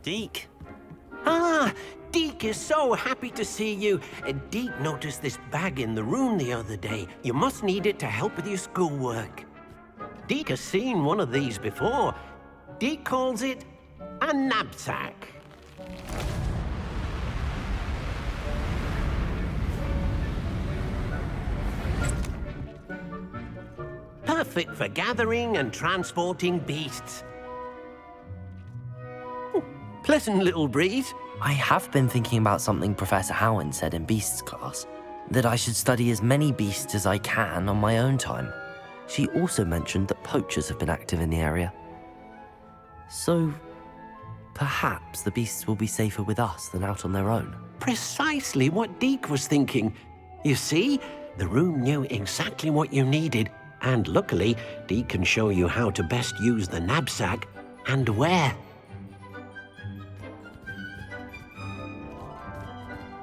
Deke. Ah, Deke is so happy to see you. Deke noticed this bag in the room the other day. You must need it to help with your schoolwork. Deke has seen one of these before. Deke calls it a knapsack. Perfect for gathering and transporting beasts. Pleasant little breeze. I have been thinking about something Professor Howard said in Beasts class, that I should study as many beasts as I can on my own time. She also mentioned that poachers have been active in the area. So, perhaps the beasts will be safer with us than out on their own. Precisely what Deke was thinking. You see, the room knew exactly what you needed, and luckily, Deke can show you how to best use the knapsack and where.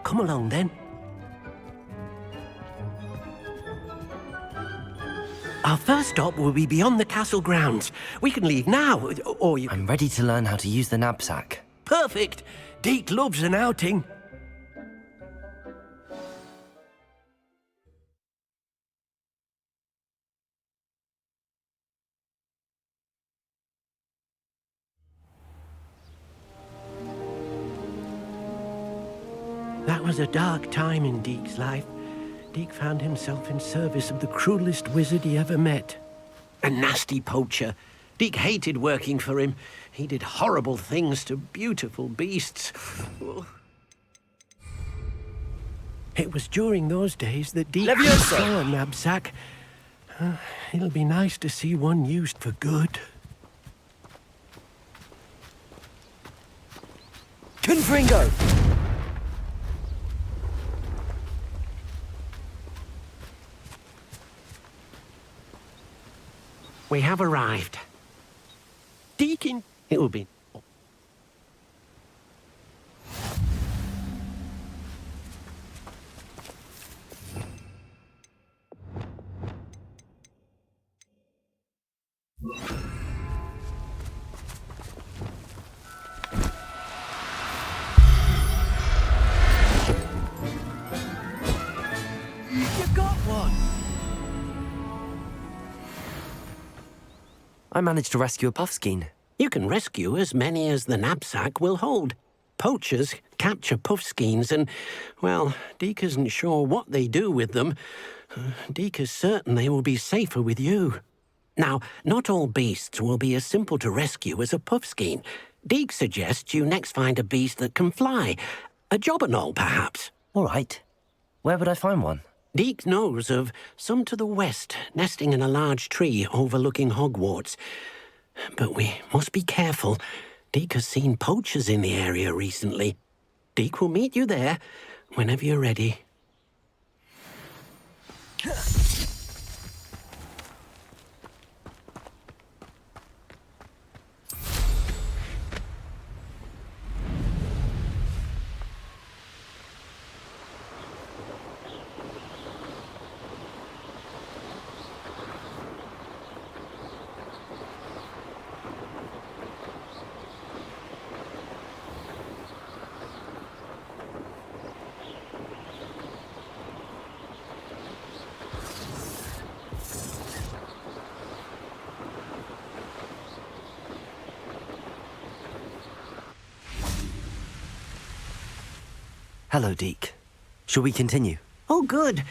Come along, then. Our first stop will be beyond the castle grounds. We can leave now, or you... I'm ready to learn how to use the knapsack. Perfect! Deke loves an outing. That was a dark time in Deke's life. Deke found himself in service of the cruelest wizard he ever met. A nasty poacher. Deke hated working for him. He did horrible things to beautiful beasts. It was during those days that Deke saw a knapsack. It'll be nice to see one used for good. Confringo! We have arrived. Deacon, it will be... You got one! I managed to rescue a puffskein. You can rescue as many as the knapsack will hold. Poachers capture puffskeins and, well, Deke isn't sure what they do with them. Deke is certain they will be safer with you. Now, not all beasts will be as simple to rescue as a puffskein. Deke suggests you next find a beast that can fly. A jobberknoll, perhaps. All right. Where would I find one? Deke knows of some to the west, nesting in a large tree overlooking Hogwarts. But we must be careful. Deke has seen poachers in the area recently. Deke will meet you there whenever you're ready. Hello, Deke. Shall we continue? Oh, good.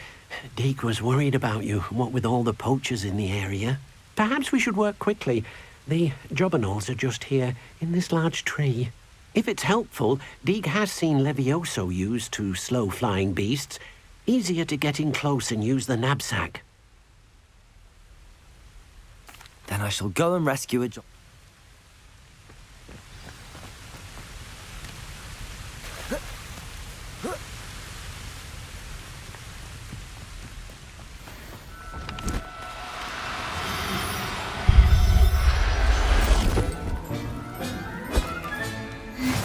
Deke was worried about you, what with all the poachers in the area. Perhaps we should work quickly. The jobberknolls are just here, in this large tree. If it's helpful, Deke has seen Levioso used to slow flying beasts. Easier to get in close and use the knapsack. Then I shall go and rescue a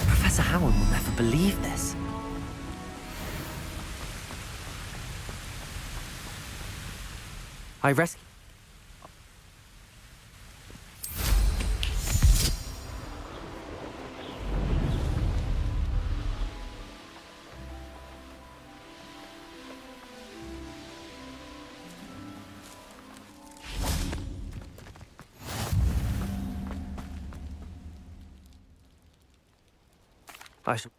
Professor Howard will never believe this. I rescued... I shall...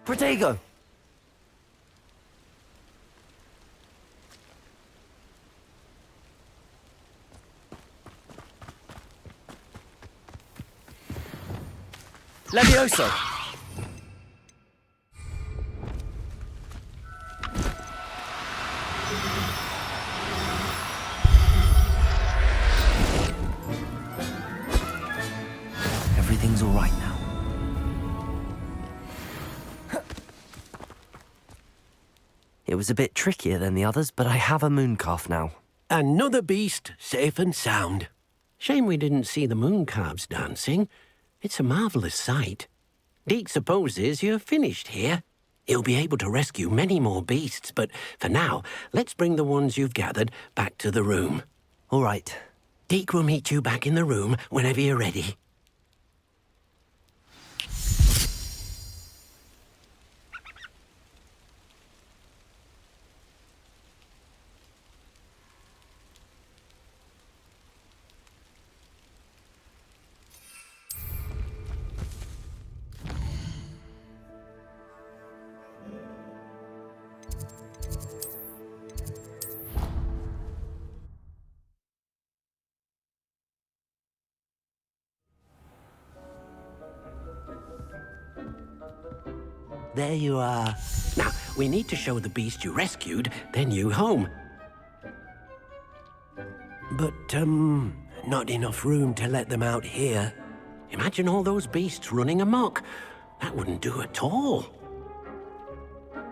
Protego! Levioso! Everything's all right now. It was a bit trickier than the others, but I have a mooncalf now. Another beast, safe and sound. Shame we didn't see the mooncalves dancing. It's a marvellous sight. Deke supposes you're finished here. He'll be able to rescue many more beasts, but for now, let's bring the ones you've gathered back to the room. All right. Deke will meet you back in the room whenever you're ready. There you are. Now, we need to show the beast you rescued their new home. But, not enough room to let them out here. Imagine all those beasts running amok. That wouldn't do at all.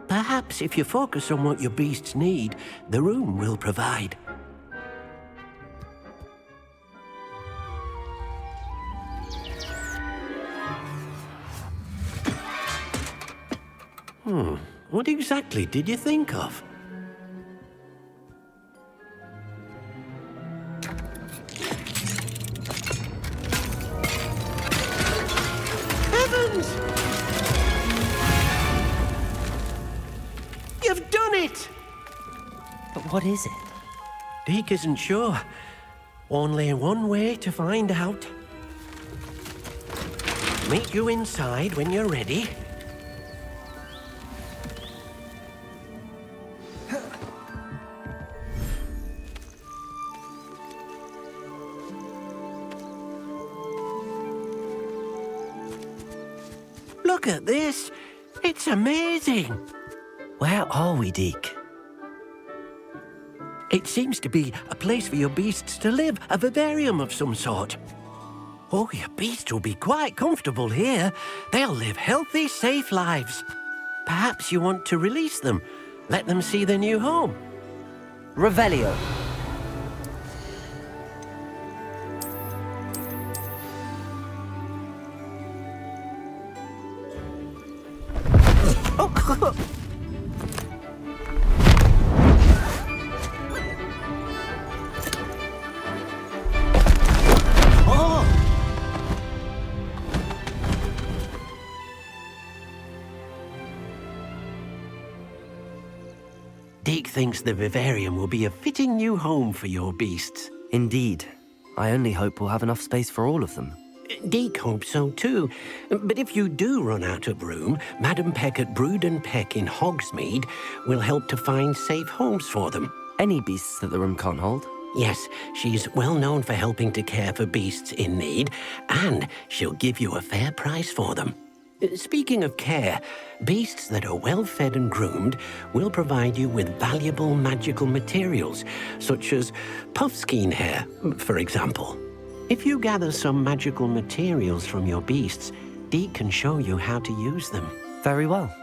Perhaps if you focus on what your beasts need, the room will provide. What exactly did you think of? Heavens! You've done it! But what is it? Deke isn't sure. Only one way to find out. Meet you inside when you're ready. Look at this. It's amazing. Where are we, Deke? It seems to be a place for your beasts to live, a vivarium of some sort. Oh, your beasts will be quite comfortable here. They'll live healthy, safe lives. Perhaps you want to release them, let them see their new home. Revelio. Deke thinks the vivarium will be a fitting new home for your beasts. Indeed. I only hope we'll have enough space for all of them. Deke hopes so too. But if you do run out of room, Madam Peck at Brood and Peck in Hogsmeade will help to find safe homes for them. Any beasts that the room can't hold? Yes, she's well known for helping to care for beasts in need, and she'll give you a fair price for them. Speaking of care, beasts that are well fed and groomed will provide you with valuable magical materials, such as puffskein hair, for example. If you gather some magical materials from your beasts, Deke can show you how to use them. Very well.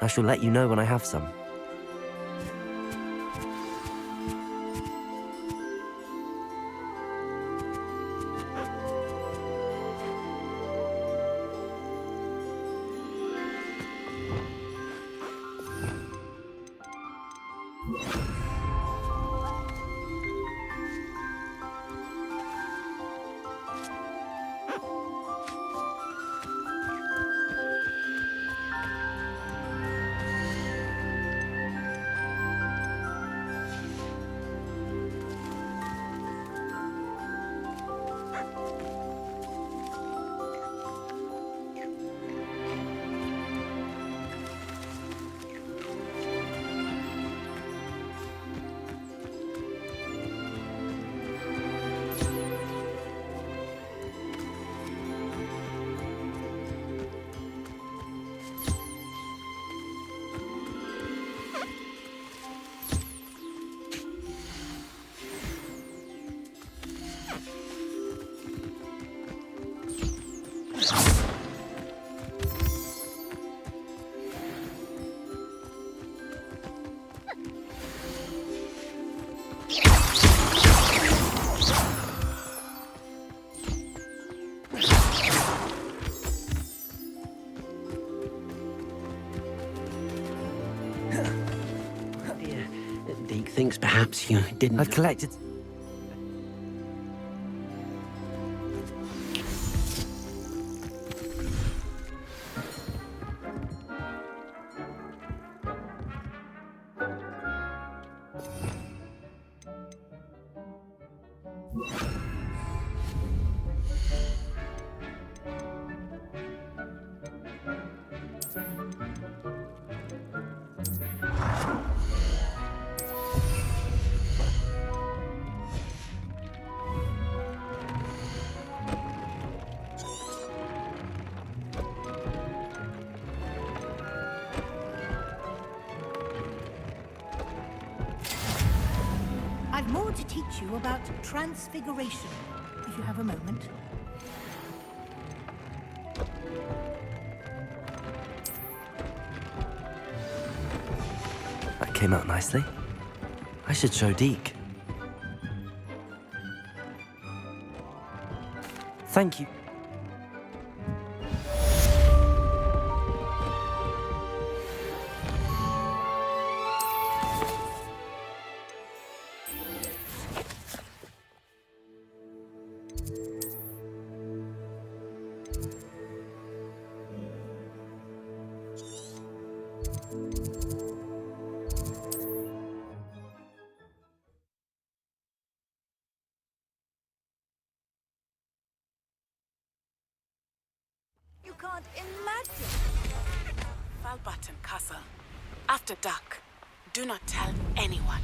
I shall let you know when I have some. thinks perhaps you didn't... I've collected... I've more to teach you about transfiguration, if you have a moment. That came out nicely. I should show Deke. Thank you. You can't imagine. Falbutton Castle. After dark. Do not tell anyone.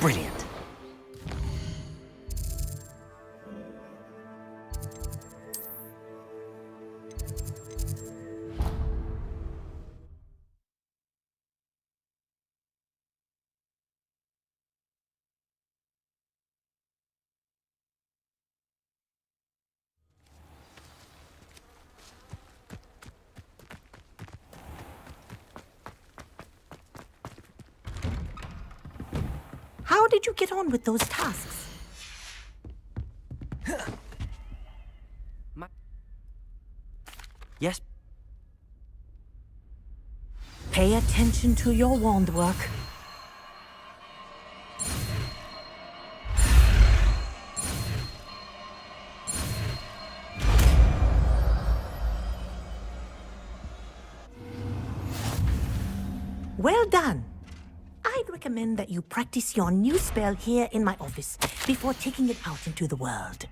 Brilliant. How did you get on with those tasks? Yes? Pay attention to your wand work. recommend that you practice your new spell here in my office before taking it out into the world.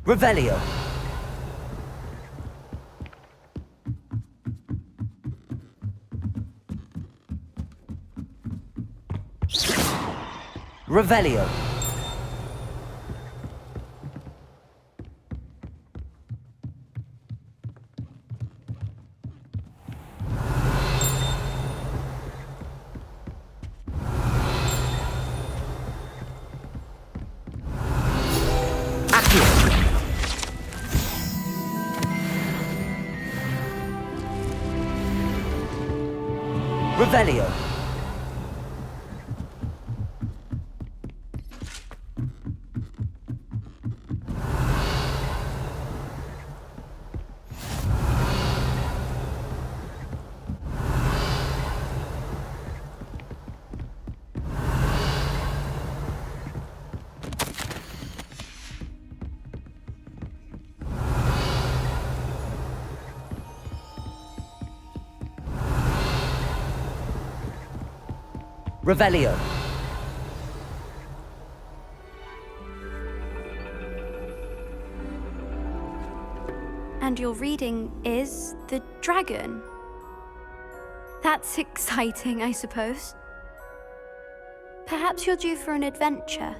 Revelio. Revelio. Accio. Revelio. Revelio. And your reading is the dragon. That's exciting, I suppose. Perhaps you're due for an adventure.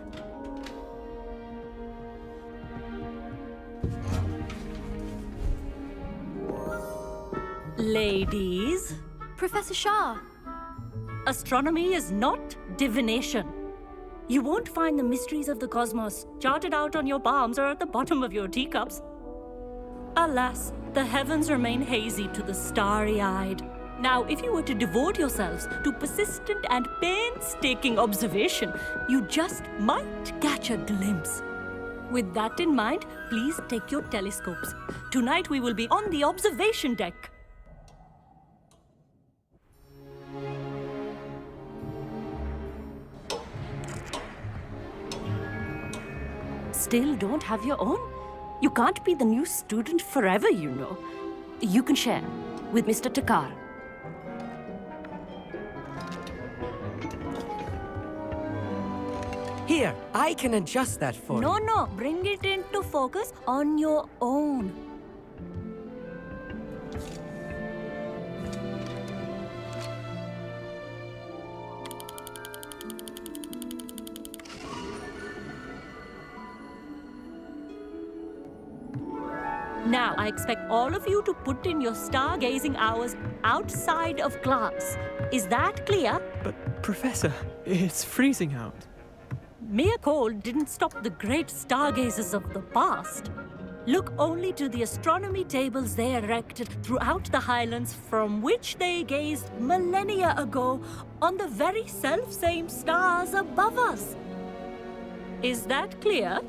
Ladies, Professor Shah. astronomy is not divination. You won't find the mysteries of the cosmos charted out on your palms or at the bottom of your teacups. Alas, the heavens remain hazy to the starry-eyed. Now, if you were to devote yourselves to persistent and painstaking observation, you just might catch a glimpse. With that in mind, please take your telescopes. Tonight we will be on the observation deck. Still don't have your own? You can't be the new student forever, you know. You can share with Mr. Takar. Here, I can adjust that for you. No, bring it into focus on your own. Now, I expect all of you to put in your stargazing hours outside of class. Is that clear? But, Professor, it's freezing out. Mere cold didn't stop the great stargazers of the past. Look only to the astronomy tables they erected throughout the highlands from which they gazed millennia ago on the very self-same stars above us. Is that clear?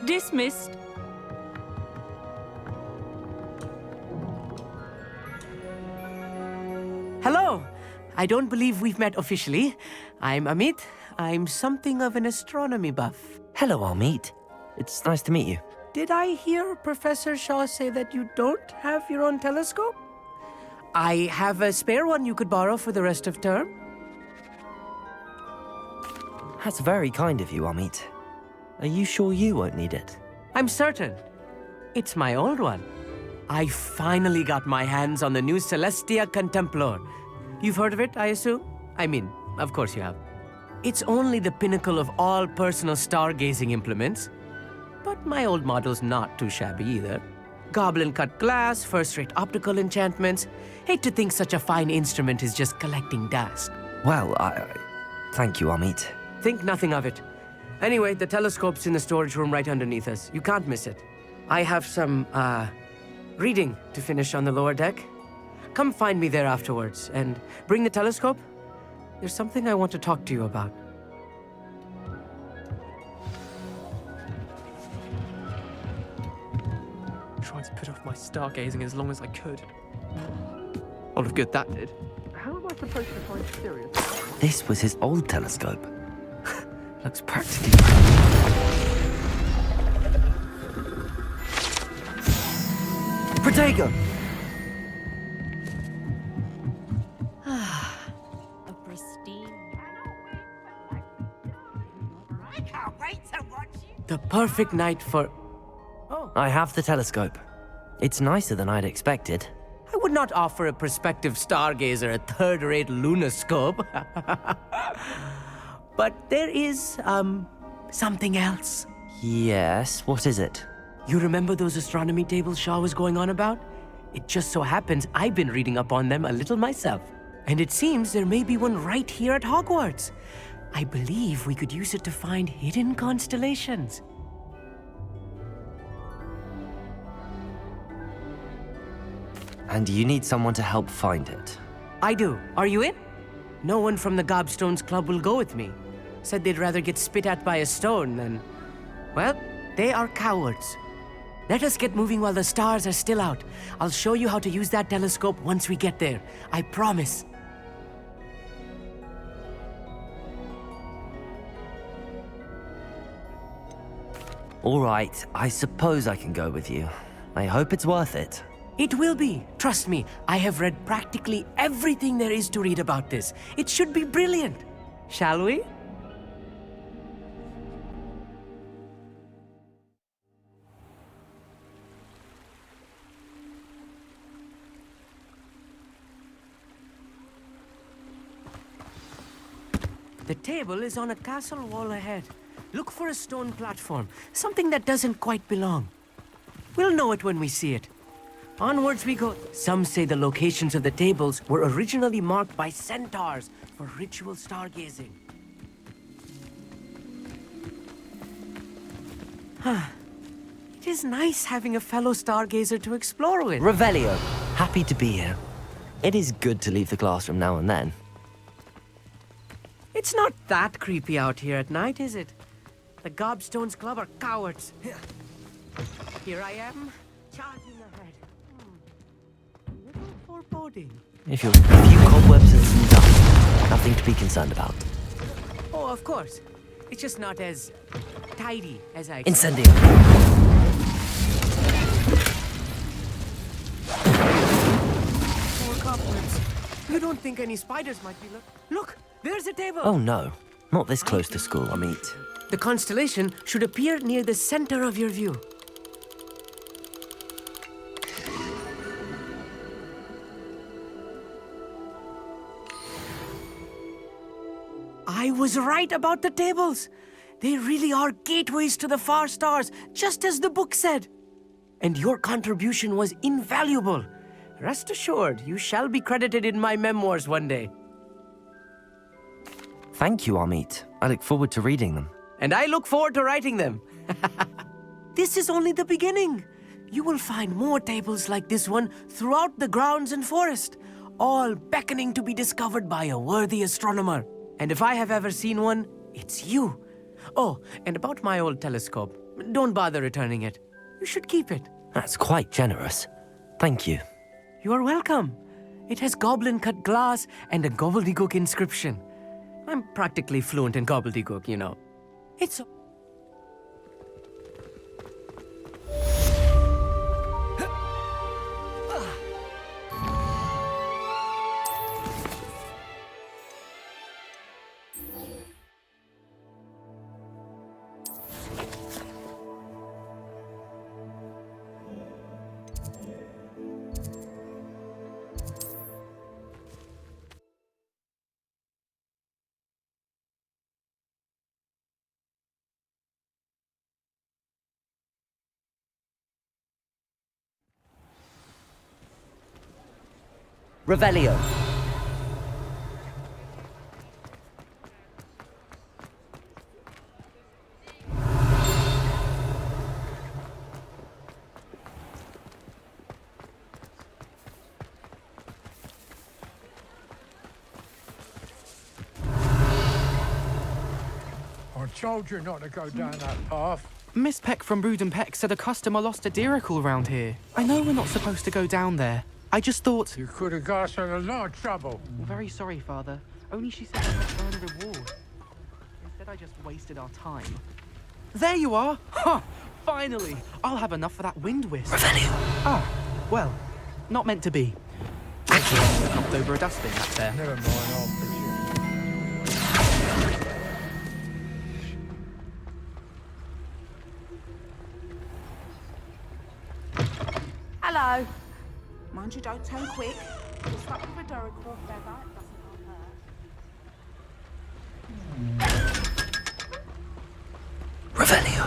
Dismissed. Hello! I don't believe we've met officially. I'm Amit. I'm something of an astronomy buff. Hello, Amit. It's nice to meet you. Did I hear Professor Shaw say that you don't have your own telescope? I have a spare one you could borrow for the rest of term. That's very kind of you, Amit. Are you sure you won't need it? I'm certain. It's my old one. I finally got my hands on the new Celestia Contemplor. You've heard of it, I assume? I mean, of course you have. It's only the pinnacle of all personal stargazing implements. But my old model's not too shabby either. Goblin-cut glass, first-rate optical enchantments. Hate to think such a fine instrument is just collecting dust. Well, Thank you, Amit. Think nothing of it. Anyway, the telescope's in the storage room right underneath us. You can't miss it. I have some, reading to finish on the lower deck. Come find me there afterwards, and bring the telescope. There's something I want to talk to you about. Tried to put off my stargazing as long as I could. A lot of good that did. How am I supposed to find Sirius? This was his old telescope. Looks practically... Protego! A pristine. I can't wait to watch you. The perfect night for... I have the telescope. It's nicer than I'd expected. I would not offer a prospective stargazer a third-rate lunoscope. But there is, something else. Yes, what is it? You remember those astronomy tables Shaw was going on about? It just so happens I've been reading up on them a little myself. And it seems there may be one right here at Hogwarts. I believe we could use it to find hidden constellations. And you need someone to help find it. I do. Are you in? No one from the Gobstones Club will go with me. Said they'd rather get spit at by a stone than... Well, they are cowards. Let us get moving while the stars are still out. I'll show you how to use that telescope once we get there. I promise. All right, I suppose I can go with you. I hope it's worth it. It will be. Trust me, I have read practically everything there is to read about this. It should be brilliant. Shall we? The table is on a castle wall ahead. Look for a stone platform, something that doesn't quite belong. We'll know it when we see it. Onwards we go. Some say the locations of the tables were originally marked by centaurs for ritual stargazing. It is nice having a fellow stargazer to explore with. Revelio, happy to be here. It is good to leave the classroom now and then. It's not that creepy out here at night, is it? The Gobstones Club are cowards. Here I am, charging ahead. A little foreboding. If you're a few cobwebs and some dust, nothing to be concerned about. Oh, of course. It's just not as tidy as I... Incendio! More cobwebs. You don't think any spiders might be... Look, there's a table! Oh no, not this close to school, Amit. The constellation should appear near the center of your view. I was right about the tables. They really are gateways to the far stars, just as the book said. And your contribution was invaluable. Rest assured, you shall be credited in my memoirs one day. Thank you, Amit. I look forward to reading them. And I look forward to writing them. This is only the beginning. You will find more tables like this one throughout the grounds and forest, all beckoning to be discovered by a worthy astronomer. And if I have ever seen one, it's you. Oh, and about my old telescope, don't bother returning it. You should keep it. That's quite generous. Thank you. You are welcome. It has goblin-cut glass and a gobbledygook inscription. I'm practically fluent in gobbledygook, you know. It's... Revelio. I told you not to go down that path. Miss Peck from Brood and Peck said a customer lost a deeracle round here. I know we're not supposed to go down there. I just thought... You could have got us in a lot of trouble. Very sorry, Father. Only she said I might earn a reward. Instead, I just wasted our time. There you are! Ha! Finally! I'll have enough for that wind whisk. Revelio. Ah, well, not meant to be. I knocked over a dustbin back there. Never mind, I'll fix it. Hello. Mind you, don't turn quick. You're stuck with a Duracle feather. It doesn't hurt. Revelio.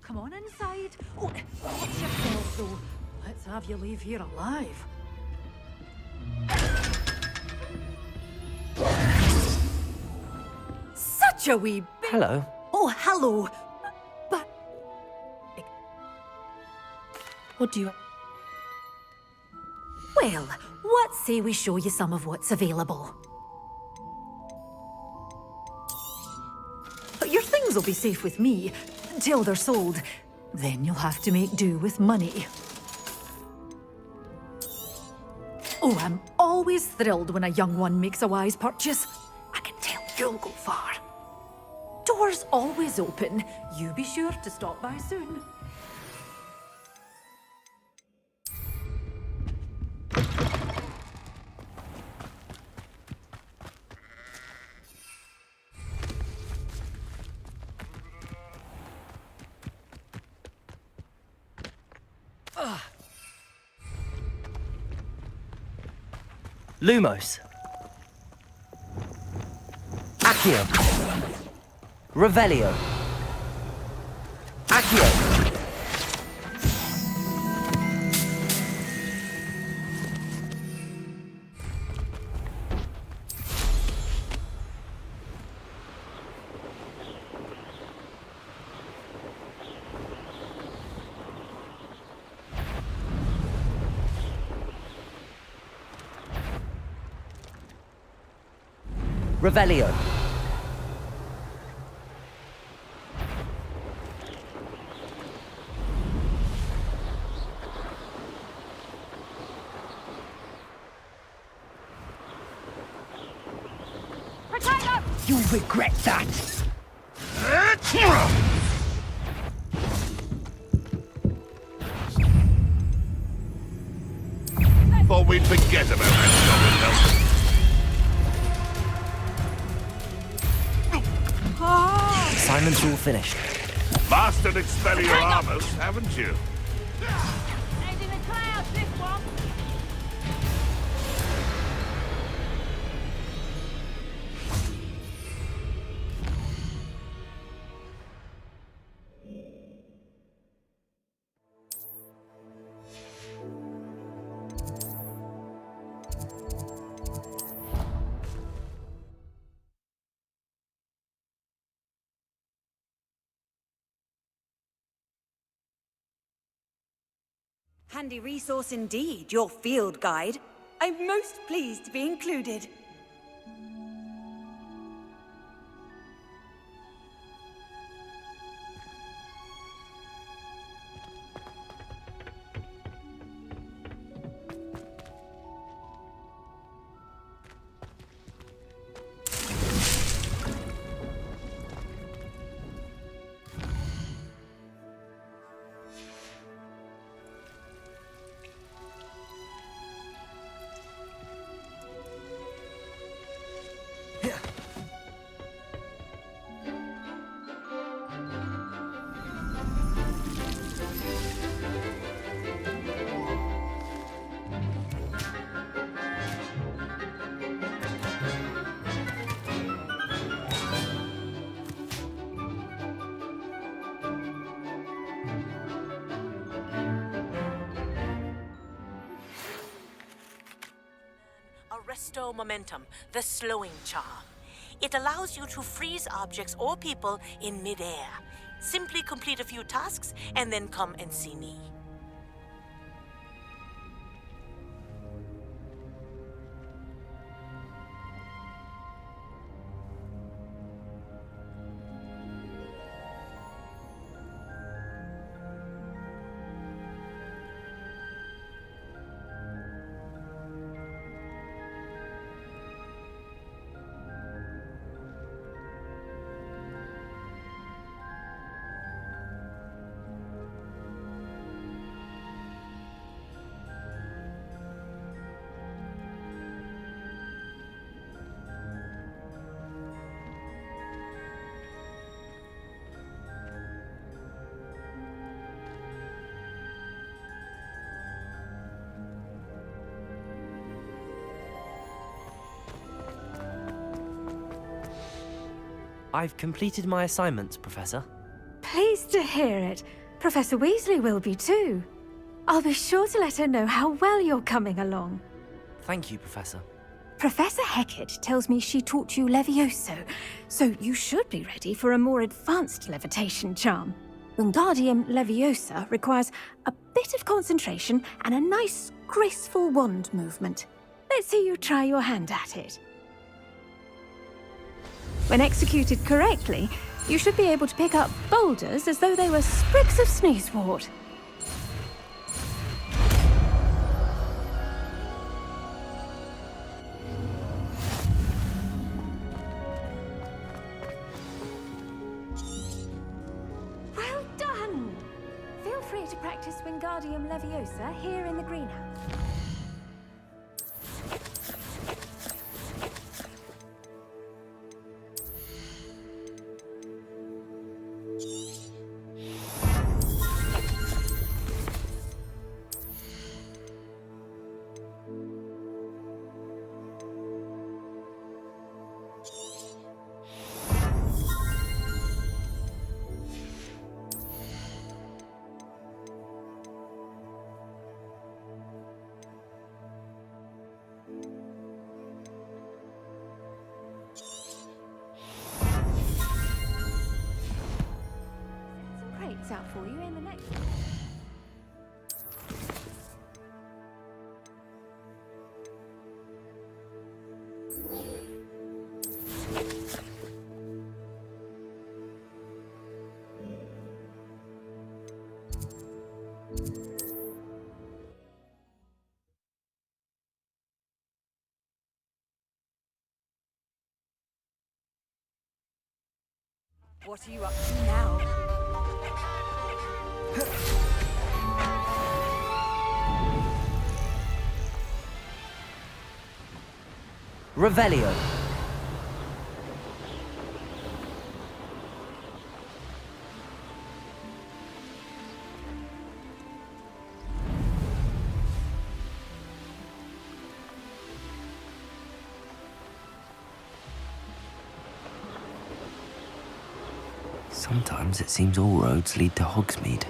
Come on inside. Oh, watch yourself, though. Let's have you leave here alive. Such a wee bit. Hello. Oh, hello. But... What do you... Well, what say we show you some of what's available? Your things will be safe with me, till they're sold. Then you'll have to make do with money. Oh, I'm always thrilled when a young one makes a wise purchase. I can tell you'll go far. Doors always open. You be sure to stop by soon. Lumos. Accio. Revelio. Accio. Revelio. You'll regret that. Thought we'd forget about that stubborn Assignment's all finished. Mastered Expelliarmus, haven't you? Heading the clouds, this one. Handy resource indeed, your field guide. I'm most pleased to be included. bestow momentum, the slowing charm. It allows you to freeze objects or people in midair. Simply complete a few tasks and then come and see me. I've completed my assignments, Professor. Pleased to hear it. Professor Weasley will be too. I'll be sure to let her know how well you're coming along. Thank you, Professor. Professor Hecat tells me she taught you Levioso, so you should be ready for a more advanced levitation charm. Wingardium Leviosa requires a bit of concentration and a nice, graceful wand movement. Let's see you try your hand at it. When executed correctly, you should be able to pick up boulders as though they were sprigs of sneezewort. Well done! Feel free to practice Wingardium Leviosa here in the greenhouse. Out for you in the next. What are you up to now? Revelio. Sometimes it seems all roads lead to Hogsmeade.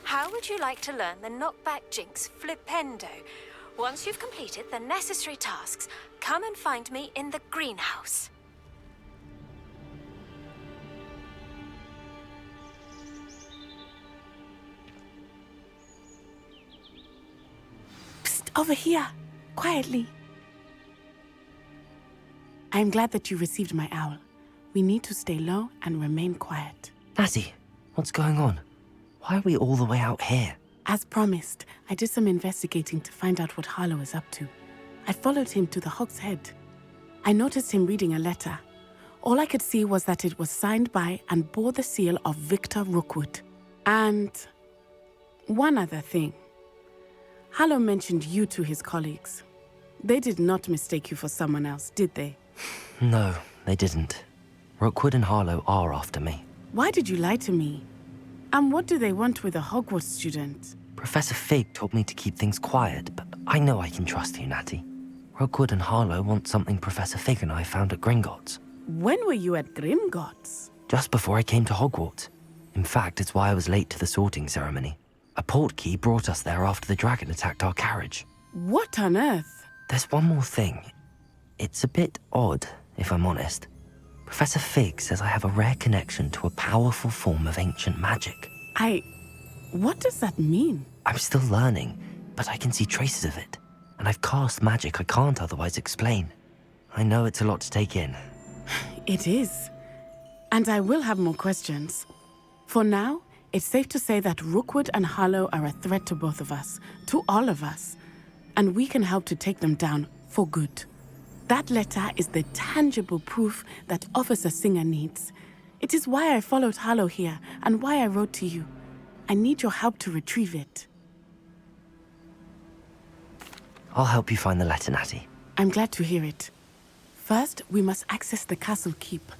How would you like to learn the knockback jinx Flipendo? Once you've completed the necessary tasks, come and find me in the greenhouse. Over here, quietly. I'm glad that you received my owl. We need to stay low and remain quiet. Natty, what's going on? Why are we all the way out here? As promised, I did some investigating to find out what Harlow is up to. I followed him to the Hog's Head. I noticed him reading a letter. All I could see was that it was signed by and bore the seal of Victor Rookwood. And one other thing. Harlow mentioned you to his colleagues. They did not mistake you for someone else, did they? No, they didn't. Rookwood and Harlow are after me. Why did you lie to me? And what do they want with a Hogwarts student? Professor Fig told me to keep things quiet, but I know I can trust you, Natty. Rookwood and Harlow want something Professor Fig and I found at Gringotts. When were you at Gringotts? Just before I came to Hogwarts. In fact, it's why I was late to the sorting ceremony. A portkey brought us there after the dragon attacked our carriage. What on earth? There's one more thing. It's a bit odd, if I'm honest. Professor Fig says I have a rare connection to a powerful form of ancient magic. What does that mean? I'm still learning, but I can see traces of it. And I've cast magic I can't otherwise explain. I know it's a lot to take in. It is. And I will have more questions. For now, it's safe to say that Rookwood and Harlow are a threat to both of us, to all of us. And we can help to take them down for good. That letter is the tangible proof that Officer Singer needs. It is why I followed Harlow here and why I wrote to you. I need your help to retrieve it. I'll help you find the letter, Natty. I'm glad to hear it. First, we must access the castle keep.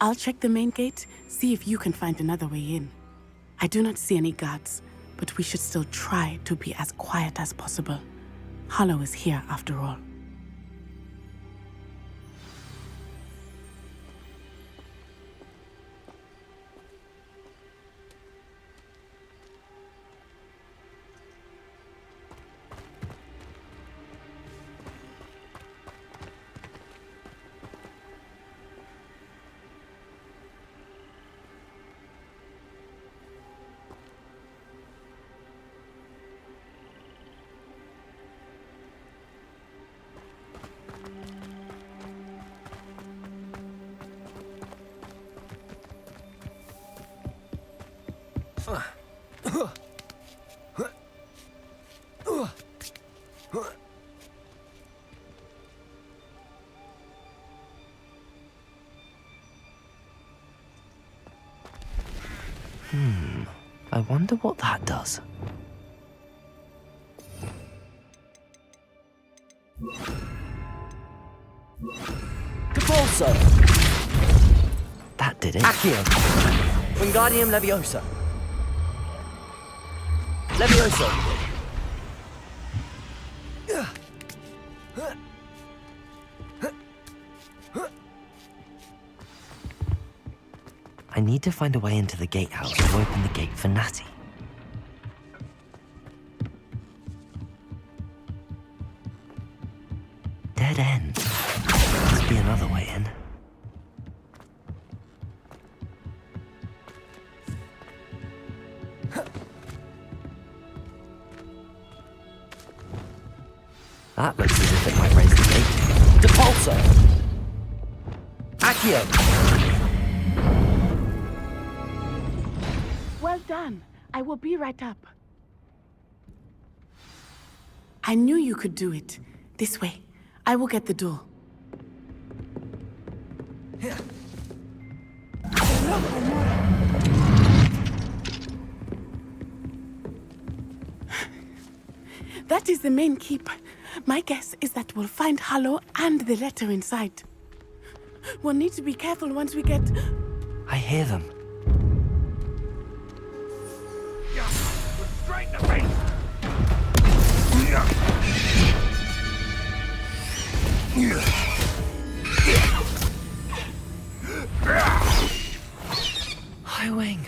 I'll check the main gate, see if you can find another way in. I do not see any guards, but we should still try to be as quiet as possible. Harlow is here after all. I wonder what that does. Capulso! That did it. Accio! Wingardium Leviosa! Leviosa! I need to find a way into the gatehouse to open the gate for Natty. Dead end. Must be another way in. That looks as if it might raise the gate. Depulso! Accio! Well done. I will be right up. I knew you could do it. This way. I will get the door. That is the main keep. My guess is that we'll find Harlow and the letter inside. We'll need to be careful once we get... I hear them. Straight in the face! Highwing.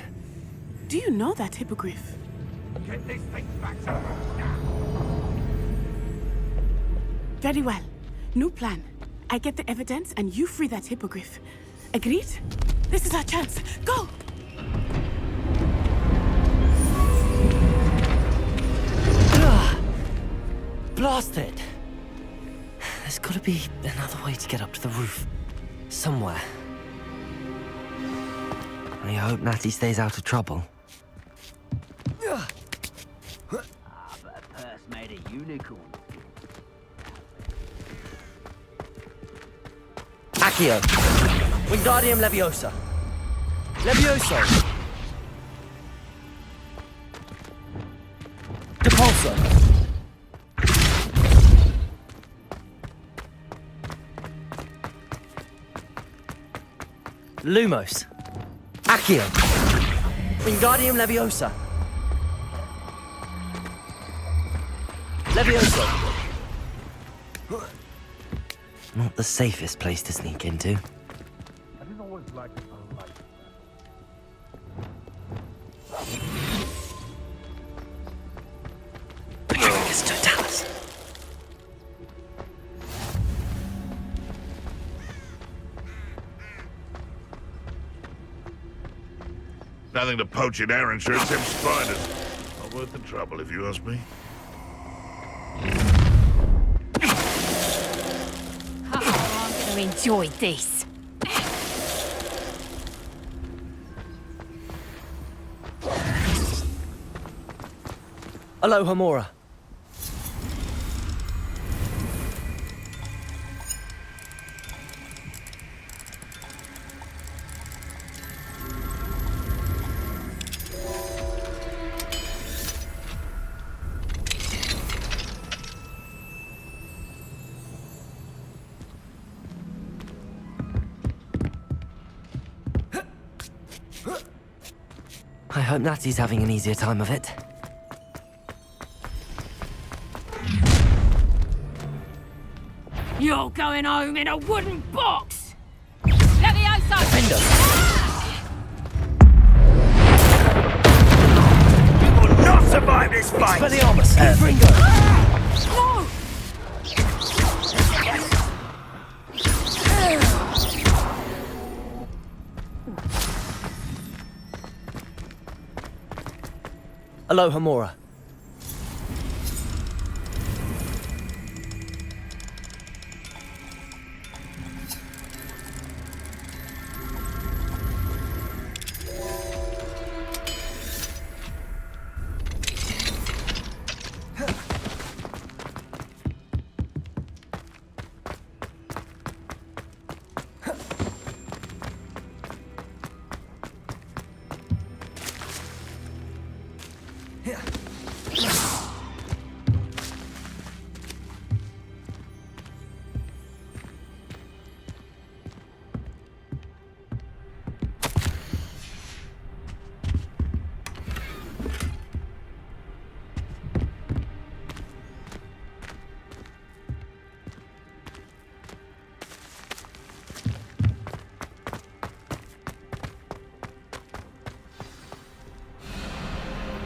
Do you know that hippogriff? Get this thing back to now. Very well. New plan. I get the evidence and you free that hippogriff. Agreed? This is our chance. Go! Blast it! There's gotta be another way to get up to the roof. Somewhere. I hope Natty stays out of trouble. But a purse made a unicorn. Accio! Wingardium Leviosa! Levioso! Depulso! Lumos! Accio! Wingardium Leviosa! Levioso! Not the safest place to sneak into. I didn't always like it like Patricus Totalis! Nothing to poach in Arrynshire except spiders. Not worth the trouble, if you ask me. I'm going to enjoy this. Alohomora! I hope Natty's having an easier time of it. You're going home in a wooden box! Levioso! Defender! You will not survive this fight! Expelliarmus! Gryffindor! No! Alohomora!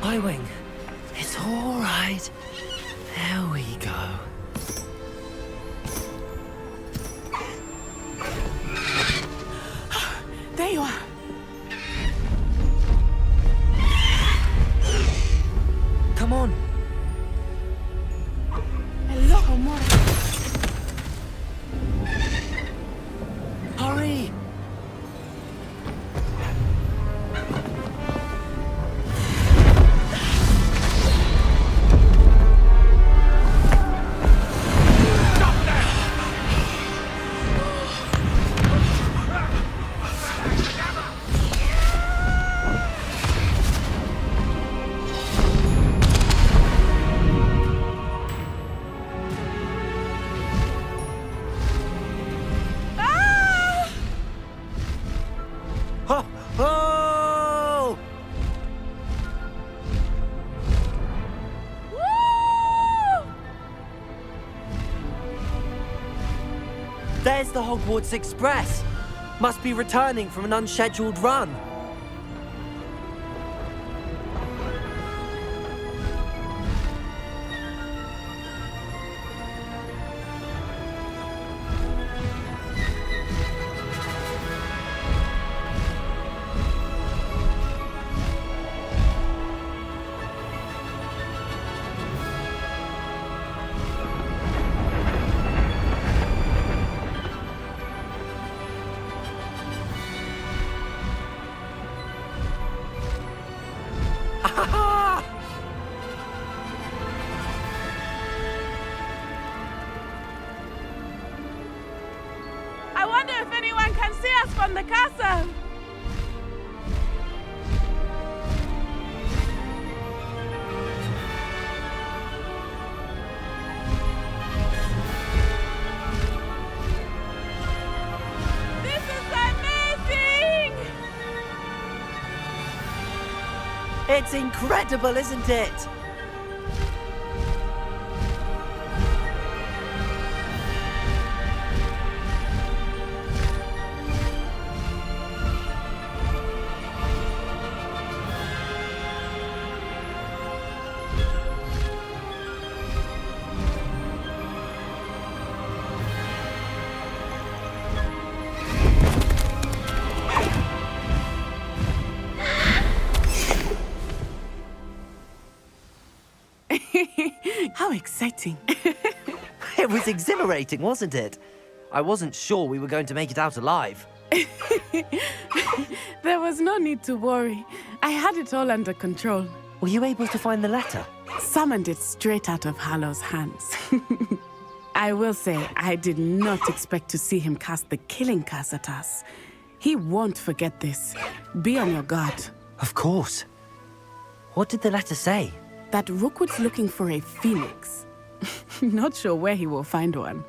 Highwing, it's all right. There we go. There you are. Come on. Alohomora. Hurry! Oh! There's the Hogwarts Express! Must be returning from an unscheduled run. wonder if anyone can see us from the castle. This is amazing! It's incredible, isn't it? How exciting. It was exhilarating, wasn't it? I wasn't sure we were going to make it out alive. There was no need to worry. I had it all under control. Were you able to find the letter? Summoned it straight out of Hallow's hands. I will say, I did not expect to see him cast the killing curse at us. He won't forget this. Be on your guard. Of course. What did the letter say? That Rookwood's looking for a phoenix. Not sure where he will find one.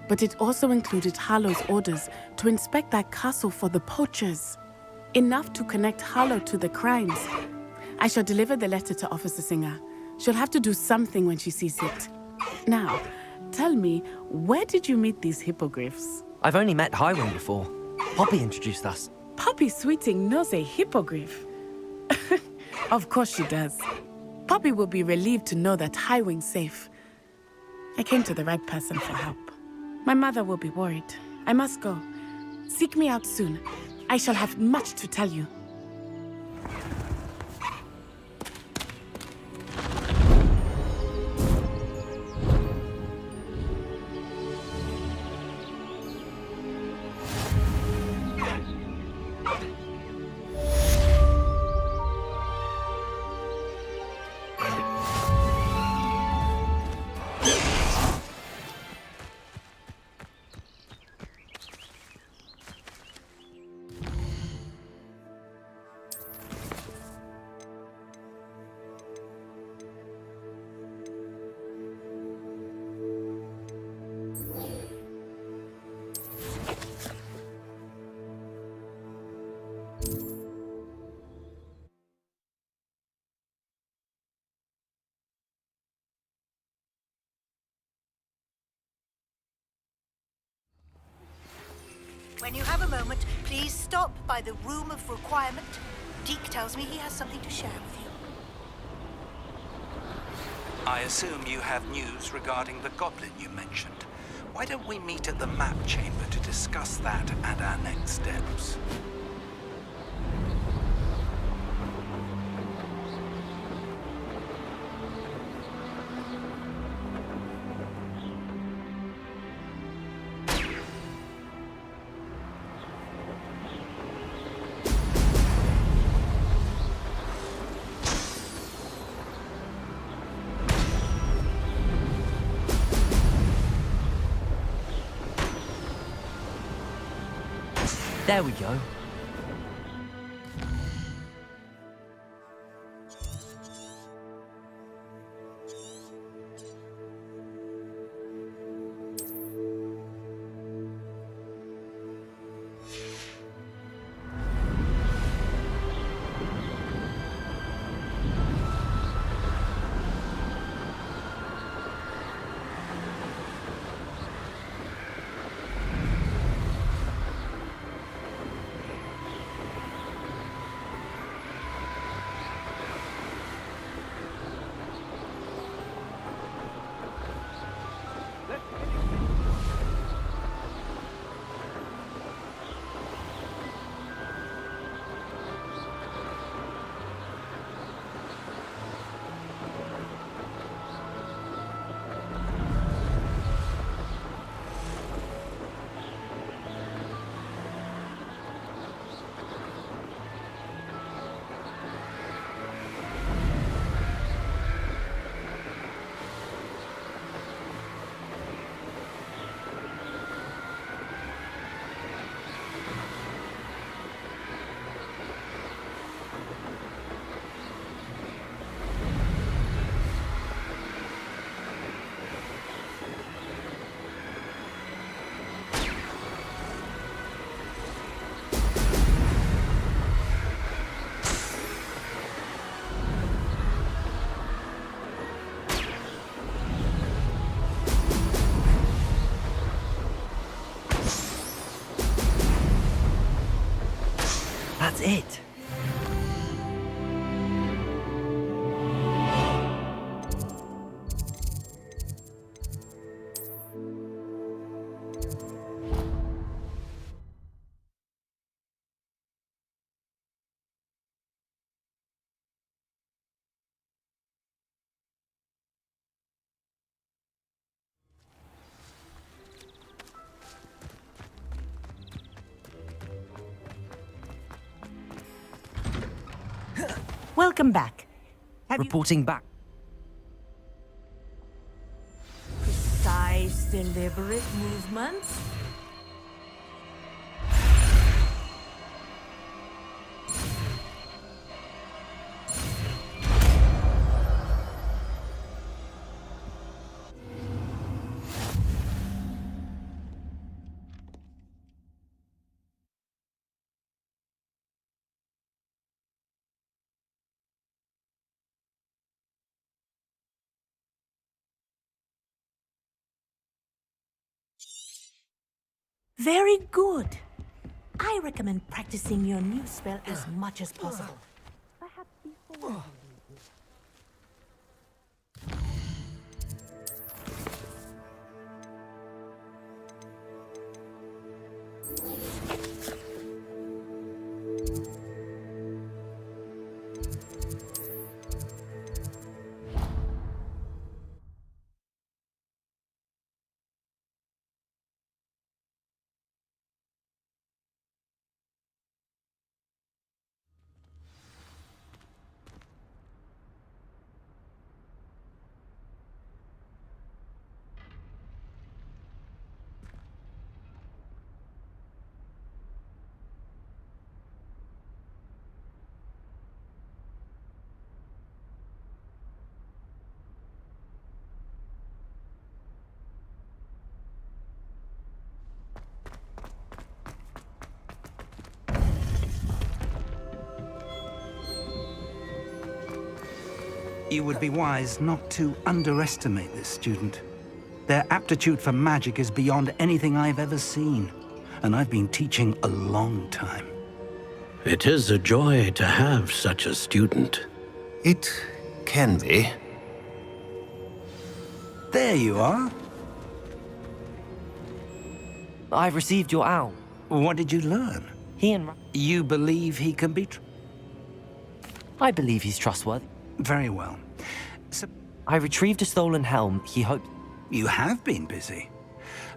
But it also included Hallow's orders to inspect that castle for the poachers. Enough to connect Hallow to the crimes. I shall deliver the letter to Officer Singer. She'll have to do something when she sees it. Now, tell me, where did you meet these hippogriffs? I've only met Highwing before. Poppy introduced us. Poppy Sweeting knows a hippogriff. Of course she does. Poppy will be relieved to know that Highwing's safe. I came to the right person for help. My mother will be worried. I must go. Seek me out soon. I shall have much to tell you. When you have a moment, please stop by the Room of Requirement. Deke tells me he has something to share with you. I assume you have news regarding the goblin you mentioned. Why don't we meet at the map chamber to discuss that and our next steps? There we go. That's it. Welcome back. Reporting back. Precise, deliberate movements. Very good. I recommend practicing your new spell as much as possible. Perhaps before. You would be wise not to underestimate this student. Their aptitude for magic is beyond anything I've ever seen, and I've been teaching a long time. It is a joy to have such a student. It can be. There you are. I've received your owl. What did you learn? He and... You believe he can be... I believe he's trustworthy. Very well. So... I retrieved a stolen helm. He hoped... You have been busy.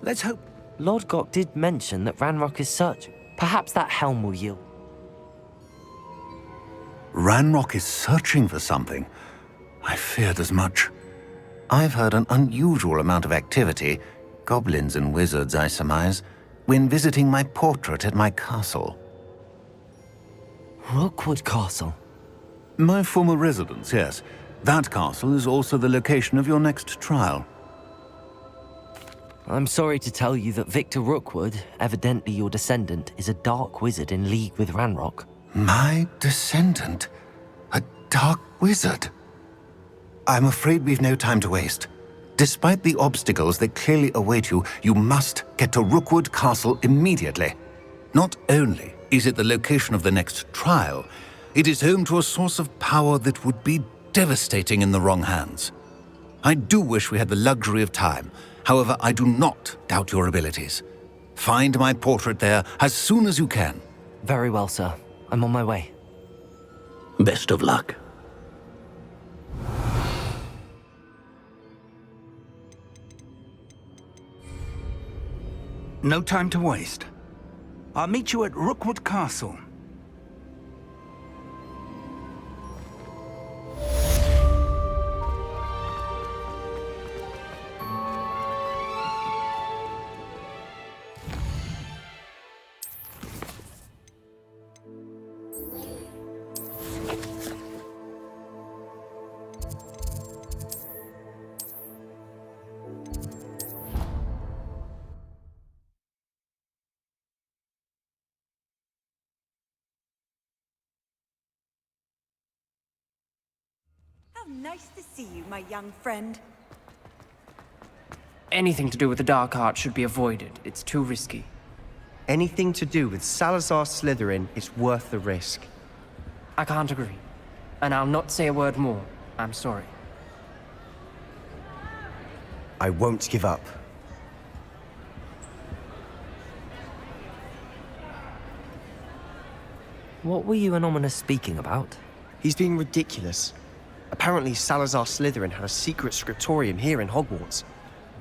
Let's hope... Lord Gok did mention that Ranrock is searching. Perhaps that helm will yield. Ranrock is searching for something. I feared as much. I've heard an unusual amount of activity, goblins and wizards, I surmise, when visiting my portrait at my castle. Rookwood Castle? My former residence, yes. That castle is also the location of your next trial. I'm sorry to tell you that Victor Rookwood, evidently your descendant, is a dark wizard in league with Ranrock. My descendant? A dark wizard? I'm afraid we've no time to waste. Despite the obstacles that clearly await you, you must get to Rookwood Castle immediately. Not only is it the location of the next trial, it is home to a source of power that would be devastating in the wrong hands. I do wish we had the luxury of time. However, I do not doubt your abilities. Find my portrait there as soon as you can. Very well, sir. I'm on my way. Best of luck. No time to waste. I'll meet you at Rookwood Castle. How nice to see you, my young friend. Anything to do with the dark art should be avoided. It's too risky. Anything to do with Salazar Slytherin is worth the risk. I can't agree. And I'll not say a word more. I'm sorry. I won't give up. What were you and Ominous speaking about? He's being ridiculous. Apparently, Salazar Slytherin had a secret scriptorium here in Hogwarts.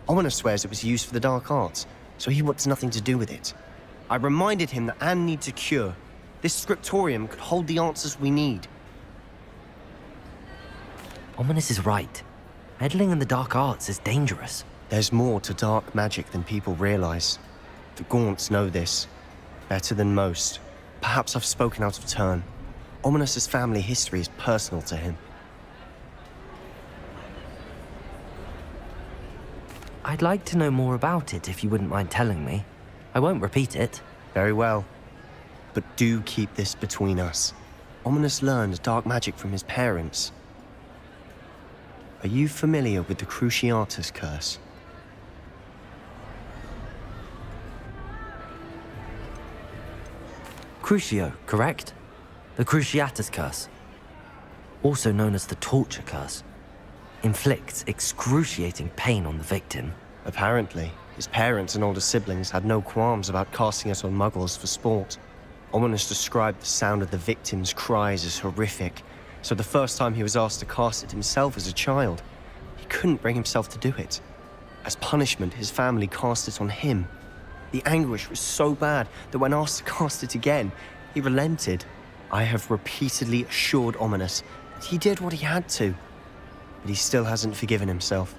Ominous swears it was used for the dark arts, so he wants nothing to do with it. I reminded him that Anne needs a cure. This scriptorium could hold the answers we need. Ominous is right. Meddling in the dark arts is dangerous. There's more to dark magic than people realize. The Gaunts know this. Better than most. Perhaps I've spoken out of turn. Ominous's family history is personal to him. I'd like to know more about it if you wouldn't mind telling me. I won't repeat it. Very well. But do keep this between us. Ominous learned dark magic from his parents. Are you familiar with the Cruciatus Curse? Crucio, correct? The Cruciatus Curse. Also known as the Torture Curse. Inflicts excruciating pain on the victim. Apparently, his parents and older siblings had no qualms about casting it on muggles for sport. Ominous described the sound of the victim's cries as horrific, so the first time he was asked to cast it himself as a child, he couldn't bring himself to do it. As punishment, his family cast it on him. The anguish was so bad that when asked to cast it again, he relented. I have repeatedly assured Ominous that he did what he had to, but he still hasn't forgiven himself.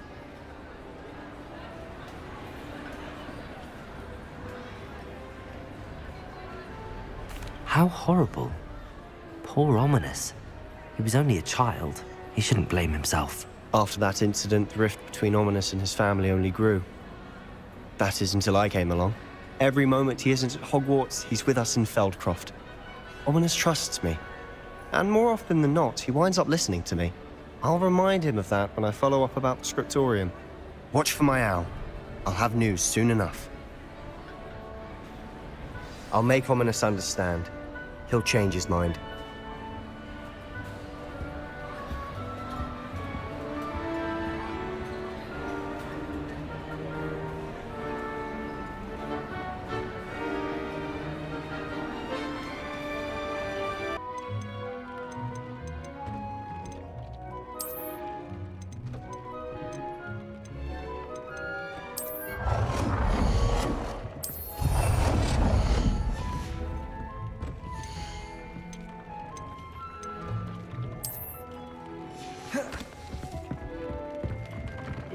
How horrible. Poor Ominous. He was only a child. He shouldn't blame himself. After that incident, the rift between Ominous and his family only grew. That is until I came along. Every moment he isn't at Hogwarts, he's with us in Feldcroft. Ominous trusts me. And more often than not, he winds up listening to me. I'll remind him of that when I follow up about the scriptorium. Watch for my owl. I'll have news soon enough. I'll make Ominous understand. He'll change his mind.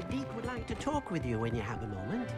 Deke would like to talk with you when you have a moment.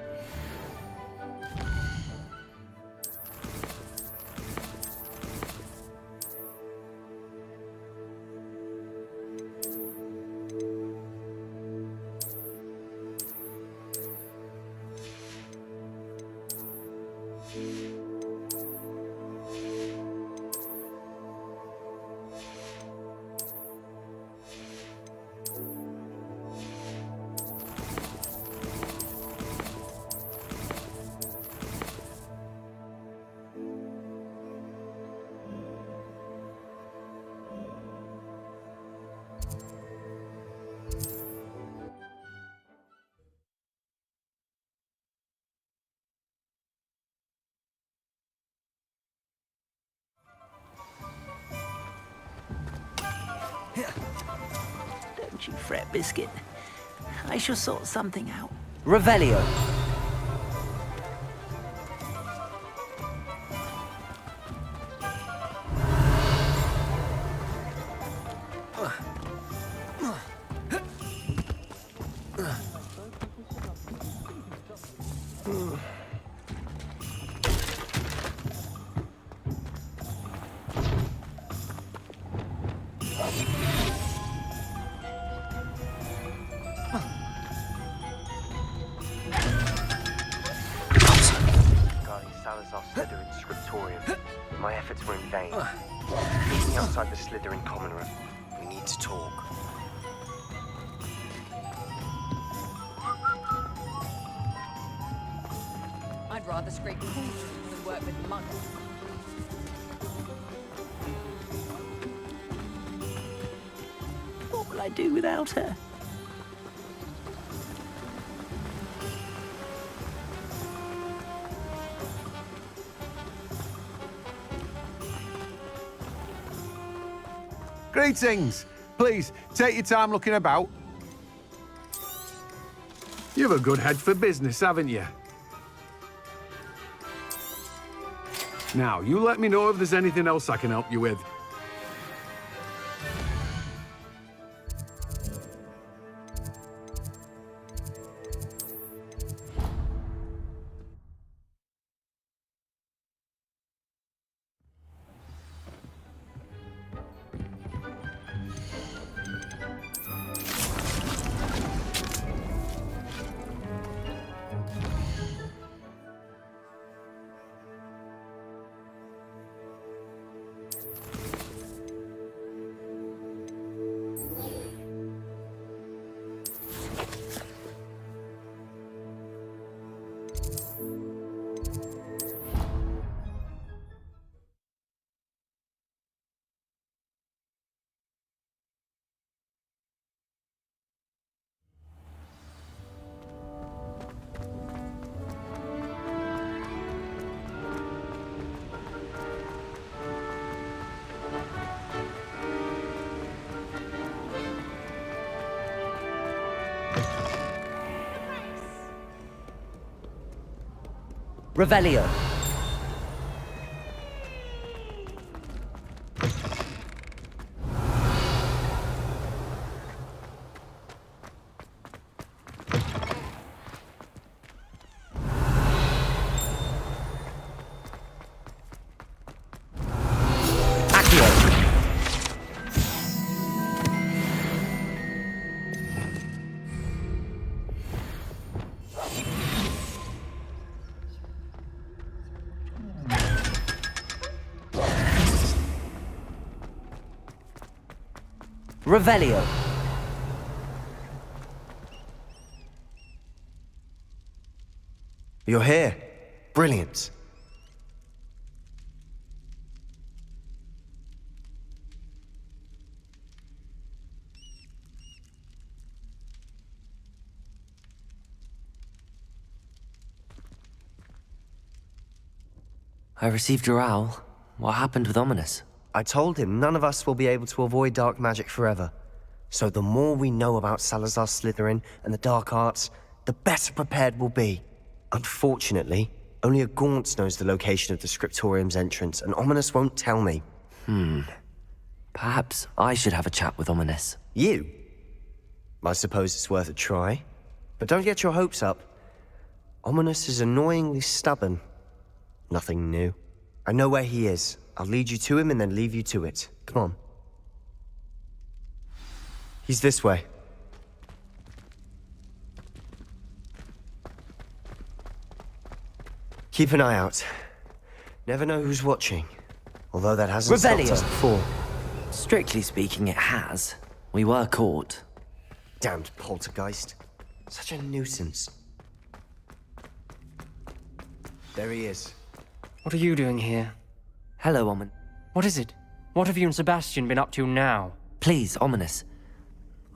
Don't you fret, Biscuit. I shall sort something out. Revelio. Salazar Slytherin's scriptorium. My efforts were in vain. Meet me outside the Slytherin common room. We need to talk. I'd rather scrape pools than work with monks. What will I do without her? Greetings! Please, take your time looking about. You've a good head for business, haven't you? Now, you let me know if there's anything else I can help you with. Revelio. Revelio. You're here. Brilliant. I received your owl. What happened with Ominous? I told him none of us will be able to avoid dark magic forever. So the more we know about Salazar Slytherin and the dark arts, the better prepared we'll be. Unfortunately, only a Gaunt knows the location of the Scriptorium's entrance, and Ominous won't tell me. Perhaps I should have a chat with Ominous. You? I suppose it's worth a try. But don't get your hopes up. Ominous is annoyingly stubborn. Nothing new. I know where he is. I'll lead you to him and then leave you to it. Come on. He's this way. Keep an eye out. Never know who's watching. Although that hasn't stopped us before. Strictly speaking, it has. We were caught. Damned poltergeist. Such a nuisance. There he is. What are you doing here? Hello, Omin. What is it? What have you and Sebastian been up to now? Please, Ominous.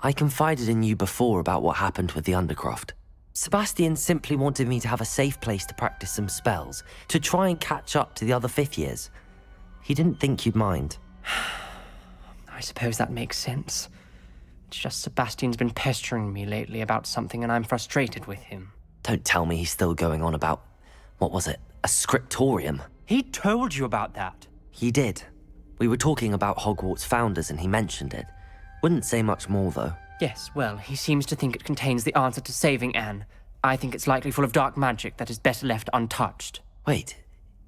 I confided in you before about what happened with the Undercroft. Sebastian simply wanted me to have a safe place to practice some spells, to try and catch up to the other fifth years. He didn't think you'd mind. I suppose that makes sense. It's just Sebastian's been pestering me lately about something and I'm frustrated with him. Don't tell me he's still going on about, what was it, a scriptorium? He told you about that. He did. We were talking about Hogwarts founders and he mentioned it. Wouldn't say much more, though. Yes, well, he seems to think it contains the answer to saving Anne. I think it's likely full of dark magic that is better left untouched. Wait,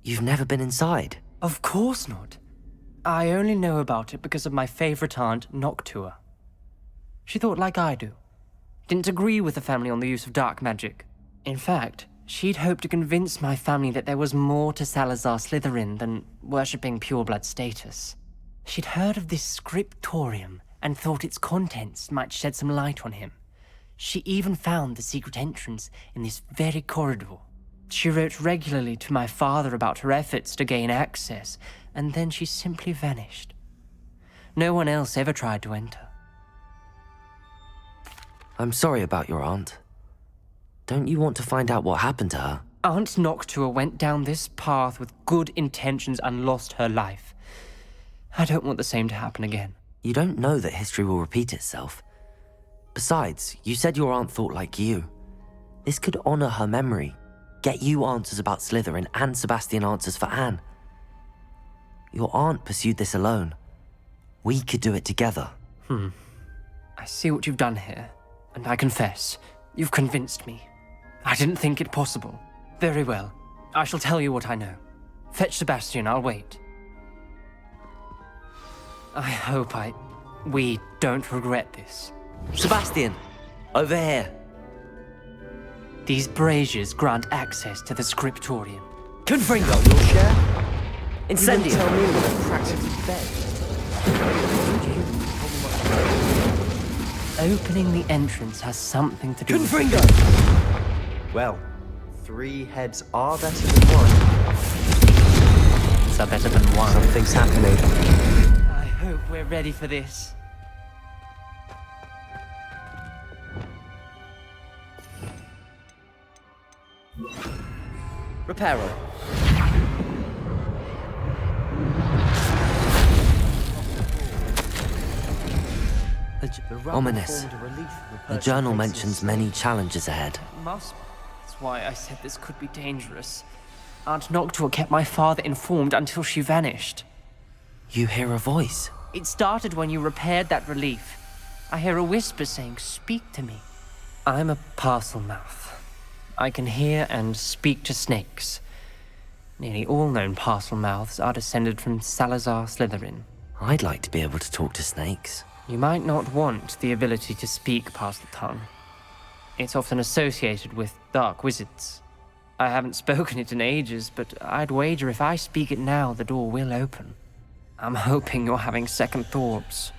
you've never been inside? Of course not. I only know about it because of my favorite aunt, Noctua. She thought like I do. Didn't agree with the family on the use of dark magic. In fact, she'd hoped to convince my family that there was more to Salazar Slytherin than worshipping pureblood status. She'd heard of this scriptorium and thought its contents might shed some light on him. She even found the secret entrance in this very corridor. She wrote regularly to my father about her efforts to gain access, and then she simply vanished. No one else ever tried to enter. I'm sorry about your aunt. Don't you want to find out what happened to her? Aunt Noctua went down this path with good intentions and lost her life. I don't want the same to happen again. You don't know that history will repeat itself. Besides, you said your aunt thought like you. This could honor her memory, get you answers about Slytherin and Sebastian answers for Anne. Your aunt pursued this alone. We could do it together. I see what you've done here, and I confess, you've convinced me. I didn't think it possible. Very well. I shall tell you what I know. Fetch Sebastian, I'll wait. I hope we don't regret this. Sebastian! Over here! These braziers grant access to the scriptorium. Confringo, you'll share? Incendio! You didn't tell me what I practically begged. Opening the entrance has something to do with... Confringo! Well, 3 heads are better than 1. Are better than 1. Something's happening. I hope we're ready for this. Reparo. Ominous. The journal mentions many challenges ahead. Must be. That's why I said this could be dangerous. Aunt Noctua kept my father informed until she vanished. You hear a voice. It started when you repaired that relief. I hear a whisper saying, "Speak to me." I'm a parcel mouth. I can hear and speak to snakes. Nearly all known parcel mouths are descended from Salazar Slytherin. I'd like to be able to talk to snakes. You might not want the ability to speak parcel tongue. It's often associated with dark wizards. I haven't spoken it in ages, but I'd wager if I speak it now, the door will open. I'm hoping you're having second thoughts.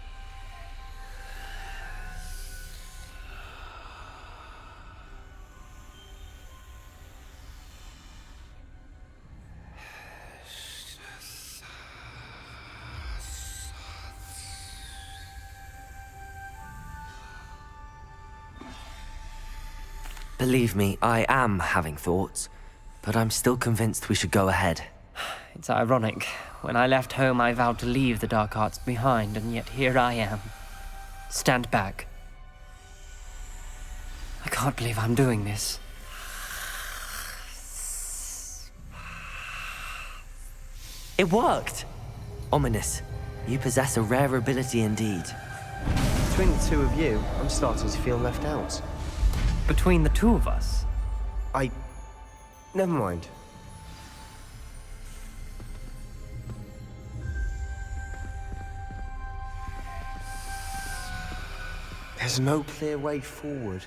Believe me, I am having thoughts, but I'm still convinced we should go ahead. It's ironic. When I left home, I vowed to leave the dark arts behind, and yet here I am. Stand back. I can't believe I'm doing this. It worked! Ominous, you possess a rare ability indeed. Between the 2 of you, I'm starting to feel left out. Between the 2 of us? Never mind. There's no clear way forward.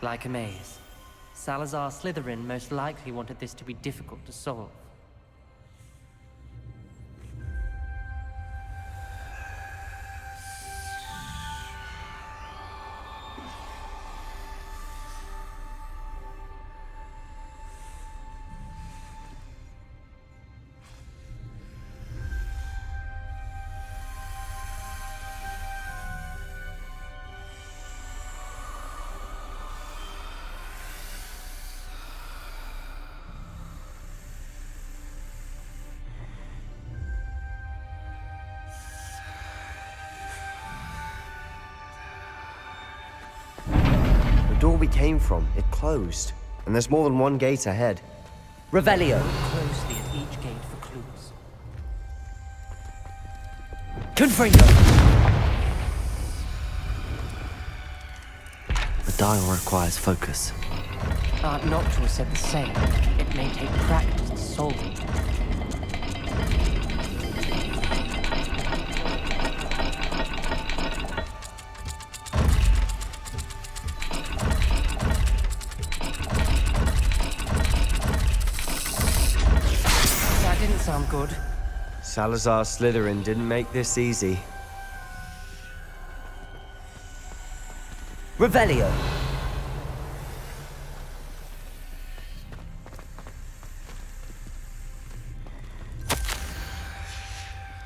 Like a maze. Salazar Slytherin most likely wanted this to be difficult to solve. The door we came from, it closed. And there's more than one gate ahead. Revelio. Closely at each gate for clues. Confringo! The dial requires focus. Aunt Noctua said the same. It may take practice to solve it. That didn't sound good. Salazar Slytherin didn't make this easy. Revelio!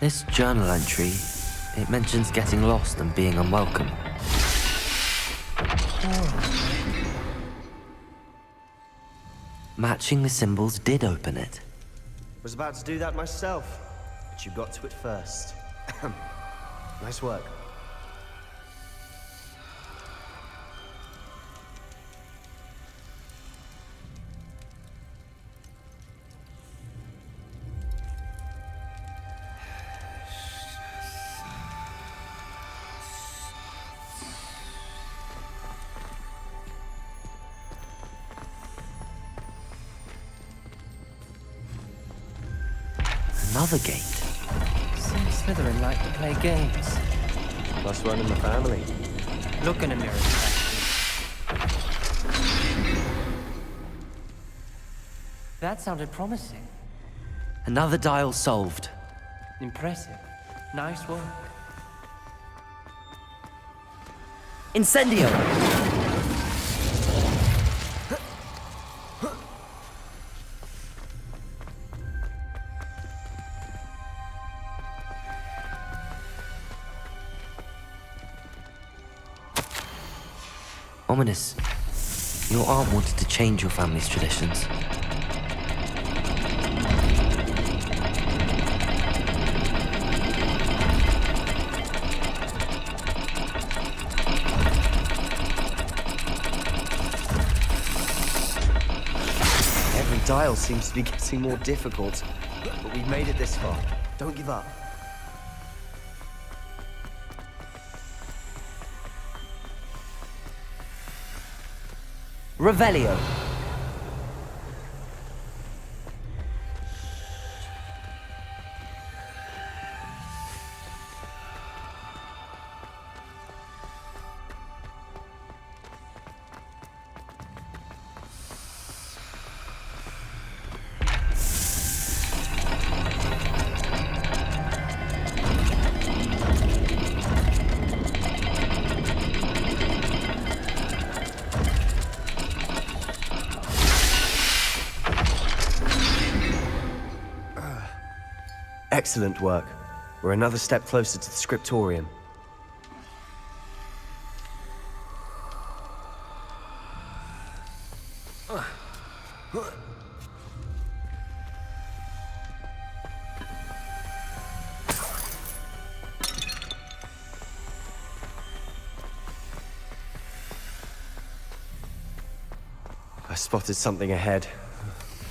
This journal entry, it mentions getting lost and being unwelcome. Matching the symbols did open it. Was about to do that myself, but you got to it first. Nice work. Another gate. Seems Slytherin like to play games. Must run in the family. Look in a mirror. That sounded promising. Another dial solved. Impressive. Nice work. Incendio! Ominous. Your aunt wanted to change your family's traditions. Every dial seems to be getting more difficult, but we've made it this far. Don't give up. Revelio. Excellent work. We're another step closer to the scriptorium. I spotted something ahead.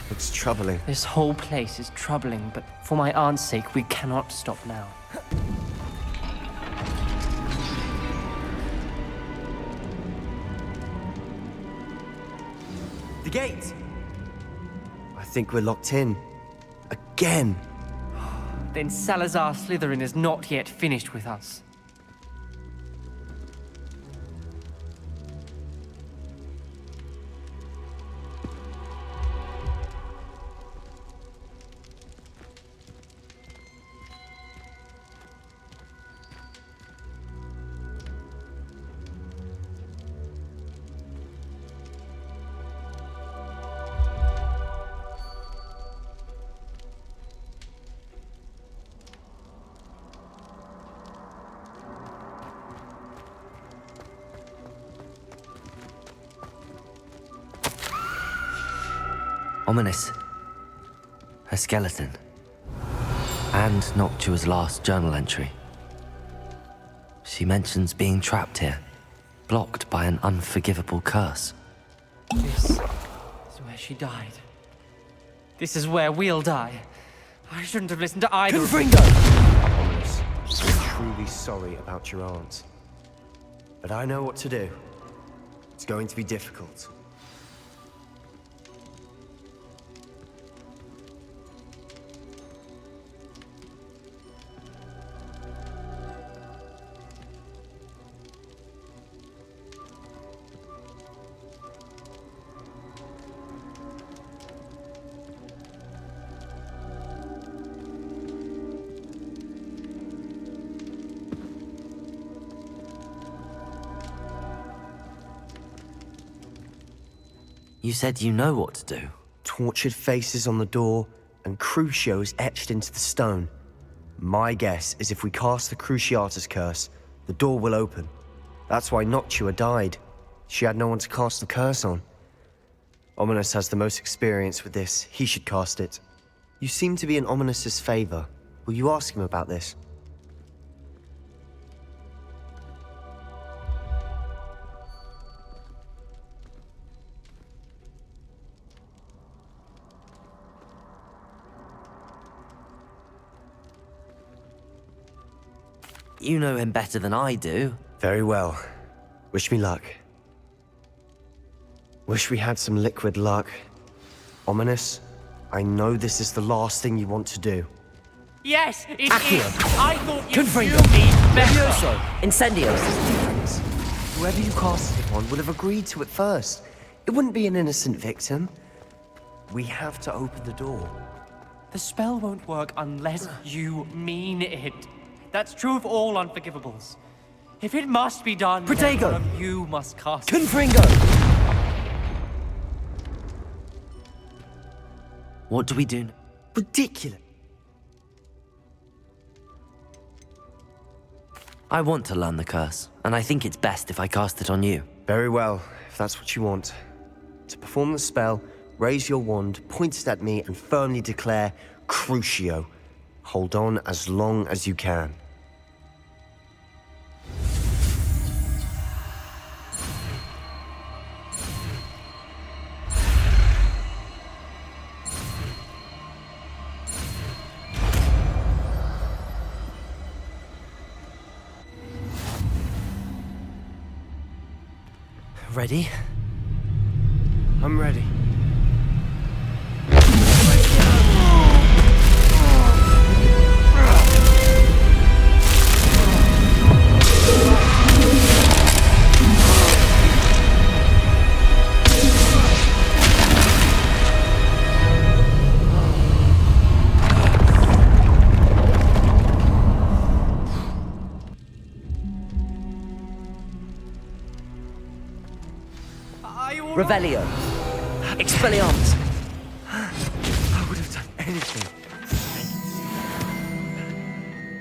Looks troubling. This whole place is troubling, but for my aunt's sake, we cannot stop now. The gate! I think we're locked in. Again! Then Salazar Slytherin is not yet finished with us. Ominous. A skeleton. And Noctua's last journal entry. She mentions being trapped here, blocked by an unforgivable curse. This is where she died. This is where we'll die. I shouldn't have listened to either. Ominous, I'm truly sorry about your aunt. But I know what to do. It's going to be difficult. You said you know what to do. Tortured faces on the door and crucios etched into the stone. My guess is if we cast the Cruciatus Curse, the door will open. That's why Noctua died. She had no one to cast the curse on. Ominous has the most experience with this. He should cast it. You seem to be in Ominous's favor. Will you ask him about this? You know him better than I do. Very well. Wish me luck. Wish we had some liquid luck. Ominous, I know this is the last thing you want to do. Yes, it is. I thought you Confringo. knew me better. Levioso. Incendios. Whoever you cast it on would have agreed to it first. It wouldn't be an innocent victim. We have to open the door. The spell won't work unless you mean it. That's true of all unforgivables. If it must be done, then Protego. one of you must cast it. Confringo. What do we do? Ridiculous. I want to learn the curse, and I think it's best if I cast it on you. Very well, if that's what you want. To perform the spell, raise your wand, point it at me, and firmly declare Crucio. Hold on as long as you can. Ready? I'm ready. Revelio. Expelliarmus. I would have done anything.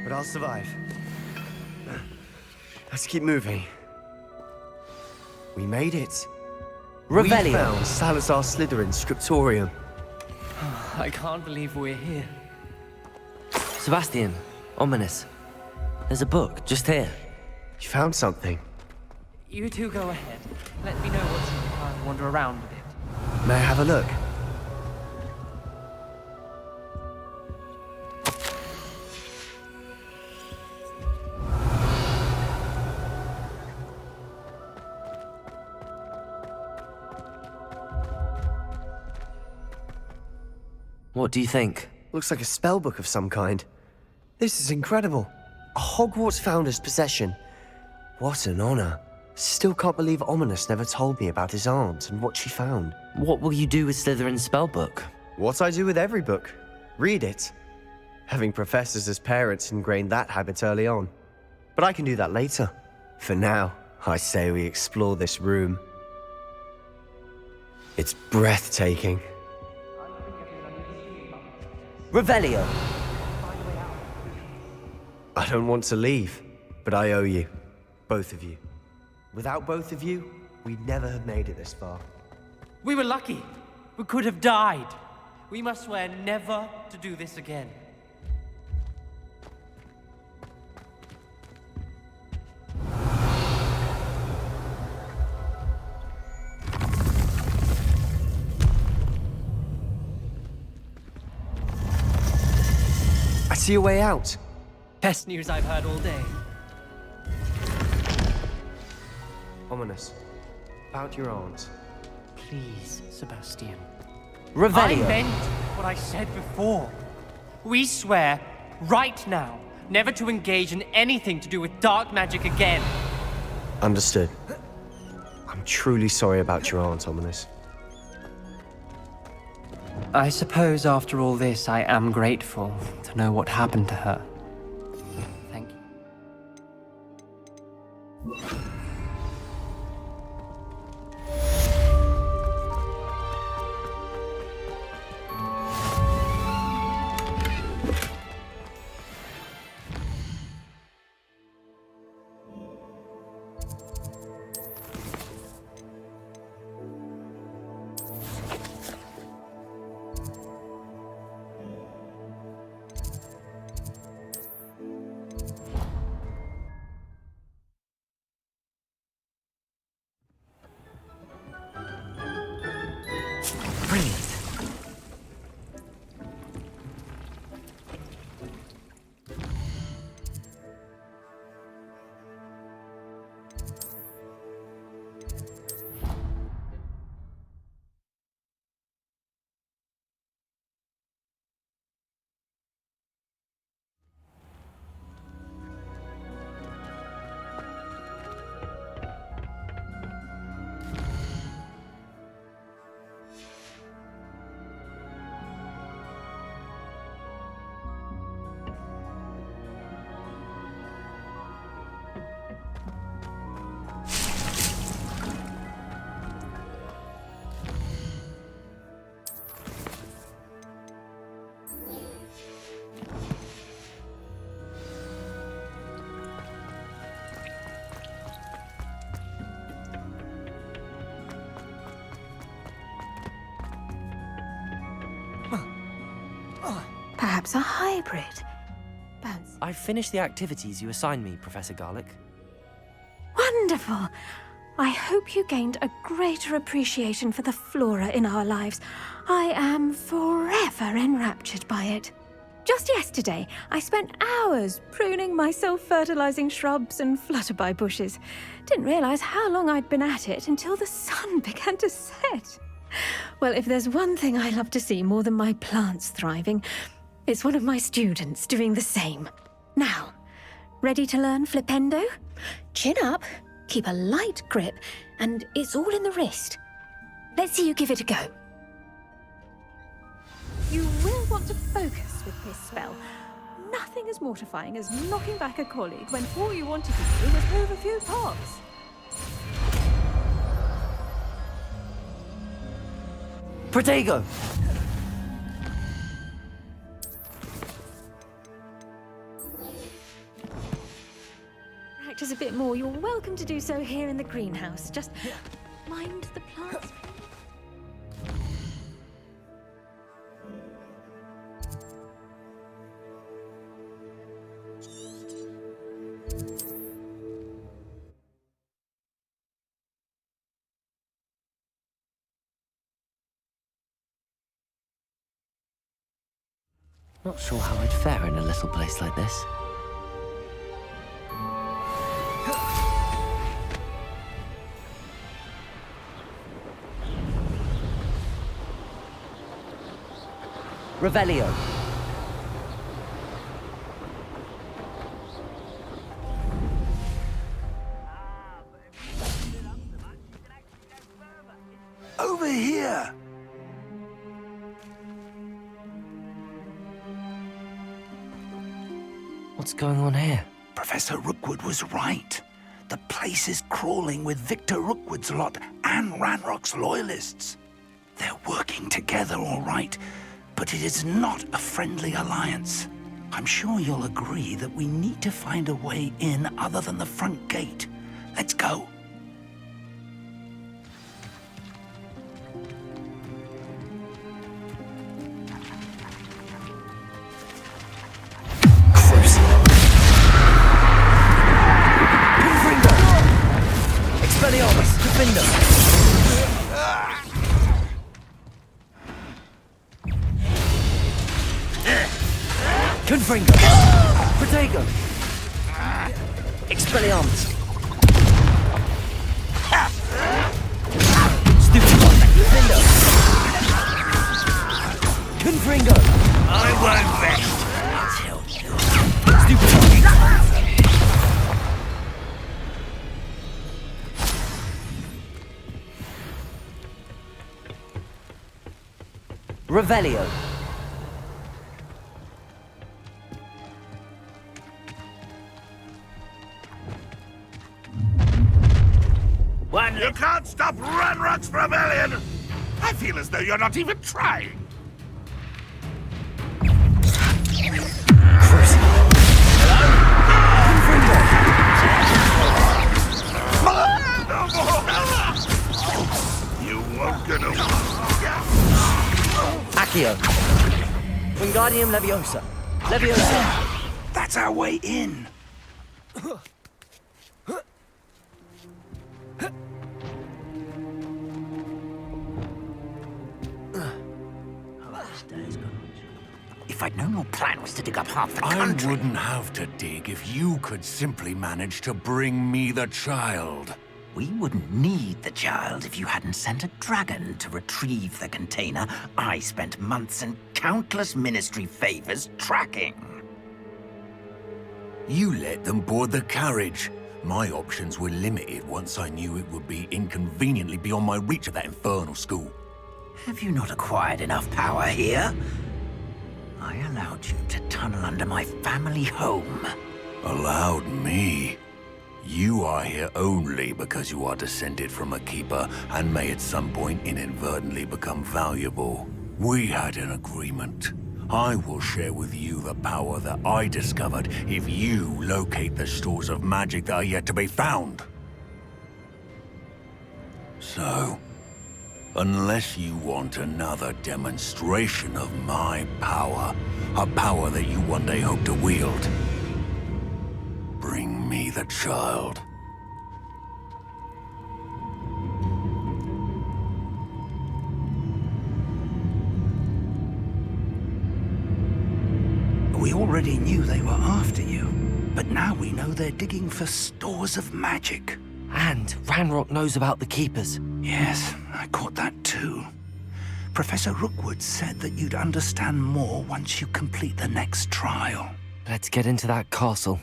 But I'll survive. Let's keep moving. We made it. Revelio. We found Salazar Slytherin's scriptorium. I can't believe we're here. Sebastian. Ominous. There's a book just here. You found something. You two go ahead. Let me know what's in it. I'll wander around a bit. May I have a look? What do you think? Looks like a spellbook of some kind. This is incredible. A Hogwarts founder's possession. What an honor. Still can't believe Ominous never told me about his aunt and what she found. What will you do with Slytherin's spellbook? What I do with every book. Read it. Having professors as parents ingrained that habit early on. But I can do that later. For now, I say we explore this room. It's breathtaking. Revelio. I don't want to leave, but I owe you. Both of you. Without both of you, we'd never have made it this far. We were lucky. We could have died. We must swear never to do this again. I see a way out. Best news I've heard all day. Ominous. About your aunt. Please, Sebastian. Revelio. I meant what I said before. We swear, right now, never to engage in anything to do with dark magic again. Understood. I'm truly sorry about your aunt, Ominous. I suppose after all this, I am grateful to know what happened to her. Thank you. Perhaps a hybrid. Bounce. I've finished the activities you assigned me, Professor Garlick. Wonderful! I hope you gained a greater appreciation for the flora in our lives. I am forever enraptured by it. Just yesterday, I spent hours pruning my self-fertilizing shrubs and flutterby bushes. Didn't realize how long I'd been at it until the sun began to set. Well, if there's one thing I love to see more than my plants thriving, it's one of my students doing the same. Now, ready to learn Flipendo? Chin up, keep a light grip, and it's all in the wrist. Let's see you give it a go. You will want to focus with this spell. Nothing as mortifying as knocking back a colleague when all you wanted to do was move a few pots. Protego! Practice a bit more. You're welcome to do so here in the greenhouse. Just mind the plants. Not sure how I'd fare in a little place like this. Revelio. Over here! What's going on here? Professor Rookwood was right. The place is crawling with Victor Rookwood's lot and Ranrock's loyalists. They're working together, all right, but it is not a friendly alliance. I'm sure you'll agree that we need to find a way in other than the front gate. Let's go. Expelliarmus, Gryffindor! Confringo! Protego! Expelliarmus! Stupid one! Gryffindor! Confringo! I won't rest. Stupid one! Revelio. You can't stop Ranrock's rebellion! I feel as though you're not even trying. You won't get away. Accio. Wingardium Leviosa. Leviosa. That's our way in. If I'd known your plan was to dig up half the country... I wouldn't have to dig if you could simply manage to bring me the child. We wouldn't need the child if you hadn't sent a dragon to retrieve the container I spent months and countless ministry favors tracking. You let them board the carriage. My options were limited once I knew it would be inconveniently beyond my reach of that infernal school. Have you not acquired enough power here? I allowed you to tunnel under my family home. Allowed me? You are here only because you are descended from a keeper and may at some point inadvertently become valuable. We had an agreement. I will share with you the power that I discovered if you locate the stores of magic that are yet to be found. So, Unless you want another demonstration of my power, a power that you one day hope to wield. Bring me the child. We already knew they were after you, but now we know they're digging for stores of magic. And Ranrock knows about the Keepers. Yes, I caught that too. Professor Rookwood said that you'd understand more once you complete the next trial. Let's get into that castle.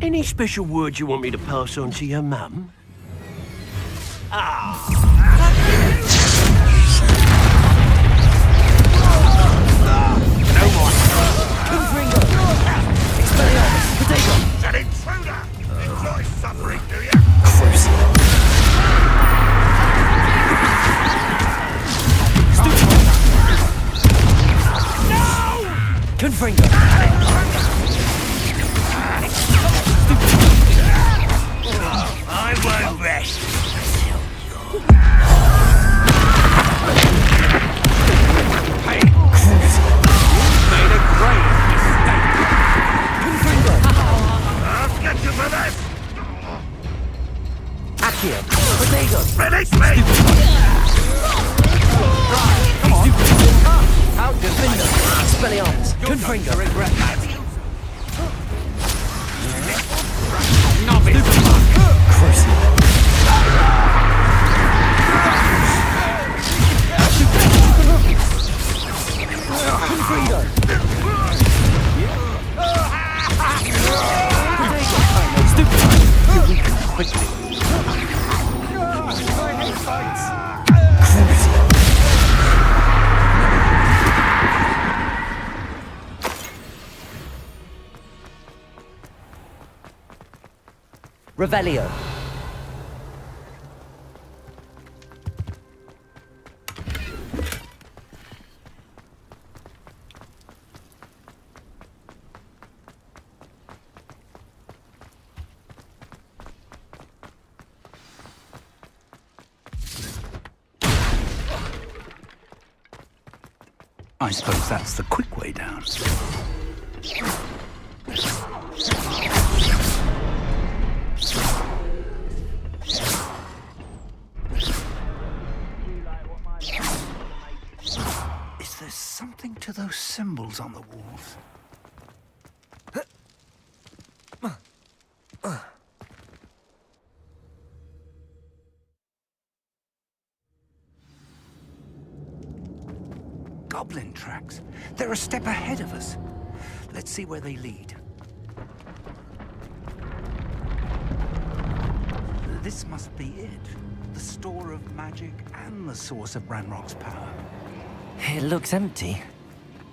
Any special words you want me to pass on to your mum? No more. Gryffindor! Expelliarmus! Potato! An intruder! Enjoy suffering, do you? No! Gryffindor! I won't rest. Hey, made a great mistake. I'll get you for this. Accio! Potato! Release me! Come on! Out Gryffindor! Expelliarmus! Gryffindor! Regret that. Revelio. I suppose that's the quick way down. Is there something to those symbols on the walls? Goblin tracks. They're a step ahead of us. Let's see where they lead. This must be it. The store of magic and the source of Ranrock's power. It looks empty.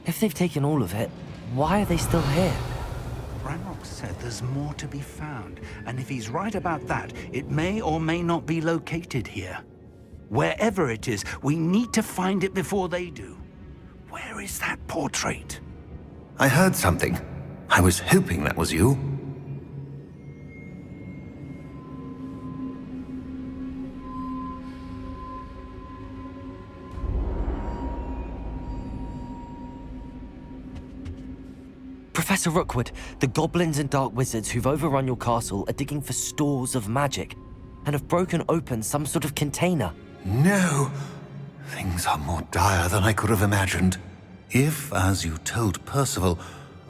If they've taken all of it, why are they still here? Ranrock said there's more to be found, and if he's right about that, it may or may not be located here. Wherever it is, we need to find it before they do. Where is that portrait? I heard something. I was hoping that was you. Professor Rookwood, the goblins and dark wizards who've overrun your castle are digging for stores of magic and have broken open some sort of container. No! Things are more dire than I could have imagined. If, as you told Percival,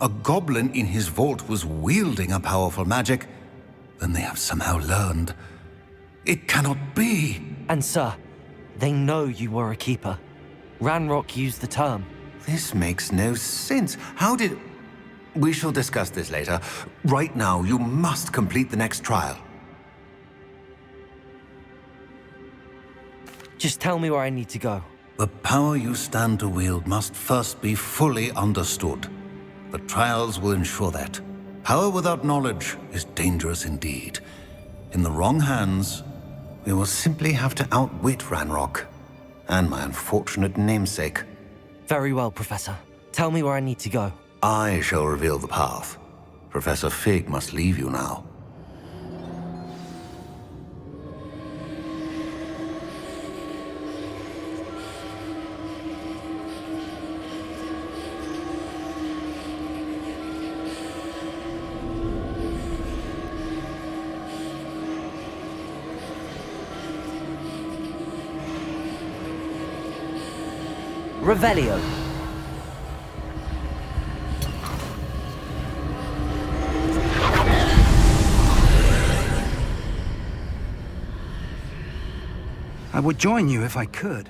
a goblin in his vault was wielding a powerful magic, then they have somehow learned. It cannot be! And sir, they know you were a keeper. Ranrock used the term. This makes no sense. How did... We shall discuss this later. Right now, you must complete the next trial. Just tell me where I need to go. The power you stand to wield must first be fully understood. The trials will ensure that. Power without knowledge is dangerous indeed. In the wrong hands, we will simply have to outwit Ranrock and my unfortunate namesake. Very well, Professor. Tell me where I need to go. I shall reveal the path. Professor Fig must leave you now. Revelio. I would join you if I could.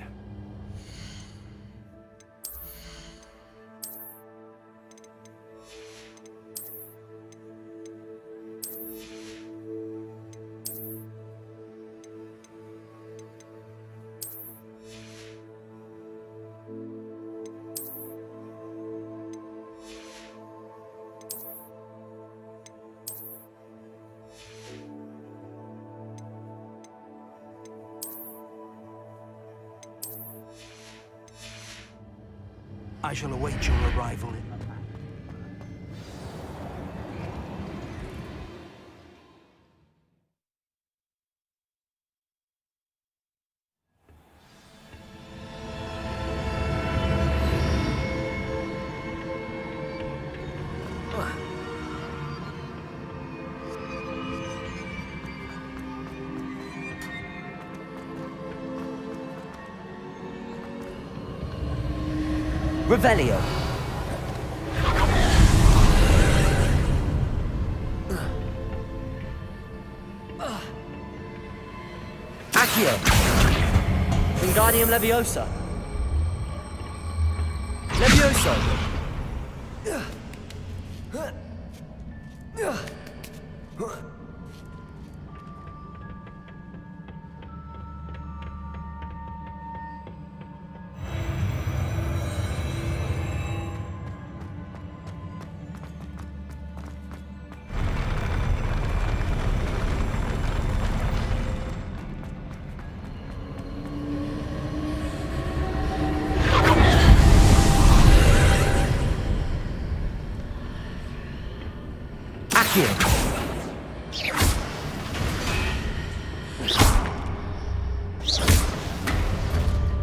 I shall await your arrival in the pack. Revelio. Accio. Wingardium Leviosa. Levioso.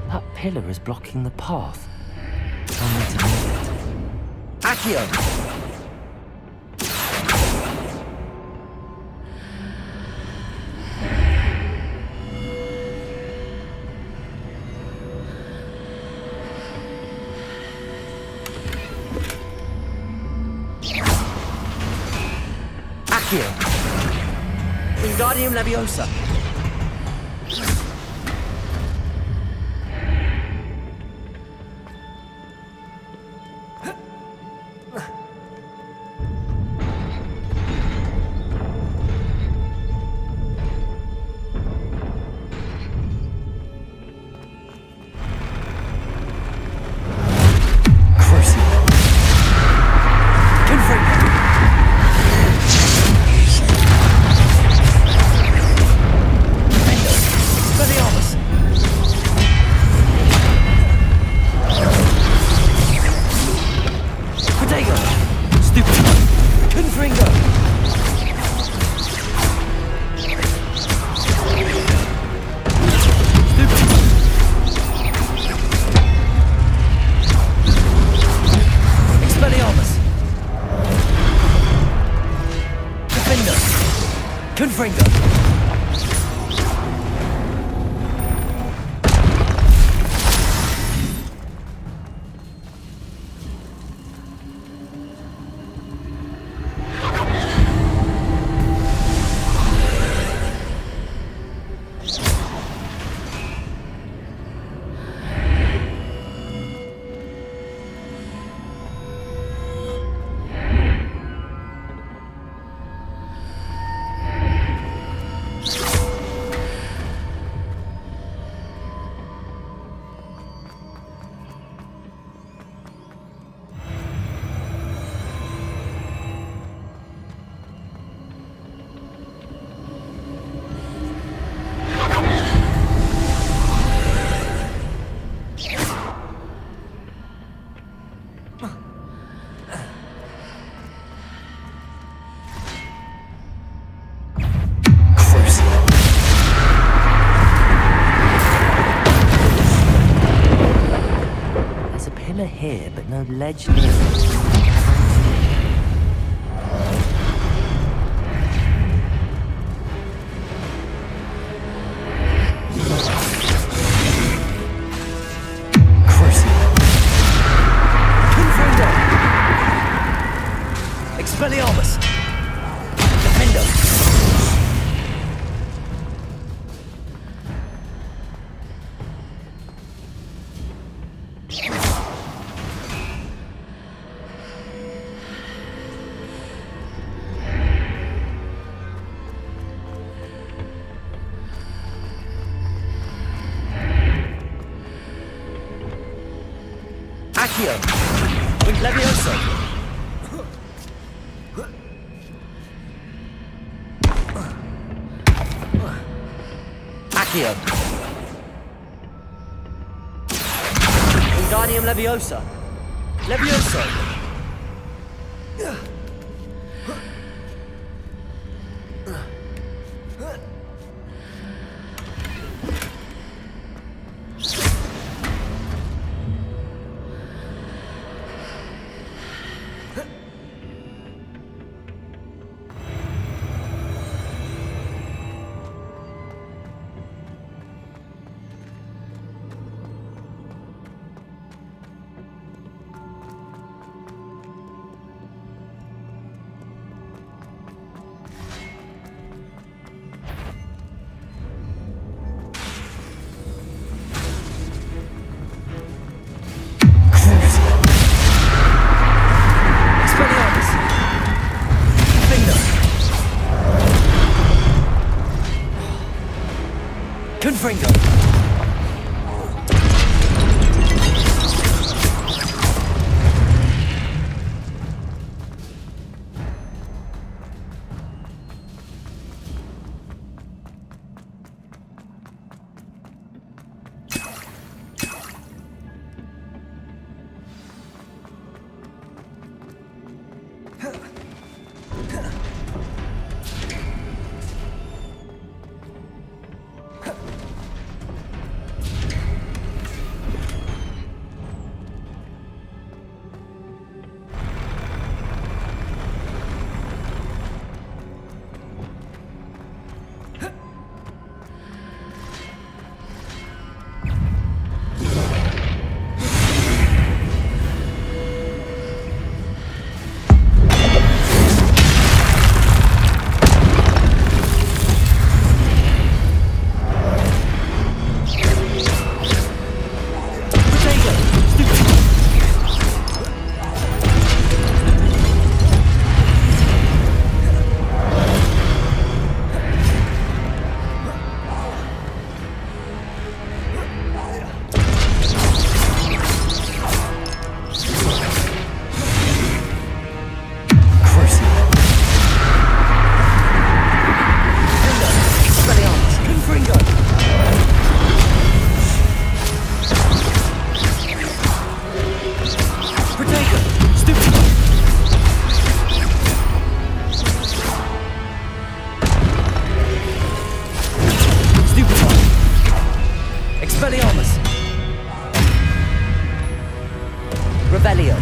That pillar is blocking the path. I'll need to move it. Accio. Wingardium Leviosa. no ledge near me. Expelliarmus! Defender! Accio! With Levioso! Accio! Wingardium Leviosa! Levioso! Confringo! Expelliarmus! Revelio!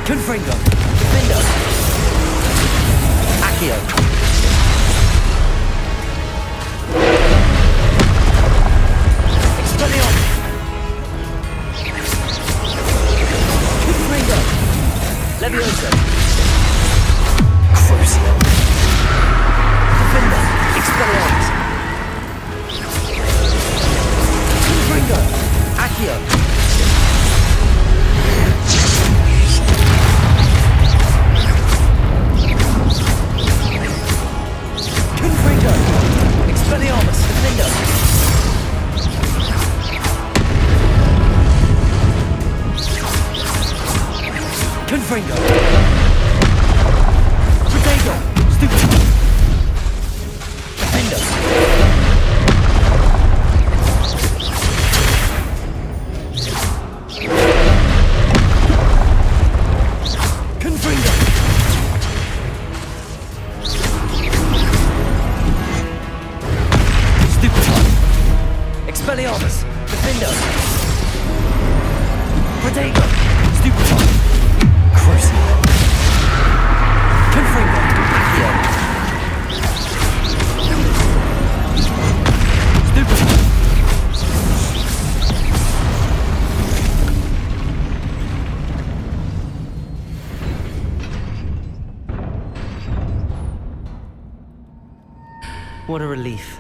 Confringo! Defender! Accio! Expelliarmus! Confringo! Levioso! Crucio! Defender! Expelliarmus! Confringo! Accio! Expelliarmus! Gryffindor! Protego! Stupefy! Crucible! Confringo! Accio! Stupefy! What a relief.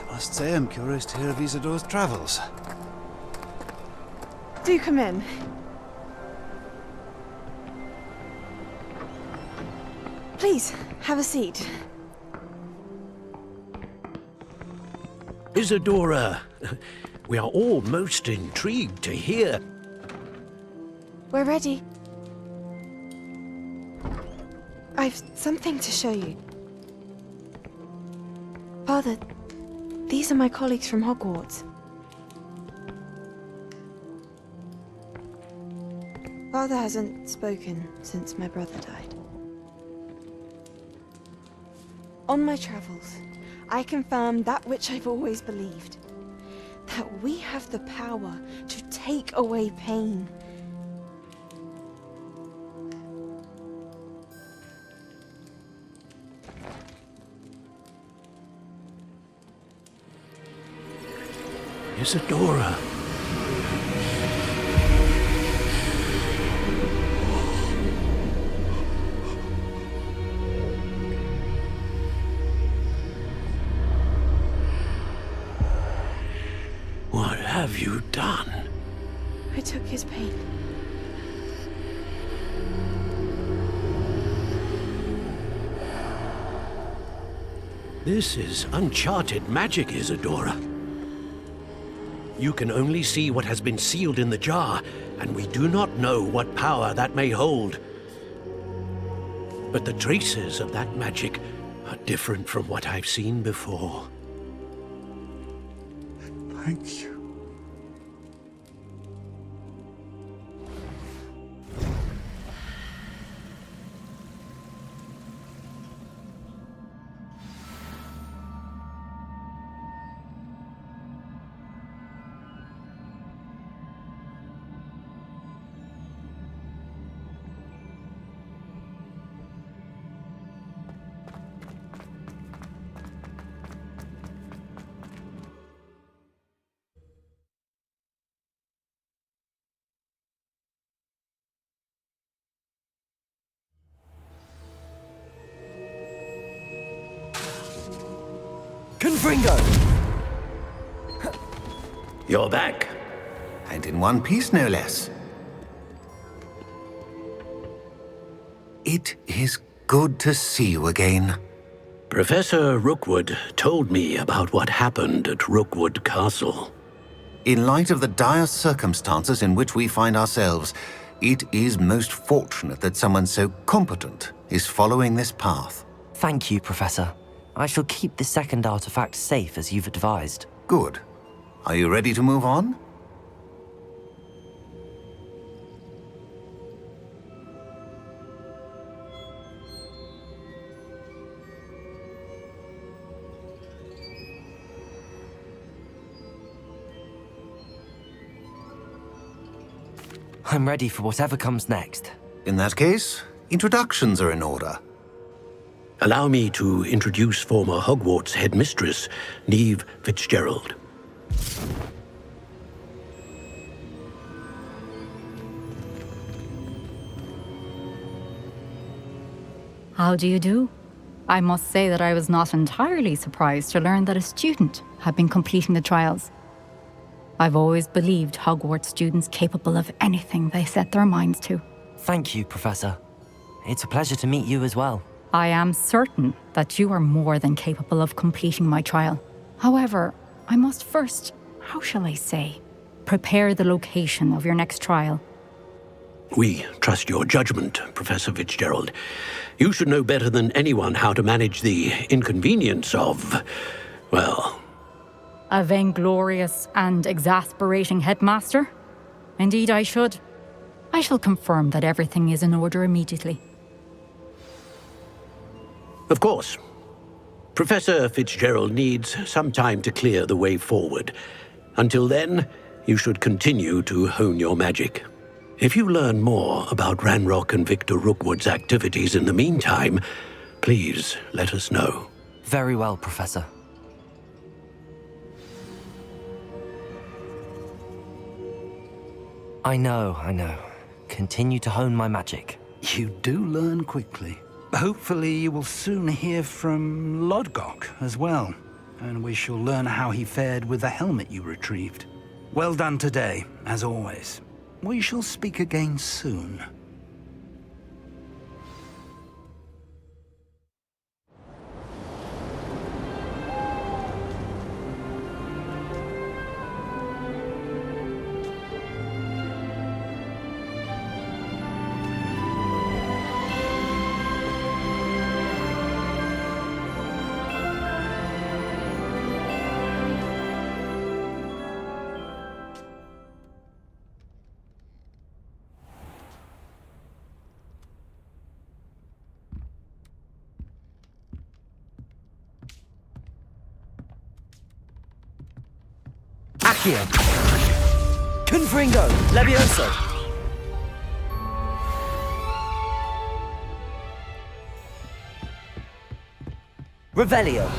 I must say I'm curious to hear of Isidor's travels. Do come in. Please, have a seat. Isadora, we are all most intrigued to hear. We're ready. I've something to show you. Father, these are my colleagues from Hogwarts. Father hasn't spoken since my brother died. On my travels, I confirmed that which I've always believed. That we have the power to take away pain. Isadora. What have you done? I took his pain. This is uncharted magic, Isadora. You can only see what has been sealed in the jar, and we do not know what power that may hold. But the traces of that magic are different from what I've seen before. Thank you. Confringo! You're back. And in one piece, no less. It is good to see you again. Professor Rookwood told me about what happened at Rookwood Castle. In light of the dire circumstances in which we find ourselves, it is most fortunate that someone so competent is following this path. Thank you, Professor. I shall keep the second artifact safe as you've advised. Good. Are you ready to move on? I'm ready for whatever comes next. In that case, introductions are in order. Allow me to introduce former Hogwarts headmistress, Neve Fitzgerald. How do you do? I must say that I was not entirely surprised to learn that a student had been completing the trials. I've always believed Hogwarts students capable of anything they set their minds to. Thank you, Professor. It's a pleasure to meet you as well. I am certain that you are more than capable of completing my trial. However, I must first, how shall I say, prepare the location of your next trial. We trust your judgment, Professor Fitzgerald. You should know better than anyone how to manage the inconvenience of, well... A vainglorious and exasperating headmaster? Indeed I should. I shall confirm that everything is in order immediately. Of course. Professor Fitzgerald needs some time to clear the way forward. Until then, you should continue to hone your magic. If you learn more about Ranrock and Victor Rookwood's activities in the meantime, please let us know. Very well, Professor. I know. Continue to hone my magic. You do learn quickly. Hopefully you will soon hear from Lodgok as well, and we shall learn how he fared with the helmet you retrieved. Well done today, as always. We shall speak again soon. Accio! Confringo! Levioso! Revelio!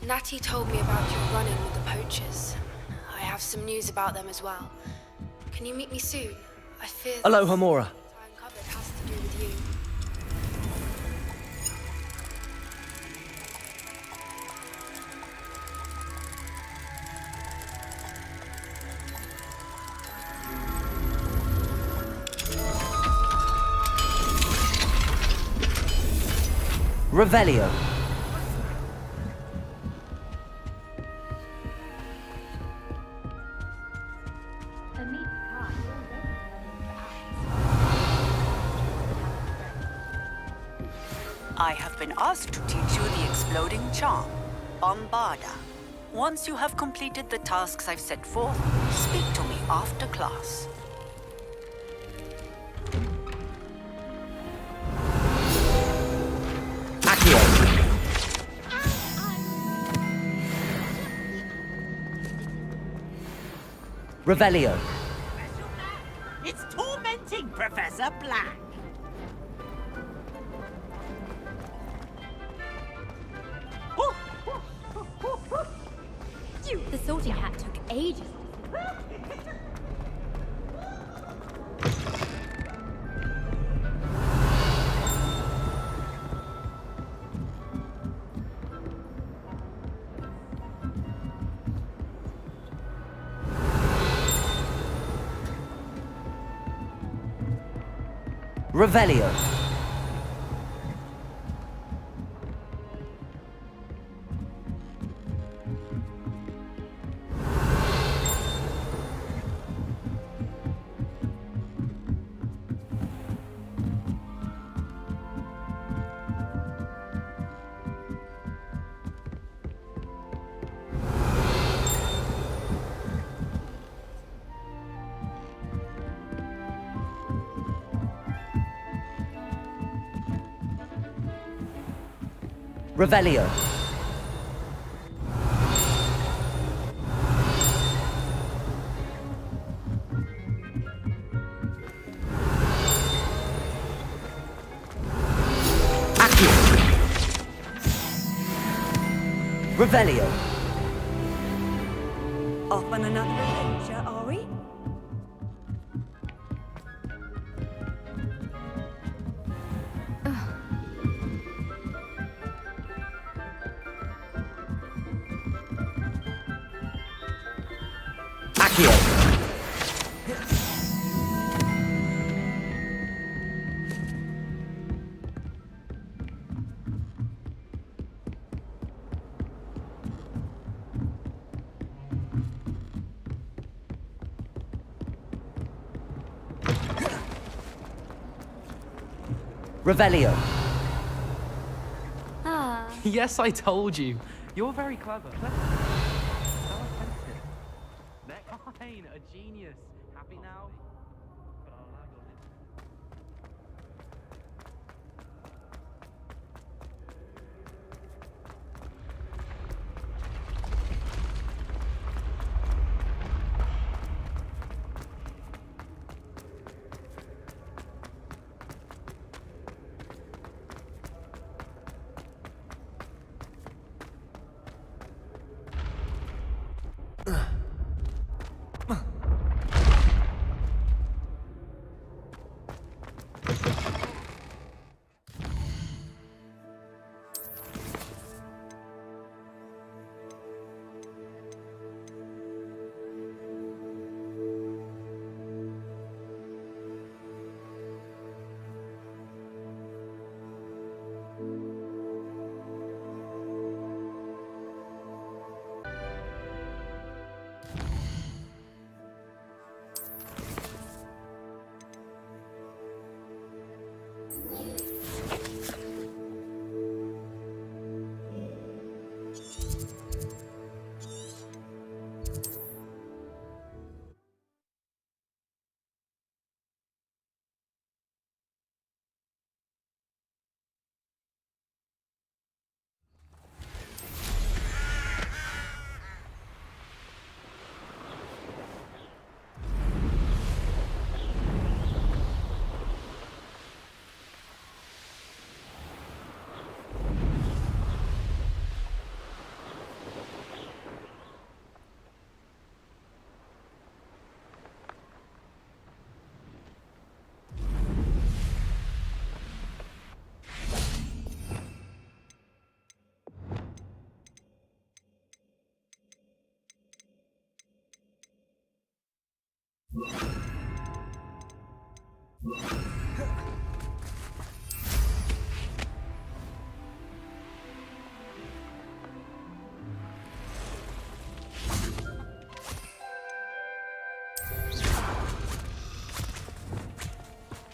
Natty told me about your run-in with the poachers. I have some news about them as well. Can you meet me soon? I fear that Aloha Mora. I uncovered has to do with you. Revelio. I have been asked to teach you the exploding charm, Bombarda. Once you have completed the tasks I've set forth, speak to me after class. Accio! Revelio. It's tormenting, Professor Black. The sorting hat took ages. Revelio. Revelio. Accio. Revelio. Off on another adventure, are we? Accio! Revelio. Ah. Yes, I told you. You're very clever. So attentive. Fine, a genius. Happy now?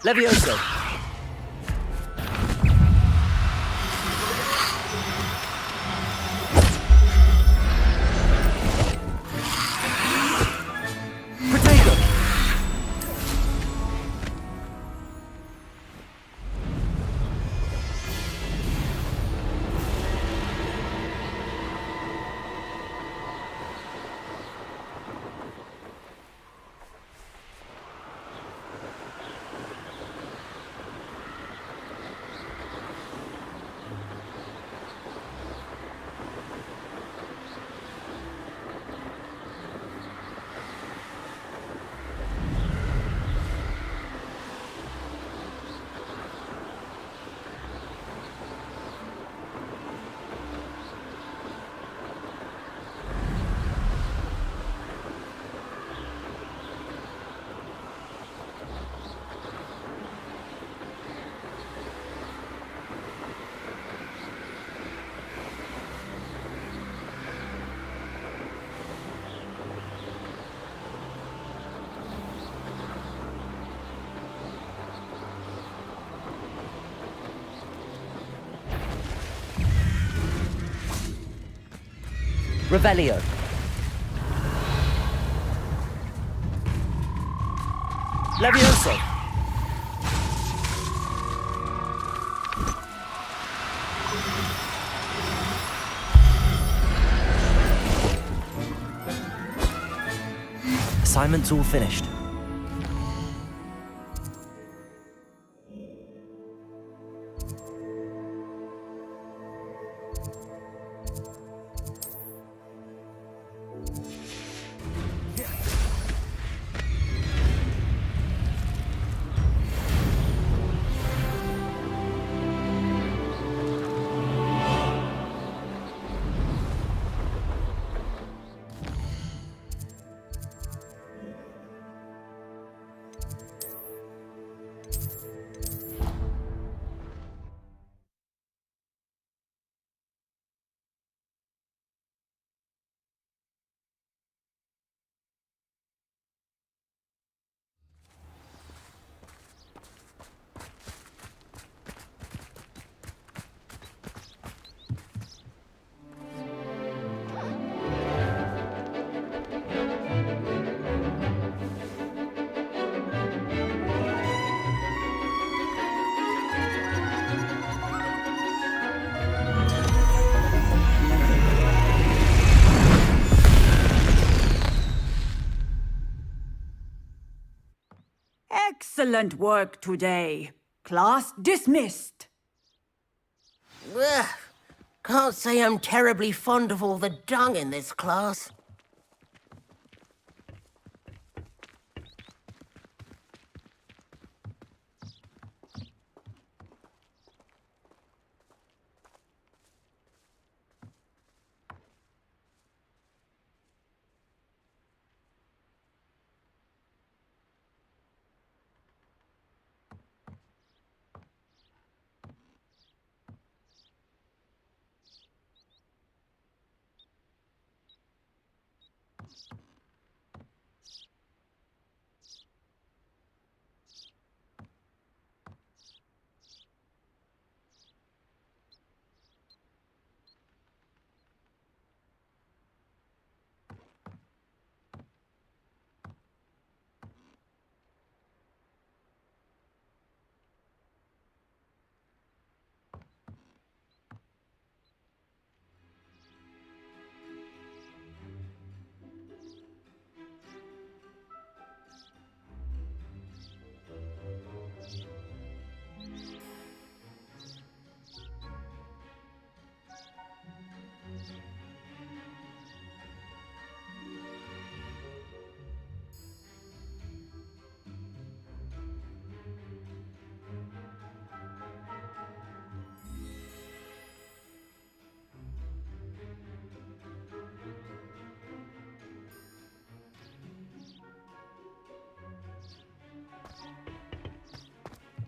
Levioso. Protego. Revelio. Levioso. Assignment's all finished. Excellent work today. Class dismissed. Ugh. Can't say I'm terribly fond of all the dung in this class.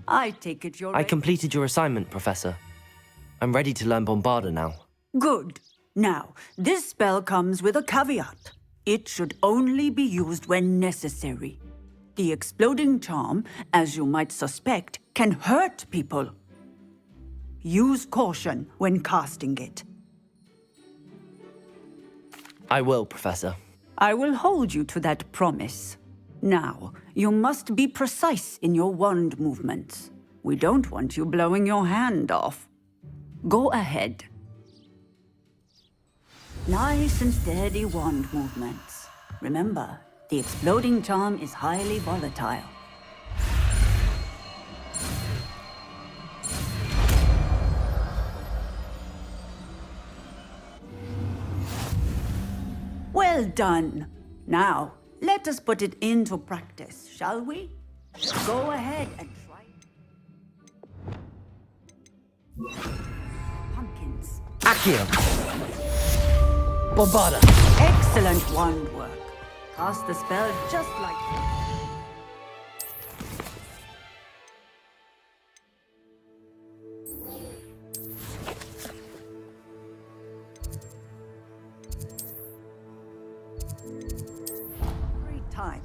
I take it you're I ready. completed your assignment, Professor. I'm ready to learn Bombarda now. Good. Now, this spell comes with a caveat. It should only be used when necessary. The exploding charm, as you might suspect, can hurt people. Use caution when casting it. I will, Professor. I will hold you to that promise. Now, you must be precise in your wand movements. We don't want you blowing your hand off. Go ahead. Nice and steady wand movements. Remember, the exploding charm is highly volatile. Well done. Now, let us put it into practice, shall we? Go ahead and try. Pumpkins. Accio! Bombarda! Excellent wand work. Cast the spell just like that. Great time.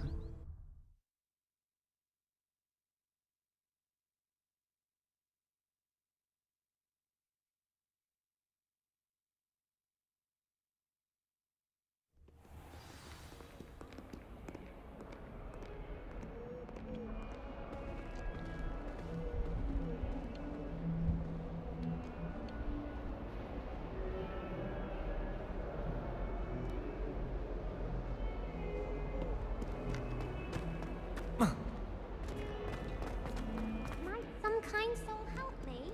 Might some kind soul help me?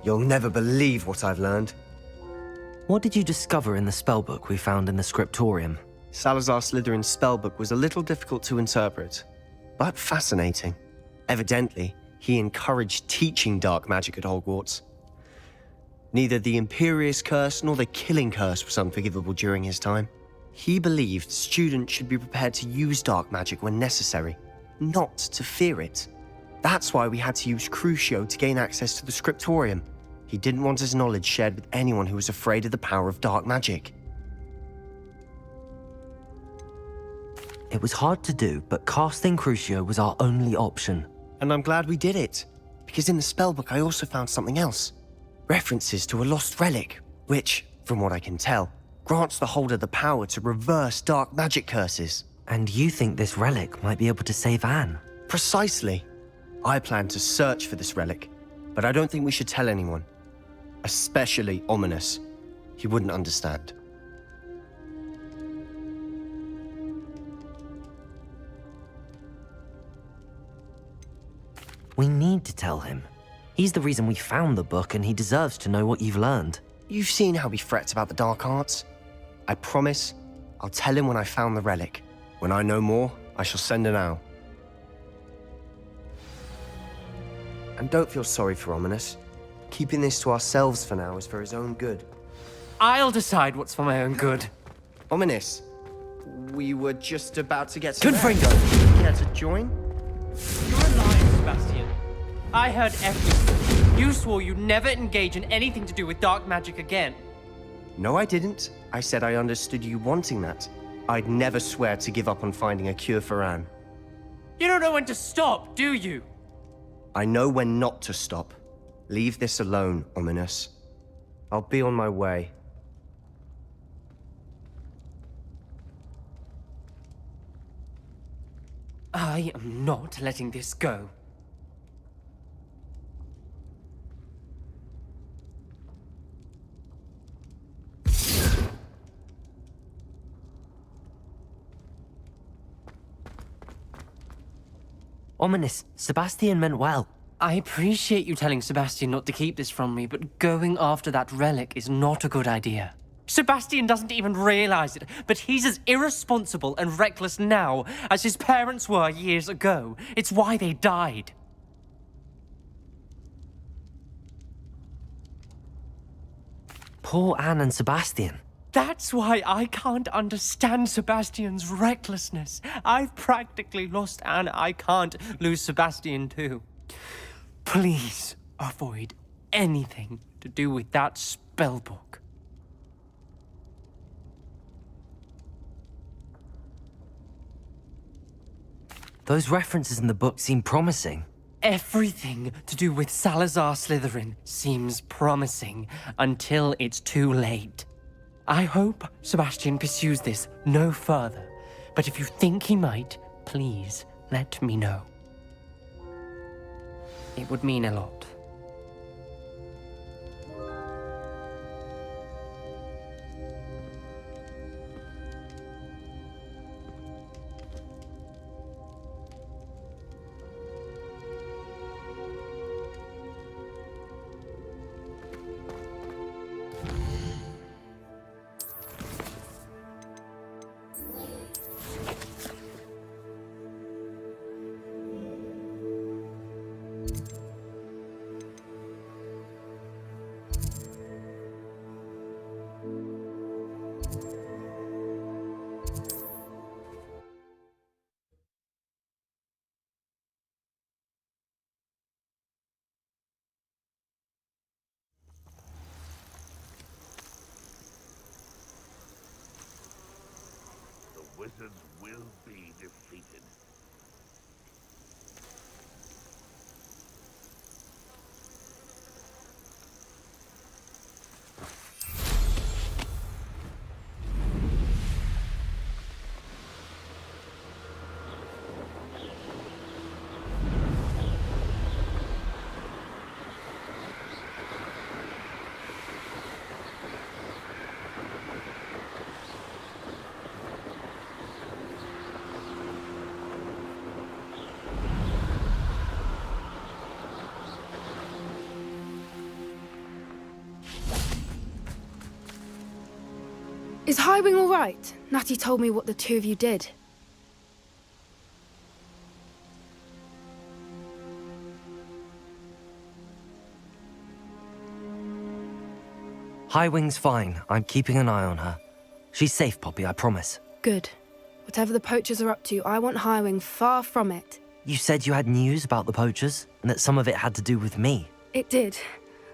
You'll never believe what I've learned. What did you discover in the spellbook we found in the scriptorium? Salazar Slytherin's spellbook was a little difficult to interpret, but fascinating. Evidently, he encouraged teaching dark magic at Hogwarts. Neither the Imperious Curse nor the Killing Curse was unforgivable during his time. He believed students should be prepared to use dark magic when necessary, not to fear it. That's why we had to use Crucio to gain access to the scriptorium. He didn't want his knowledge shared with anyone who was afraid of the power of dark magic. It was hard to do, but casting Crucio was our only option. And I'm glad we did it, because in the spellbook I also found something else. References to a lost relic, which, from what I can tell, grants the holder the power to reverse dark magic curses. And you think this relic might be able to save Anne? Precisely. I plan to search for this relic, but I don't think we should tell anyone. Especially Ominous. He wouldn't understand. We need to tell him. He's the reason we found the book, and he deserves to know what you've learned. You've seen how he frets about the dark arts. I promise I'll tell him when I found the relic. When I know more, I shall send an owl. And don't feel sorry for Ominous. Keeping this to ourselves for now is for his own good. I'll decide what's for my own good. Ominous, we were just about to get to Gryffindor! Care to join? You're lying, Sebastian. I heard everything. You swore you'd never engage in anything to do with dark magic again. No, I didn't. I said I understood you wanting that. I'd never swear to give up on finding a cure for Anne. You don't know when to stop, do you? I know when not to stop. Leave this alone, Ominous. I'll be on my way. I am not letting this go. Ominous, Sebastian meant well. I appreciate you telling Sebastian not to keep this from me, but going after that relic is not a good idea. Sebastian doesn't even realize it, but he's as irresponsible and reckless now as his parents were years ago. It's why they died. Poor Anne and Sebastian. That's why I can't understand Sebastian's recklessness. I've practically lost Anne. I can't lose Sebastian too. Please avoid anything to do with that spellbook. Those references in the book seem promising. Everything to do with Salazar Slytherin seems promising until it's too late. I hope Sebastian pursues this no further, but if you think he might, please let me know. It would mean a lot. The wizards will be defeated. Is Highwing all right? Natty told me what the two of you did. Highwing's fine. I'm keeping an eye on her. She's safe, Poppy, I promise. Good. Whatever the poachers are up to, I want Highwing far from it. You said you had news about the poachers, and that some of it had to do with me. It did.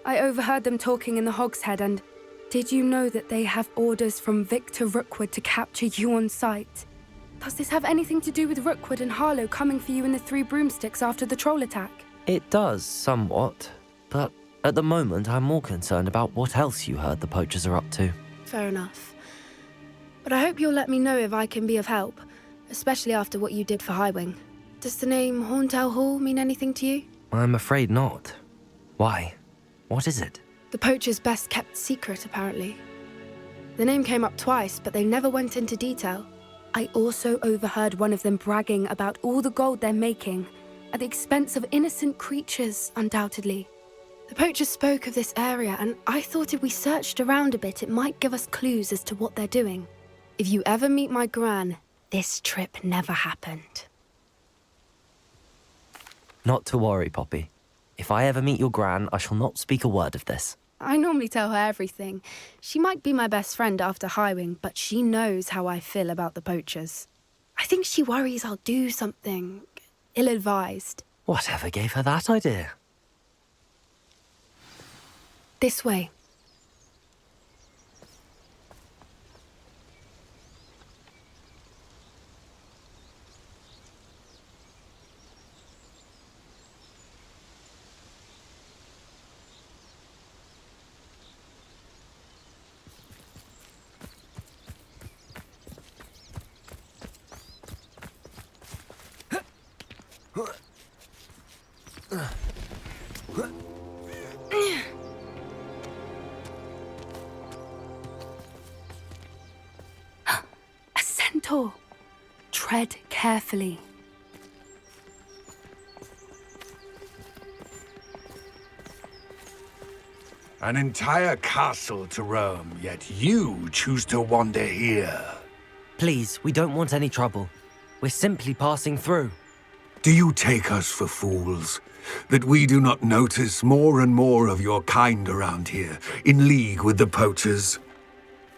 I overheard them talking in the Hogshead, and did you know that they have orders from Victor Rookwood to capture you on sight? Does this have anything to do with Rookwood and Harlow coming for you in the Three Broomsticks after the troll attack? It does, somewhat. But at the moment, I'm more concerned about what else you heard the poachers are up to. Fair enough. But I hope you'll let me know if I can be of help, especially after what you did for Highwing. Does the name Horntail Hall mean anything to you? I'm afraid not. Why? What is it? The poacher's best kept secret, apparently. The name came up twice, but they never went into detail. I also overheard one of them bragging about all the gold they're making, at the expense of innocent creatures, undoubtedly. The poacher spoke of this area, and I thought if we searched around a bit, it might give us clues as to what they're doing. If you ever meet my gran, this trip never happened. Not to worry, Poppy. If I ever meet your gran, I shall not speak a word of this. I normally tell her everything. She might be my best friend after Highwing, but she knows how I feel about the poachers. I think she worries I'll do something ill-advised. Whatever gave her that idea? This way. A centaur. Tread carefully. An entire castle to roam, yet you choose to wander here. Please, we don't want any trouble. We're simply passing through. Do you take us for fools? That we do not notice more and more of your kind around here, in league with the poachers?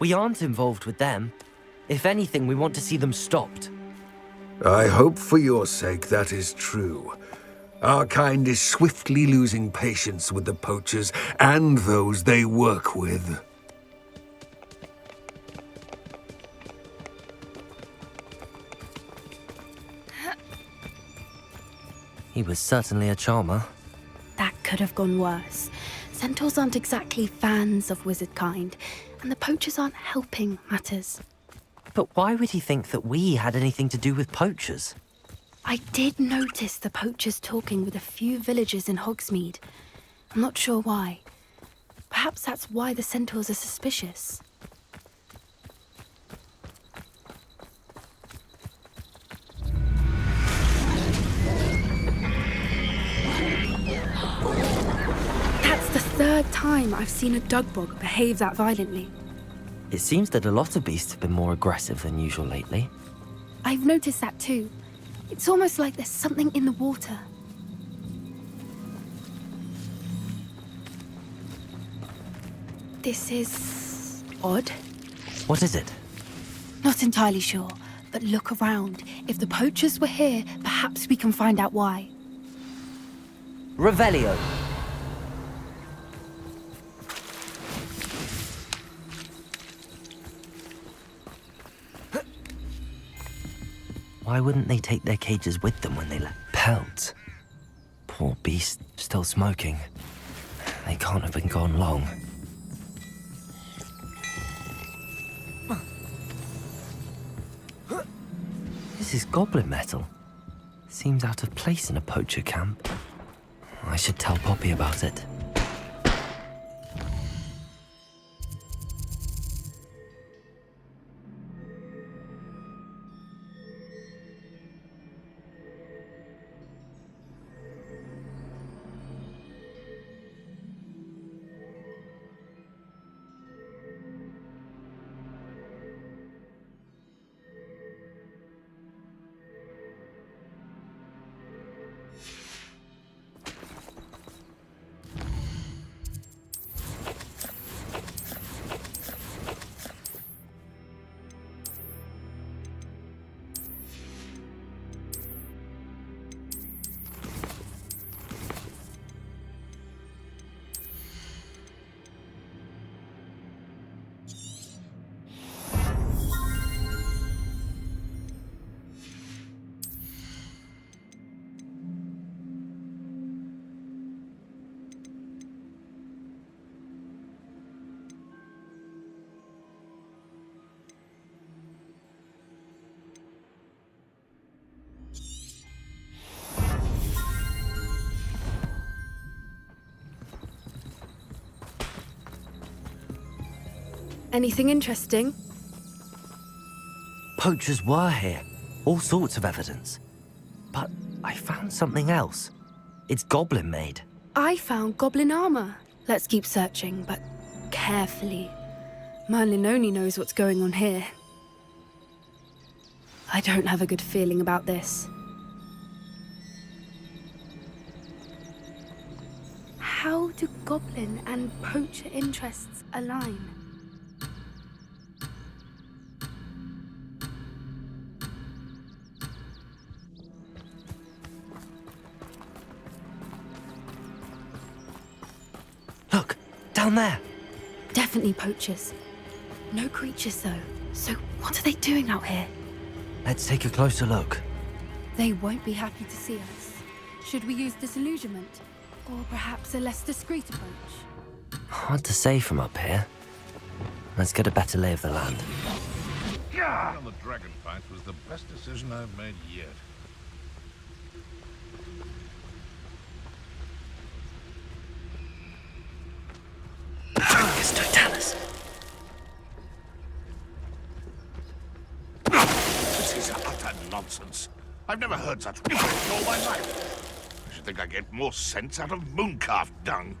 We aren't involved with them. If anything, we want to see them stopped. I hope for your sake that is true. Our kind is swiftly losing patience with the poachers and those they work with. He was certainly a charmer. That could have gone worse. Centaurs aren't exactly fans of wizard kind, and the poachers aren't helping matters. But why would he think that we had anything to do with poachers? I did notice the poachers talking with a few villagers in Hogsmeade. I'm not sure why. Perhaps that's why the centaurs are suspicious. That's the third time I've seen a dugbog behave that violently. It seems that a lot of beasts have been more aggressive than usual lately. I've noticed that too. It's almost like there's something in the water. This is odd. What is it? Not entirely sure, but look around. If the poachers were here, perhaps we can find out why. Revelio. Why wouldn't they take their cages with them when they left? Pelts. Poor beast, still smoking. They can't have been gone long. This is goblin metal. Seems out of place in a poacher camp. I should tell Poppy about it. Anything interesting? Poachers were here. All sorts of evidence. But I found something else. It's goblin-made. I found goblin armor. Let's keep searching, but carefully. Merlin only knows what's going on here. I don't have a good feeling about this. How do goblin and poacher interests align? Look, down there. Definitely poachers. No creatures though. So what are they doing out here? Let's take a closer look. They won't be happy to see us. Should we use disillusionment? Or perhaps a less discreet approach? Hard to say from up here. Let's get a better lay of the land. On the dragon fight was the best decision I've made yet. This is utter nonsense. I've never heard such rubbish in all my life. I should think I get more sense out of mooncalf dung.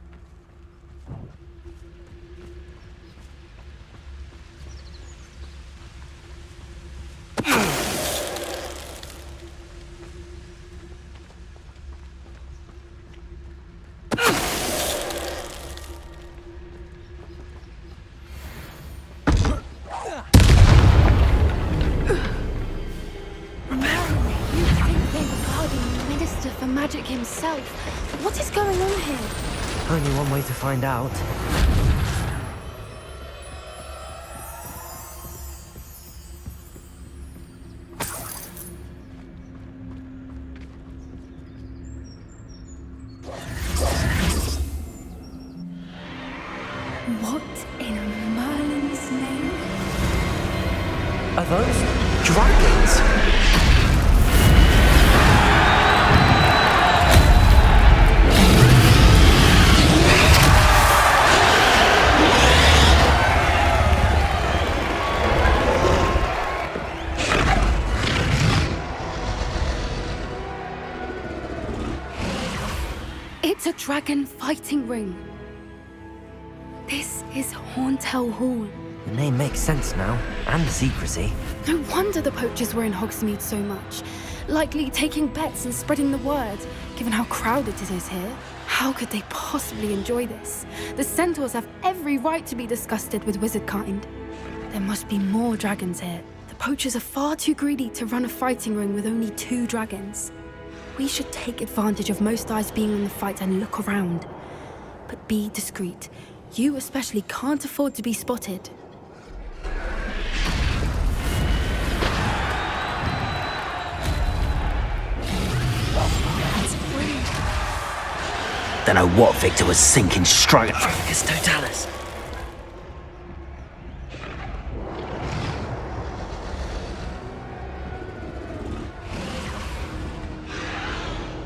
Magic himself. What is going on here? Only one way to find out. What in Merlin's name? Are those dragons? It's a dragon fighting ring. This is Horntail Hall. The name makes sense now, and the secrecy. No wonder the poachers were in Hogsmeade so much. Likely taking bets and spreading the word, given how crowded it is here. How could they possibly enjoy this? The centaurs have every right to be disgusted with wizard kind. There must be more dragons here. The poachers are far too greedy to run a fighting ring with only 2 dragons. We should take advantage of most eyes being on the fight and look around. But be discreet. You especially can't afford to be spotted. Don't know what Victor was thinking straight. Focus Totalis.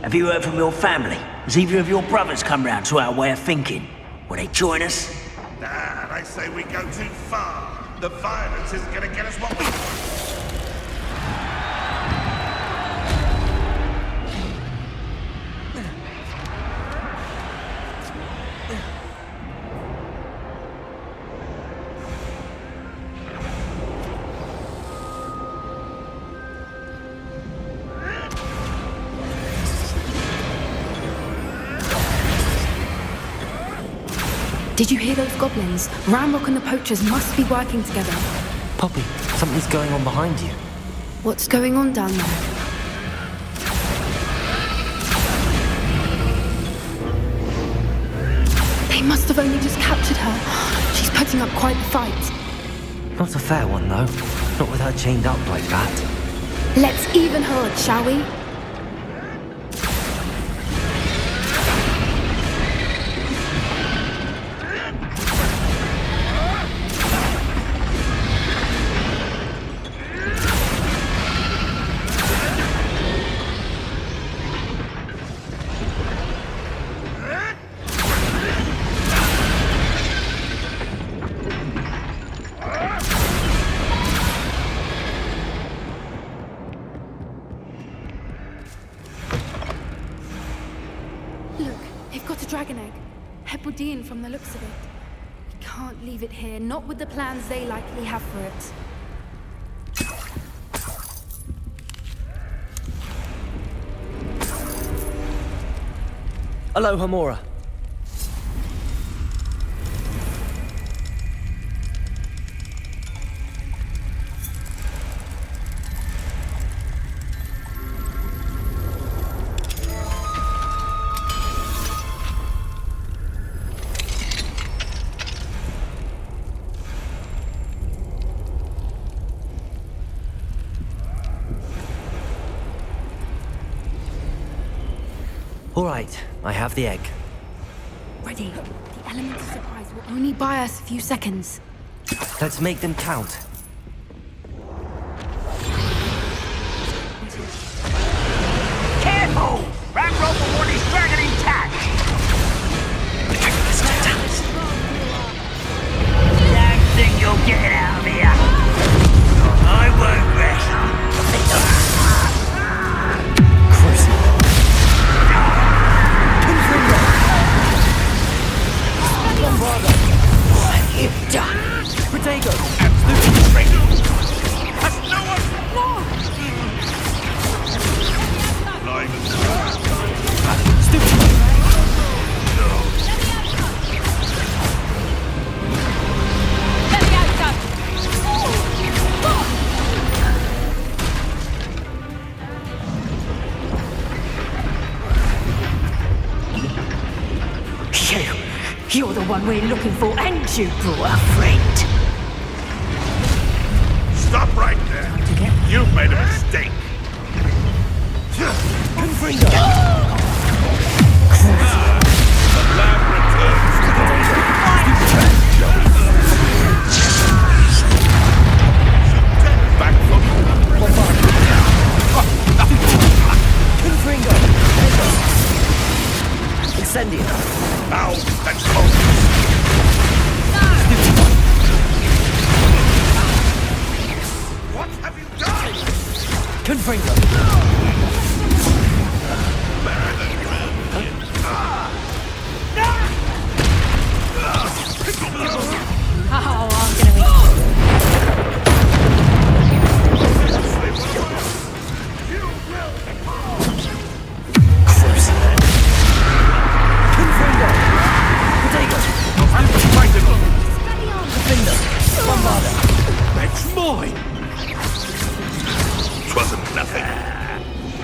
Have you heard from your family? Has either of your brothers come round to our way of thinking? Will they join us? Nah, I say we go too far. The violence isn't gonna get us what we want. Did you hear those goblins? Ramrock and the poachers must be working together. Poppy, something's going on behind you. What's going on down there? They must have only just captured her. She's putting up quite the fight. Not a fair one, though. Not with her chained up like that. Let's even her odds, shall we? dragon egg. Hebridean from the looks of it. We can't leave it here, not with the plans they likely have for it. Aloha, Mora. All right, I have the egg. Ready. The element of surprise will only buy us a few seconds. Let's make them count. Careful! Ranrock will want his dragon intact! Don't think you'll get it out of here! I won't rest! What have you done? Protego! Absolutely ready! Has no one... You're the one we're looking for, and you brought a friend. Stop right there. You've made a mistake. Gryffindor! The lab returns to the back from Gryffindor! Incendio! Now and focus! What have you done? Gryffindor! Oh, I'm gonna be... It's mine! Twasn't nothing.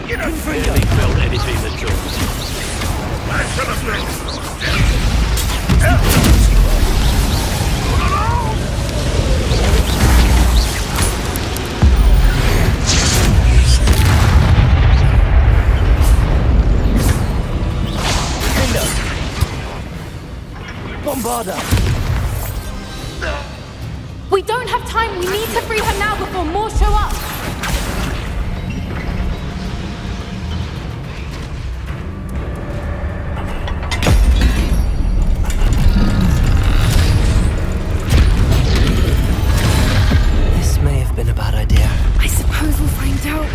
You don't really felt anything at all. I should have been. Bombarda! We don't have time. We need to free her now before more show up. This may have been a bad idea. I suppose we'll find out.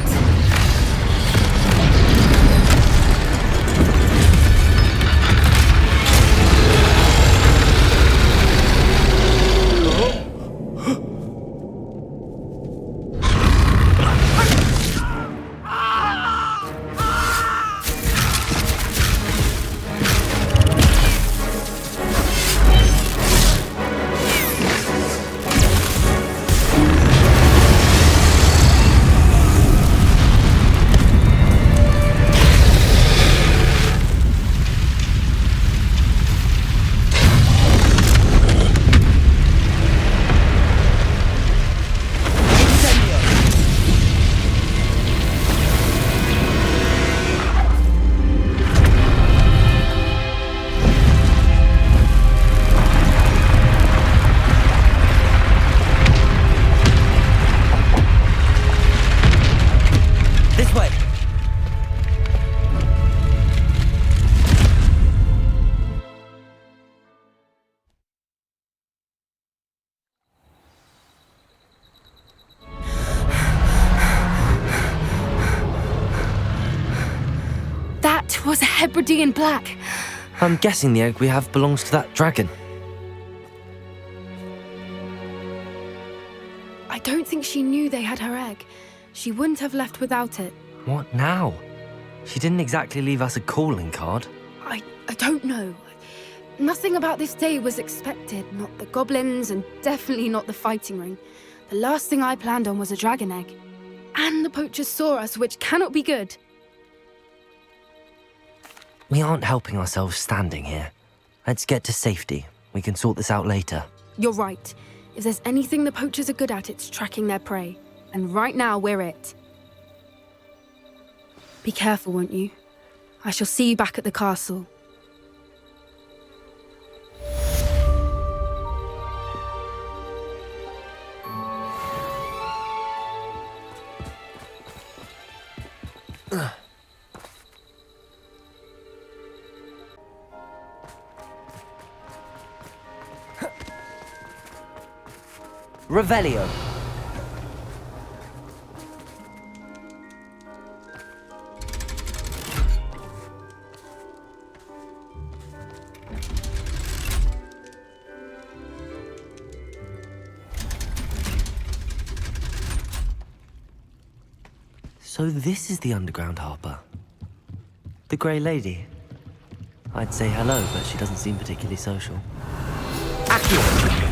Was a Hebridean black. I'm guessing the egg we have belongs to that dragon. I don't think she knew they had her egg. She wouldn't have left without it. What now? She didn't exactly leave us a calling card. I don't know. Nothing about this day was expected. Not the goblins, and definitely not the fighting ring. The last thing I planned on was a dragon egg. And the poachers saw us, which cannot be good. We aren't helping ourselves standing here. Let's get to safety. We can sort this out later. You're right. If there's anything the poachers are good at, it's tracking their prey. And right now, we're it. Be careful, won't you? I shall see you back at the castle. Revelio. So this is the underground harper. The Grey Lady. I'd say hello, but she doesn't seem particularly social. Accio.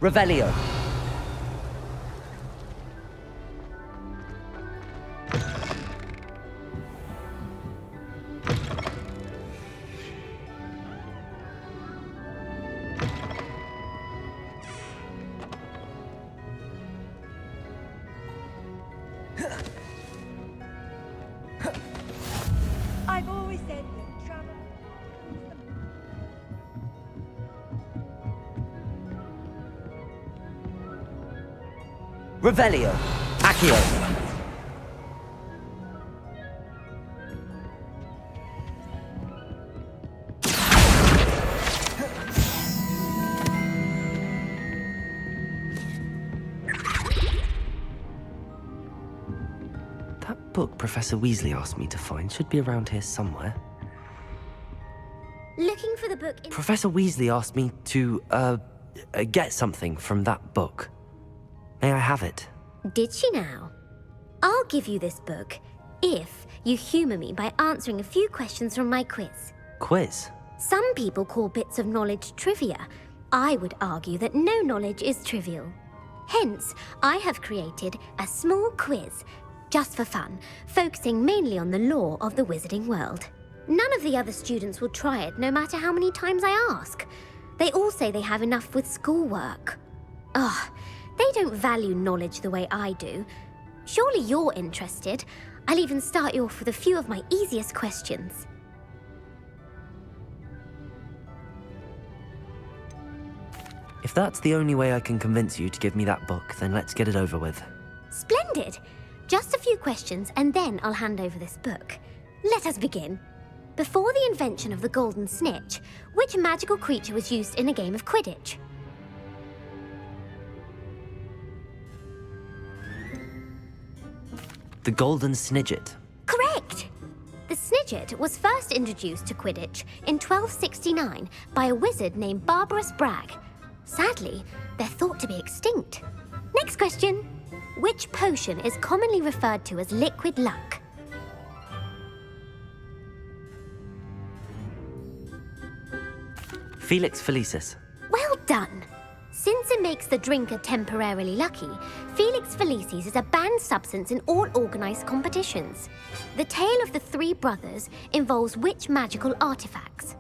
Revelio. I've always said that travel... Revelio. Accio. That book Professor Weasley asked me to find should be around here somewhere. Looking for the book in... Professor Weasley asked me to, get something from that book. May I have it? Did she now? I'll give you this book if you humour me by answering a few questions from my quiz. Quiz? Some people call bits of knowledge trivia. I would argue that no knowledge is trivial. Hence, I have created a small quiz, just for fun, focusing mainly on the lore of the wizarding world. None of the other students will try it, no matter how many times I ask. They all say they have enough with schoolwork. Ugh. They don't value knowledge the way I do. Surely you're interested. I'll even start you off with a few of my easiest questions. If that's the only way I can convince you to give me that book, then let's get it over with. Splendid! Just a few questions and then I'll hand over this book. Let us begin. Before the invention of the golden snitch, which magical creature was used in a game of Quidditch? The Golden Snidget. Correct! The Snidget was first introduced to Quidditch in 1269 by a wizard named Barbarous Bragg. Sadly, they're thought to be extinct. Next question. Which potion is commonly referred to as liquid luck? Felix Felicis. Well done! Since it makes the drinker temporarily lucky, Felix Felicis is a banned substance in all organised competitions. The tale of the three brothers involves which magical artifacts?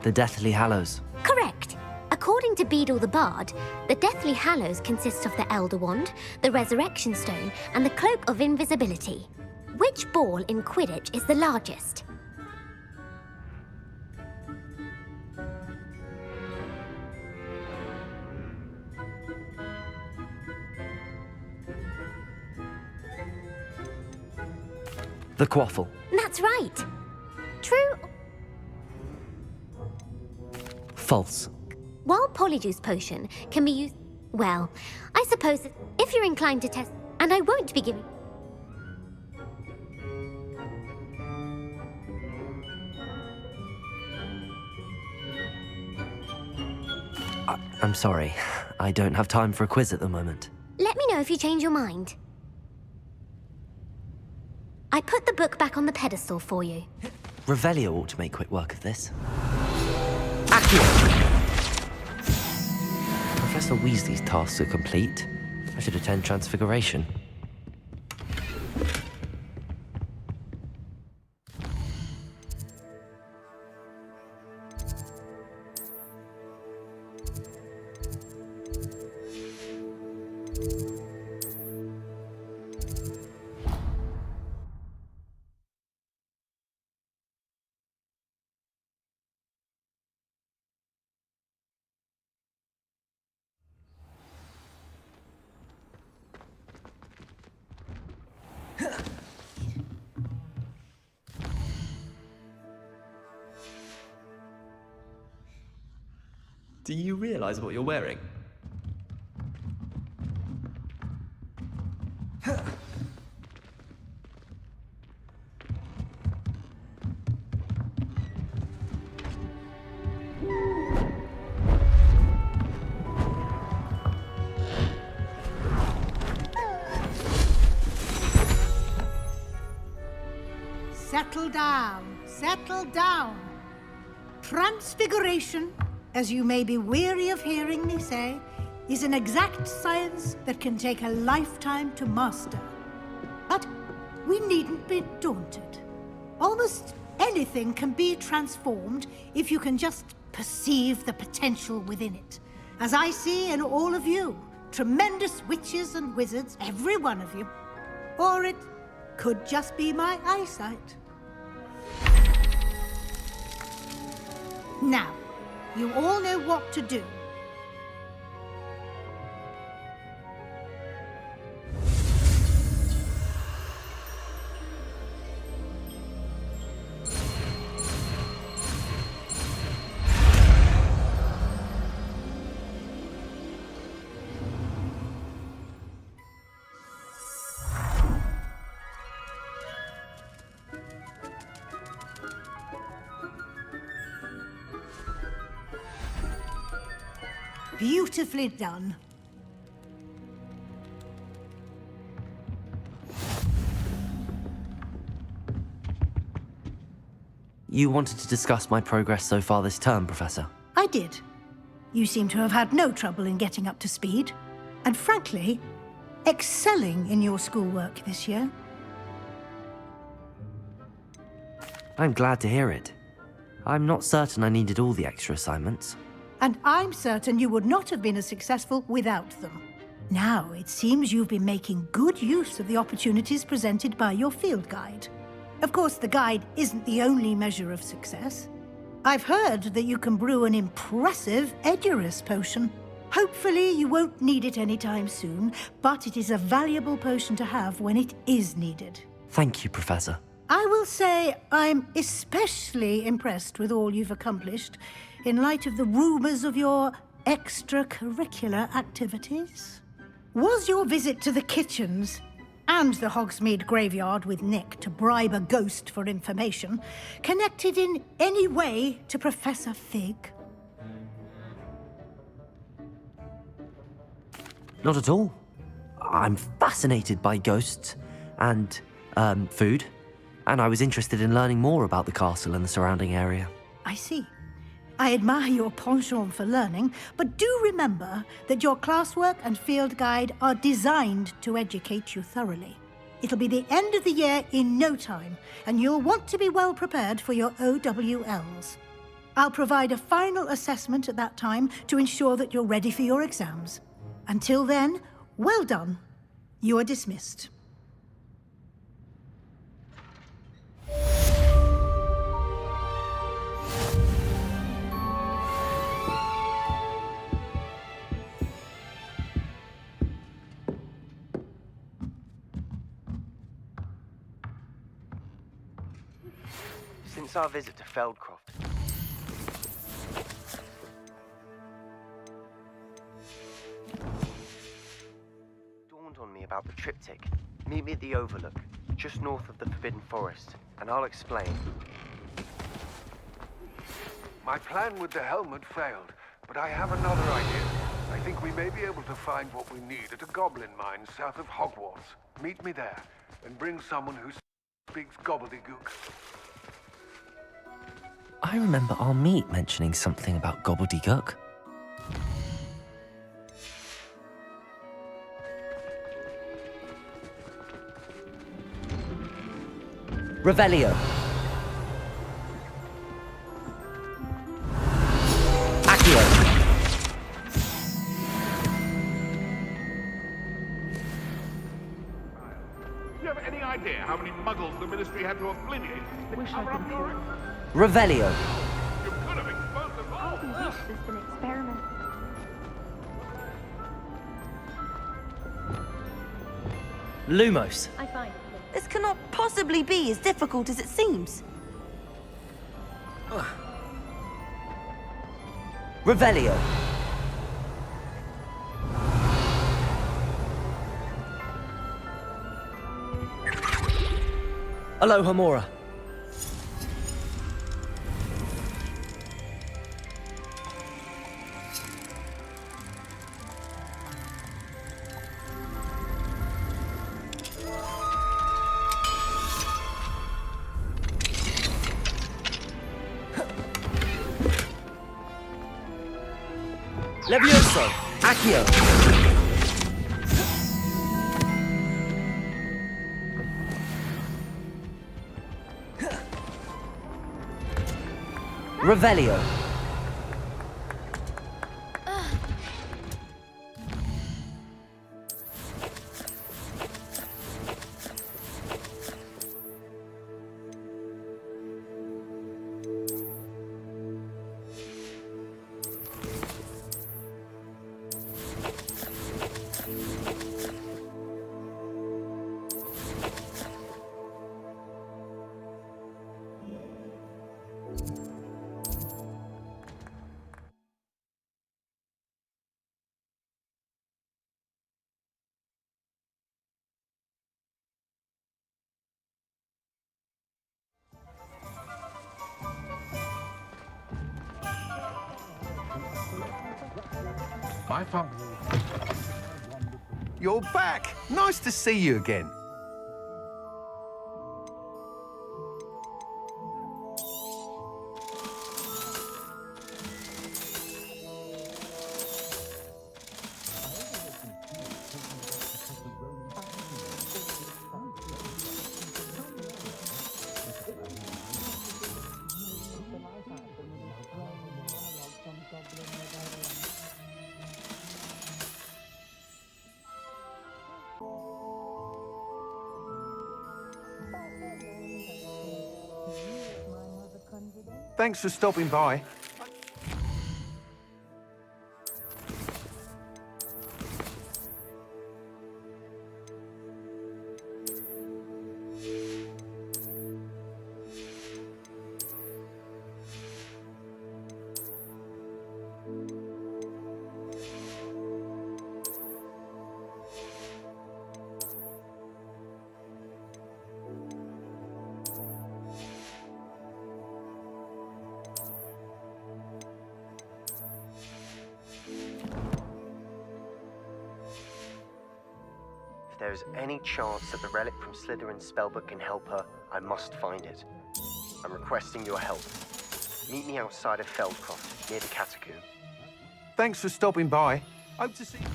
The Deathly Hallows. Correct. According to Beadle the Bard, the Deathly Hallows consists of the Elder Wand, the Resurrection Stone, and the Cloak of Invisibility. Which ball in Quidditch is the largest? The Quaffle. That's right. True. False. While Polyjuice Potion can be used... Well, I suppose that if you're inclined to test... And I won't be giving... I'm sorry. I don't have time for a quiz at the moment. Let me know if you change your mind. I put the book back on the pedestal for you. Revelio ought to make quick work of this. Professor Weasley's tasks are complete. I should attend Transfiguration. Do you realize what you're wearing? Settle down, settle down. Transfiguration, as you may be weary of hearing me say, is an exact science that can take a lifetime to master. But we needn't be daunted. Almost anything can be transformed if you can just perceive the potential within it. As I see in all of you, tremendous witches and wizards, every one of you. Or it could just be my eyesight. Now, you all know what to do. Beautifully done. You wanted to discuss my progress so far this term, Professor? I did. You seem to have had no trouble in getting up to speed. And frankly, excelling in your schoolwork this year. I'm glad to hear it. I'm not certain I needed all the extra assignments. And I'm certain you would not have been as successful without them. Now, it seems you've been making good use of the opportunities presented by your field guide. Of course, the guide isn't the only measure of success. I've heard that you can brew an impressive Edurus potion. Hopefully, you won't need it anytime soon, but it is a valuable potion to have when it is needed. Thank you, Professor. I will say I'm especially impressed with all you've accomplished in light of the rumors of your extracurricular activities. Was your visit to the kitchens and the Hogsmeade graveyard with Nick to bribe a ghost for information connected in any way to Professor Fig? Not at all. I'm fascinated by ghosts and, food, and I was interested in learning more about the castle and the surrounding area. I see. I admire your penchant for learning, but do remember that your classwork and field guide are designed to educate you thoroughly. It'll be the end of the year in no time, and you'll want to be well prepared for your OWLs. I'll provide a final assessment at that time to ensure that you're ready for your exams. Until then, well done. You are dismissed. Since our visit to Feldcroft, dawned on me about the triptych. Meet me at the Overlook, just north of the Forbidden Forest, and I'll explain. My plan with the helmet failed, but I have another idea. I think we may be able to find what we need at a goblin mine south of Hogwarts. Meet me there, and bring someone who speaks gobbledygook. I remember our meet mentioning something about gobbledygook. Revelio. Accio. Do you have any idea how many muggles the Ministry had to obliterate to cover up your... Revelio. You could have exposed them all. This is an experiment. Lumos. I find this cannot possibly be as difficult as it seems. Revelio. Alohomora. Levioso. Accio. Revelio. My father. You're back! Nice to see you again. Thanks for stopping by. If there is any chance that the relic from Slytherin's spellbook can help her, I must find it. I'm requesting your help. Meet me outside of Feldcroft, near the catacomb. Thanks for stopping by. Hope to see you.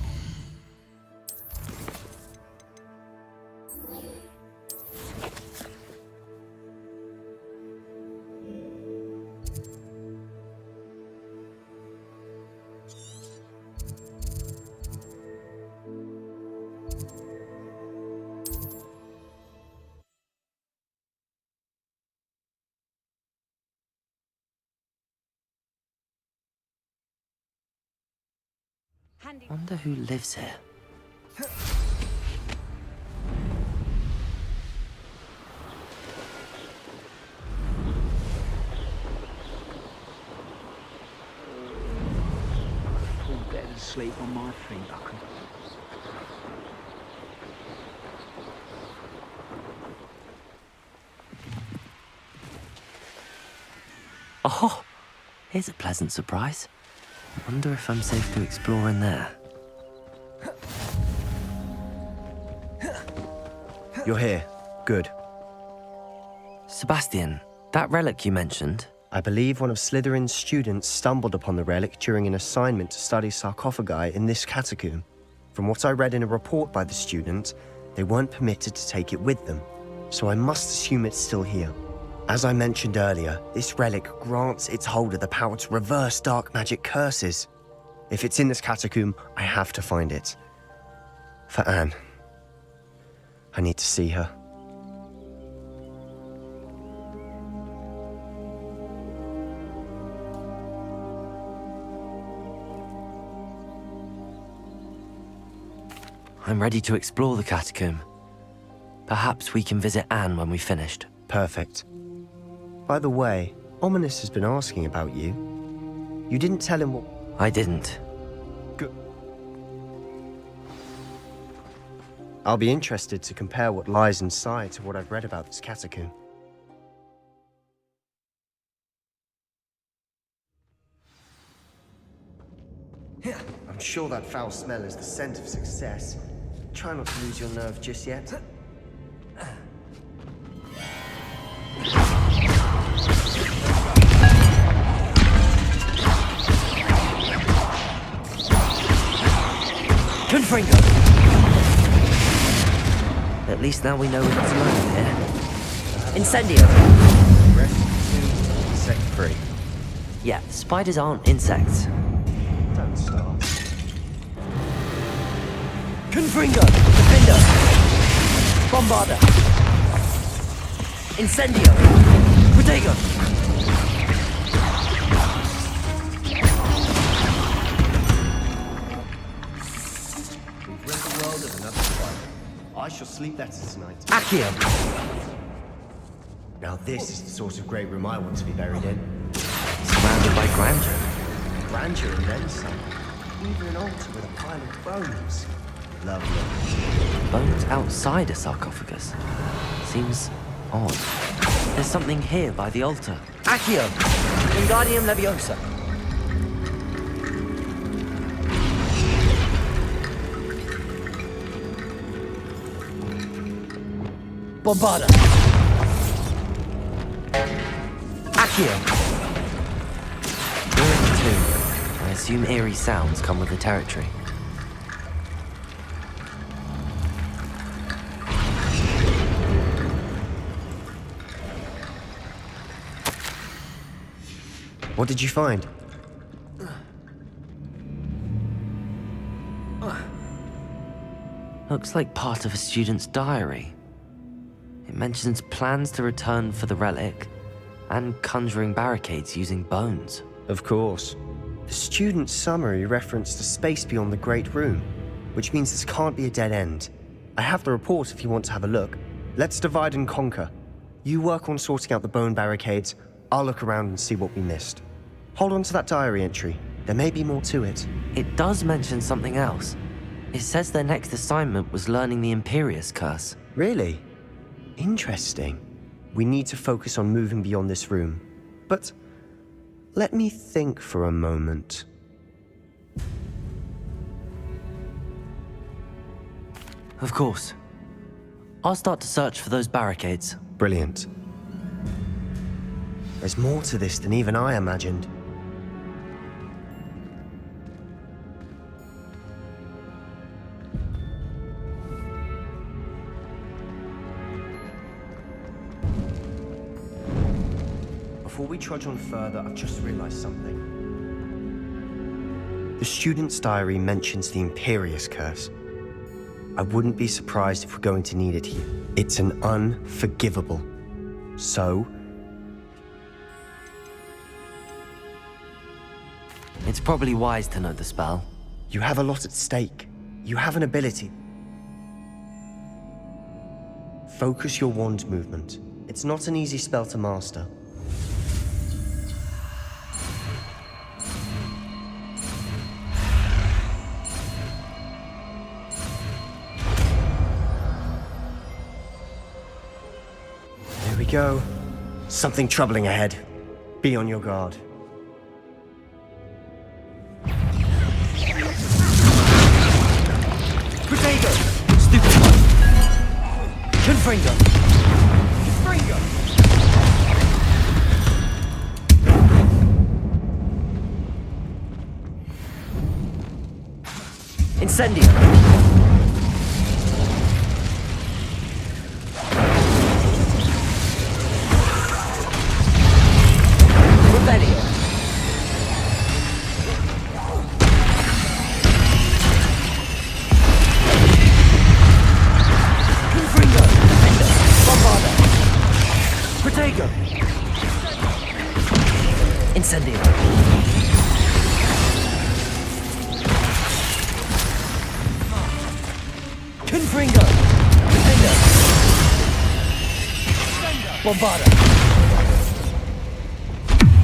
Wonder who lives here. Fall better asleep on my feet, Buckley. Oh, here's a pleasant surprise. Wonder if I'm safe to explore in there. You're here. Good. Sebastian, that relic you mentioned. I believe one of Slytherin's students stumbled upon the relic during an assignment to study sarcophagi in this catacomb. From what I read in a report by the student, they weren't permitted to take it with them, so I must assume it's still here. As I mentioned earlier, this relic grants its holder the power to reverse dark magic curses. If it's in this catacomb, I have to find it. For Anne. I need to see her. I'm ready to explore the catacomb. Perhaps we can visit Anne when we've finished. Perfect. By the way, Ominous has been asking about you. You didn't tell him what... I didn't. Good. I'll be interested to compare what lies inside to what I've read about this catacomb. I'm sure that foul smell is the scent of success. Try not to lose your nerve just yet. Gryffindor! At least now we know we're not alone here. Incendio! Rest 2, insect 3. Yeah, spiders aren't insects. Don't start. Confringo! Defender! Bombarder! Incendio! Protego! We've read the world of another spider. I shall sleep better tonight. Accio! Now this is the sort of great room I want to be buried in. Surrounded by grandeur. Grandeur and then some. Even an altar with a pile of bones. Lovely. Bones outside a sarcophagus. Seems odd. There's something here by the altar. Accio! Wingardium Leviosa! Bombarda! Accio! We're in the tomb. I assume eerie sounds come with the territory. What did you find? Looks like part of a student's diary. It mentions plans to return for the relic and conjuring barricades using bones. Of course. The student's summary referenced a space beyond the Great Room, which means this can't be a dead end. I have the report if you want to have a look. Let's divide and conquer. You work on sorting out the bone barricades. I'll look around and see what we missed. Hold on to that diary entry. There may be more to it. It does mention something else. It says their next assignment was learning the Imperius Curse. Really? Interesting. We need to focus on moving beyond this room. But let me think for a moment. Of course. I'll start to search for those barricades. Brilliant. There's more to this than even I imagined. Before we trudge on further, I've just realized something. The student's diary mentions the Imperius Curse. I wouldn't be surprised if we're going to need it here. It's an unforgivable. So, it's probably wise to know the spell. You have a lot at stake. You have an ability. Focus your wand movement. It's not an easy spell to master. There we go. Something troubling ahead. Be on your guard. Potato! Stupid one! Confringo! Confringo! Incendio! Rebellion! Confringo! Defender! Bombarda! Protego! Incendio! Confringo! Defender! Bombarda!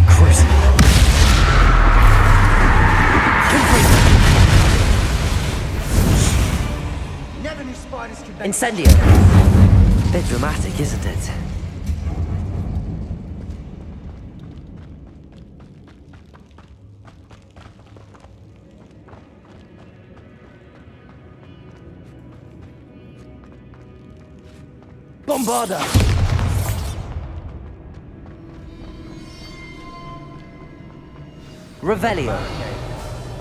Cruising! Confringo! Never knew spiders could make... Incendio! Bit dramatic, isn't it? Bombarda! Revelio!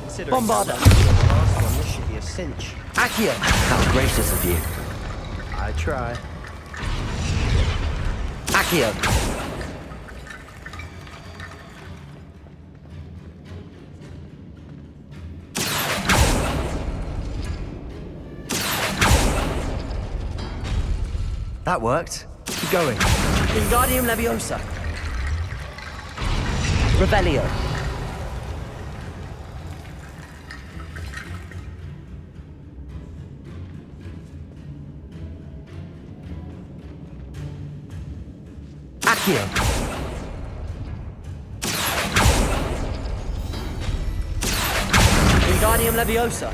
Considering Bombarda! how well you did the last one, this should be a cinch. Accio! How gracious of you. I try. Accio! That worked. Keep going. Wingardium Leviosa. Revelio. Accio. Wingardium Leviosa.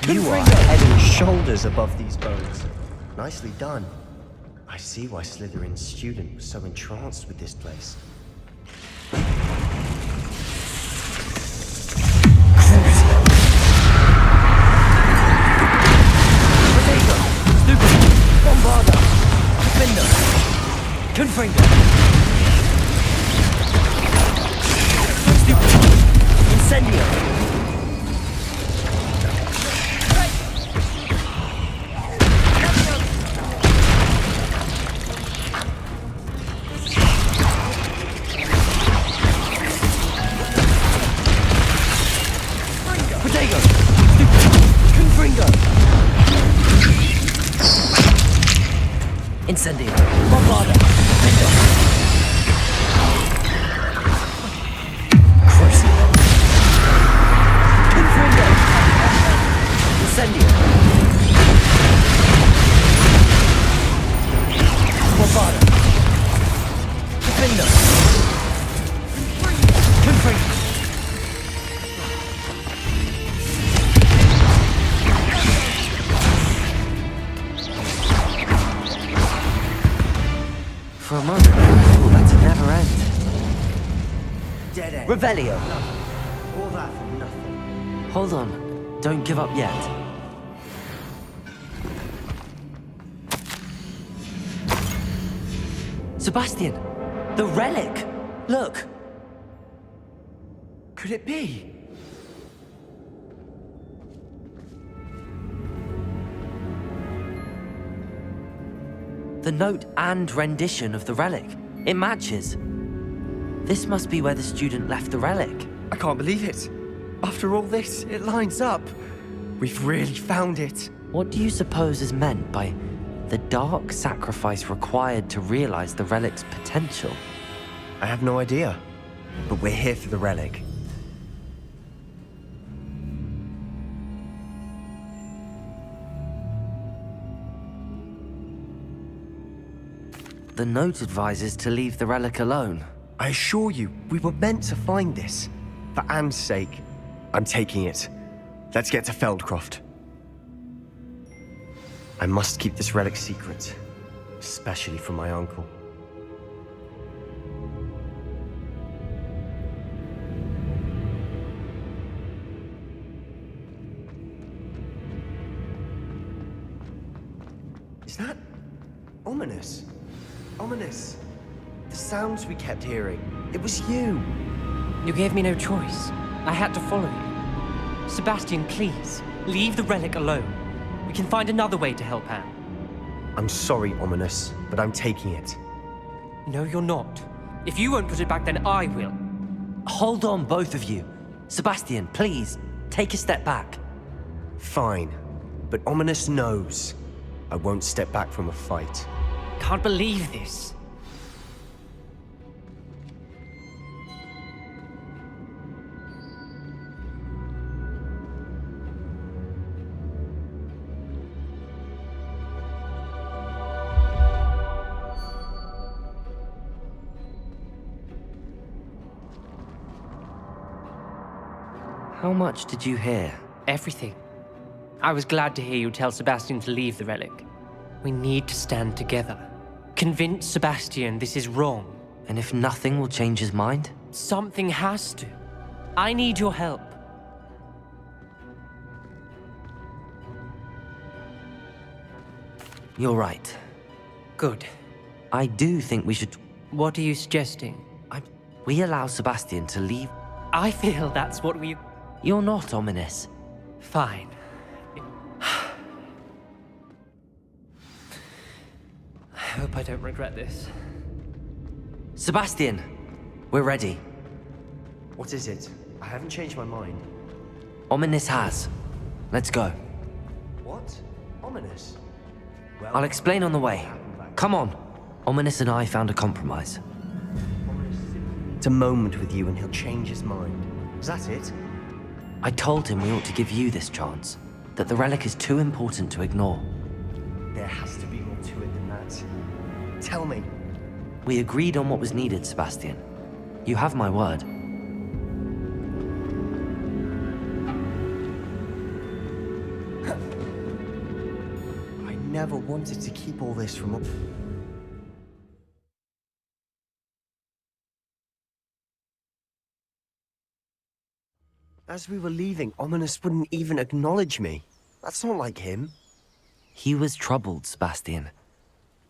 You are head and shoulders above these bones. Nicely done. I see why Slytherin's student was so entranced with this place. Potato. Stupid. Bombarda. Defender. Confringo. Stupid. Incendio. Potato! Confringo! Incendio! Bombarda! Cruising! Confringo! Incendio! Bombarda! Defender! Confringo! For a moment, I thought that'd never end. Dead end. Revelio! All that for nothing. Hold on. Don't give up yet. Sebastian! The relic! Look! Could it be? The note and rendition of the relic. It matches. This must be where the student left the relic. I can't believe it. After all this, it lines up. We've really found it. What do you suppose is meant by the dark sacrifice required to realize the relic's potential? I have no idea. But we're here for the relic. The note advises to leave the relic alone. I assure you, we were meant to find this. For Anne's sake, I'm taking it. Let's get to Feldcroft. I must keep this relic secret, especially from my uncle. Is that ominous? Ominous. The sounds we kept hearing. It was you. You gave me no choice. I had to follow you. Sebastian, please, leave the relic alone. We can find another way to help Anne. I'm sorry, Ominous, but I'm taking it. No, you're not. If you won't put it back, then I will. Hold on, both of you. Sebastian, please, take a step back. Fine, but Ominous knows I won't step back from a fight. Can't believe this. How much did you hear? Everything. I was glad to hear you tell Sebastian to leave the relic. We need to stand together. Convince Sebastian this is wrong. And if nothing will change his mind? Something has to. I need your help. You're right. Good. I do think we should... What are you suggesting? We allow Sebastian to leave... I feel that's what we... You're not ominous. Fine. I hope I don't regret this. Sebastian, we're ready. What is it? I haven't changed my mind. Ominous has. Let's go. What? Ominous? Well, I'll explain on the way. Come on. Ominous and I found a compromise. It's a moment with you and he'll change his mind. Is that it? I told him we ought to give you this chance. That the relic is too important to ignore. There has to be more to it than that. Tell me. We agreed on what was needed, Sebastian. You have my word. I never wanted to keep all this from... As we were leaving, Ominous wouldn't even acknowledge me. That's not like him. He was troubled, Sebastian.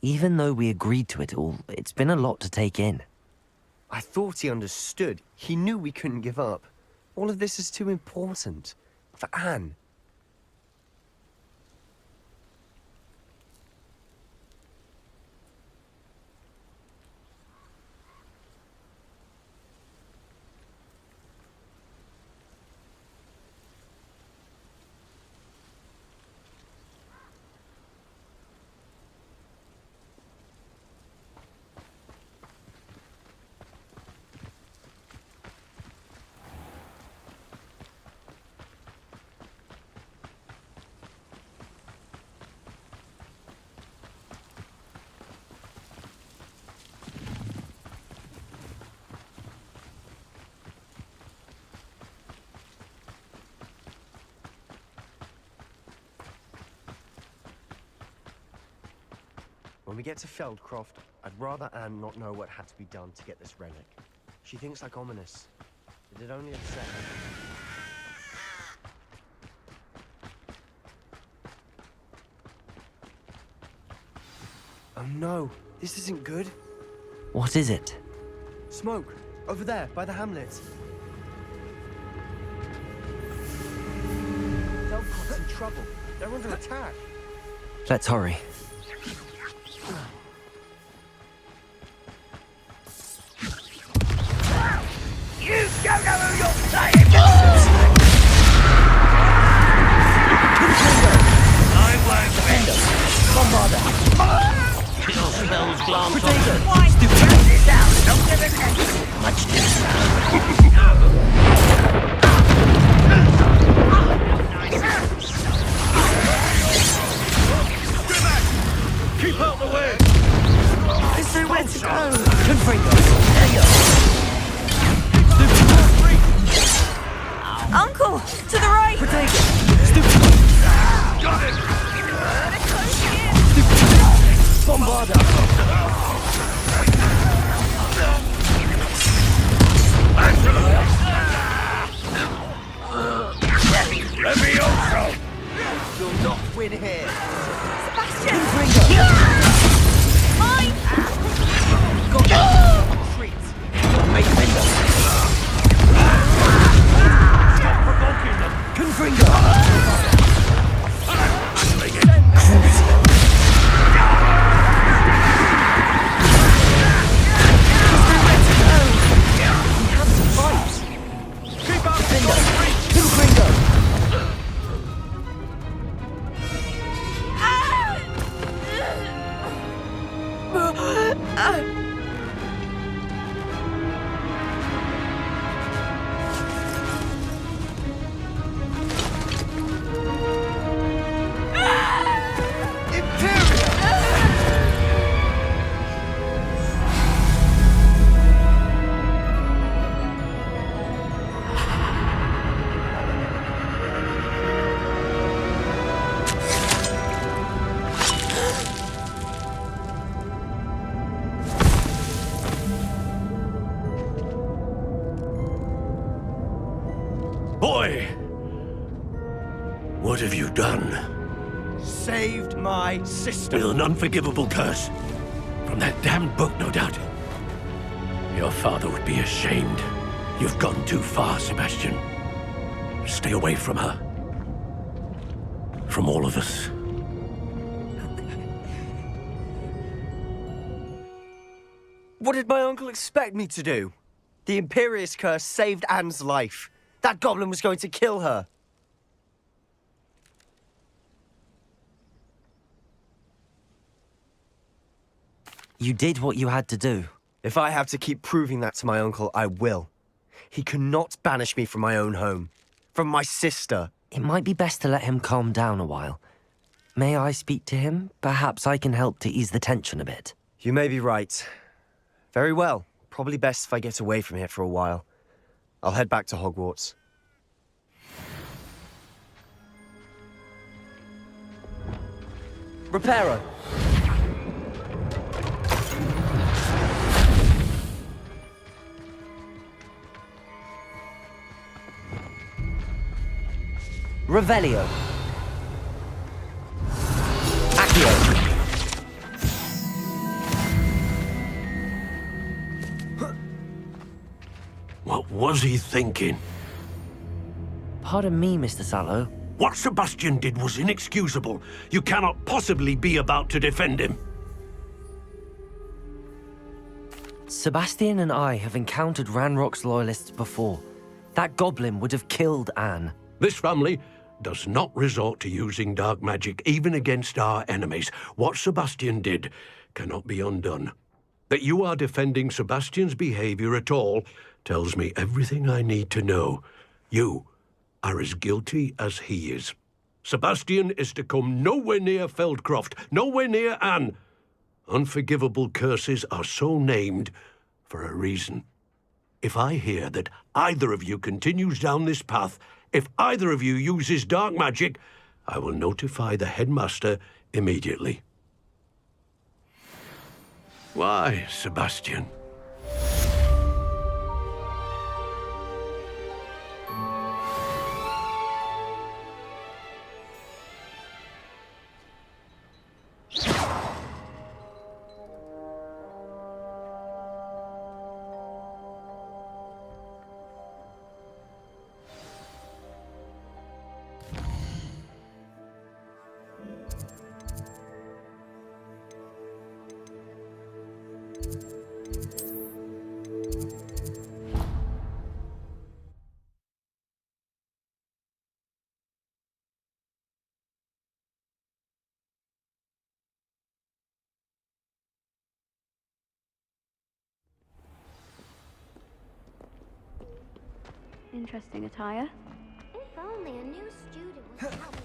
Even though we agreed to it all, it's been a lot to take in. I thought he understood. He knew we couldn't give up. All of this is too important. For Anne. When we get to Feldcroft, I'd rather Anne not know what had to be done to get this relic. She thinks like Ominous. It had only upset her. Oh no, this isn't good. What is it? Smoke, over there, by the hamlet. Feldcroft's in trouble. They're under attack. Let's hurry. You don't know who you're playing with! I won't win. Your spells glance on. Why? This out longer than ever. Bill! To the right! Got it! Levioso! You'll not win here. Sebastian! Mine! Treat. Make window. Stop provoking them. Confringo! Keep up! Confringo! Boy! What have you done? Saved my sister. With an unforgivable curse. From that damned book, no doubt. Your father would be ashamed. You've gone too far, Sebastian. Stay away from her. From all of us. What did my uncle expect me to do? The Imperious curse saved Anne's life. That goblin was going to kill her. You did what you had to do. If I have to keep proving that to my uncle, I will. He cannot banish me from my own home. From my sister. It might be best to let him calm down a while. May I speak to him? Perhaps I can help to ease the tension a bit. You may be right. Very well. Probably best if I get away from here for a while. I'll head back to Hogwarts. Reparo. Revelio. Accio. What was he thinking? Pardon me, Mr. Sallow. What Sebastian did was inexcusable. You cannot possibly be about to defend him. Sebastian and I have encountered Ranrock's loyalists before. That goblin would have killed Anne. This family does not resort to using dark magic even against our enemies. What Sebastian did cannot be undone. That you are defending Sebastian's behavior at all tells me everything I need to know. You are as guilty as he is. Sebastian is to come nowhere near Feldcroft, nowhere near Anne. Unforgivable curses are so named for a reason. If I hear that either of you continues down this path, if either of you uses dark magic, I will notify the headmaster immediately. Why, Sebastian? Interesting attire. If only a new student was helping.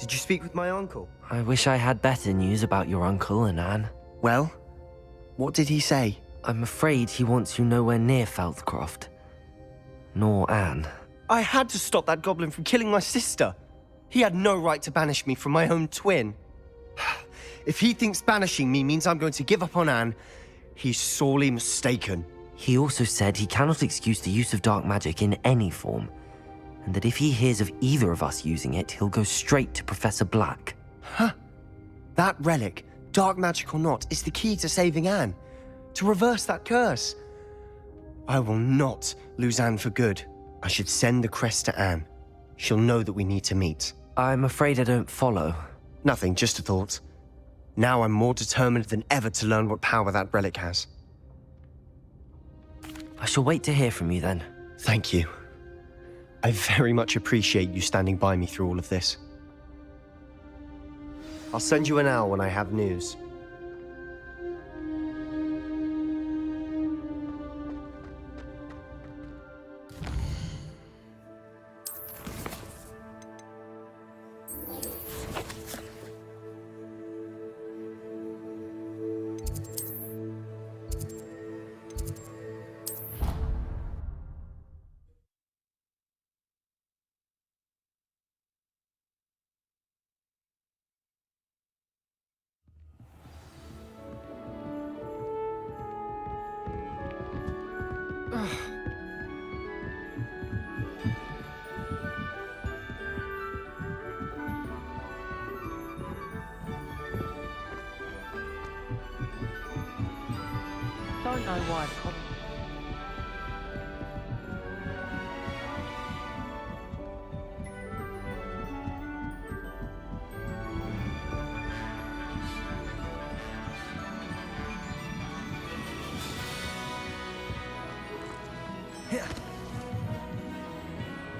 Did you speak with my uncle? I wish I had better news about your uncle and Anne. Well, what did he say? I'm afraid he wants you nowhere near Feldcroft. Nor Anne. I had to stop that goblin from killing my sister. He had no right to banish me from my own twin. If he thinks banishing me means I'm going to give up on Anne, he's sorely mistaken. He also said he cannot excuse the use of dark magic in any form, and that if he hears of either of us using it, he'll go straight to Professor Black. Huh? That relic, dark magic or not, is the key to saving Anne. To reverse that curse. I will not lose Anne for good. I should send the crest to Anne. She'll know that we need to meet. I'm afraid I don't follow. Nothing, just a thought. Now I'm more determined than ever to learn what power that relic has. I shall wait to hear from you then. Thank you. I very much appreciate you standing by me through all of this. I'll send you an owl when I have news. Don't know why.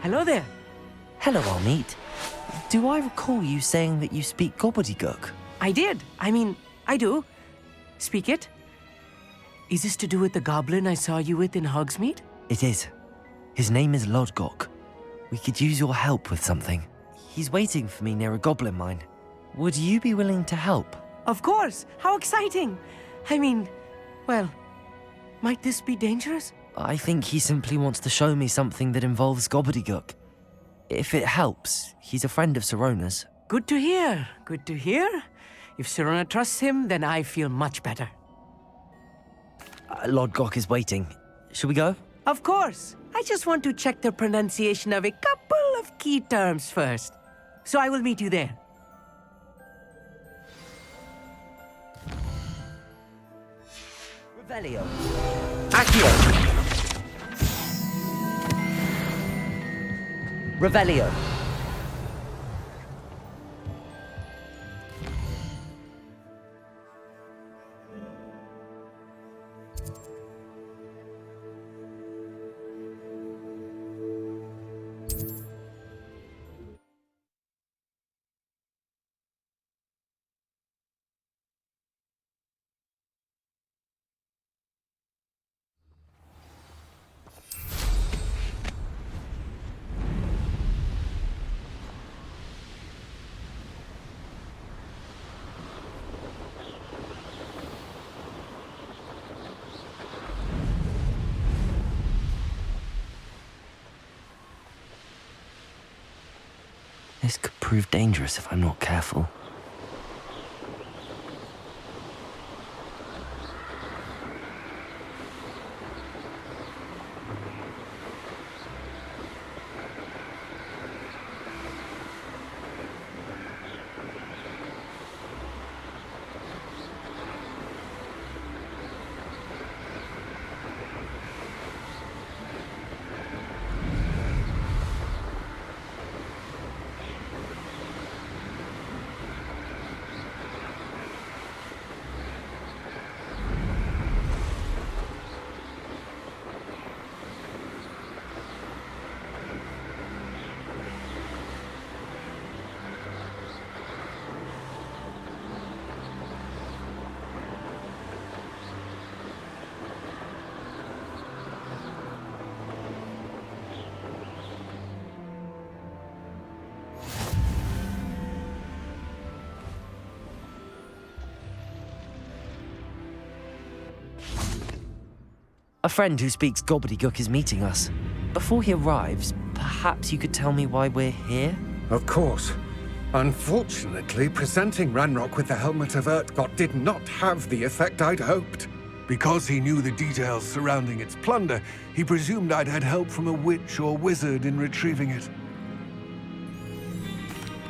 Hello there. Hello, Almeet. Do I recall you saying that you speak gobbledygook? I did. I do. Speak it. Is this to do with the goblin I saw you with in Hogsmeade? It is. His name is Lodgok. We could use your help with something. He's waiting for me near a goblin mine. Would you be willing to help? Of course. How exciting. Well, might this be dangerous? I think he simply wants to show me something that involves gobbledygook. If it helps, he's a friend of Sirona's. Good to hear. Good to hear. If Sirona trusts him, then I feel much better. Lodgok is waiting. Shall we go? Of course. I just want to check the pronunciation of a couple of key terms first. So I will meet you there. Revelio. Accio. Revelio. This could prove dangerous if I'm not careful. A friend who speaks gobbledygook is meeting us. Before he arrives, perhaps you could tell me why we're here? Of course. Unfortunately, presenting Ranrock with the Helmet of Urtkot did not have the effect I'd hoped. Because he knew the details surrounding its plunder, he presumed I'd had help from a witch or wizard in retrieving it.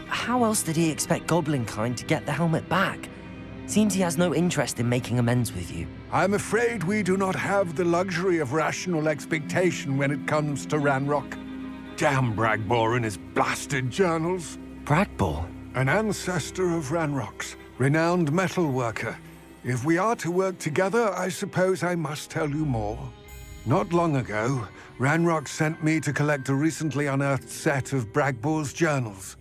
How else did he expect Goblinkind to get the helmet back? Seems he has no interest in making amends with you. I'm afraid we do not have the luxury of rational expectation when it comes to Ranrock. Damn Bragbor and his blasted journals. Bragbor? An ancestor of Ranrock's, renowned metal worker. If we are to work together, I suppose I must tell you more. Not long ago, Ranrock sent me to collect a recently unearthed set of Bragbor's journals.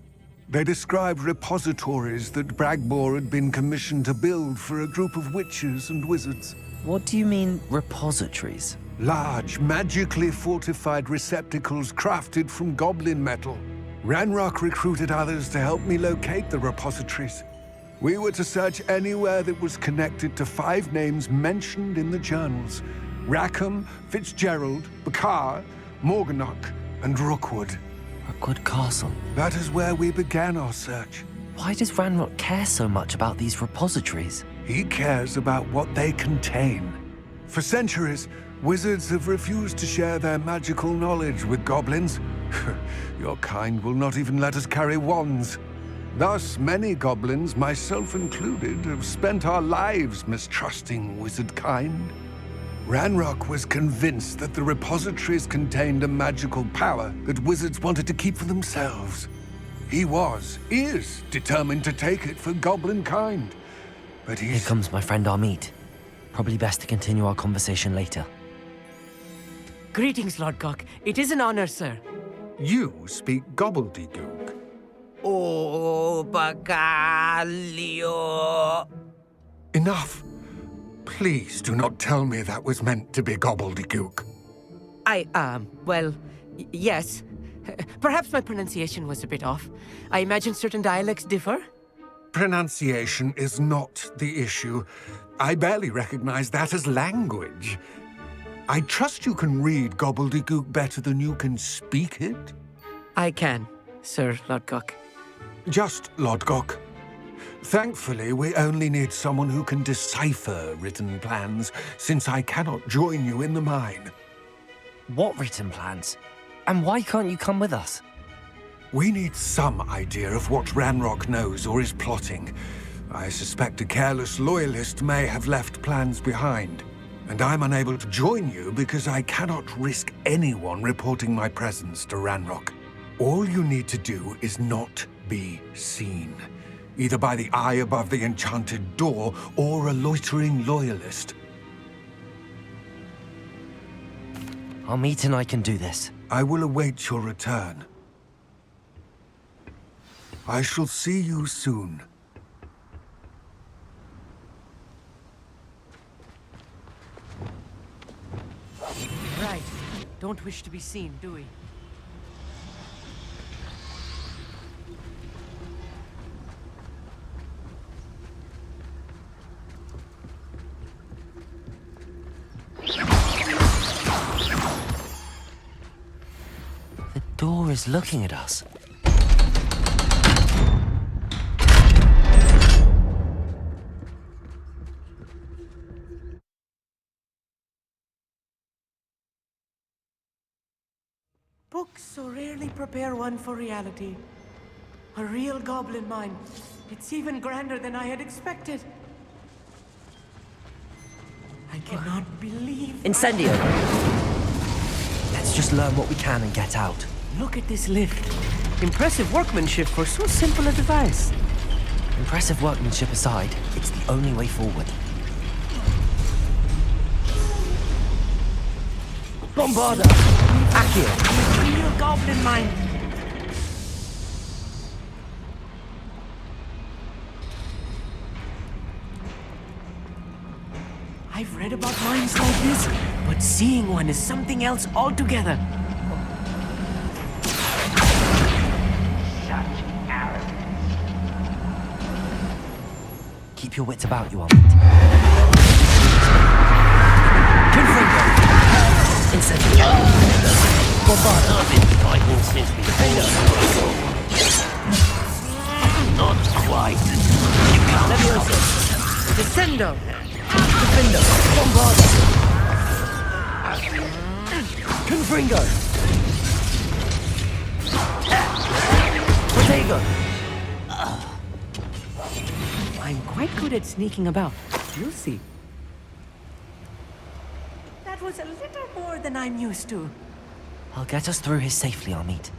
They described repositories that Bragbor had been commissioned to build for a group of witches and wizards. What do you mean, repositories? Large, magically fortified receptacles crafted from goblin metal. Ranrock recruited others to help me locate the repositories. We were to search anywhere that was connected to 5 names mentioned in the journals: Rackham, Fitzgerald, Bakar, Morganach, and Rookwood. Rookwood Castle? That is where we began our search. Why does Ranrock care so much about these repositories? He cares about what they contain. For centuries, wizards have refused to share their magical knowledge with goblins. Your kind will not even let us carry wands. Thus, many goblins, myself included, have spent our lives mistrusting wizard kind. Ranrock was convinced that the repositories contained a magical power that wizards wanted to keep for themselves. He is determined to take it for goblin kind. But Here comes my friend Amit. Probably best to continue our conversation later. Greetings, Lord Cock. It is an honor, sir. You speak gobbledygook. Oh, Bacalio. Enough. Please do not tell me that was meant to be gobbledygook. Yes. Perhaps my pronunciation was a bit off. I imagine certain dialects differ. Pronunciation is not the issue. I barely recognize that as language. I trust you can read gobbledygook better than you can speak it? I can, Sir Lodgok. Just Lodgok. Thankfully, we only need someone who can decipher written plans, since I cannot join you in the mine. What written plans? And why can't you come with us? We need some idea of what Ranrock knows or is plotting. I suspect a careless loyalist may have left plans behind. And I'm unable to join you because I cannot risk anyone reporting my presence to Ranrock. All you need to do is not be seen, either by the eye above the enchanted door or a loitering loyalist. Amit and I can do this. I will await your return. I shall see you soon. Right. Don't wish to be seen, do we? The door is looking at us. Books so rarely prepare one for reality. A real goblin mine. It's even grander than I had expected. I cannot believe... Incendio! Let's just learn what we can and get out. Look at this lift. Impressive workmanship for so simple a device. Impressive workmanship aside, it's the only way forward. Bombarda! Accio! Real goblin mine. I've read about mines like this, but seeing one is something else altogether. Keep your wits about you, Amit. Gryffindor! Confringo! Protego! I'm quite good at sneaking about. You'll see. That was a little more than I'm used to. I'll get us through here safely, Amit.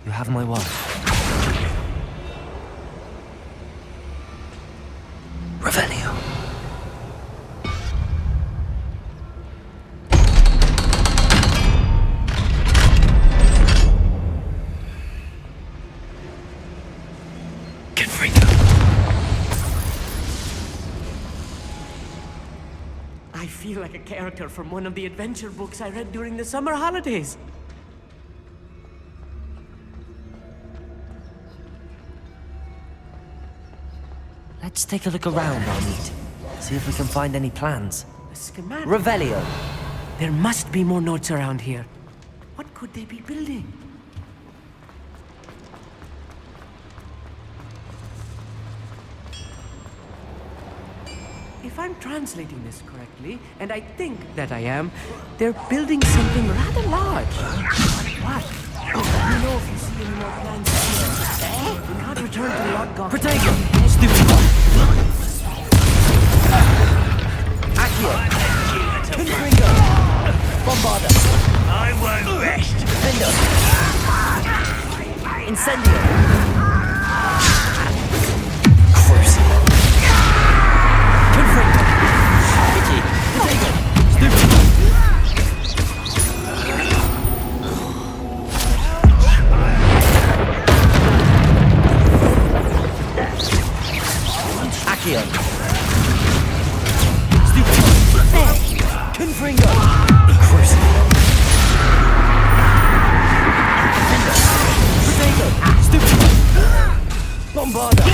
You have my word. Revelio. I feel like a character from one of the adventure books I read during the summer holidays. Let's take a look around, Amit. See if we can find any plans. A schematic. Revelio. There must be more notes around here. What could they be building? If I'm translating this correctly, and I think that I am, they're building something rather large. What? Let me know if you see any more plans here. Do not return to Lodgok. Protego! Stupid! Accio! Confringo! Bombarda! I won't rest! Vindo! Incendio! Crucible! Confringo! Vicky! Protego! Stupid! Accio! Confringo! Crucible! Protego! Stupid! Bombarda!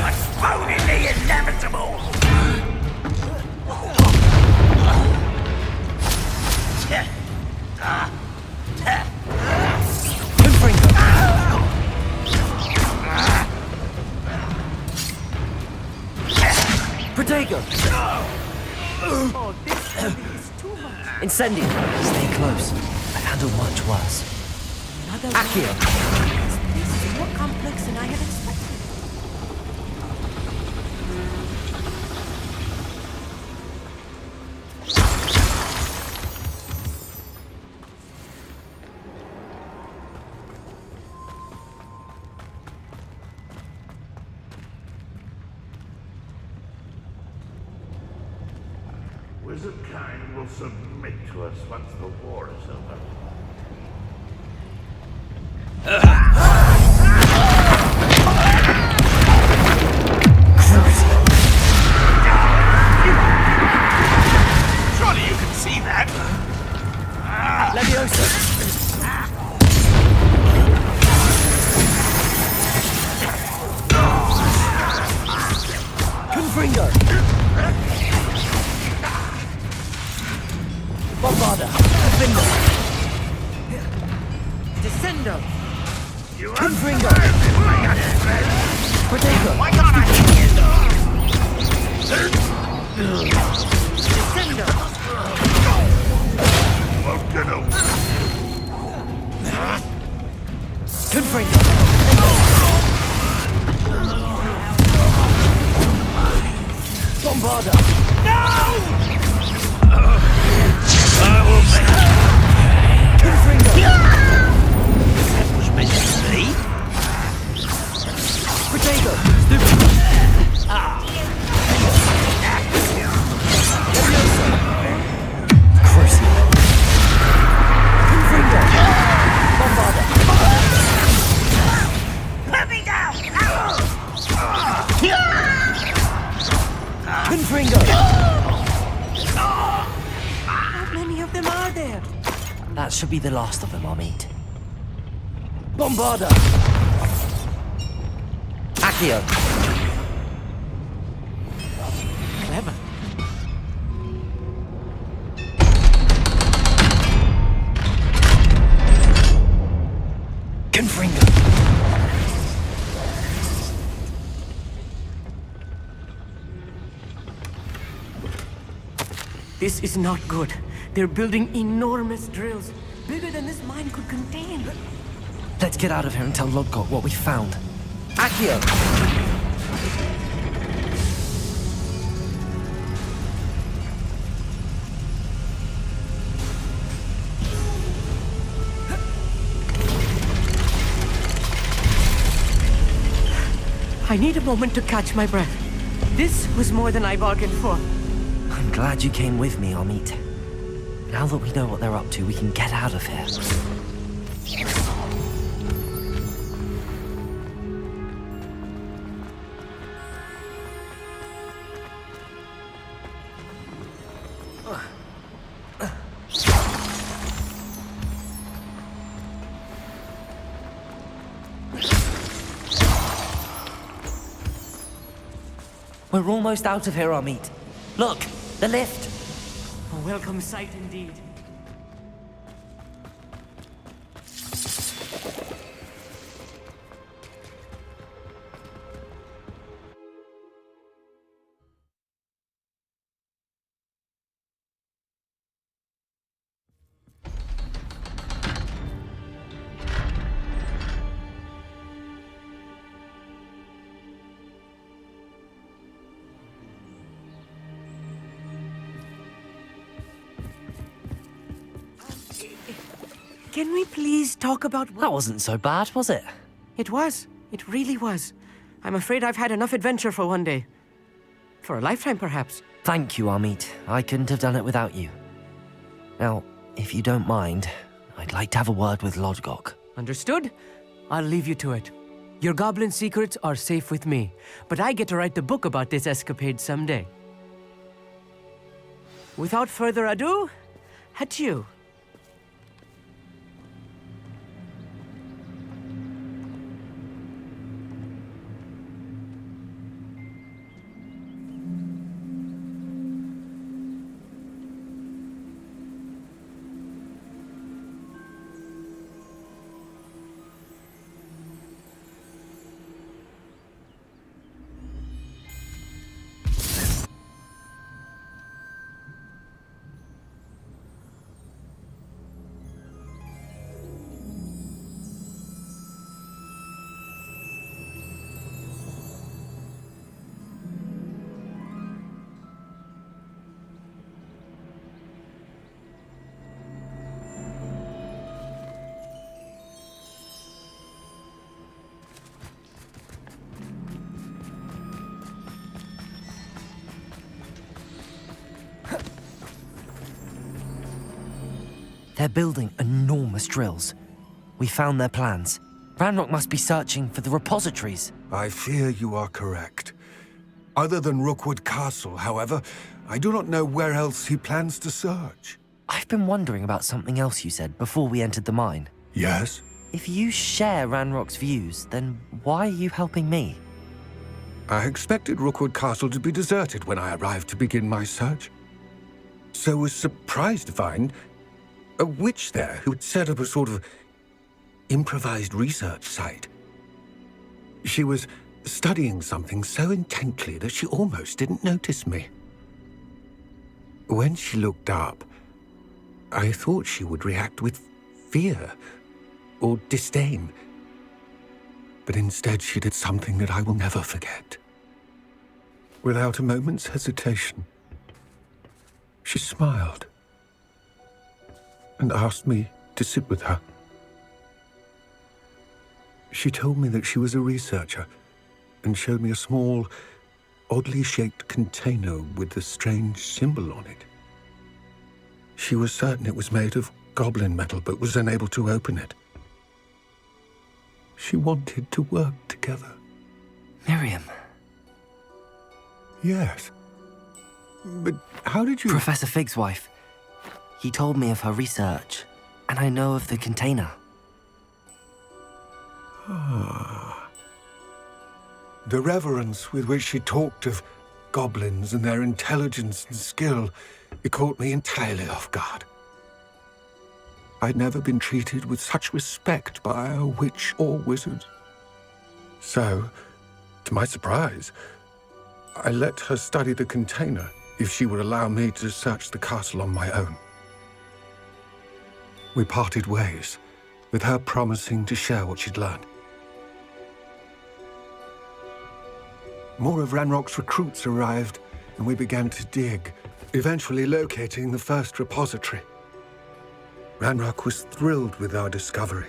Postponing the inevitable! Confringo! Protego! Oh, this is too much. Incendio! Stay close. I've handled much worse. Another Accio! This is more complex than I had expected. Wizardkind will submit to us once the war is over. Surely you can see that! Leviosa! Confringo! Bombarda! Vindo! Descendo! Confringo! Protego! Why can't I hear Descendo! Volcano! Confringo! Bombarda! No! I will make Confringo! That was meant to be. Protego! Stupid! Leviosa! Crucible! Confringo! Bombarda! Put me down! Confringo! How many of them are there? That should be the last of them, Amit. Bombarda! Accio! Clever. Confringo! This is not good. They're building enormous drills. bigger than this mine could contain. Let's get out of here and tell Lodgok what we found. Accio! I need a moment to catch my breath. This was more than I bargained for. I'm glad you came with me, Amit. Now that we know what they're up to, we can get out of here. We're almost out of here, Amit. Look, the lift. A welcome sight indeed. Can we please talk about... That wasn't so bad, was it? It was. It really was. I'm afraid I've had enough adventure for one day. For a lifetime, perhaps. Thank you, Amit. I couldn't have done it without you. Now, if you don't mind, I'd like to have a word with Lodgok. Understood? I'll leave you to it. Your goblin secrets are safe with me, but I get to write the book about this escapade someday. Without further ado, adieu. They're building enormous drills. We found their plans. Ranrock must be searching for the repositories. I fear you are correct. Other than Rookwood Castle, however, I do not know where else he plans to search. I've been wondering about something else you said before we entered the mine. Yes? If you share Ranrock's views, then why are you helping me? I expected Rookwood Castle to be deserted when I arrived to begin my search. So was surprised to find a witch there who had set up a sort of improvised research site. She was studying something so intently that she almost didn't notice me. When she looked up, I thought she would react with fear or disdain. But instead she did something that I will never forget. Without a moment's hesitation, she smiled and asked me to sit with her. She told me that she was a researcher and showed me a small, oddly shaped container with a strange symbol on it. She was certain it was made of goblin metal, but was unable to open it. She wanted to work together. Miriam. Yes. But how did you... Professor Fig's wife. He told me of her research, and I know of the container. Ah. The reverence with which she talked of goblins and their intelligence and skill, it caught me entirely off guard. I'd never been treated with such respect by a witch or wizard. So, to my surprise, I let her study the container if she would allow me to search the castle on my own. We parted ways, with her promising to share what she'd learned. More of Ranrock's recruits arrived, and we began to dig, eventually locating the first repository. Ranrock was thrilled with our discovery,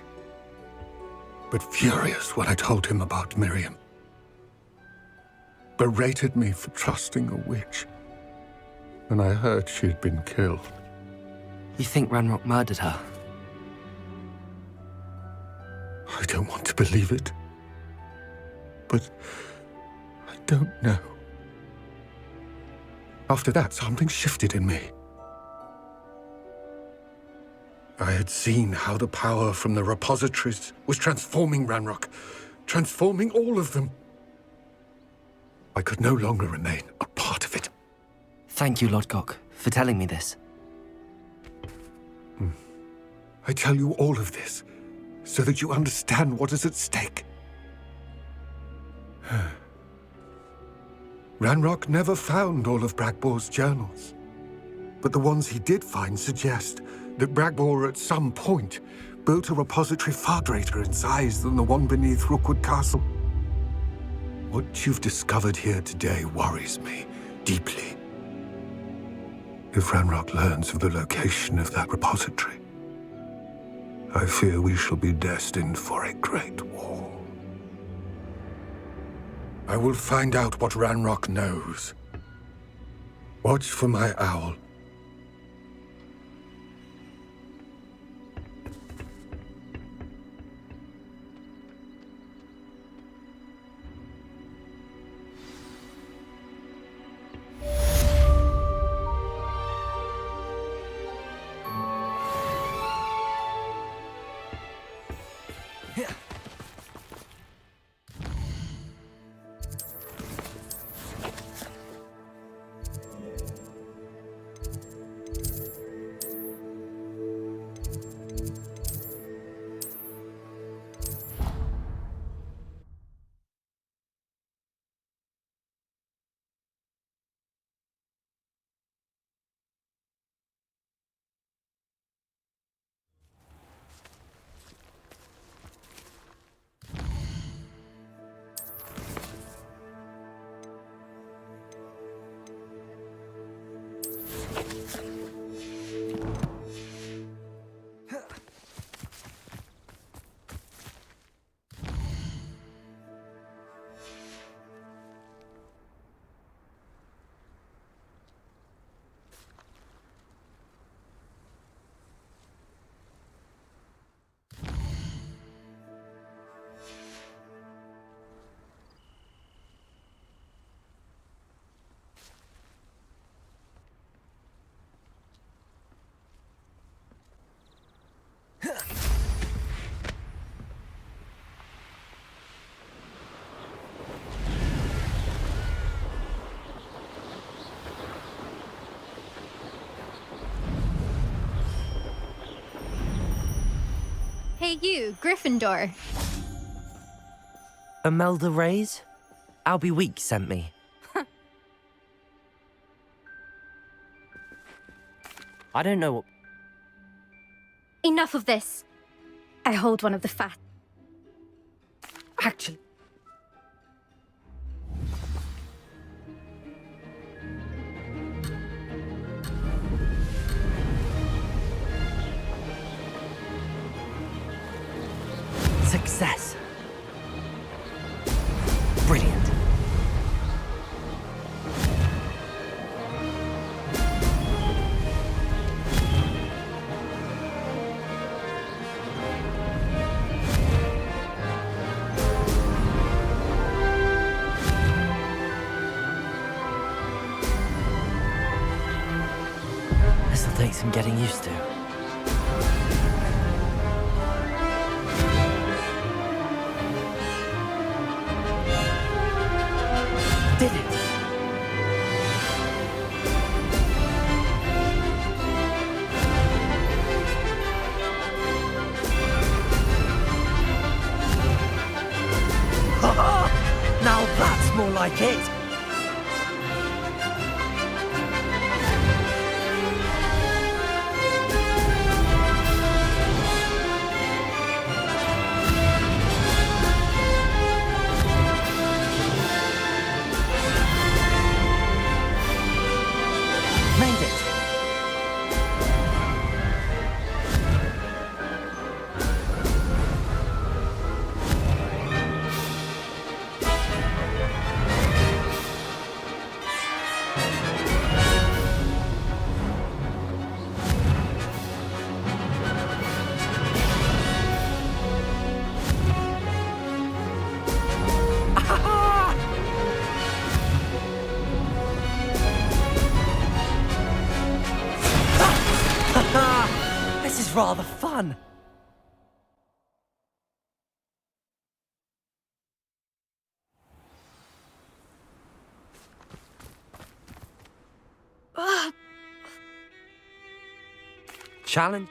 but furious when I told him about Miriam. Berated me for trusting a witch, and I heard she'd been killed. You think Ranrock murdered her? I don't want to believe it, but I don't know. After that, something shifted in me. I had seen how the power from the repositories was transforming Ranrock, transforming all of them. I could no longer remain a part of it. Thank you, Lodgok, for telling me this. I tell you all of this so that you understand what is at stake. Ranrock never found all of Bragbor's journals, but the ones he did find suggest that Bragbor at some point built a repository far greater in size than the one beneath Rookwood Castle. What you've discovered here today worries me deeply. If Ranrock learns of the location of that repository, I fear we shall be destined for a great war. I will find out what Ranrock knows. Watch for my owl. Hey you, Gryffindor. Imelda Reyes? Albie Week sent me. I don't know what... Enough of this. I hold one of the fat. Actually... Success. Brilliant. This'll take some getting used to. Did it! Now that's more like it! was rather fun. Challenge.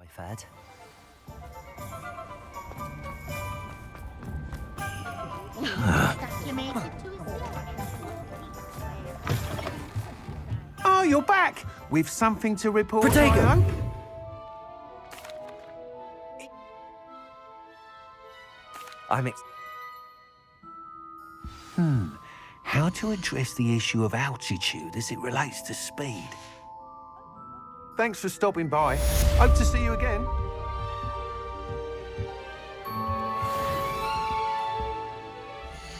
I fared. Oh, you're back! With something to report, Protego! I hope? How to address the issue of altitude as it relates to speed? Thanks for stopping by. Hope to see you again.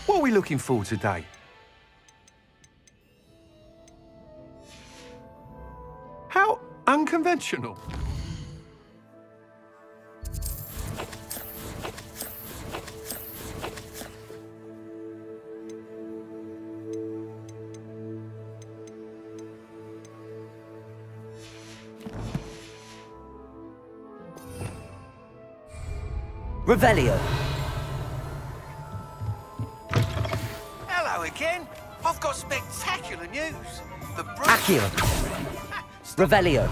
What are we looking for today? How unconventional. Revelio. Hello again. I've got spectacular news. The Accio. Revelio.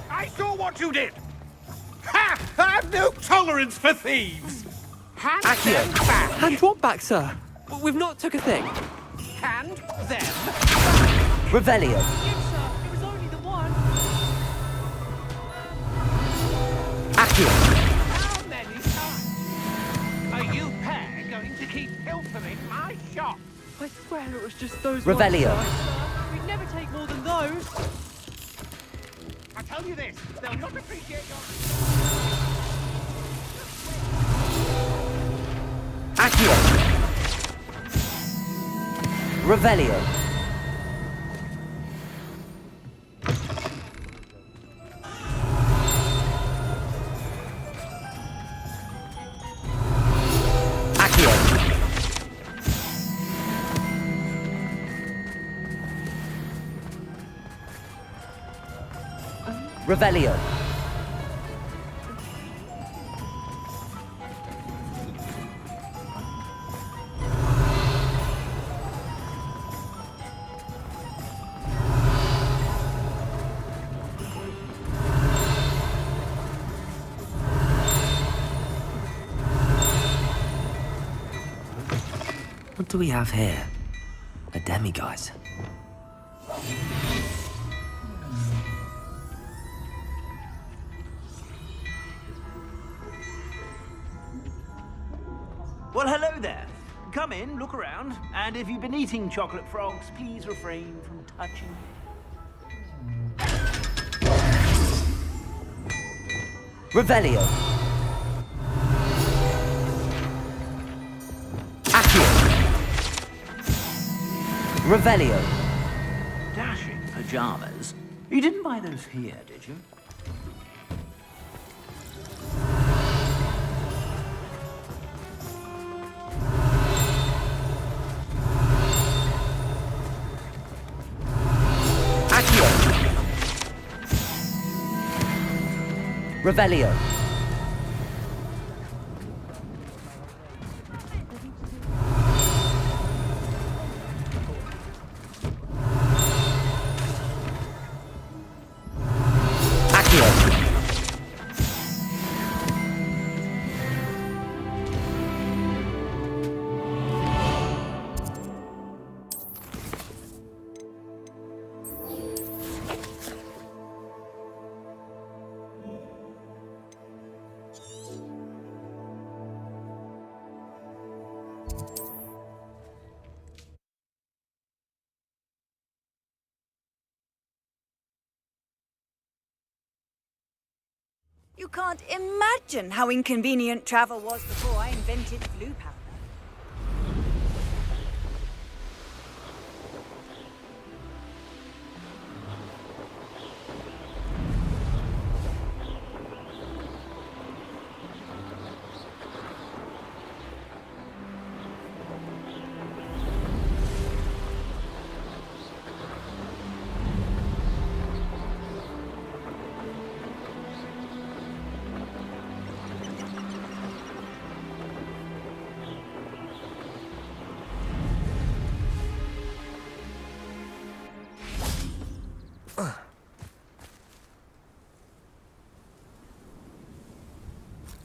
I saw what you did! Ha! I have no tolerance for thieves! Hand Accio. them back! Hand what back, sir? We've not took a thing. Hand them! Revelio. Yes, sir. It was only the one. Accio. How many times are you pair going to keep pilfering my shop? I swear it was just those Revelio. ones, sir. We'd never take more than those. I tell you this, they'll not appreciate your... Accio. Revelio. Accio. Revelio. What do we have here? A demiguise. Well, hello there. Come in, look around, and if you've been eating chocolate frogs, please refrain from touching them. Revelio. Accio. Revelio. Dashing pajamas. You didn't buy those here, did you? Accio. Revelio. Accio. You can't imagine how inconvenient travel was before I invented blue powder.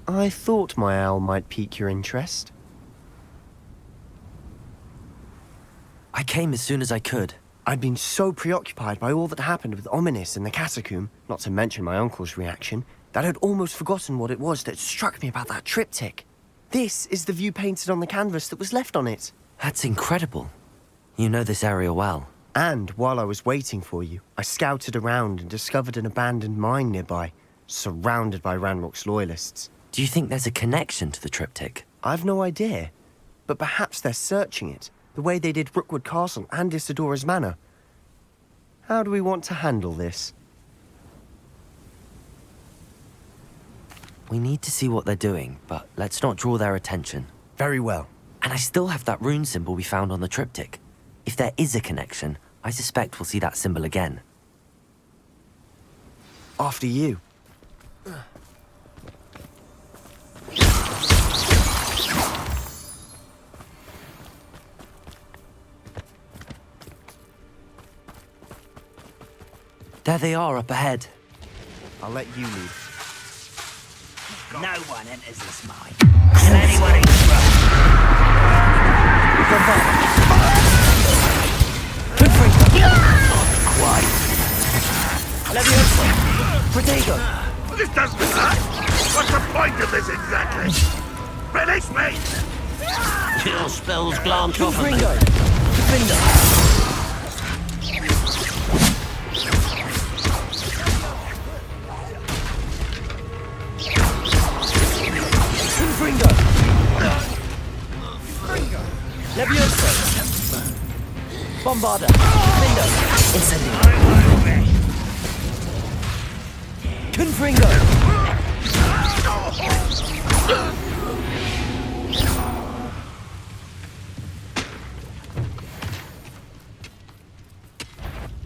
I thought my owl might pique your interest. I came as soon as I could. I'd been so preoccupied by all that happened with Ominis in the catacomb, not to mention my uncle's reaction, that I'd almost forgotten what it was that struck me about that triptych. This is the view painted on the canvas that was left on it. That's incredible. You know this area well. And while I was waiting for you, I scouted around and discovered an abandoned mine nearby, surrounded by Ranrock's loyalists. Do you think there's a connection to the triptych? I've no idea, but perhaps they're searching it, the way they did Rookwood Castle and Isidora's Manor. How do we want to handle this? We need to see what they're doing, but let's not draw their attention. Very well. And I still have that rune symbol we found on the triptych. If there is a connection, I suspect we'll see that symbol again. After you. There they are up ahead. I'll let you lead. No one enters this mine. Can anyone interrupt? Quite. Levioso! Protego! This doesn't hurt. What's the point of this exactly? Release me! Kill spells glance off of me. Gryffindor! Levioso! Bombarda! Lindo! Incendio! Confringo!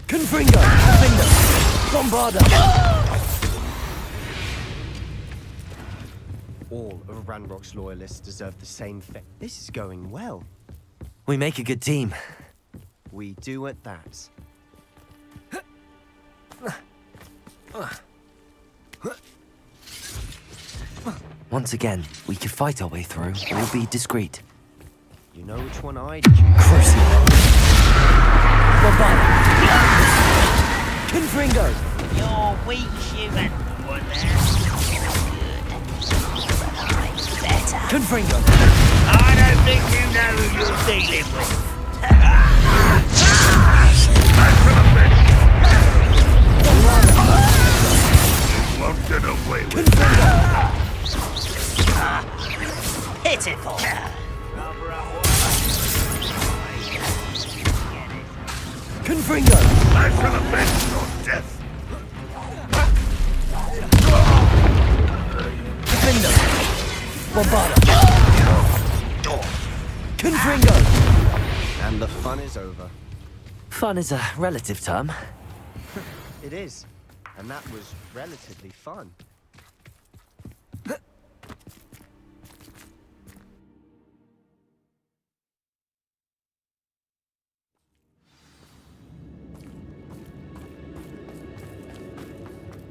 Confringo! Lindo! Bombarda! All of Ranrock's loyalists deserve the same fate. This is going well. We make a good team. We do at that. Once again, we can fight our way through, or be discreet. You know which one I'd choose. Crucible! Bombarda! Confringo! You're weak, human. One there. Better. Confringo! I don't think you know who you're dealing with. You won't get away with Pitiful. Confringo! I shall avenge your death. Defender! Bombarda! Confringo! And the fun is over. Fun is a relative term. It is. And that was relatively fun.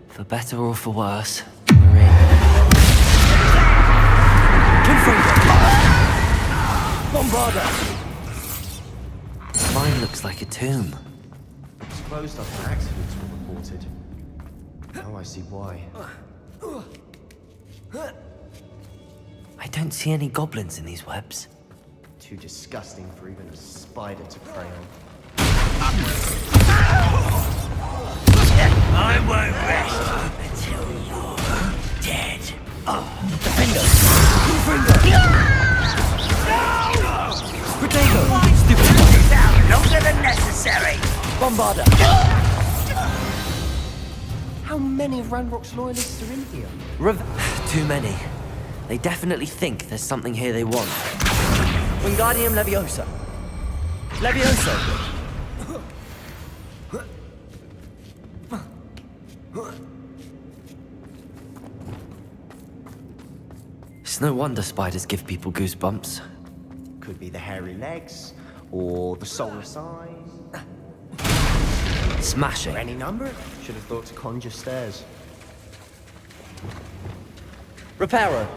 For better or for worse, we're in. Confringo! Bombarda! Mine looks like a tomb. It's closed after accidents were reported. Now I see why. I don't see any goblins in these webs. Too disgusting for even a spider to prey on. I won't rest until you're dead. unnecessary! Bombarder! How many of Ranrock's loyalists are in here? Too many. They definitely think there's something here they want. Wingardium Leviosa! Levioso! It's no wonder spiders give people goosebumps. Could be the hairy legs, or the soulless eyes. Smashing. Or any number. Should have thought to conjure stairs. Reparo!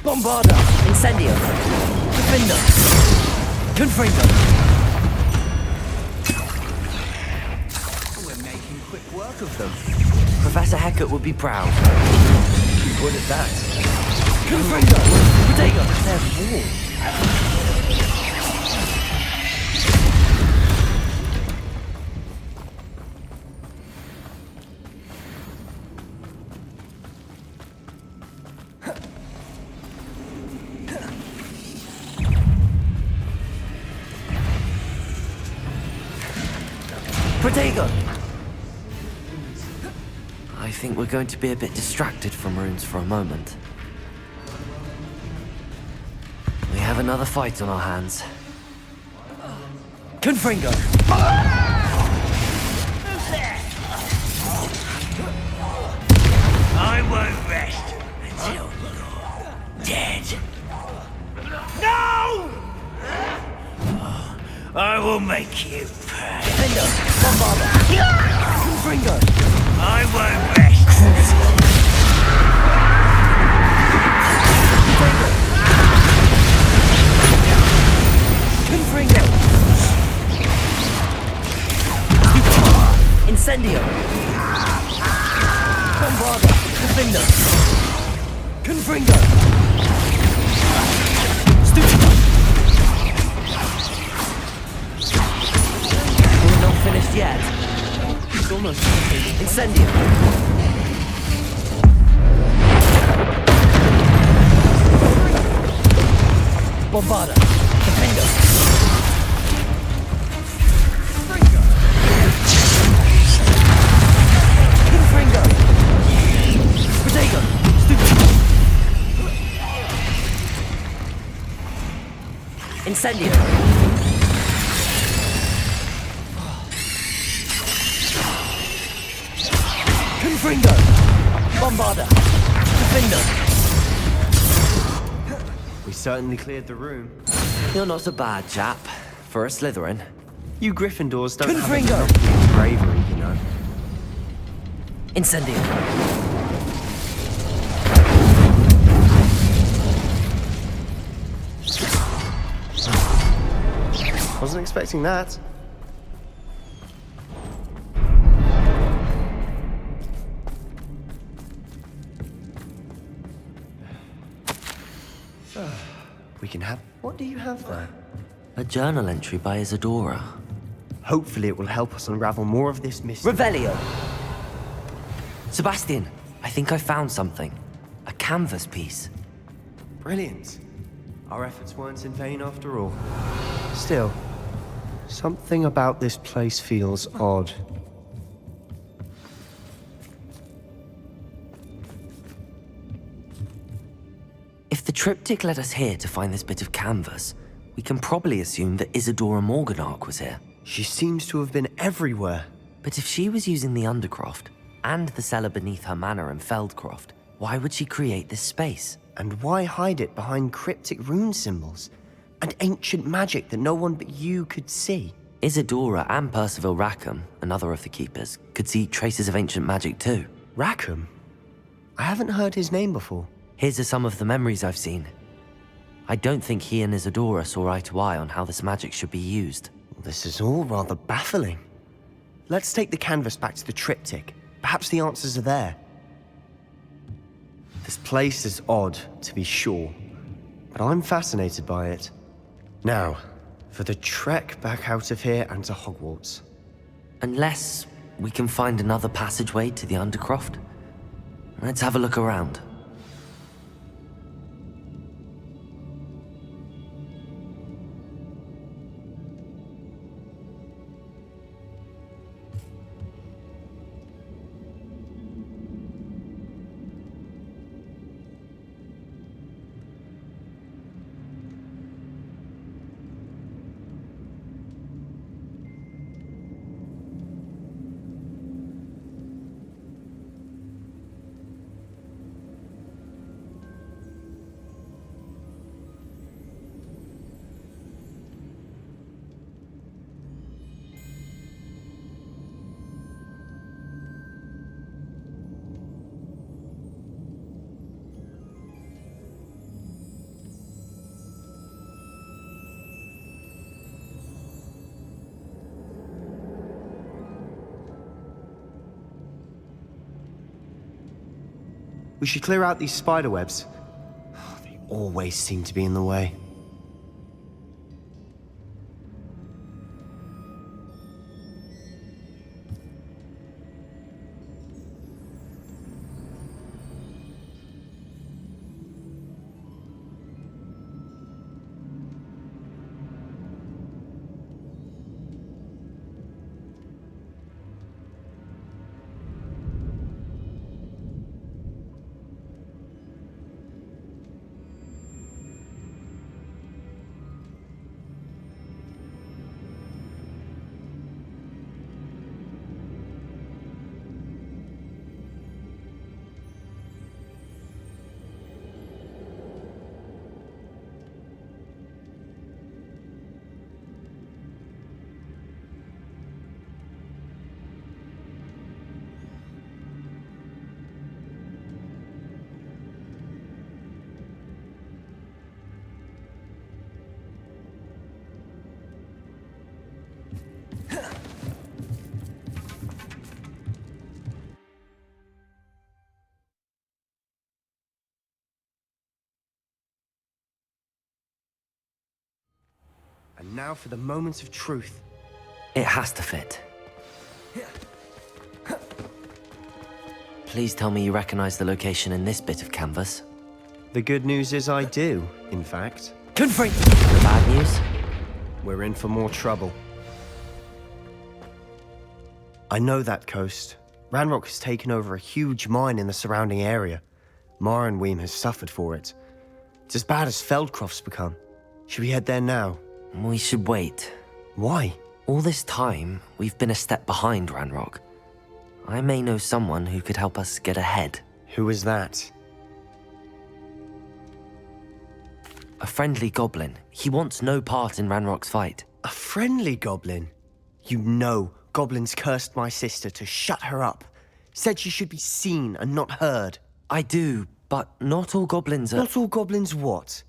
Bombarda! Incendio! Gryffindor! Confringo! We're making quick work of them. Professor Hecat would be proud. What is that? Confringo! Protego! They're warm. Protego! I think we're going to be a bit distracted from runes for a moment. We have another fight on our hands. Confringo! I won't rest until you're dead. No! I will make you pay. Defender! Bombarder! Confringo! I won't rest. Confringo! Incendio! Bombarder! Defender! Confringo! Stupido! We're not finished yet. It's almost complete. Incendio! Bombarder! Defender! Confringo! Protego! Stupido! Incendio! Confringo! Bombarder! Defender! We certainly cleared the room. You're not a bad chap for a Slytherin. You Gryffindors don't Confringo! have bravery, you know. Incendio! Wasn't expecting that. We can have... What do you have there? A journal entry by Isadora. Hopefully it will help us unravel more of this mystery. Revelio! Sebastian, I think I found something. A canvas piece. Brilliant. Our efforts weren't in vain after all. Still, something about this place feels odd. If the triptych led us here to find this bit of canvas, we can probably assume that Isadora Morganach was here. She seems to have been everywhere. But if she was using the Undercroft, and the cellar beneath her manor in Feldcroft, why would she create this space? And why hide it behind cryptic rune symbols? And ancient magic that no one but you could see? Isadora and Percival Rackham, another of the Keepers, could see traces of ancient magic too. Rackham? I haven't heard his name before. Here's some of the memories I've seen. I don't think he and Isadora saw eye to eye on how this magic should be used. This is all rather baffling. Let's take the canvas back to the triptych. Perhaps the answers are there. This place is odd, to be sure, but I'm fascinated by it. Now, for the trek back out of here and to Hogwarts. Unless we can find another passageway to the Undercroft. Let's have a look around. We should clear out these spider webs. They always seem to be in the way. And now for the moment of truth. It has to fit. Please tell me you recognize the location in this bit of canvas. The good news is I do, in fact. Confront! The bad news? We're in for more trouble. I know that coast. Ranrock has taken over a huge mine in the surrounding area. Marrenweem has suffered for it. It's as bad as Feldcroft's become. Should we head there now? We should wait. Why? All this time, we've been a step behind Ranrock. I may know someone who could help us get ahead. Who is that? A friendly goblin. He wants no part in Ranrock's fight. A friendly goblin? You know goblins cursed my sister to shut her up. Said she should be seen and not heard. I do, but not all goblins are... Not all goblins what?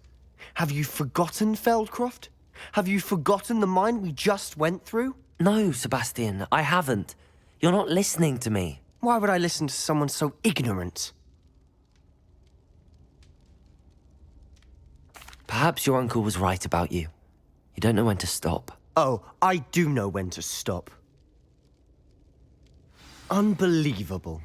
Have you forgotten Feldcroft? Have you forgotten the mine we just went through? No, Sebastian, I haven't. You're not listening to me. Why would I listen to someone so ignorant? Perhaps your uncle was right about you. You don't know when to stop. Oh, I do know when to stop. Unbelievable.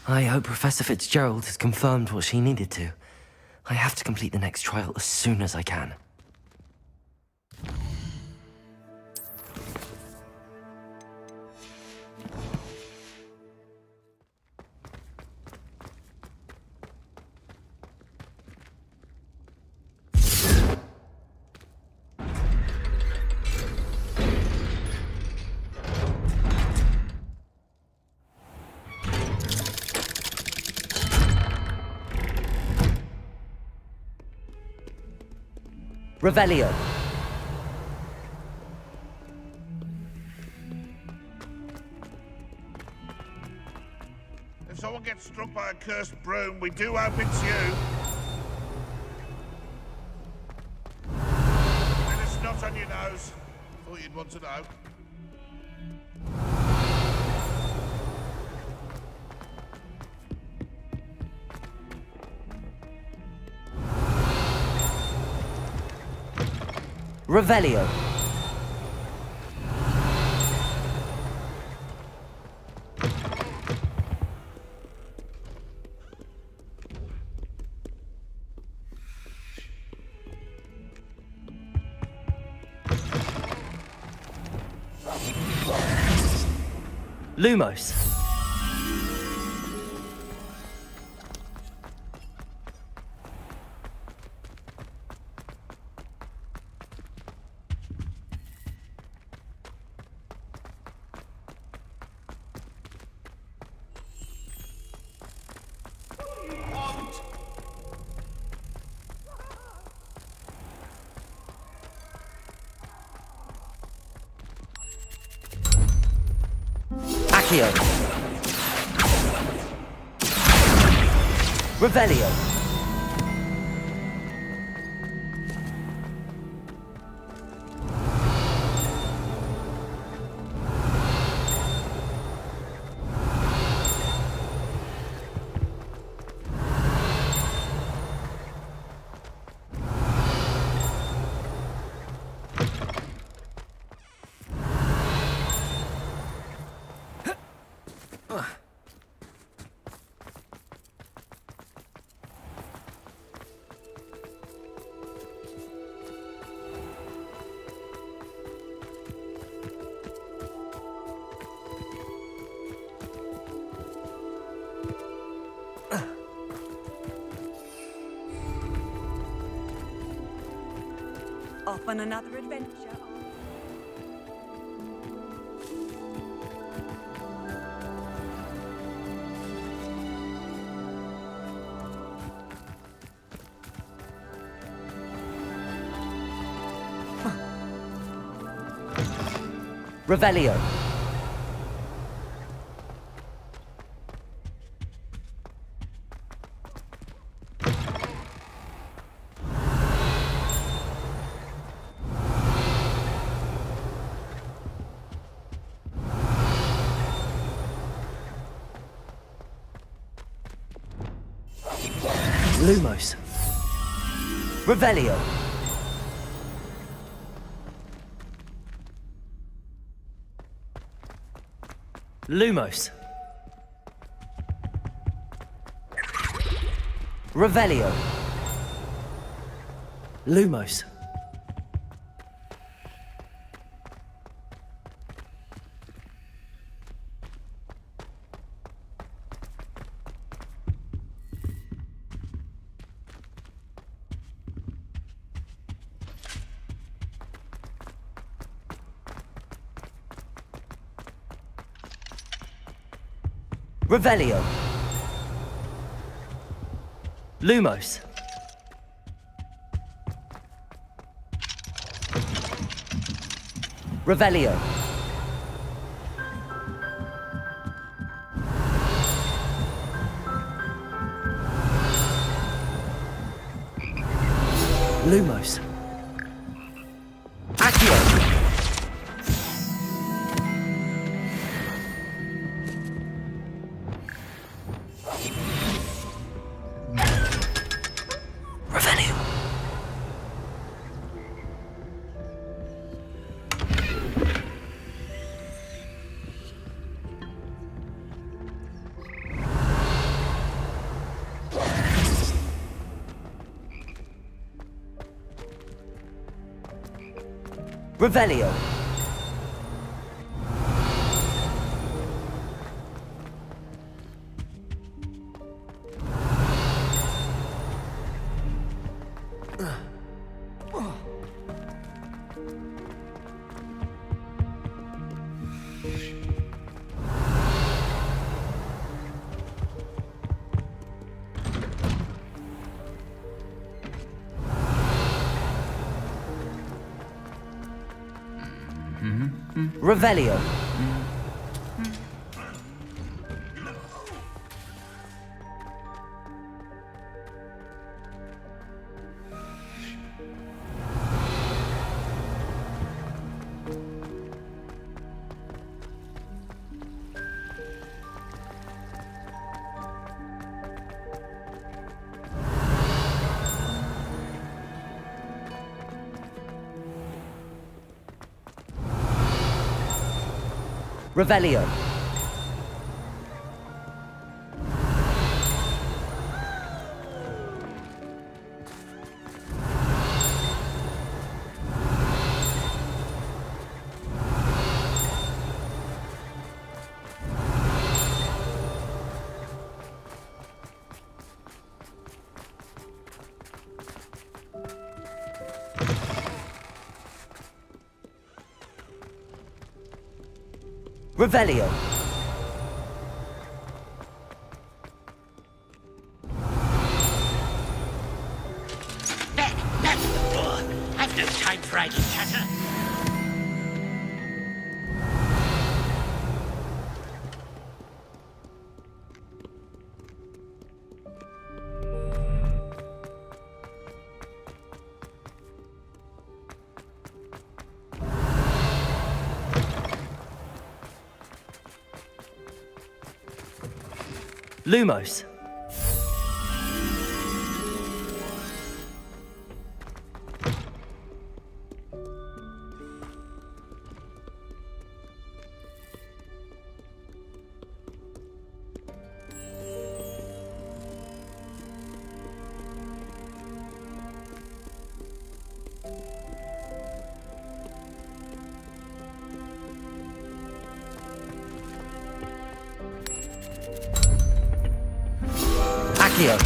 I hope Professor Fitzgerald has confirmed what she needed to. I have to complete the next trial as soon as I can. Revelio. If someone gets struck by a cursed broom, we do hope it's you. And it's not on your nose. Thought you'd want to know. Revelio. Lumos. Accio. Revelio. Off on another adventure. Revelio. Lumos. Revelio. Lumos. Revelio. Lumos. Revelio. Lumos. Revelio. Lumos. Accio. Revelio. Revelio. Revelio. Revelio. That's the door. I've no time for idle chatter. Lumos. Accio.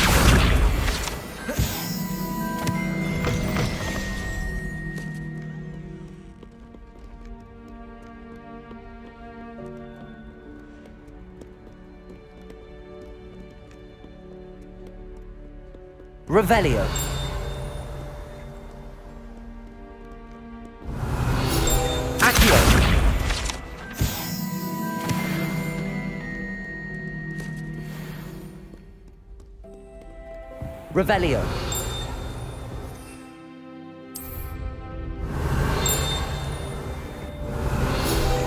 Revelio. Accio. Revelio.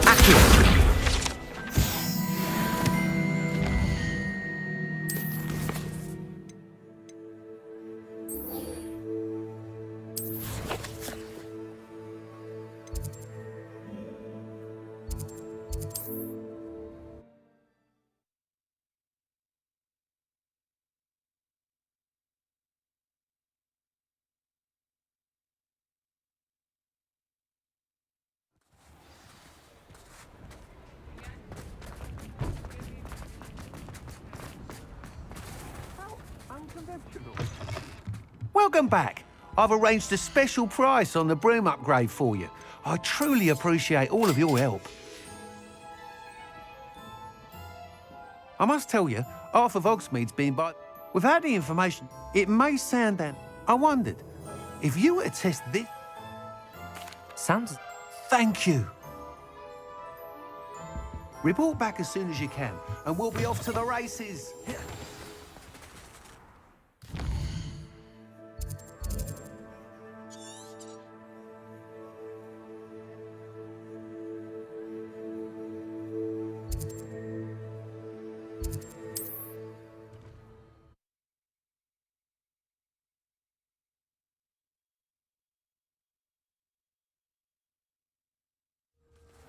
Accio. Welcome back. I've arranged a special price on the broom upgrade for you. I truly appreciate all of your help. I must tell you, half of Hogsmeade's been by... Without the information, it may sound that... I wondered, if you were to test this... Sounds... Thank you. Report back as soon as you can, and we'll be off to the races.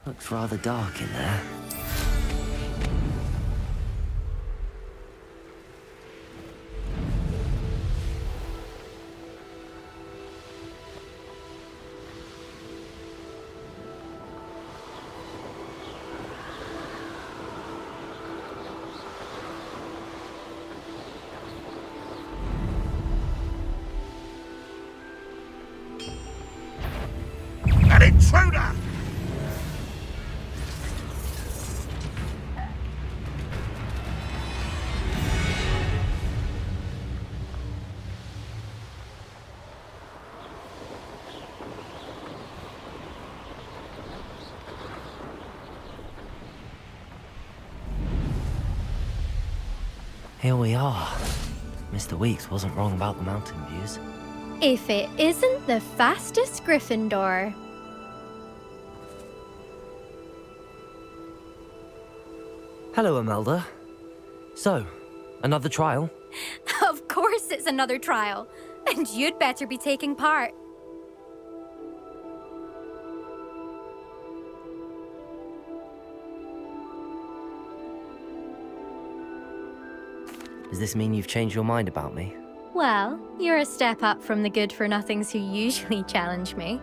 Looks rather dark in there. An intruder! Here we are. Mr. Weeks wasn't wrong about the mountain views. If it isn't the fastest Gryffindor. Hello, Imelda. So, another trial? Of course it's another trial. And you'd better be taking part. Does this mean you've changed your mind about me? Well, you're a step up from the good-for-nothings who usually challenge me.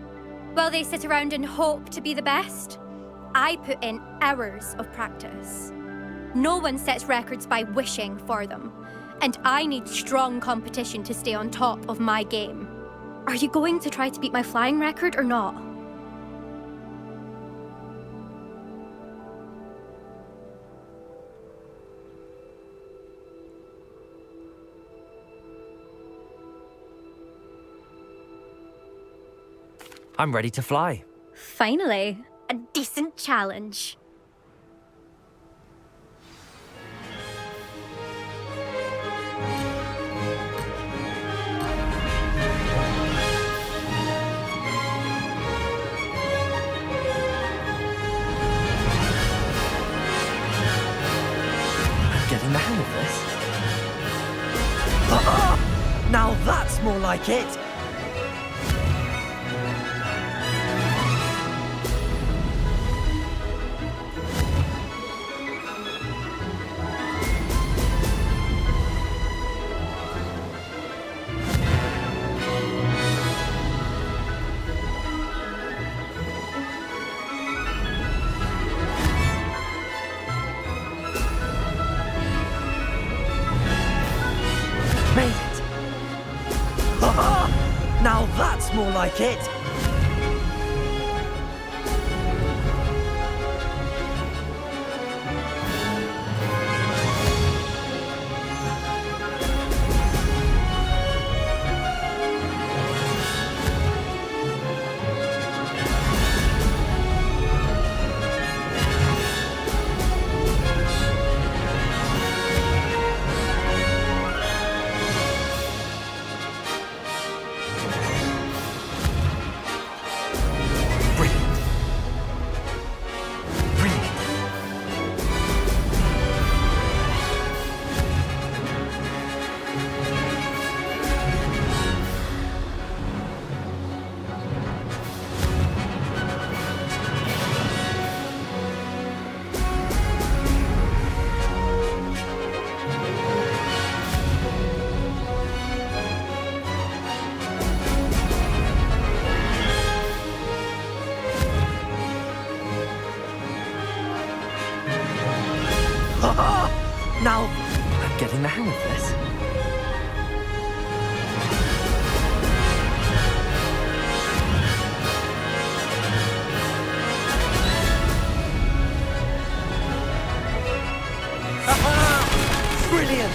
While they sit around and hope to be the best, I put in hours of practice. No one sets records by wishing for them, and I need strong competition to stay on top of my game. Are you going to try to beat my flying record or not? I'm ready to fly. Finally, a decent challenge. I'm getting the hang of this. Now that's more like it! Made it! Now that's more like it! Now, I'm getting the hang of this. Brilliant!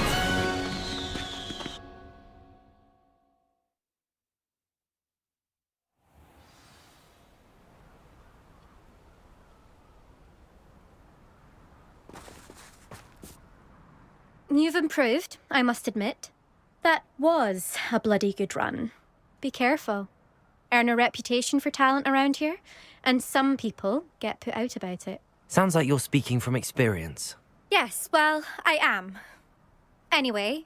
You've improved, I must admit. That was a bloody good run. Be careful. Earn a reputation for talent around here, and some people get put out about it. Sounds like you're speaking from experience. Yes, well, I am. Anyway,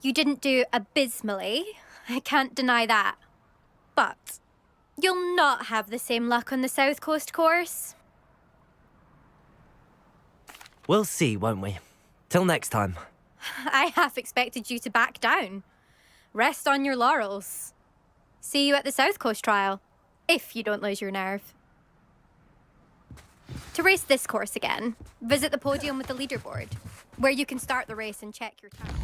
you didn't do abysmally. I can't deny that. But you'll not have the same luck on the South Coast course. We'll see, won't we? Till next time. I half expected you to back down. Rest on your laurels. See you at the South Coast trial, if you don't lose your nerve. To race this course again, visit the podium with the leaderboard, where you can start the race and check your time.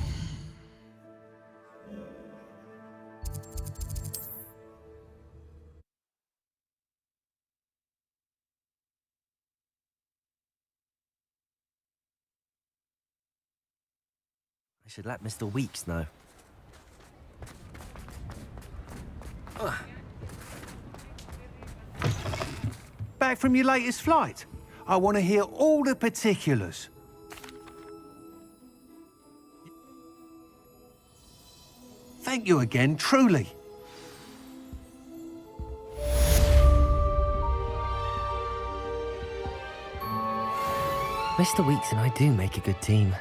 I should let Mr. Weeks know. Back from your latest flight? I want to hear all the particulars. thank you again, truly. Mr. Weeks and I do make a good team.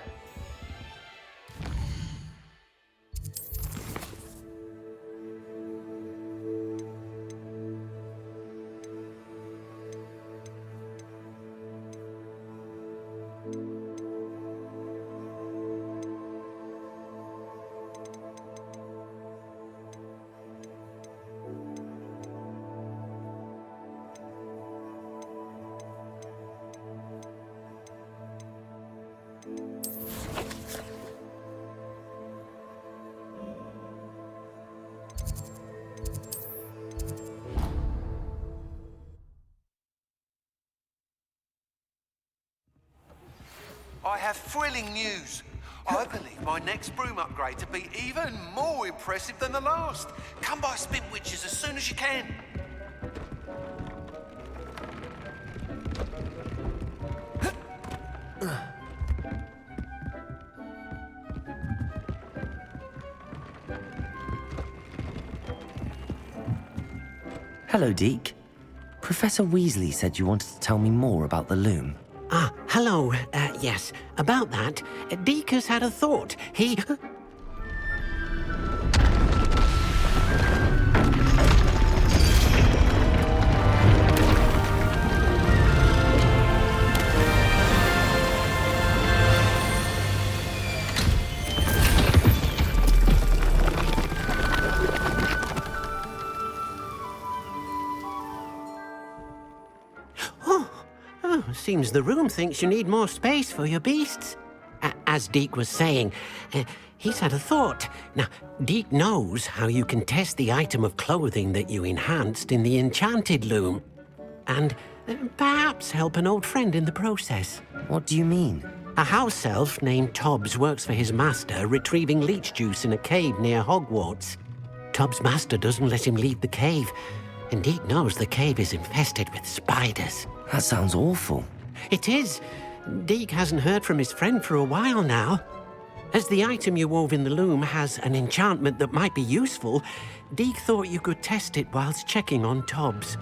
I have thrilling news. I believe my next broom upgrade to be even more impressive than the last. Come by Spinwitches as soon as you can. Hello, Deke. Professor Weasley said you wanted to tell me more about the loom. Ah, hello. Yes, about that, Deke has had a thought. He... Seems the room thinks you need more space for your beasts. As Deke was saying, he's had a thought. Now, Deke knows how you can test the item of clothing that you enhanced in the enchanted loom. And perhaps help an old friend in the process. What do you mean? A house elf named Tobbs works for his master, retrieving leech juice in a cave near Hogwarts. Tobbs' master doesn't let him leave the cave, and Deke knows the cave is infested with spiders. That sounds awful. It is. Deke hasn't heard from his friend for a while now. As the item you wove in the loom has an enchantment that might be useful, Deke thought you could test it whilst checking on Tobbs.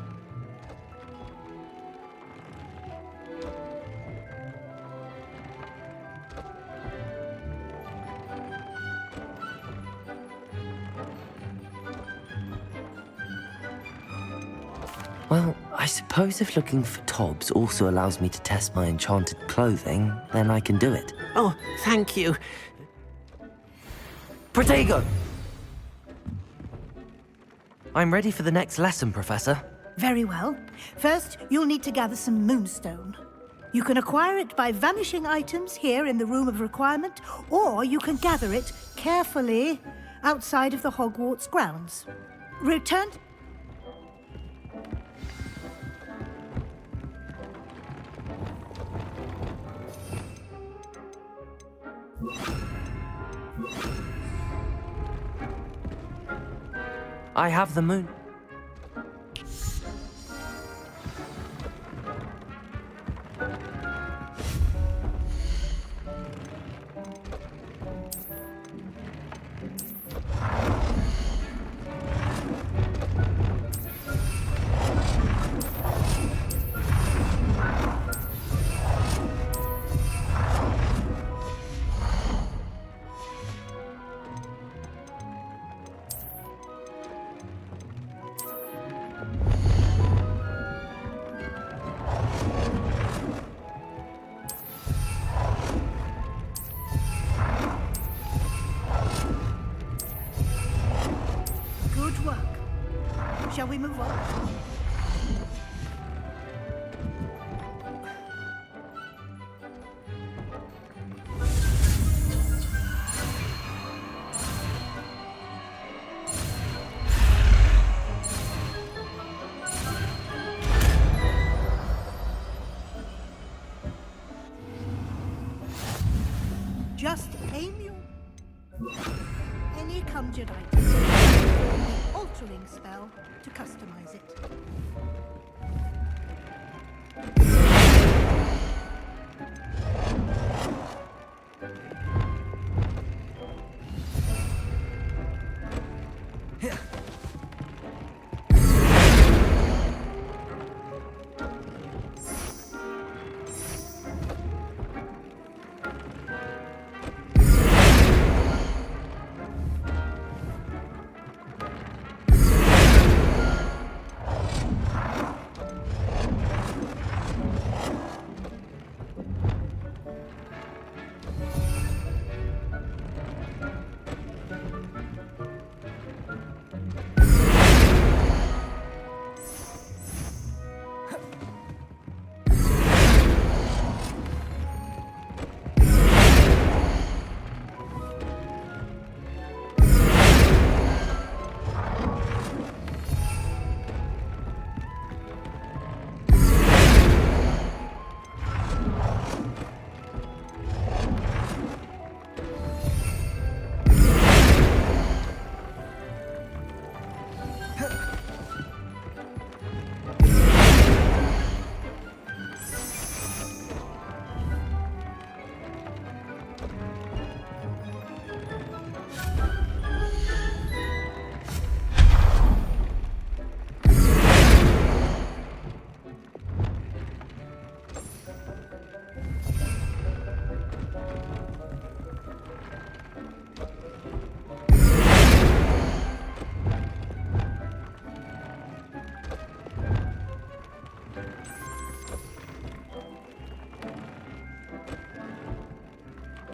Well, I suppose if looking for Tobbs also allows me to test my enchanted clothing, then I can do it. Oh, thank you. Protego! I'm ready for the next lesson, Professor. Very well. First, you'll need to gather some moonstone. You can acquire it by vanishing items here in the Room of Requirement, or you can gather it carefully outside of the Hogwarts grounds. Return... I have the moon. Good work. Shall we move on? Just aim your... Any conjured item. Altering spell to customize it.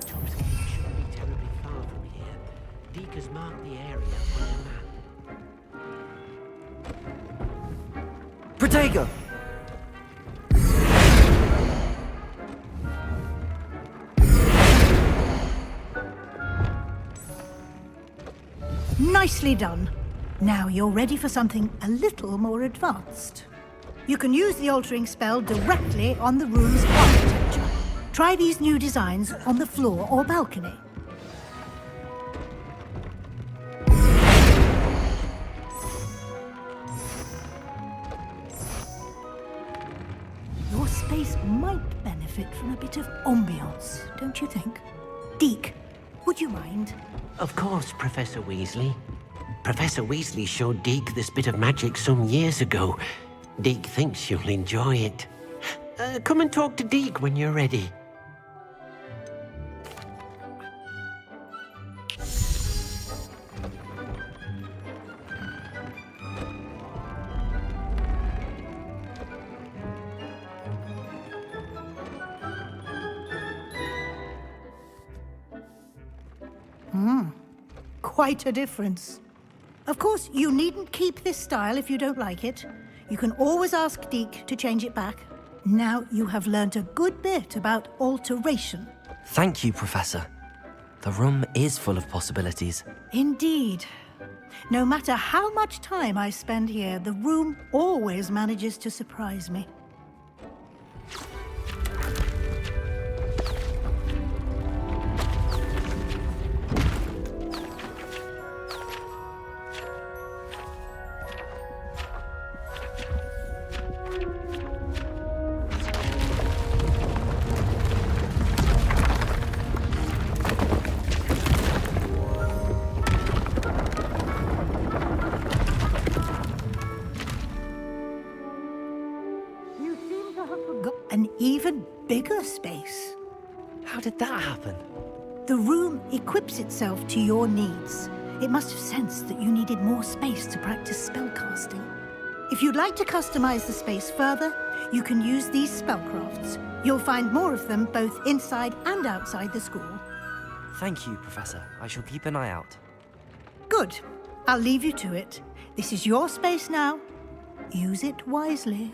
Tom's cave shouldn't be terribly far from here. Deke has marked the area on the map. Protego! Nicely done. Now you're ready for something a little more advanced. You can use the altering spell directly on the room's architecture. Try these new designs on the floor or balcony. Your space might benefit from a bit of ambiance, don't you think? Deke, would you mind? Of course, Professor Weasley. Professor Weasley showed Deke this bit of magic some years ago. Deke thinks you'll enjoy it. Come and talk to Deke when you're ready. Quite a difference. Of course, you needn't keep this style if you don't like it. You can always ask Deke to change it back. Now you have learnt a good bit about alteration. Thank you, Professor. The room is full of possibilities. Indeed. No matter how much time I spend here, the room always manages to surprise me. An even bigger space. How did that happen? The room equips itself to your needs. It must have sensed that you needed more space to practice spellcasting. If you'd like to customize the space further, you can use these spellcrafts. You'll find more of them both inside and outside the school. Thank you, Professor. I shall keep an eye out. Good. I'll leave you to it. This is your space now. Use it wisely.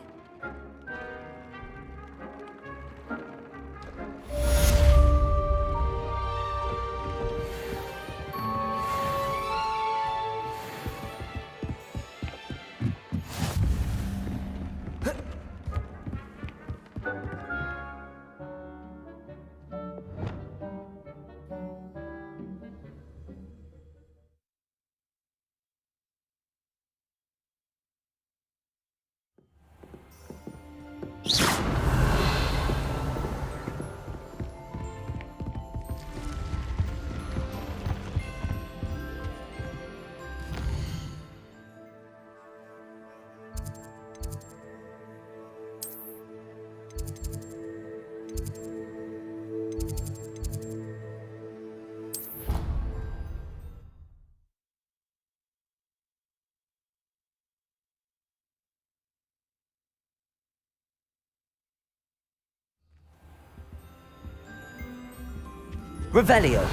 Revelio.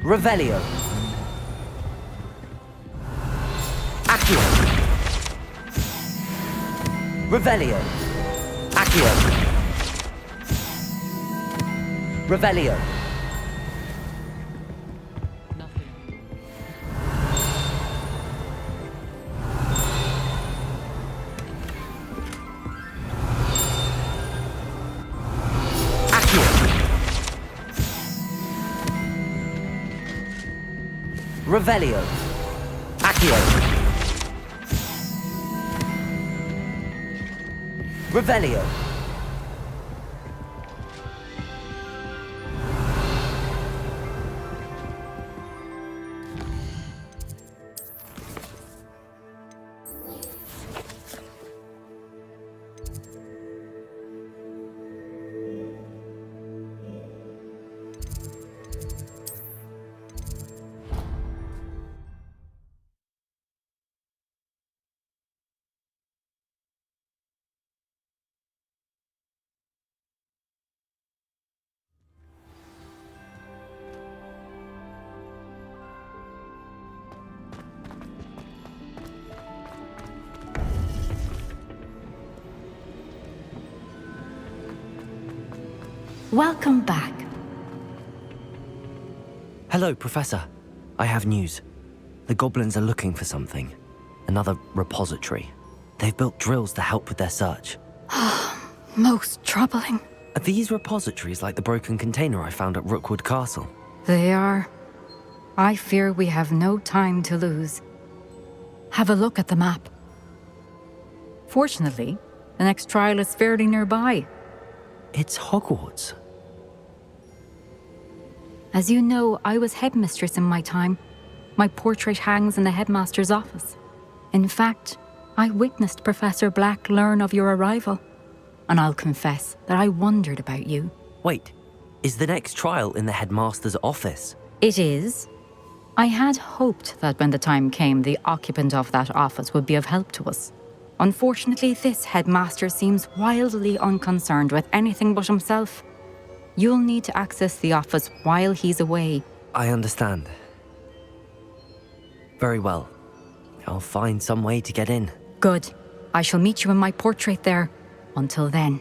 Revelio. Accio. Revelio. Accio. Revelio. Revelio. Accio. Revelio. Welcome back. Hello, Professor. I have news. The goblins are looking for something. Another repository. They've built drills to help with their search. Most troubling. Are these repositories like the broken container I found at Rookwood Castle? They are. I fear we have no time to lose. Have a look at the map. Fortunately, the next trial is fairly nearby. It's Hogwarts. As you know, I was headmistress in my time. My portrait hangs in the headmaster's office. In fact, I witnessed Professor Black learn of your arrival. And I'll confess that I wondered about you. Wait, is the next trial in the headmaster's office? It is. I had hoped that when the time came, the occupant of that office would be of help to us. Unfortunately, this headmaster seems wildly unconcerned with anything but himself. You'll need to access the office while he's away. I understand. Very well. I'll find some way to get in. Good. I shall meet you in my portrait there. Until then.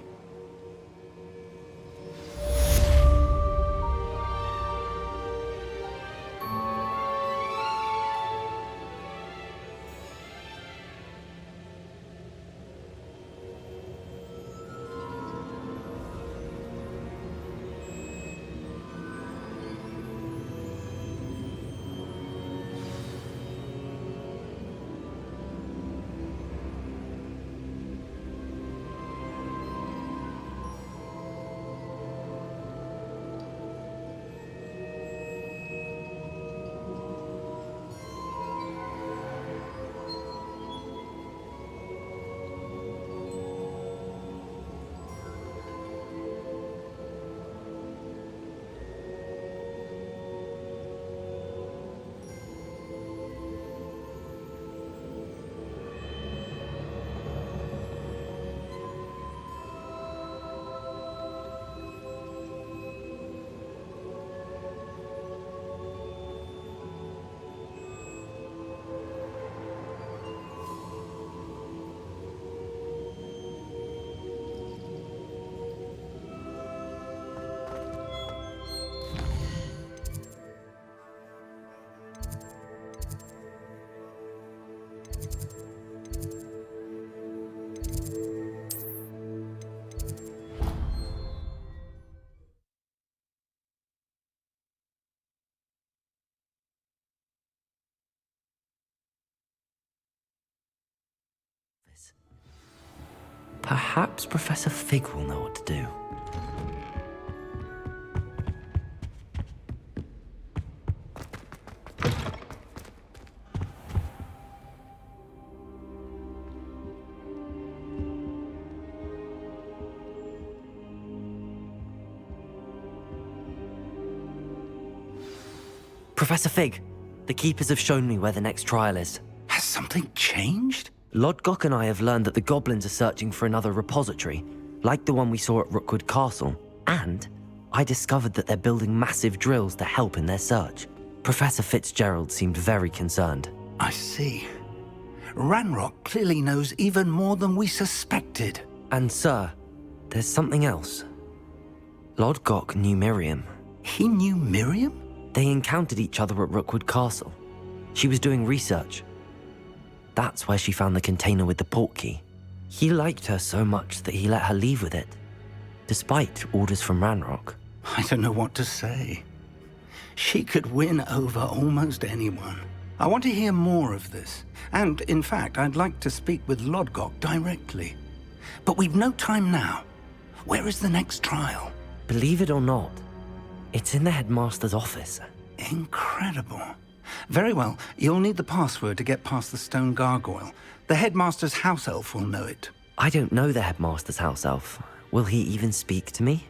Perhaps Professor Fig will know what to do. Professor Fig, the Keepers have shown me where the next trial is. Has something changed? Lodgok and I have learned that the goblins are searching for another repository, like the one we saw at Rookwood Castle. And I discovered that they're building massive drills to help in their search. Professor Fitzgerald seemed very concerned. I see. Ranrock clearly knows even more than we suspected. And sir, there's something else. Lodgok knew Miriam. He knew Miriam? They encountered each other at Rookwood Castle. She was doing research. That's where she found the container with the portkey. He liked her so much that he let her leave with it, despite orders from Ranrock. I don't know what to say. She could win over almost anyone. I want to hear more of this. And, in fact, I'd like to speak with Lodgok directly. But we've no time now. Where is the next trial? Believe it or not, it's in the headmaster's office. Incredible. Very well, you'll need the password to get past the stone gargoyle. The headmaster's house elf will know it. I don't know the headmaster's house elf. Will he even speak to me?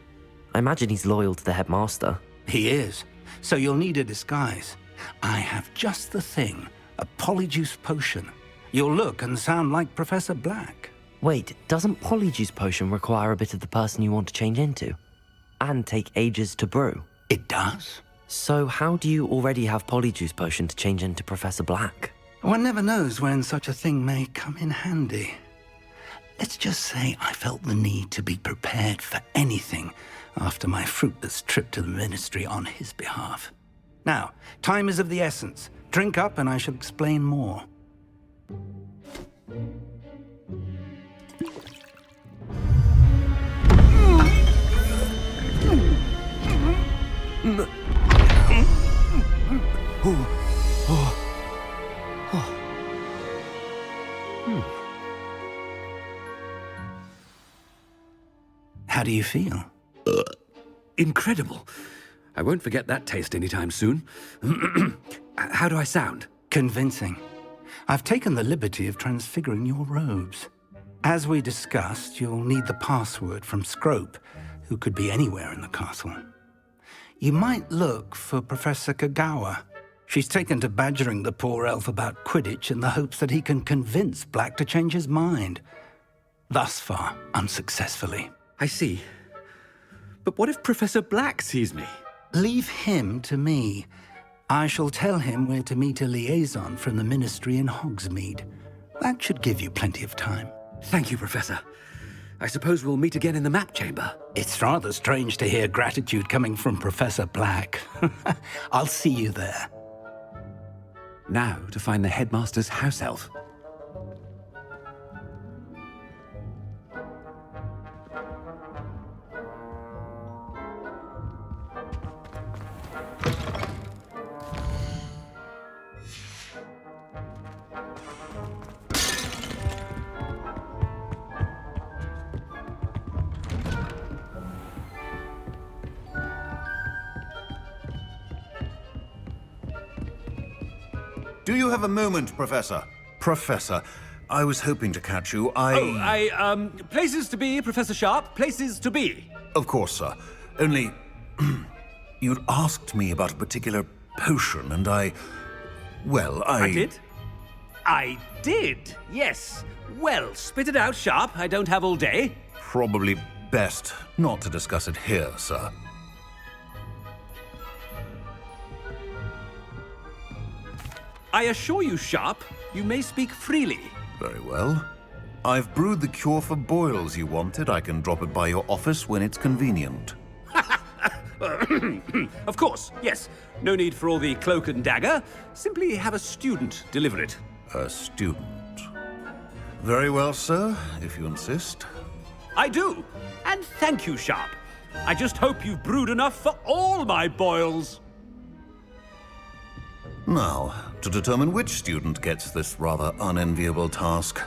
I imagine he's loyal to the headmaster. He is. So you'll need a disguise. I have just the thing. A polyjuice potion. You'll look and sound like Professor Black. Wait, doesn't Polyjuice Potion require a bit of the person you want to change into? And take ages to brew? It does. So how do you already have Polyjuice Potion to change into Professor Black? One never knows when such a thing may come in handy. Let's just say I felt the need to be prepared for anything after my fruitless trip to the Ministry on his behalf. Now, time is of the essence. Drink up and I shall explain more. How do you feel? Incredible. I won't forget that taste anytime soon. How do I sound? Convincing. I've taken the liberty of transfiguring your robes. As we discussed, you'll need the password from Scrope, who could be anywhere in the castle. You might look for Professor Kagawa. She's taken to badgering the poor elf about Quidditch in the hopes that he can convince Black to change his mind. Thus far, unsuccessfully. I see. But what if Professor Black sees me? Leave him to me. I shall tell him where to meet a liaison from the Ministry in Hogsmeade. That should give you plenty of time. Thank you, Professor. I suppose we'll meet again in the map chamber. It's rather strange to hear gratitude coming from Professor Black. I'll see you there. Now to find the headmaster's house elf. Do you have a moment, Professor? Professor, I was hoping to catch you. Places to be, Professor Sharp. Places to be. Of course, sir. Only, you'd asked me about a particular potion, and I did? I did, yes. Well, spit it out, Sharp. I don't have all day. Probably best not to discuss it here, sir. I assure you, Sharp, you may speak freely. Very well. I've brewed the cure for boils you wanted. I can drop it by your office when it's convenient. Of course, yes. No need for all the cloak and dagger. Simply have a student deliver it. A student? Very well, sir, if you insist. I do. And thank you, Sharp. I just hope you've brewed enough for all my boils. Now, to determine which student gets this rather unenviable task.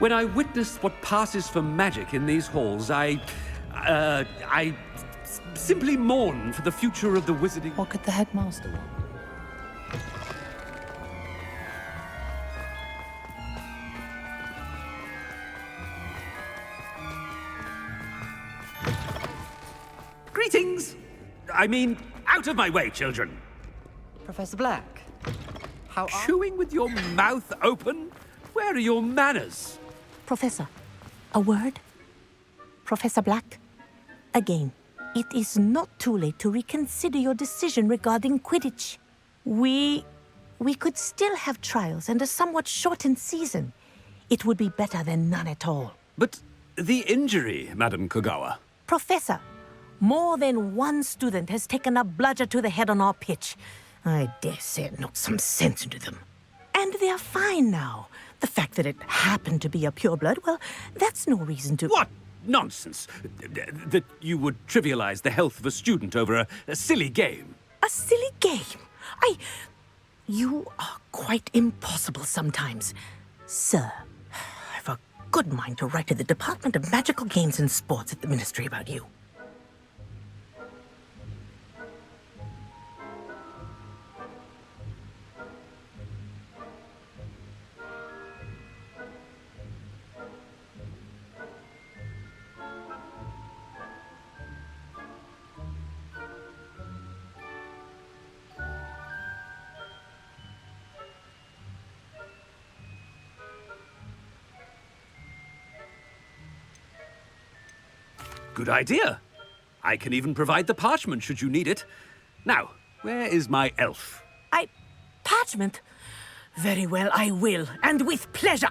When I witness what passes for magic in these halls, I simply mourn for the future of the wizarding... What could the headmaster want? Greetings! I mean, out of my way, children. Professor Black, how are... Chewing with your mouth open? Where are your manners? Professor, a word? Professor Black, again, it is not too late to reconsider your decision regarding Quidditch. We could still have trials and a somewhat shortened season. It would be better than none at all. But the injury, Madam Kagawa. Professor, more than one student has taken a bludger to the head on our pitch. I dare say it knocked some sense into them. And they are fine now. The fact that it happened to be a pureblood, well, that's no reason to... What? nonsense. That you would trivialize the health of a student over a silly game. A silly game? You are quite impossible sometimes. Sir, I've a good mind to write to the Department of Magical Games and Sports at the Ministry about you. Good idea. I can even provide the parchment should you need it. Now, where is my elf? Parchment? Very well, I will, and with pleasure.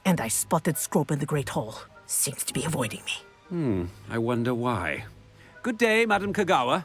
And I spotted Scrope in the Great Hall. Seems to be avoiding me. I wonder why. Good day, Madam Kagawa.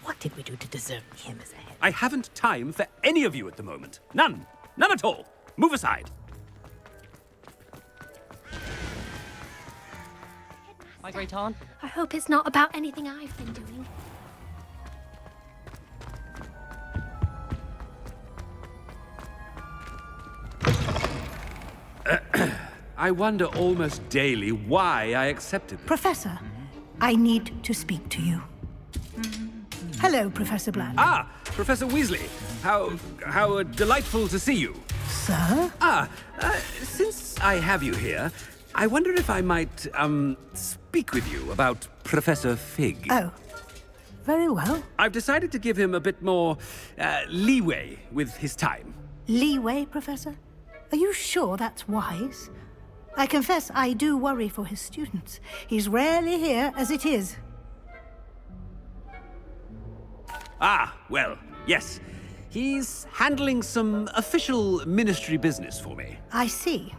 What did we do to deserve him as a head? I haven't time for any of you at the moment. None. None at all. Move aside. My great aunt? I hope it's not about anything I've been doing. I wonder almost daily why I accepted this. Professor, I need to speak to you. Hello, Professor Black. Ah, Professor Weasley. How delightful to see you. Sir? Since I have you here, I wonder if I might, speak with you about Professor Fig. Oh, very well. I've decided to give him a bit more, leeway with his time. Leeway, Professor? Are you sure that's wise? I confess I do worry for his students. He's rarely here as it is. Ah, well, yes. He's handling some official ministry business for me. I see.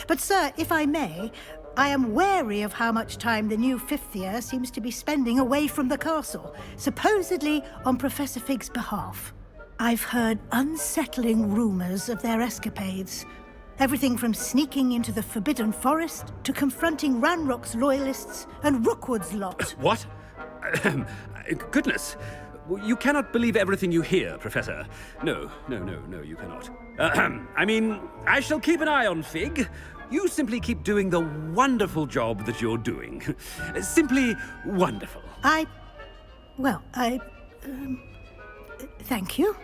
But, sir, if I may, I am wary of how much time the new fifth year seems to be spending away from the castle, supposedly on Professor Fig's behalf. I've heard unsettling rumors of their escapades. Everything from sneaking into the Forbidden Forest to confronting Ranrock's loyalists and Rookwood's lot. What? Goodness. You cannot believe everything you hear, Professor. No, you cannot. I mean, I shall keep an eye on Fig. You simply keep doing the wonderful job that you're doing. Simply wonderful. Thank you.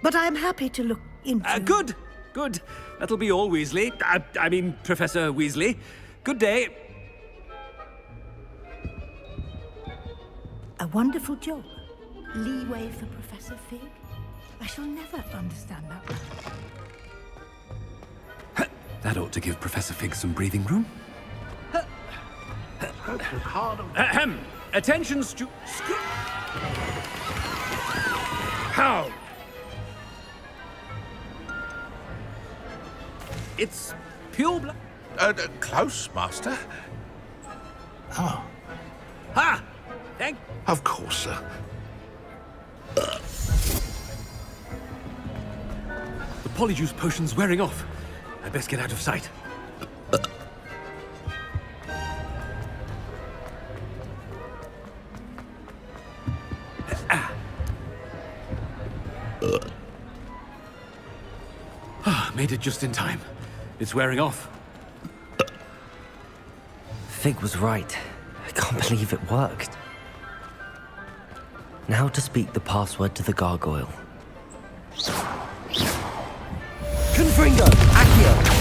But I'm happy to look into... Good. That'll be all, Weasley. I mean, Professor Weasley. Good day. A wonderful job. Leeway for Professor Fig? I shall never understand that one. That ought to give Professor Fig some breathing room. Attention, How? It's pure blood. Close, Master. Oh. Ha! Thank... Of course, sir. The polyjuice potion's wearing off. I best get out of sight. Made it just in time. It's wearing off. Fig was right. I can't believe it worked. Now to speak the password to the gargoyle. Confringo! Accio!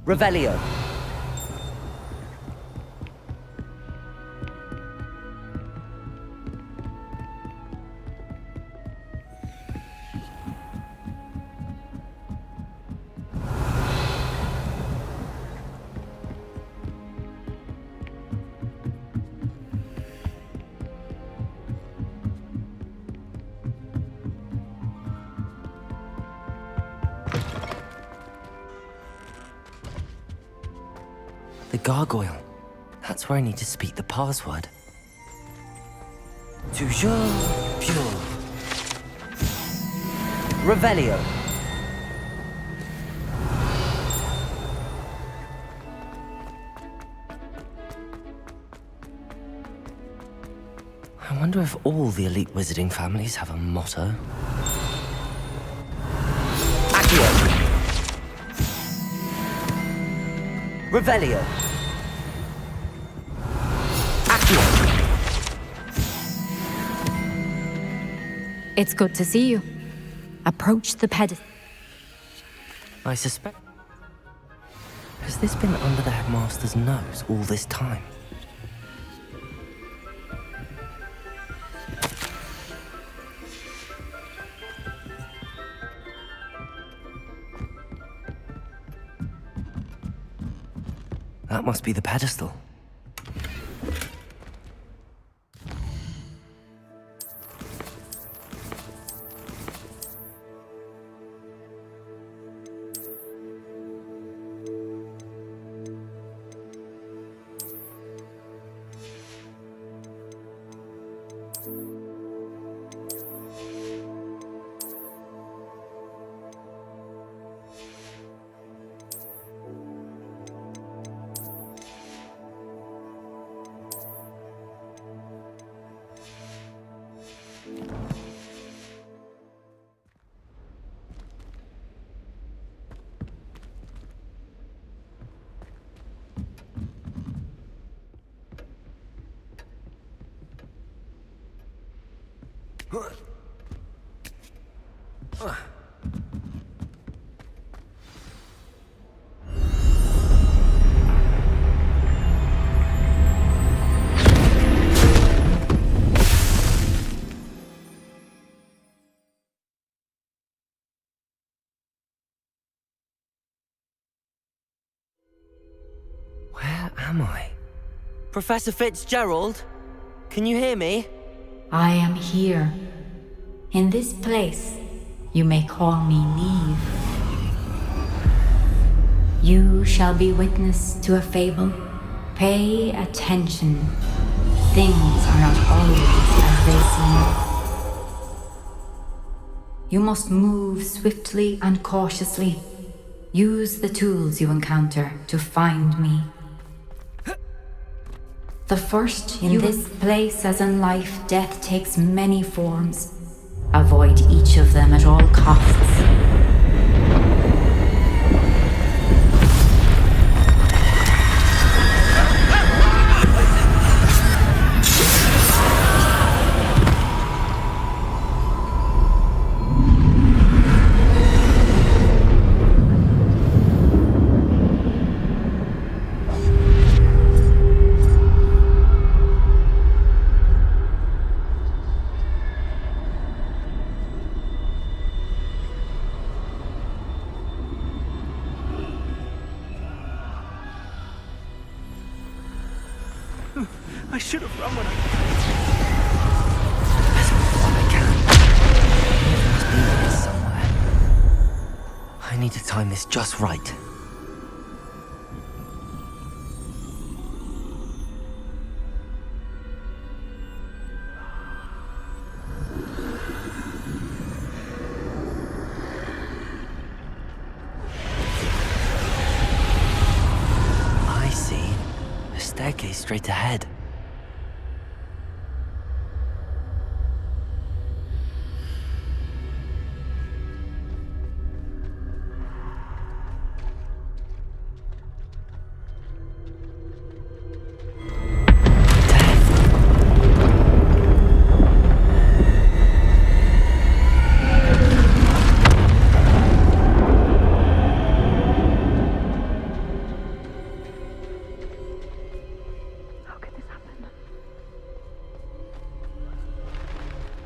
Revelio. The gargoyle. That's where I need to speak the password. Toujours pure. Revelio. I wonder if all the elite wizarding families have a motto. Accio. Revelio. Accio. It's good to see you. Approach the pedestal. I suspect... Has this been under the headmaster's nose all this time? That must be the pedestal. Where am I? Professor Fitzgerald? Can you hear me? I am here. In this place, you may call me Neve. You shall be witness to a fable. Pay attention. Things are not always as they seem. You must move swiftly and cautiously. Use the tools you encounter to find me. The first in this place, as in life, death takes many forms. Avoid each of them at all costs. I should have run when I need to time this just right. staircase straight ahead.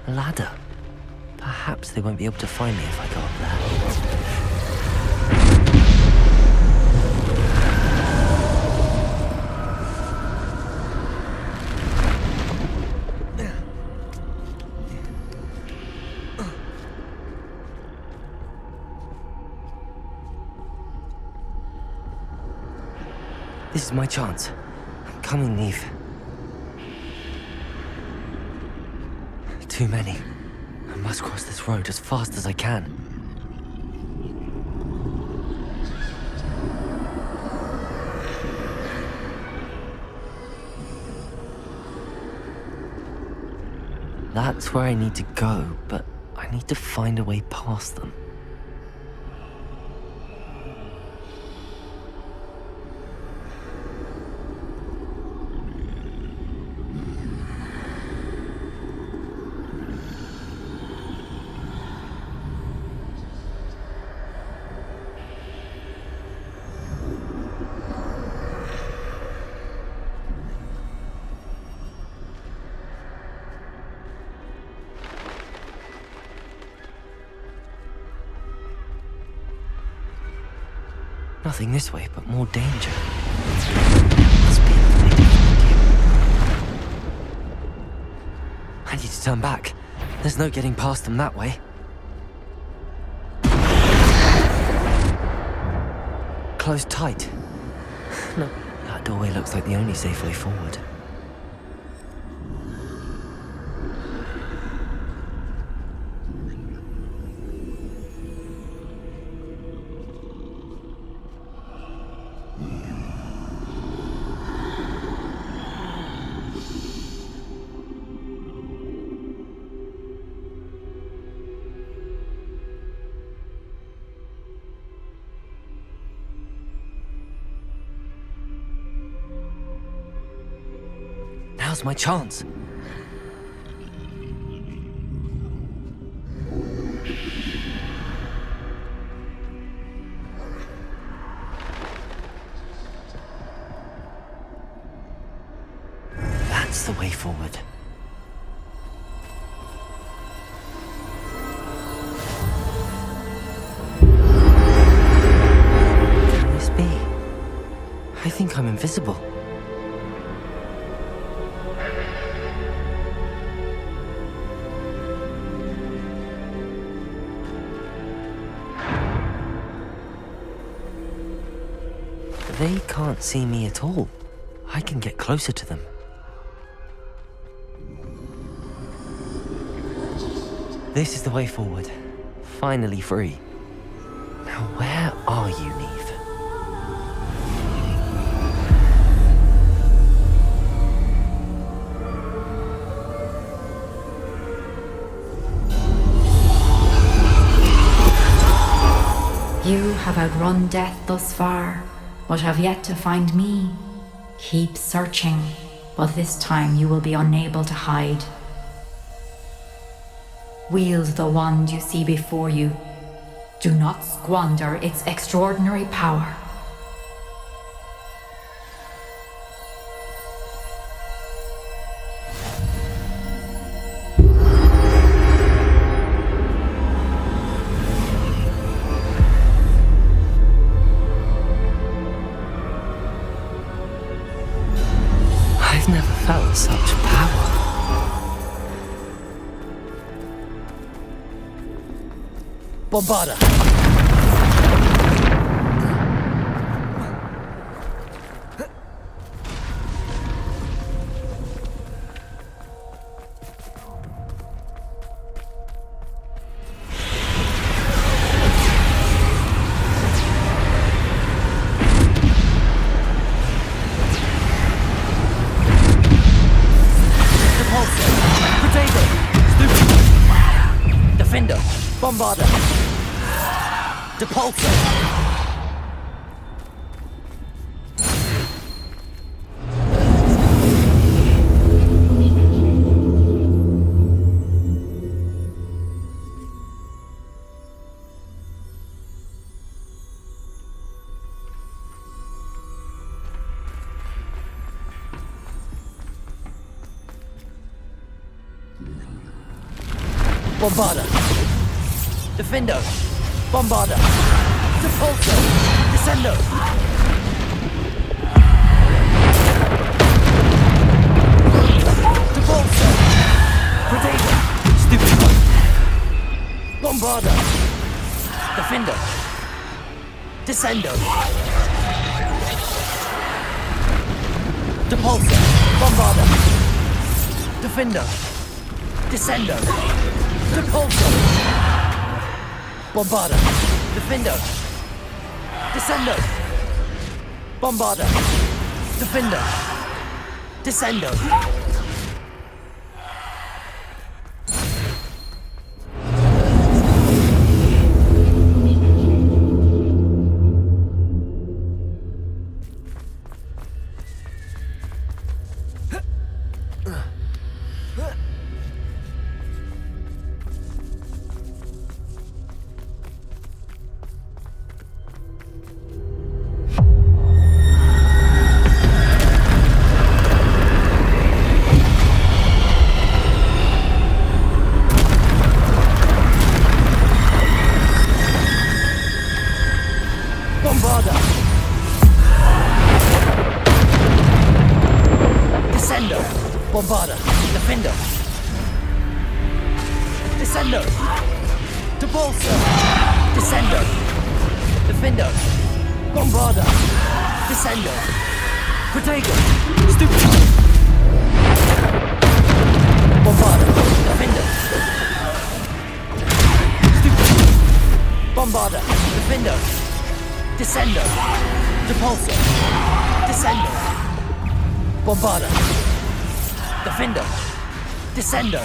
A ladder. Perhaps they won't be able to find me if I go up there. This is my chance. Come and leave. Too many. I must cross this road as fast as I can. That's where I need to go, but I need to find a way past them. Nothing this way, but more danger. Must be another way to find you. I need to turn back. There's no getting past them that way. Closed tight. No, that doorway looks like the only safe way forward. Now's my chance. That's the way forward. Can this be? I think I'm invisible. They can't see me at all. I can get closer to them. This is the way forward. Finally free. Now where are you, Neve? You have outrun death thus far, but have yet to find me. Keep searching, but this time you will be unable to hide. Wield the wand you see before you. Do not squander its extraordinary power. I've never felt such power. Bombarda! Bombarda! Depulso! Bombarda! Defendo! Bombarda! Depulso! Descendo! Depulso! Protego! Stupid one! Bombarda! Defendo! Descendo! Depulso! Bombarda! Defendo! Descendo! Depulso! Bombarda! Defendo! Descendo! Bombarda! Defendo! Descendo! Bombarda! Descendo! Bombarda! Defendo! Descendo! Depulso! Descendo! Defendo! Bombarda! Descendo! Protego! Stupid! Bombarda! Defendo! Stupid! Bombarda! Defendo! Descendo! Depulso! Descendo! Bombarda! Defendo! Descendo!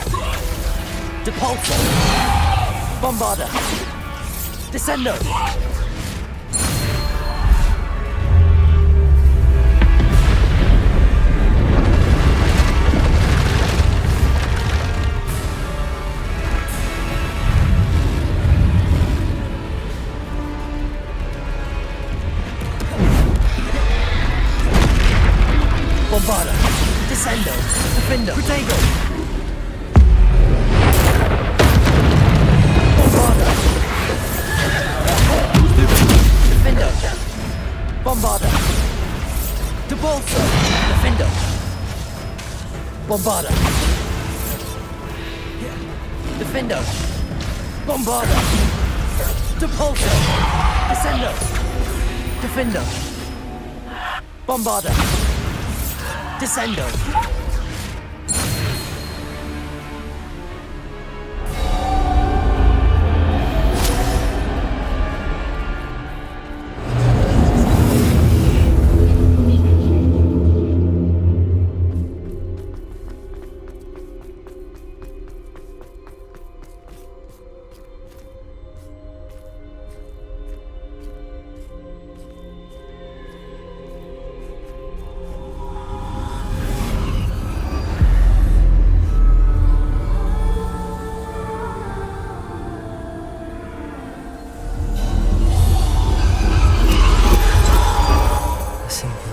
Depulso! Bombarda! Descendo! Bombarda! Descendo! Defendo! Protego! Bombarda! Defendo! Bombarda! Depulso! Defendo! Bombarda! Defendo! Bombarda! Depulso! Descendo! Defendo! Bombarda! Descendo!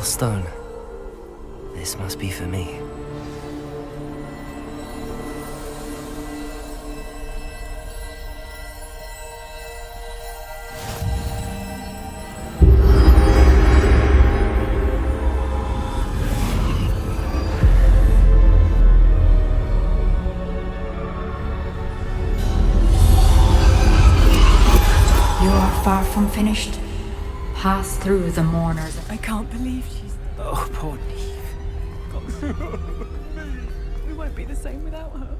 Stone. This must be for me. You are far from finished. Pass through the mourners. I can't believe she's... Oh, poor Neve. We won't be the same without her.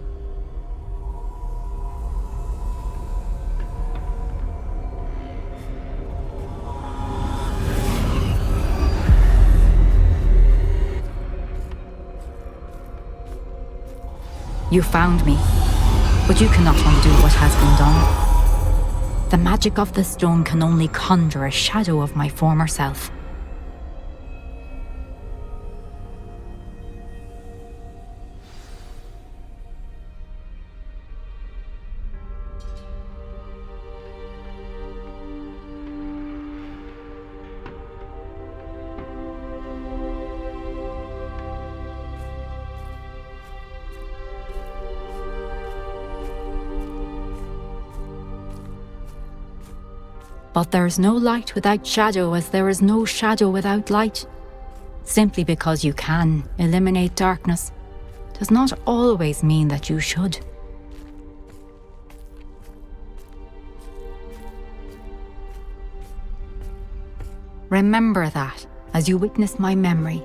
You found me, but you cannot undo what has been done. The magic of the stone can only conjure a shadow of my former self. But there is no light without shadow, as there is no shadow without light. Simply because you can eliminate darkness does not always mean that you should. Remember that as you witness my memory.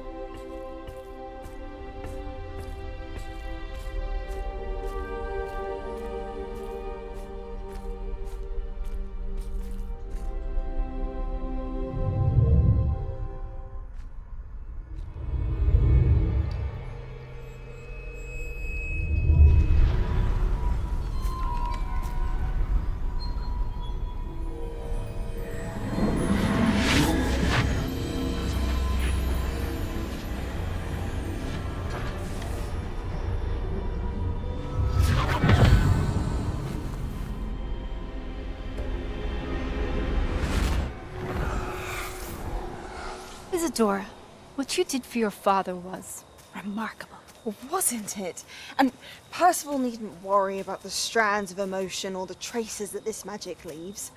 Isadora, what you did for your father was remarkable. Well, wasn't it? And Percival needn't worry about the strands of emotion or the traces that this magic leaves.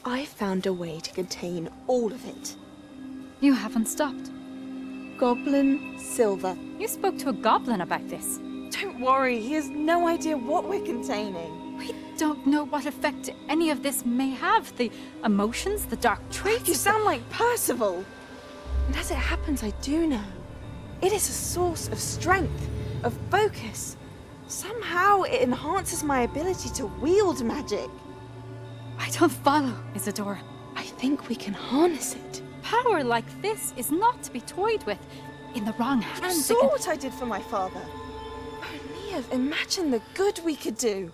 I found a way to contain all of it. You haven't stopped. Goblin Silver. You spoke to a goblin about this. Don't worry, he has no idea what we're containing. We don't know what effect any of this may have. The emotions, the dark traits. You sound like Percival. And as it happens, I do know. It is a source of strength, of focus. Somehow it enhances my ability to wield magic. I don't follow, Isadora. I think we can harness it. Power like this is not to be toyed with. In the wrong hands. You saw what I did for my father. Oh, Nia, imagine the good we could do.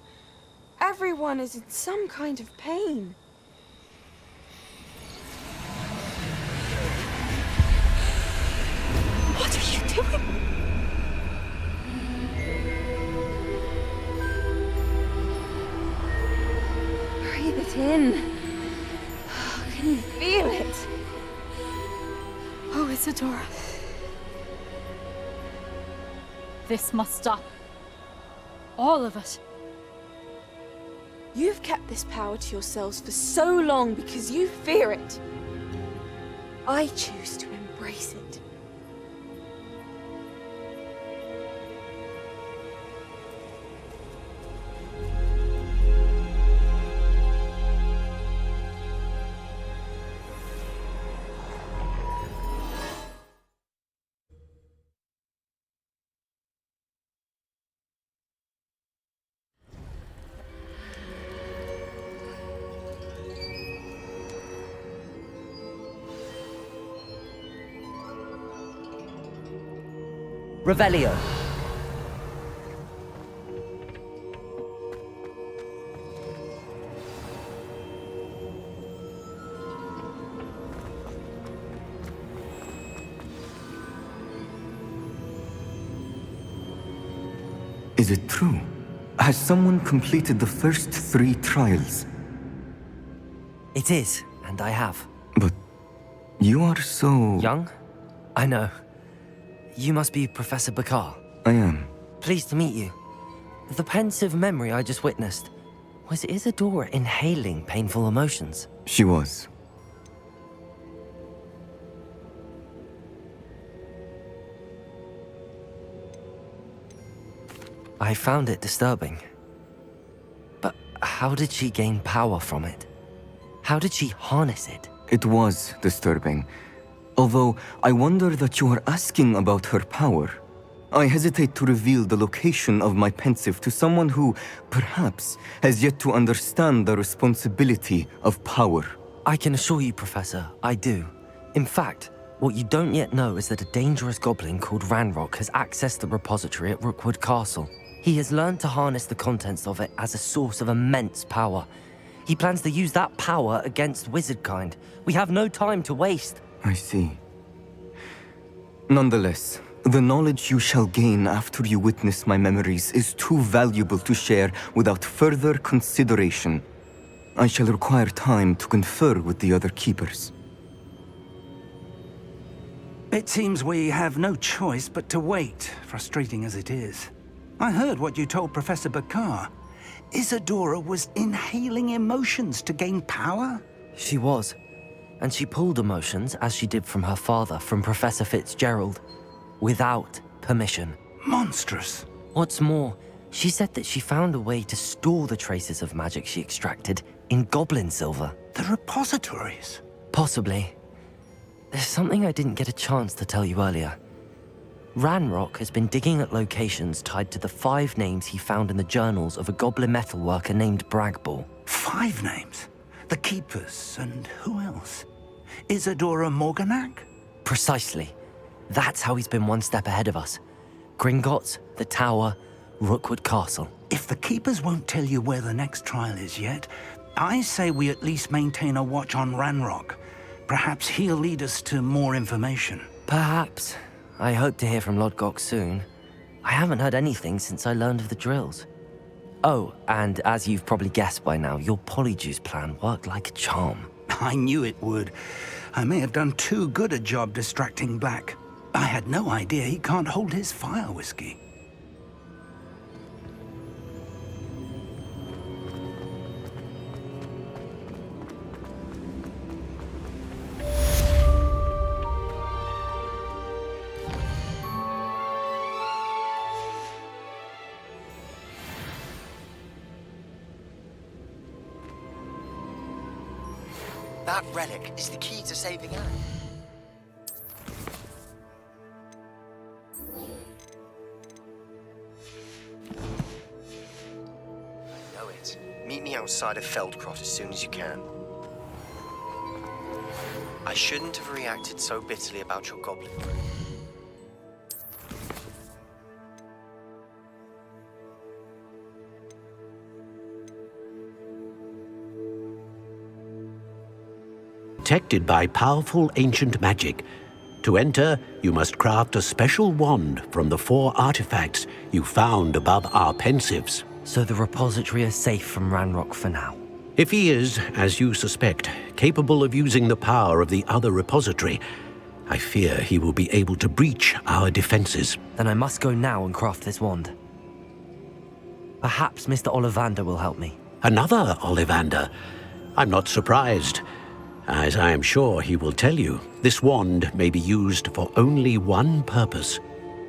Everyone is in some kind of pain. What are you doing? Breathe it in. Can you feel it? Oh, Isadora. This must stop. All of it. You've kept this power to yourselves for so long because you fear it. I choose to embrace it. Revelio. Is it true? Has someone completed the first 3 trials? It is, and I have. But you are so... Young? I know. You must be Professor Bakar. I am. Pleased to meet you. The pensive memory I just witnessed, was Isadora inhaling painful emotions? She was. I found it disturbing. But how did she gain power from it? How did she harness it? It was disturbing. Although, I wonder that you are asking about her power. I hesitate to reveal the location of my pensive to someone who, perhaps, has yet to understand the responsibility of power. I can assure you, Professor, I do. In fact, what you don't yet know is that a dangerous goblin called Ranrock has accessed the repository at Rookwood Castle. He has learned to harness the contents of it as a source of immense power. He plans to use that power against wizardkind. We have no time to waste. I see. Nonetheless, the knowledge you shall gain after you witness my memories is too valuable to share without further consideration. I shall require time to confer with the other keepers. It seems we have no choice but to wait, frustrating as it is. I heard what you told Professor Bakar. Isadora was inhaling emotions to gain power? She was. And she pulled emotions, as she did from her father, from Professor Fitzgerald, without permission. Monstrous. What's more, she said that she found a way to store the traces of magic she extracted in goblin silver. The repositories? Possibly. There's something I didn't get a chance to tell you earlier. Ranrock has been digging at locations tied to the 5 names he found in the journals of a goblin metalworker named Bragball. 5 names? The Keepers, and who else? Isadora Morganac? Precisely. That's how he's been one step ahead of us. Gringotts, the Tower, Rookwood Castle. If the Keepers won't tell you where the next trial is yet, I say we at least maintain a watch on Ranrock. Perhaps he'll lead us to more information. Perhaps. I hope to hear from Lodgok soon. I haven't heard anything since I learned of the drills. Oh, and as you've probably guessed by now, your Polyjuice plan worked like a charm. I knew it would. I may have done too good a job distracting Black. I had no idea he can't hold his fire whiskey. That relic is the key to saving Anne. I know it. Meet me outside of Feldcroft as soon as you can. I shouldn't have reacted so bitterly about your goblin friend. Protected by powerful ancient magic. To enter, you must craft a special wand from the 4 artifacts you found above our pensives. So the repository is safe from Ranrock for now. If he is, as you suspect, capable of using the power of the other repository, I fear he will be able to breach our defenses. Then I must go now and craft this wand. Perhaps Mr. Ollivander will help me. Another Ollivander? I'm not surprised. As I am sure he will tell you, this wand may be used for only one purpose.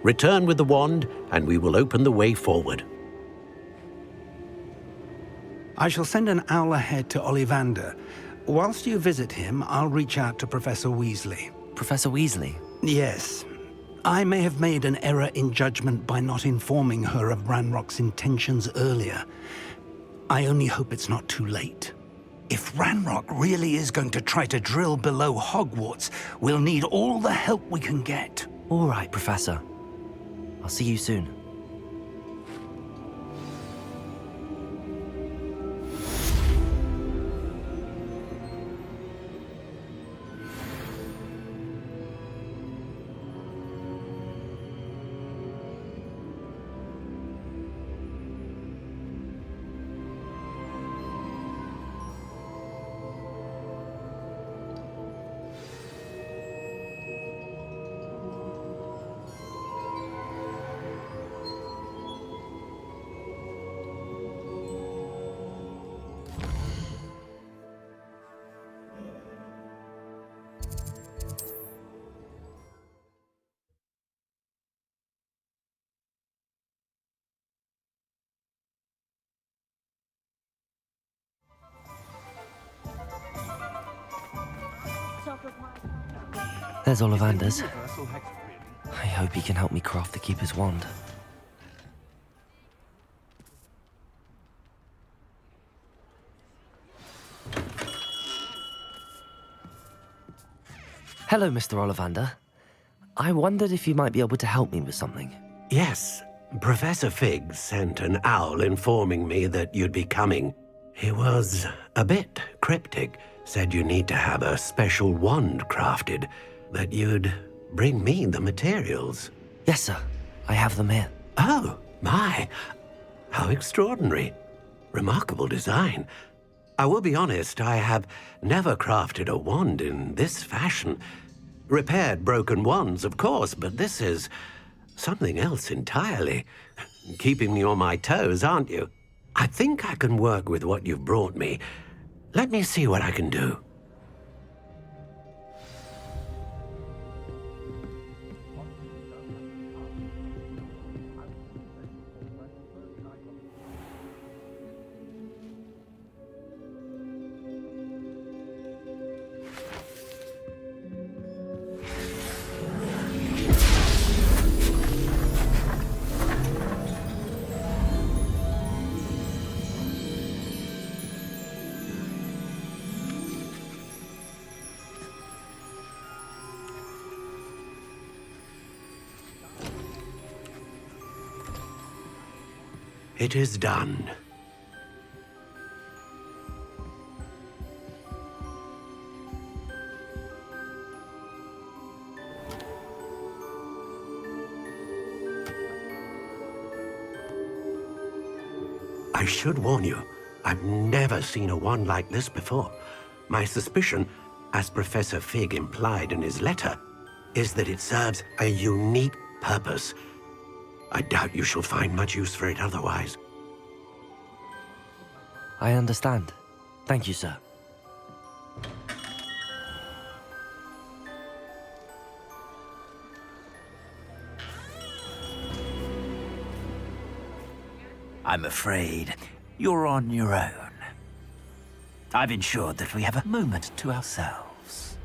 Return with the wand, and we will open the way forward. I shall send an owl ahead to Ollivander. Whilst you visit him, I'll reach out to Professor Weasley. Professor Weasley? Yes. I may have made an error in judgment by not informing her of Ranrock's intentions earlier. I only hope it's not too late. If Ranrock really is going to try to drill below Hogwarts, we'll need all the help we can get. All right, Professor. I'll see you soon. There's Ollivander's. I hope he can help me craft the Keeper's wand. Hello, Mr. Ollivander. I wondered if you might be able to help me with something. Yes, Professor Fig sent an owl informing me that you'd be coming. He was a bit cryptic. Said you need to have a special wand crafted, that you'd bring me the materials. Yes, sir. I have them here. Oh, my. How extraordinary. Remarkable design. I will be honest, I have never crafted a wand in this fashion. Repaired broken wands, of course, but this is something else entirely. Keeping me on my toes, aren't you? I think I can work with what you've brought me. Let me see what I can do. It is done. I should warn you, I've never seen a wand like this before. My suspicion, as Professor Fig implied in his letter, is that it serves a unique purpose. I doubt you shall find much use for it otherwise. I understand. Thank you, sir. I'm afraid you're on your own. I've ensured that we have a moment to ourselves.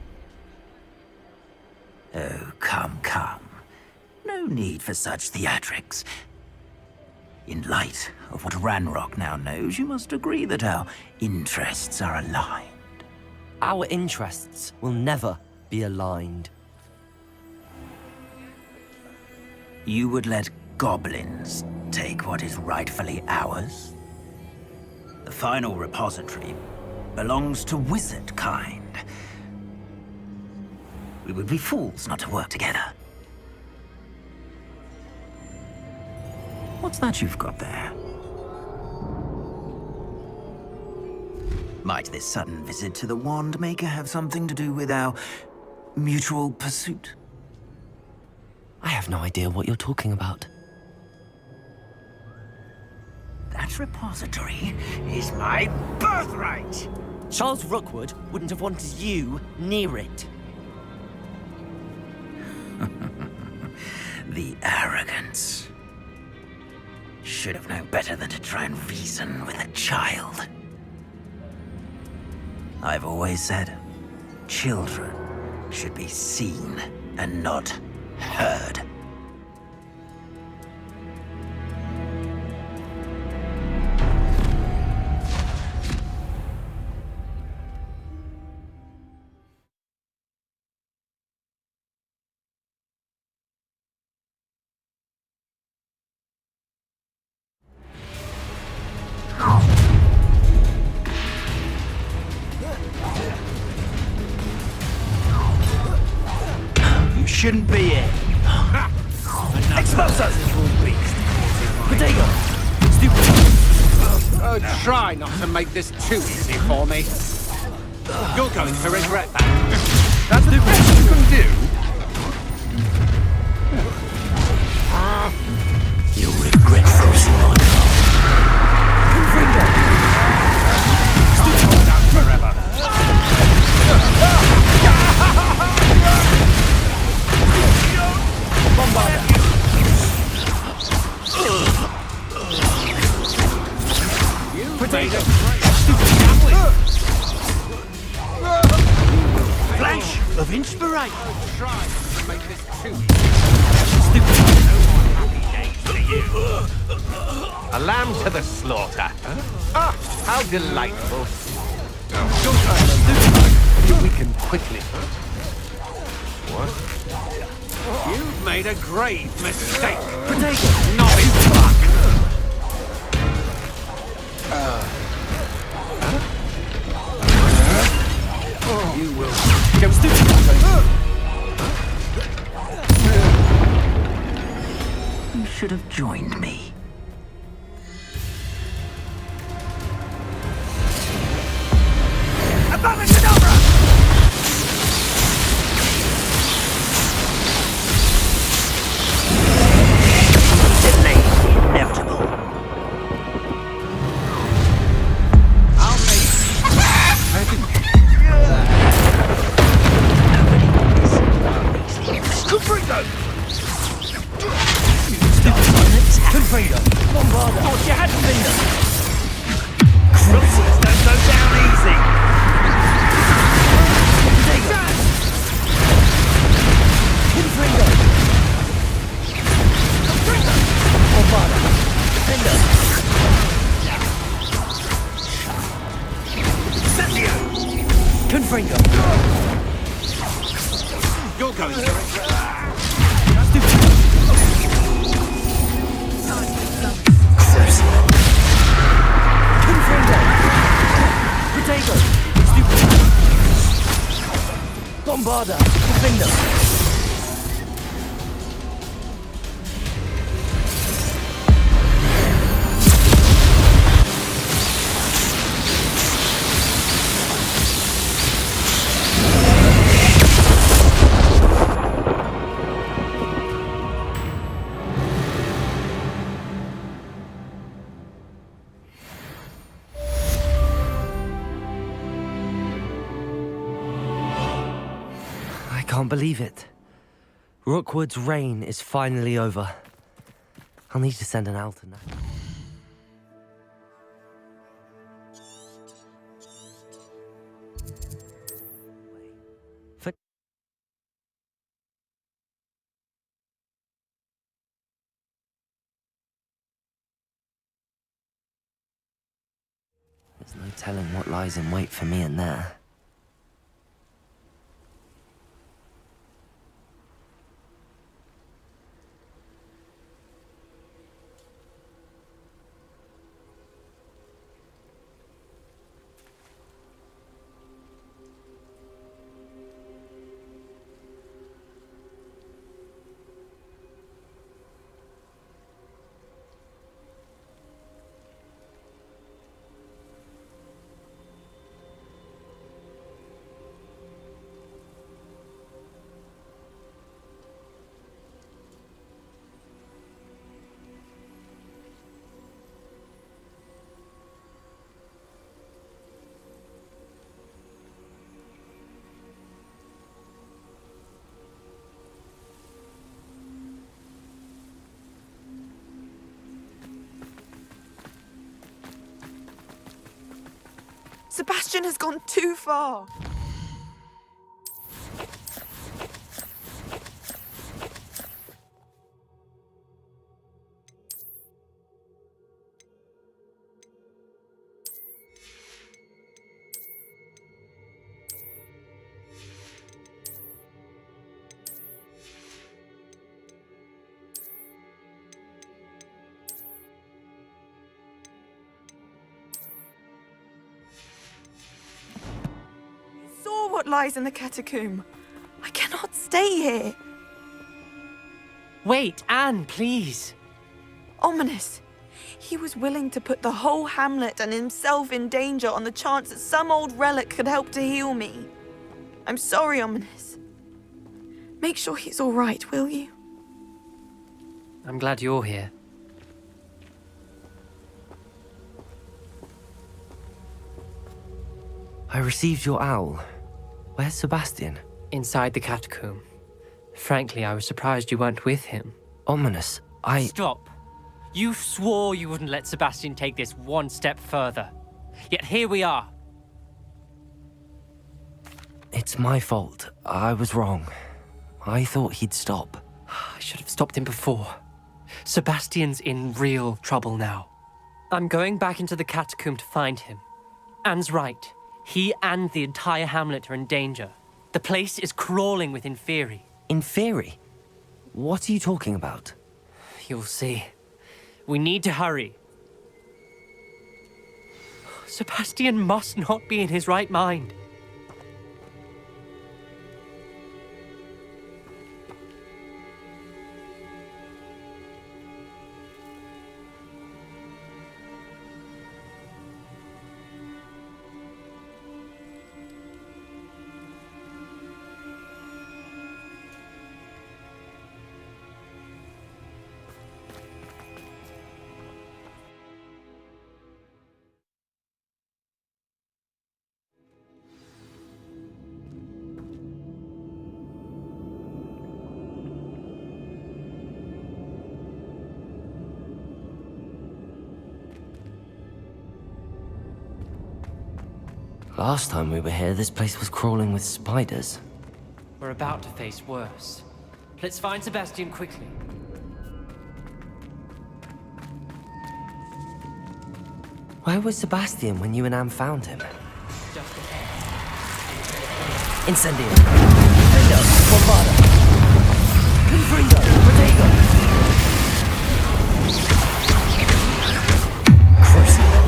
Oh, come, come. No need for such theatrics. In light of what Ranrock now knows, you must agree that our interests are aligned. Our interests will never be aligned. You would let goblins take what is rightfully ours? The final repository belongs to wizard kind. We would be fools not to work together. What's that you've got there? Might this sudden visit to the Wand Maker have something to do with our mutual pursuit? I have no idea what you're talking about. That repository is my birthright! Charles Rookwood wouldn't have wanted you near it. The arrogance. Should have known better than to try and reason with a child. I've always said, children should be seen and not heard. You shouldn't be here. Expose us, little beast. Potato! Stupid! Oh, try not to make this too easy for me. You're going to regret that. That's the best you can do. You'll regret frozen on. Hold out forever. Potato! Flash of inspiration! Try to make this too A lamb to the slaughter. Ah, how delightful. We can quickly. What? You've made a grave mistake. Potato! Not his luck. You will. Go stupid! You should have joined me. Delay the inevitable. I'll make Gryffindor! Gryffindor! Bombarda! Thought you had Gryffindor! Crosses don't go down easy! Gryffindor! Bombarda! Gryffindor! Cecilio! Gryffindor! You're going to Potato! Stupid! Bombarda! Defender! I can't believe it. Rookwood's reign is finally over. I'll need to send an Alton now. There's no telling what lies in wait for me in there. Sebastian has gone too far. What lies in the catacomb? I cannot stay here. Wait, Anne, please. Ominous. He was willing to put the whole hamlet and himself in danger on the chance that some old relic could help to heal me. I'm sorry, Ominous. Make sure he's all right, will you? I'm glad you're here. I received your owl. Where's Sebastian? Inside the catacomb. Frankly, I was surprised you weren't with him. Ominous, Stop. You swore you wouldn't let Sebastian take this one step further. Yet here we are. It's my fault. I was wrong. I thought he'd stop. I should have stopped him before. Sebastian's in real trouble now. I'm going back into the catacomb to find him. Anne's right. He and the entire hamlet are in danger. The place is crawling with Inferi. Inferi? What are you talking about? You'll see. We need to hurry. Sebastian must not be in his right mind. Last time we were here, this place was crawling with spiders. We're about to face worse. Let's find Sebastian quickly. Where was Sebastian when you and Anne found him? Just ahead. Incendio! Fendo! Bombada! Confringo! Protego! Crucible!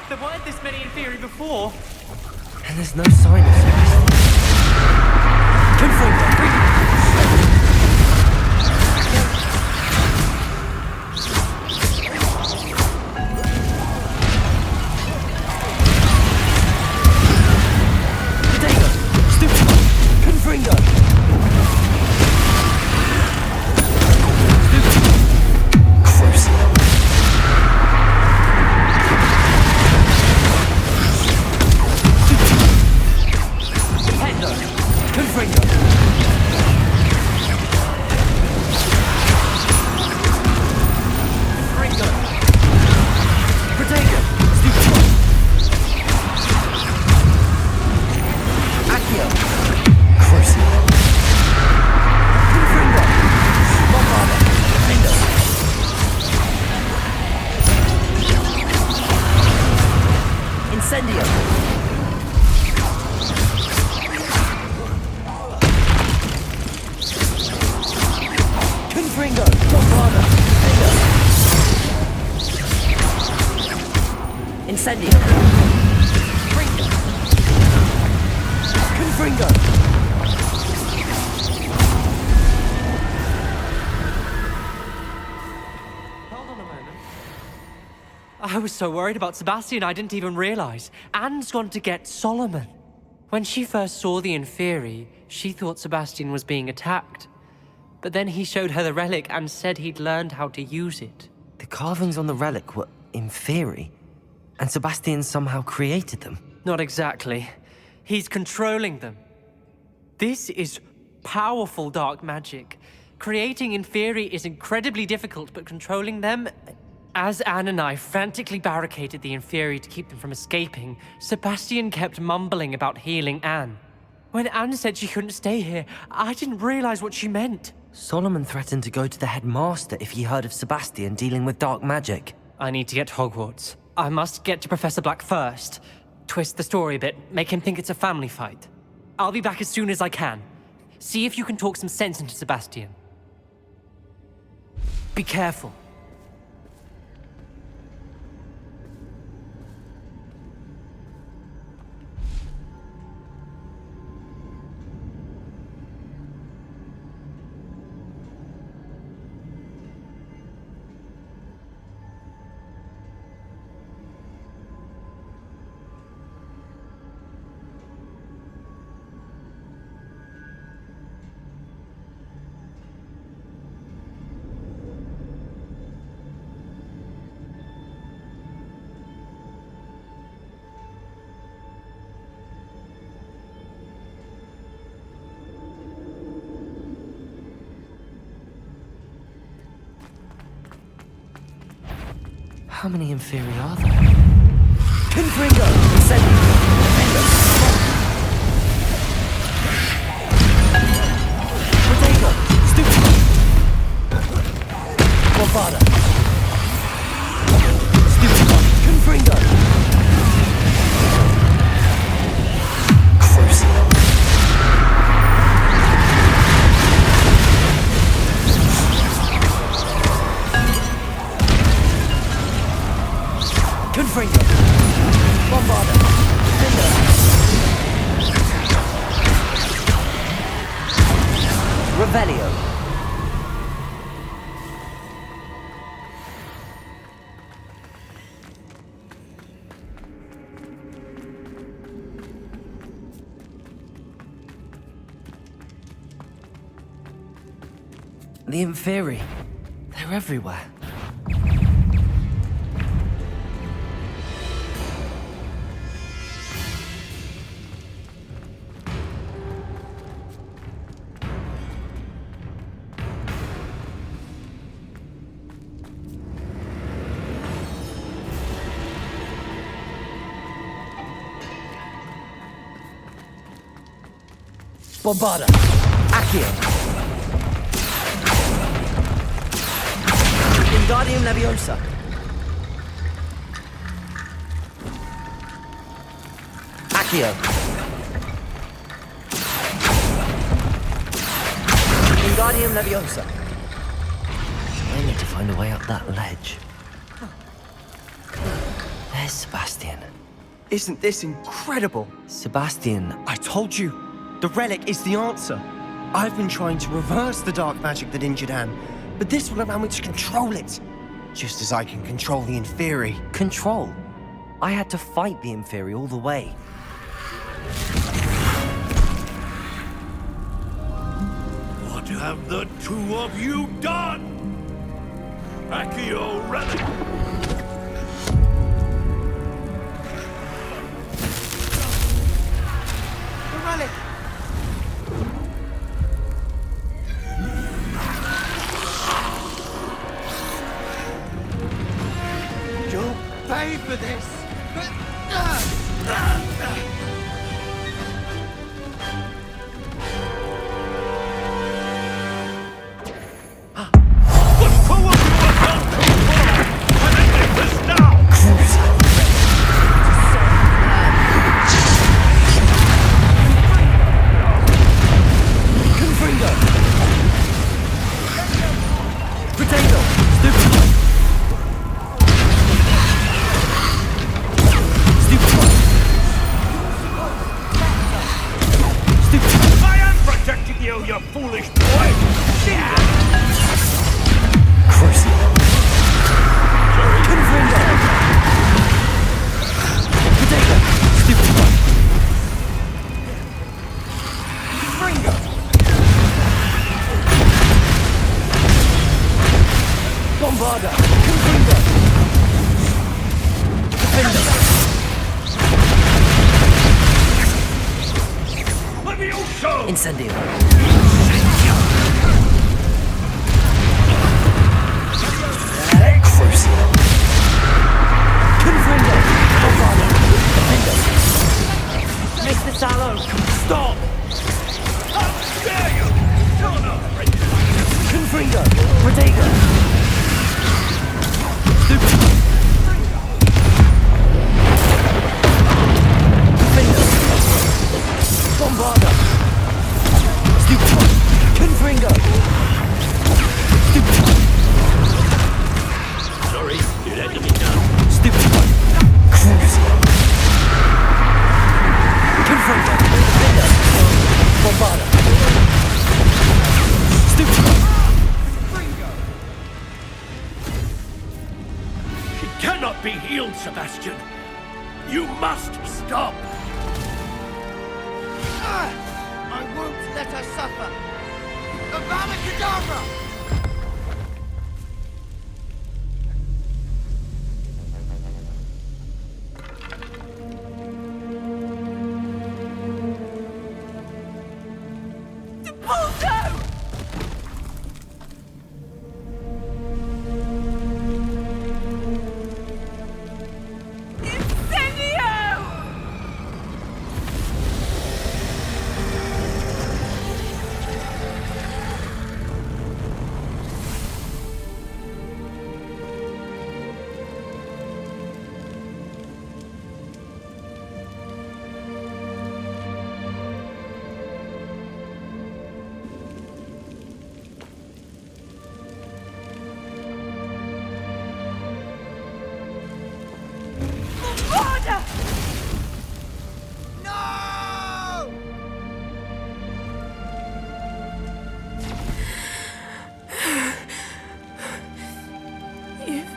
There weren't this many in theory before. And there's no sign of Sebastian. Confringo! I was so worried about Sebastian I didn't even realize. Anne's gone to get Solomon. When she first saw the Inferi, she thought Sebastian was being attacked. But then he showed her the relic and said he'd learned how to use it. The carvings on the relic were Inferi, and Sebastian somehow created them. Not exactly. He's controlling them. This is powerful dark magic. Creating Inferi is incredibly difficult, but controlling them... As Anne and I frantically barricaded the Inferi to keep them from escaping, Sebastian kept mumbling about healing Anne. When Anne said she couldn't stay here, I didn't realize what she meant. Solomon threatened to go to the headmaster if he heard of Sebastian dealing with dark magic. I need to get to Hogwarts. I must get to Professor Black first. Twist the story a bit, make him think it's a family fight. I'll be back as soon as I can. See if you can talk some sense into Sebastian. Be careful. How many Inferi are there? Confringo! Incendio! Fendo! Protego! Stupido! Bombada! Stupido! Confringo! Crucible! Confringo! Bombada! Fendo! Revelio! The Inferi. They're everywhere. Bombarda! Accio! Wingardium Leviosa! Accio! Wingardium Leviosa! I need to find a way up that ledge. There's Sebastian. Isn't this incredible? Sebastian. I told you. The relic is the answer. I've been trying to reverse the dark magic that injured Anne, but this will allow me to control it. Just as I can control the Inferi. Control? I had to fight the Inferi all the way. What have the two of you done? Accio relic! The relic! You'll pay for this! You foolish boy! Crucial. Potato! Stupid one! Ringo! Bombarda! Confringo! Defender! Incendio! Crucial! Confringo! Bombarda! Defender! Mr. Sallow! Stop! How dare you! You're not ready! Confringo! Protego! Stupid! Defender! Bombarda! Stupid one! Confringo! Stupid one! Sorry, it had to be done. Stupid one! Crucial! Confringo! Defender! Bombarda! Stupid one! She cannot be healed, Sebastian. You must stop. I won't let her suffer! Avada Kedavra!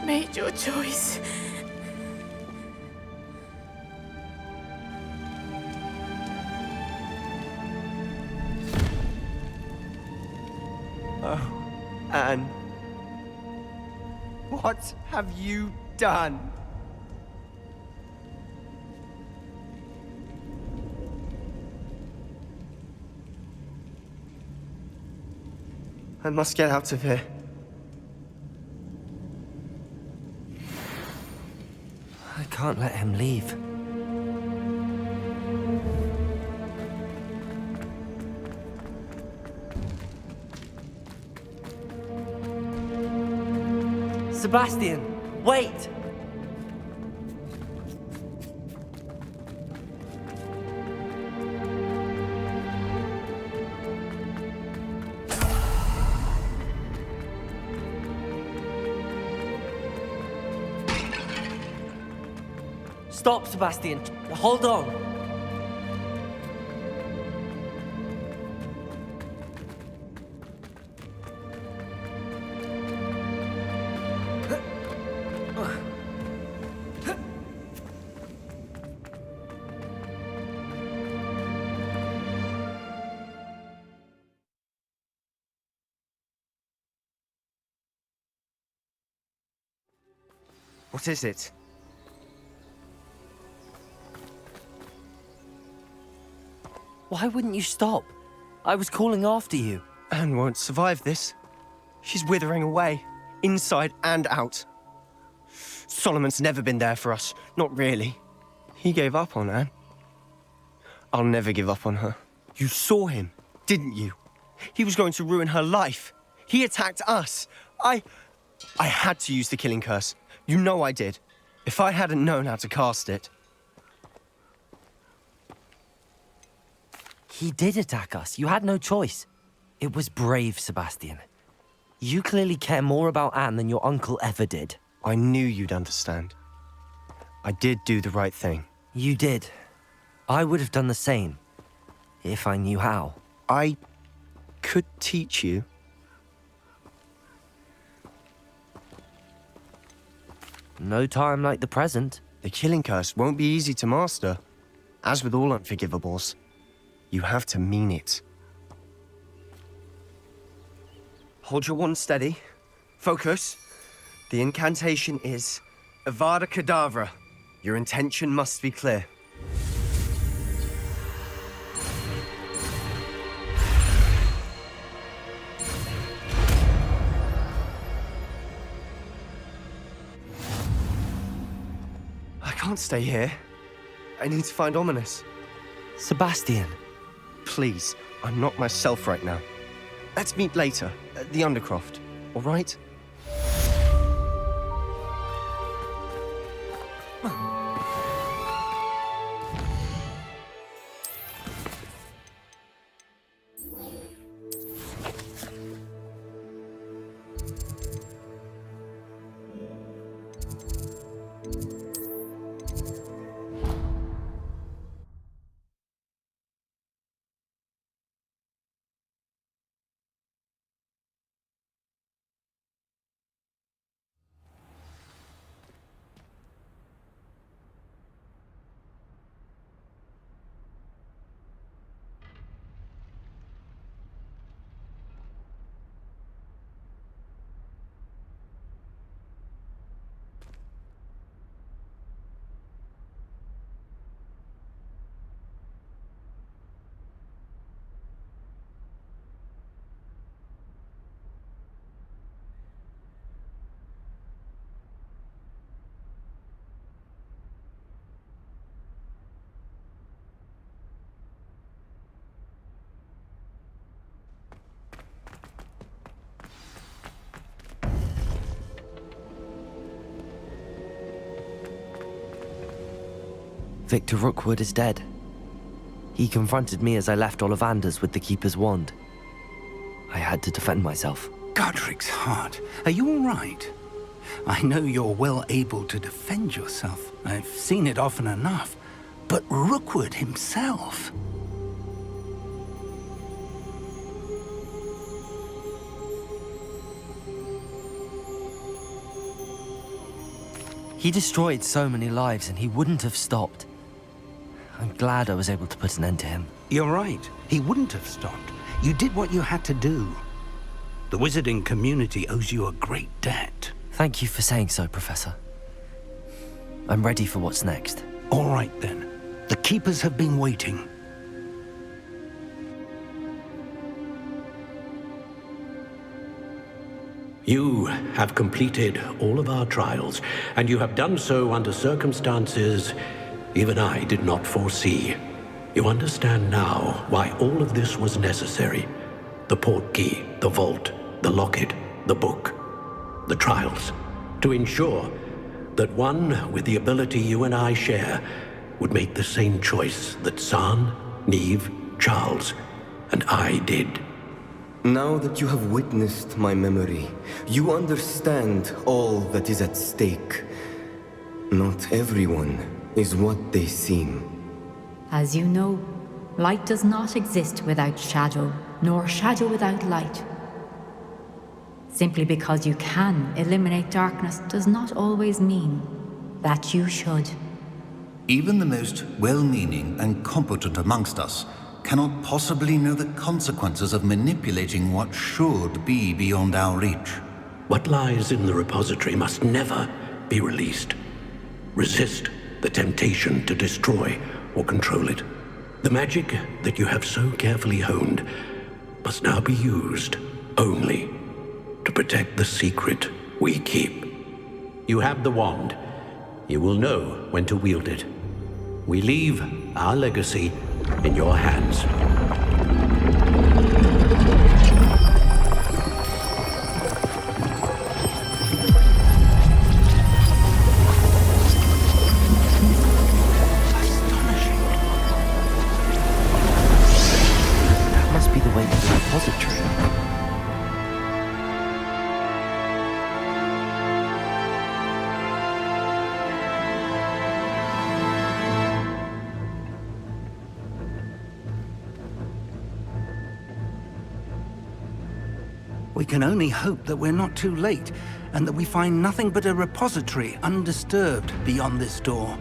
Made your choice. Oh, What have you done? I must get out of here. I can't let him leave. Sebastian, wait! Stop, Sebastian. Hold on. What is it? Why wouldn't you stop? I was calling after you. Anne won't survive this. She's withering away, inside and out. Solomon's never been there for us, not really. He gave up on Anne. I'll never give up on her. You saw him, didn't you? He was going to ruin her life. He attacked us. I had to use the killing curse. You know I did. If I hadn't known how to cast it... He did attack us. You had no choice. It was brave, Sebastian. You clearly care more about Anne than your uncle ever did. I knew you'd understand. I did do the right thing. You did. I would have done the same, if I knew how. I could teach you. No time like the present. The killing curse won't be easy to master. As with all unforgivables, you have to mean it. Hold your wand steady. Focus. The incantation is Avada Kedavra. Your intention must be clear. I can't stay here. I need to find Ominous. Sebastian. Please, I'm not myself right now. Let's meet later, at the Undercroft, all right? Victor Rookwood is dead. He confronted me as I left Ollivander's with the Keeper's wand. I had to defend myself. Godric's heart. Are you all right? I know you're well able to defend yourself. I've seen it often enough. But Rookwood himself... He destroyed so many lives and he wouldn't have stopped. I'm glad I was able to put an end to him. You're right. He wouldn't have stopped. You did what you had to do. The wizarding community owes you a great debt. Thank you for saying so, Professor. I'm ready for what's next. All right, then. The Keepers have been waiting. You have completed all of our trials, and you have done so under circumstances even I did not foresee. You understand now why all of this was necessary. The portkey, the vault, the locket, the book, the trials, to ensure that one with the ability you and I share would make the same choice that San, Neve, Charles, and I did. Now that you have witnessed my memory, you understand all that is at stake. Not everyone is what they seem. As you know, light does not exist without shadow, nor shadow without light. Simply because you can eliminate darkness does not always mean that you should. Even the most well-meaning and competent amongst us cannot possibly know the consequences of manipulating what should be beyond our reach. What lies in the repository must never be released. Resist the temptation to destroy or control it. The magic that you have so carefully honed must now be used only to protect the secret we keep. You have the wand. You will know when to wield it. We leave our legacy in your hands. That must be the way to the repository. We can only hope that we're not too late, and that we find nothing but a repository undisturbed beyond this door.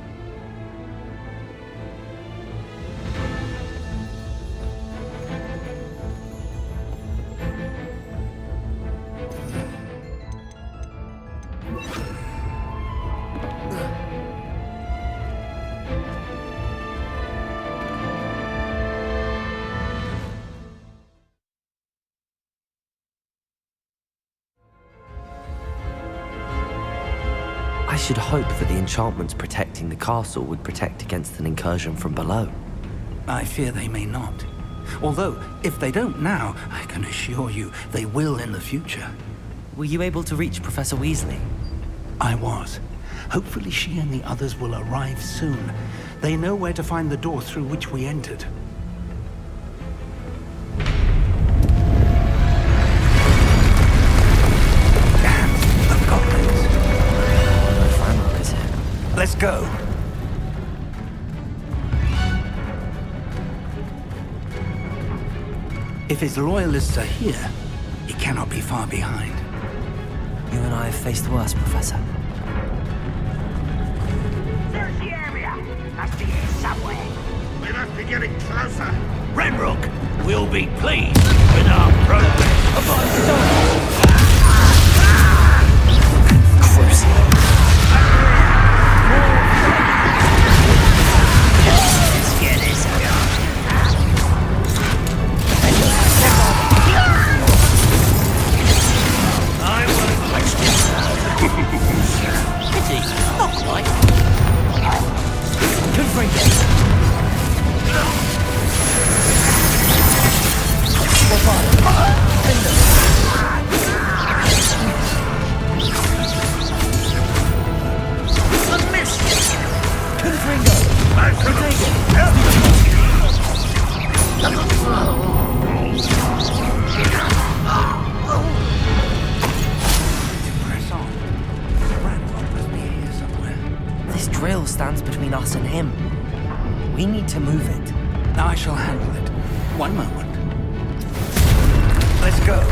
I should hope that the enchantments protecting the castle would protect against an incursion from below. I fear they may not. Although, if they don't now, I can assure you they will in the future. Were you able to reach Professor Weasley? I was. Hopefully she and the others will arrive soon. They know where to find the door through which we entered. Let's go. If his loyalists are here, he cannot be far behind. You and I have faced worse, Professor. Search the area. Must be here somewhere. We must be getting closer. Ranrock will be pleased with our progress. Upon Let's get this going. I won't waste it. Pity, not quite. Good for you. This drill stands between us and him. We need to move it. I shall handle it. One moment. Let's go.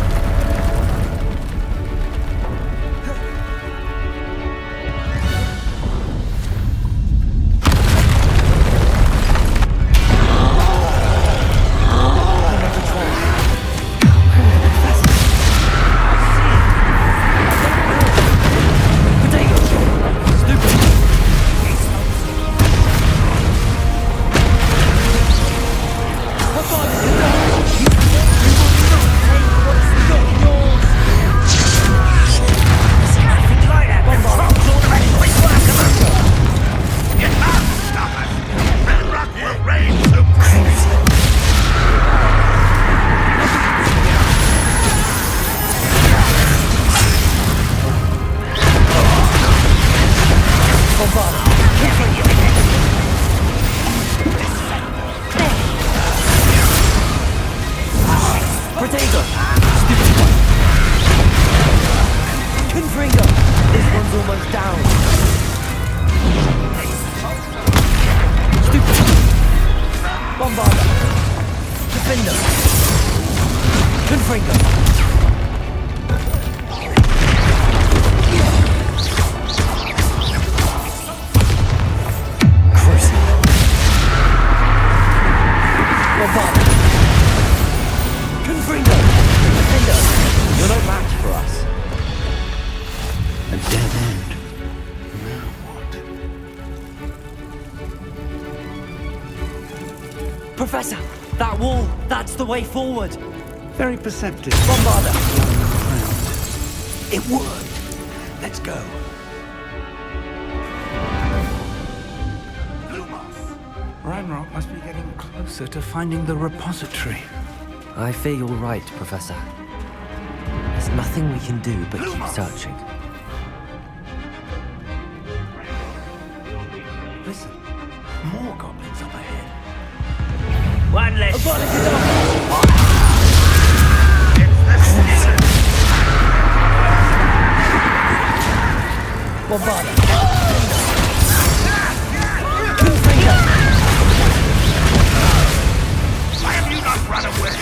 You're no match for us. A dead end. Professor, that wall, that's the way forward. Very perceptive. Bombarder. It worked. Let's go. Ranrock must be getting closer to finding the repository. I fear you're right, Professor. There's nothing we can do but keep searching. Listen, more goblins up ahead. One less. Why have you not run away?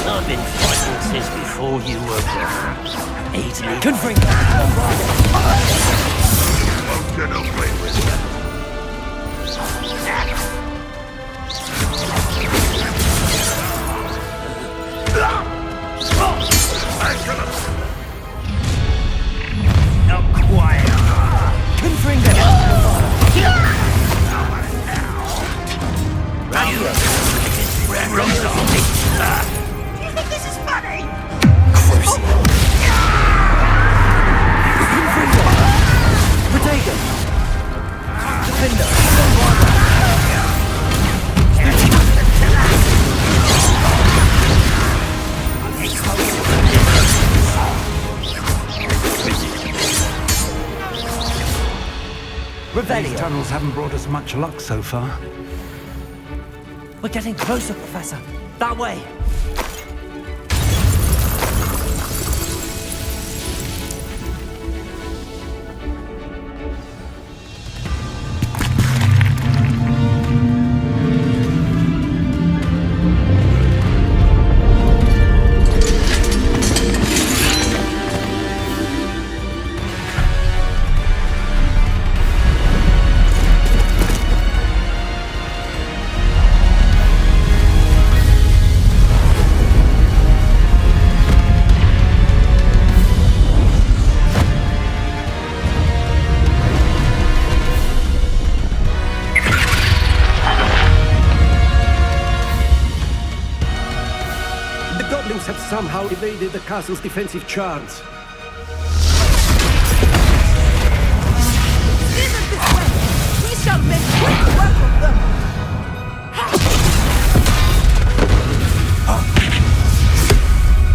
I've been fighting since before you were born. Eat me. Won't get away with it. Not quiet. Do you think this is funny? These tunnels haven't brought us much luck so far. We're getting closer, Professor. That way. Have somehow evaded the castle's defensive charms. We shall make quick work of them!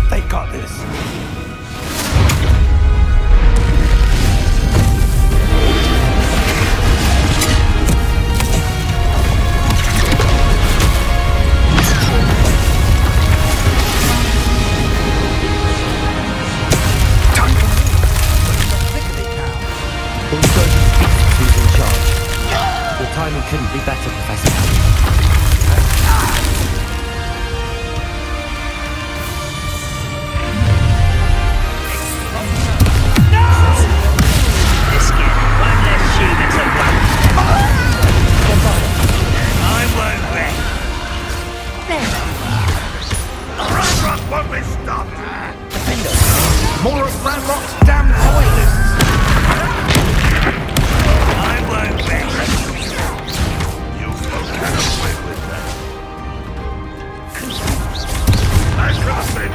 They got this. Timing couldn't be better, Professor. One less shoe that's a one. I won't rest. Ranrock won't be stopped! More of Ranrock's damn loyalists! I won't rest. You won't get away with that. I trust it!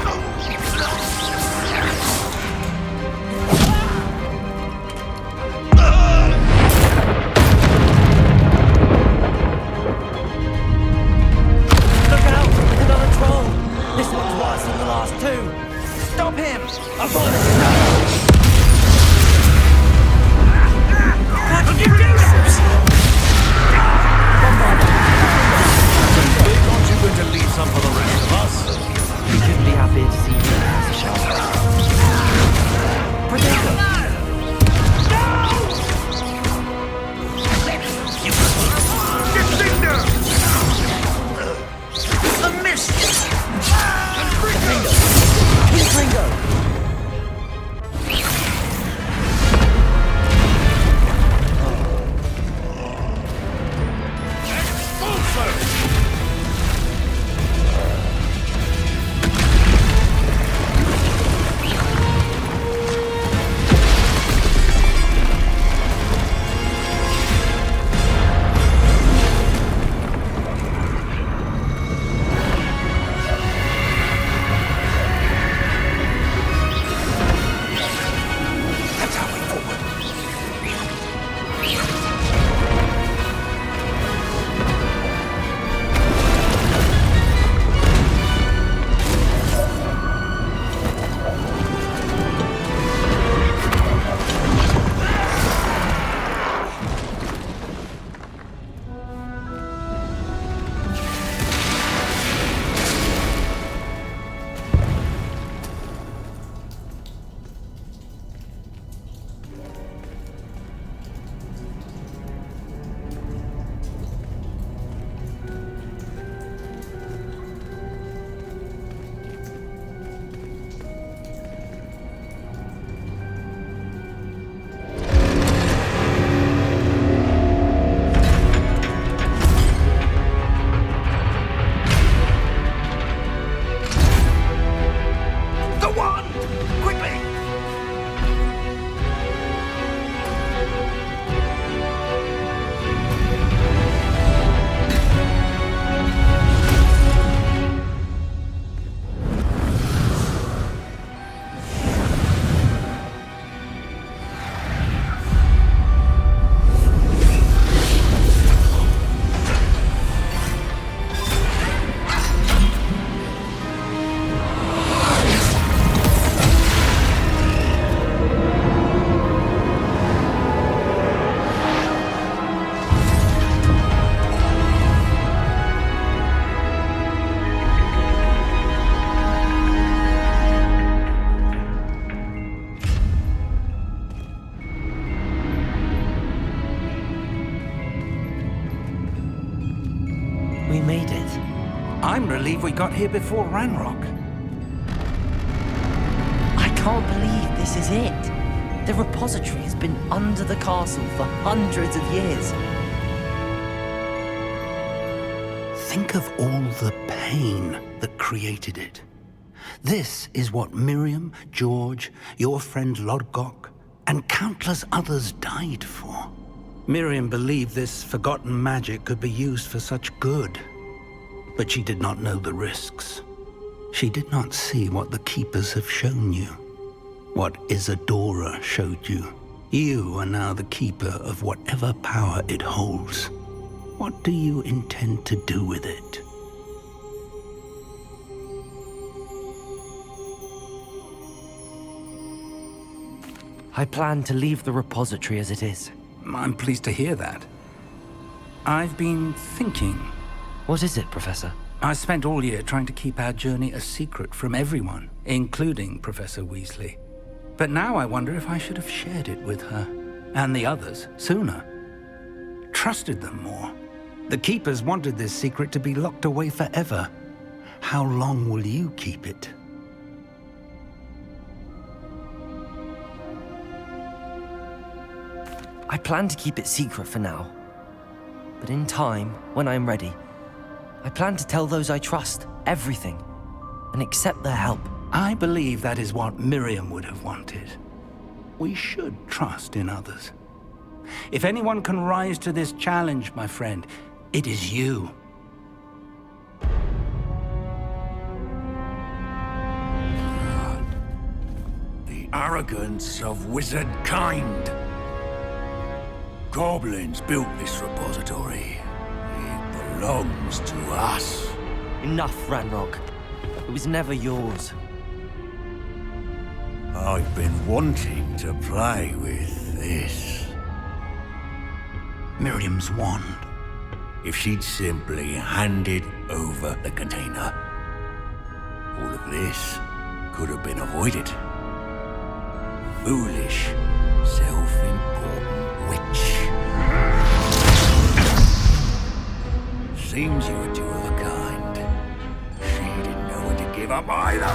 Look out! Another troll! This one's worse than the last two! Stop him! I've got it! How did you do this? Aren't you going to leave some for the rest of us? We couldn't be happier to see you, Professor Shaw. Predictor! Gryffindor! Quickly! We made it. I'm relieved we got here before Ranrock. I can't believe this is it. The repository has been under the castle for hundreds of years. Think of all the pain that created it. This is what Miriam, George, your friend Lodgok, and countless others died for. Miriam believed this forgotten magic could be used for such good, but she did not know the risks. She did not see what the Keepers have shown you, what Isadora showed you. You are now the Keeper of whatever power it holds. What do you intend to do with it? I plan to leave the repository as it is. I'm pleased to hear that. I've been thinking. What is it, Professor? I spent all year trying to keep our journey a secret from everyone, including Professor Weasley. But now I wonder if I should have shared it with her, and the others, sooner. Trusted them more. The Keepers wanted this secret to be locked away forever. How long will you keep it? I plan to keep it secret for now. But in time, when I'm ready, I plan to tell those I trust everything and accept their help. I believe that is what Miriam would have wanted. We should trust in others. If anyone can rise to this challenge, my friend, it is you. The arrogance of wizard kind. Goblins built this repository. It belongs to us. Enough, Ranrock. It was never yours. I've been wanting to play with this. Miriam's wand. If she'd simply handed over the container, all of this could have been avoided. Foolish, self-important witch. Seems you were two of a kind. She didn't know when to give up either.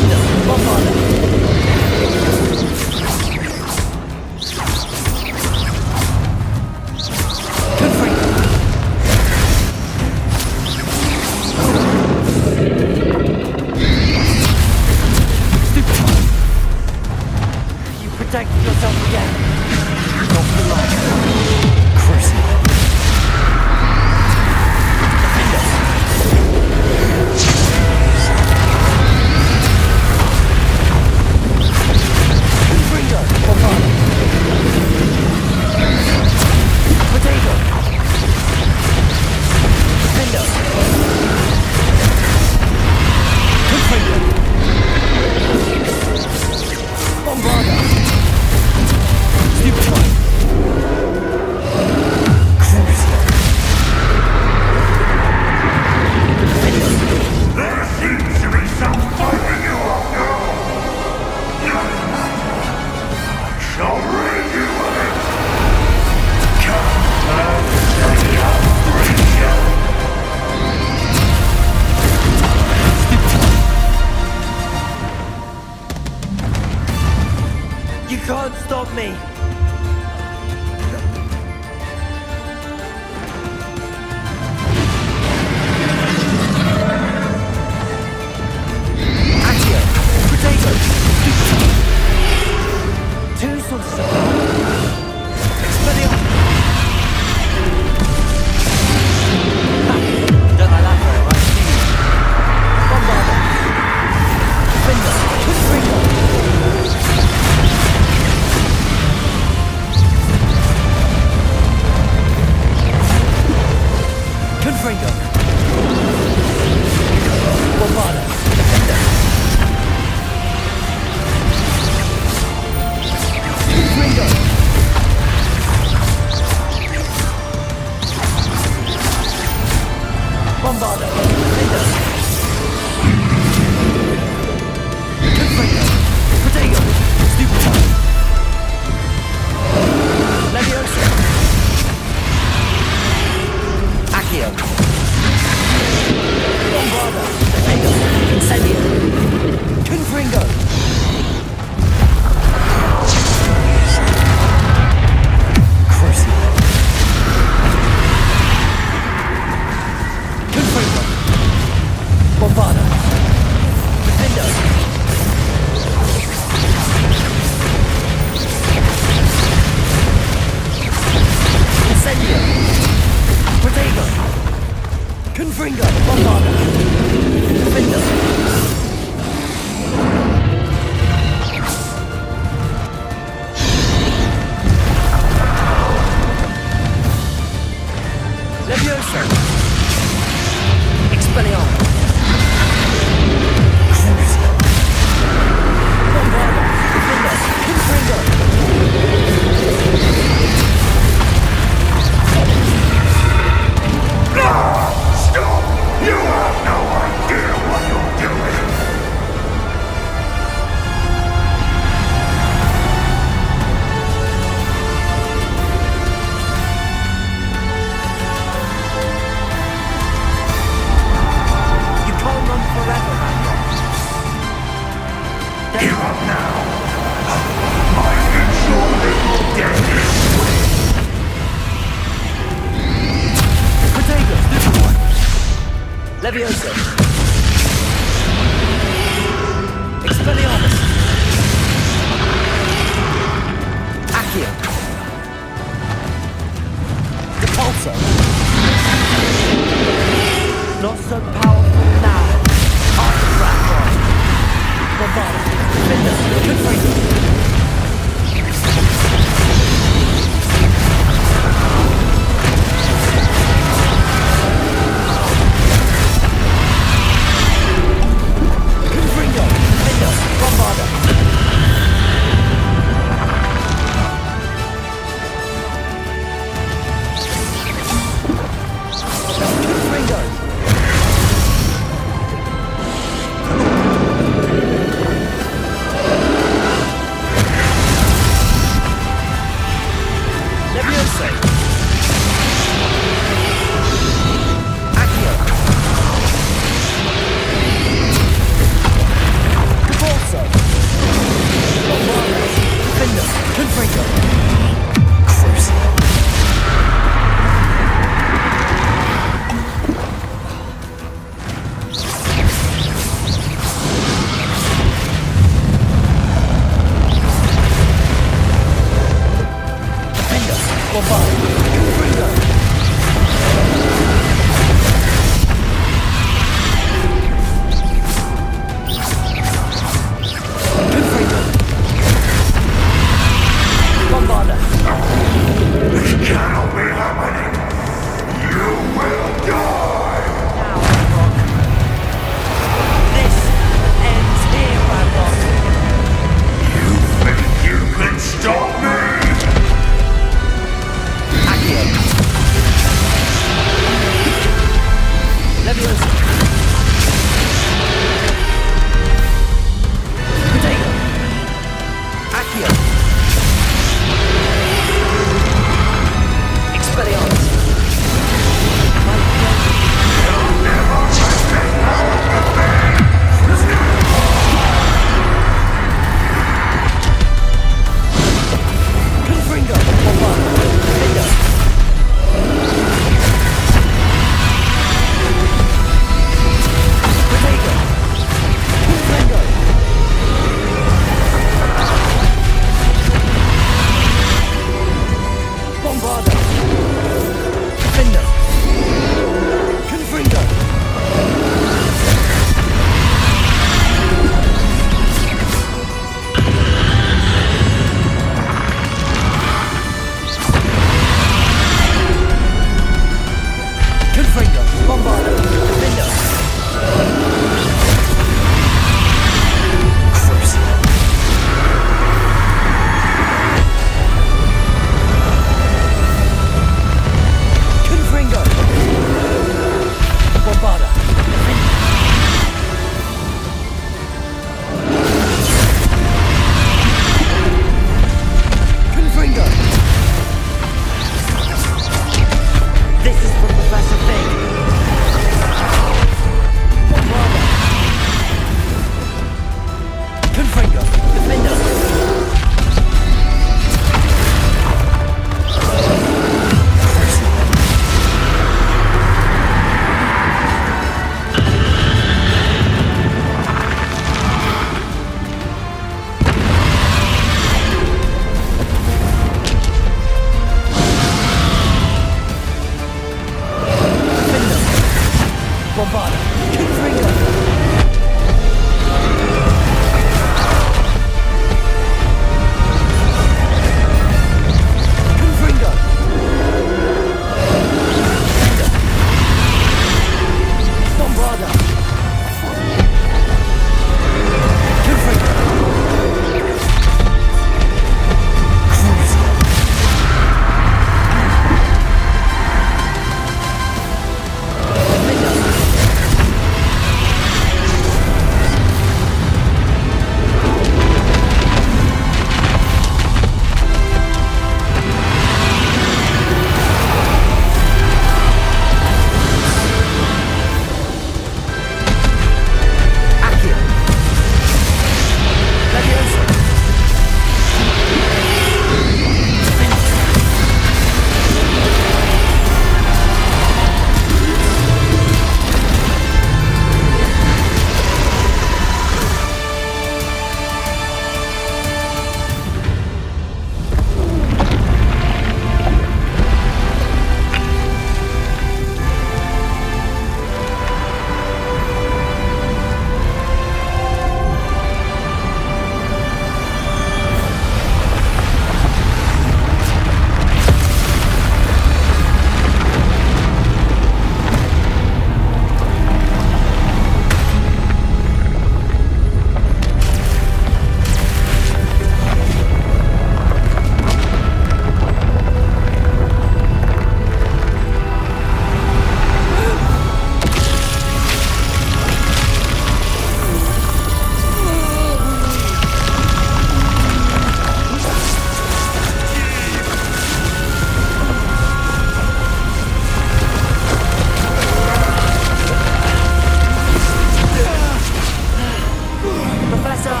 Professor!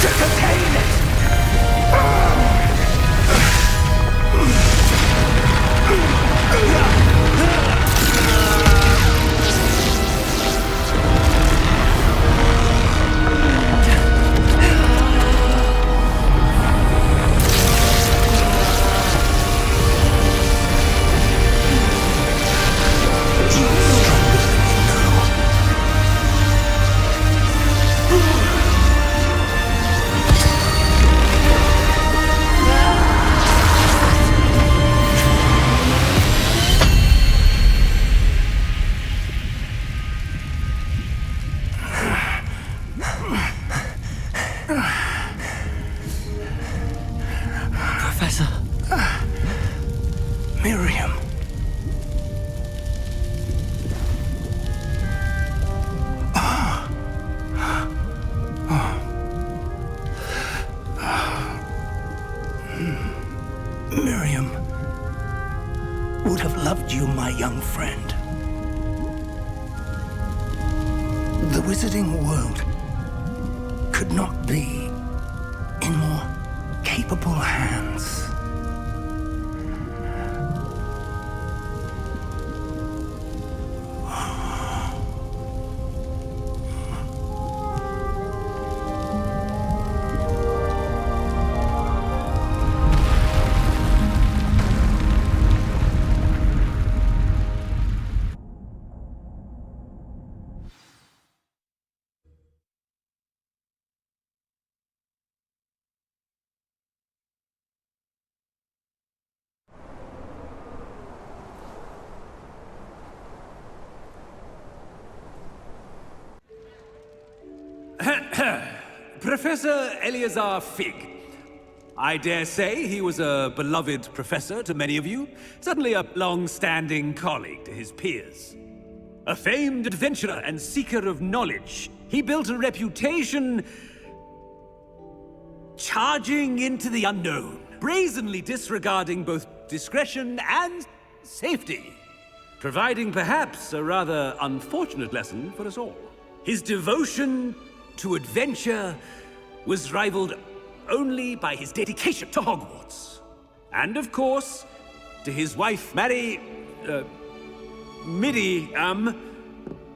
To contain it! Professor. Miriam. Miriam would have loved you, my young friend. The wizarding world could not be in more capable hands. Professor Eleazar Fig. I dare say he was a beloved professor to many of you, certainly a long-standing colleague to his peers. A famed adventurer and seeker of knowledge, he built a reputation charging into the unknown, brazenly disregarding both discretion and safety, providing perhaps a rather unfortunate lesson for us all. His devotion to adventure was rivaled only by his dedication to Hogwarts. And of course, to his wife, Middy,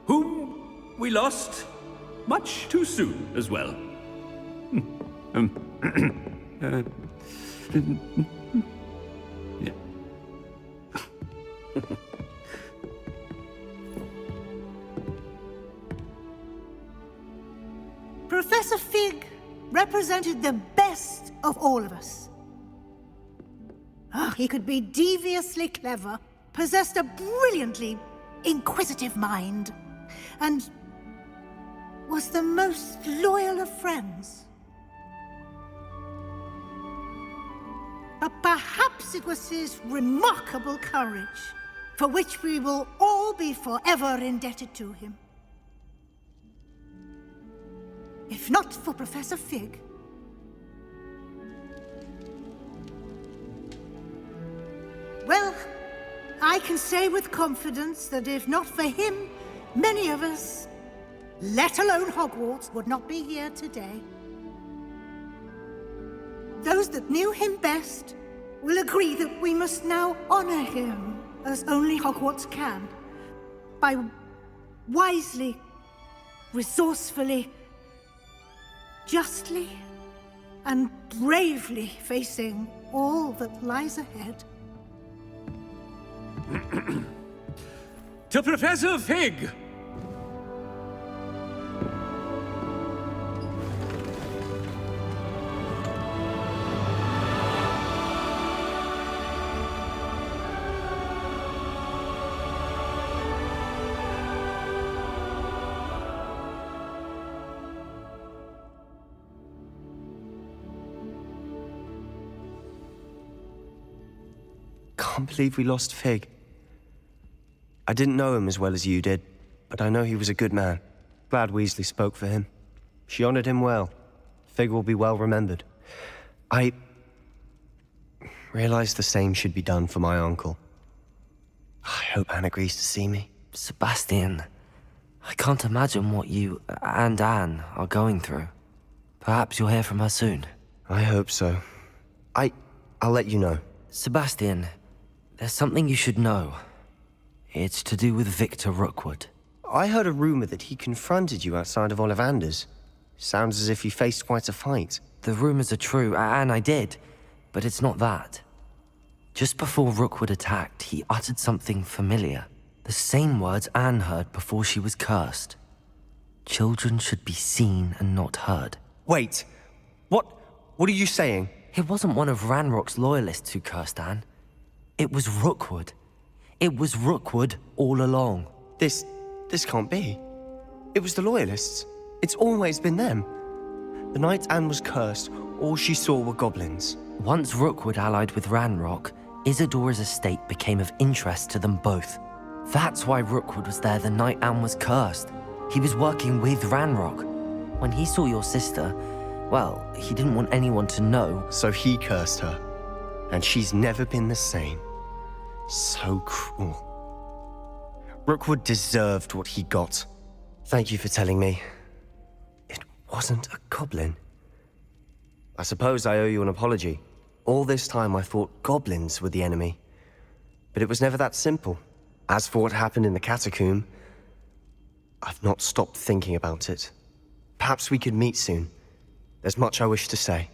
whom we lost much too soon as well. Yeah. Professor Fig represented the best of all of us. He could be deviously clever, possessed a brilliantly inquisitive mind, and was the most loyal of friends. But perhaps it was his remarkable courage, for which we will all be forever indebted to him. If not for Professor Fig, well, I can say with confidence that if not for him, many of us, let alone Hogwarts, would not be here today. Those that knew him best will agree that we must now honor him as only Hogwarts can, by wisely, resourcefully, justly and bravely facing all that lies ahead. To Professor Fig! Can't believe we lost Fig. I didn't know him as well as you did, but I know he was a good man. Glad Weasley spoke for him. She honored him well. Fig will be well remembered. I realized the same should be done for my uncle. I hope Anne agrees to see me. Sebastian, I can't imagine what you and Anne are going through. Perhaps you'll hear from her soon. I hope so. I'll let you know. Sebastian, there's something you should know. It's to do with Victor Rookwood. I heard a rumor that he confronted you outside of Ollivander's. Sounds as if you faced quite a fight. The rumors are true, and I did, but it's not that. Just before Rookwood attacked, he uttered something familiar. The same words Anne heard before she was cursed. Children should be seen and not heard. Wait, what are you saying? It wasn't one of Ranrock's loyalists who cursed Anne. It was Rookwood. It was Rookwood all along. This can't be. It was the loyalists. It's always been them. The night Anne was cursed, all she saw were goblins. Once Rookwood allied with Ranrock, Isadora's estate became of interest to them both. That's why Rookwood was there the night Anne was cursed. He was working with Ranrock. When he saw your sister, well, he didn't want anyone to know. So he cursed her. And she's never been the same. So cruel. Rookwood deserved what he got. Thank you for telling me. It wasn't a goblin. I suppose I owe you an apology. All this time I thought goblins were the enemy. But it was never that simple. As for what happened in the catacomb, I've not stopped thinking about it. Perhaps we could meet soon. There's much I wish to say.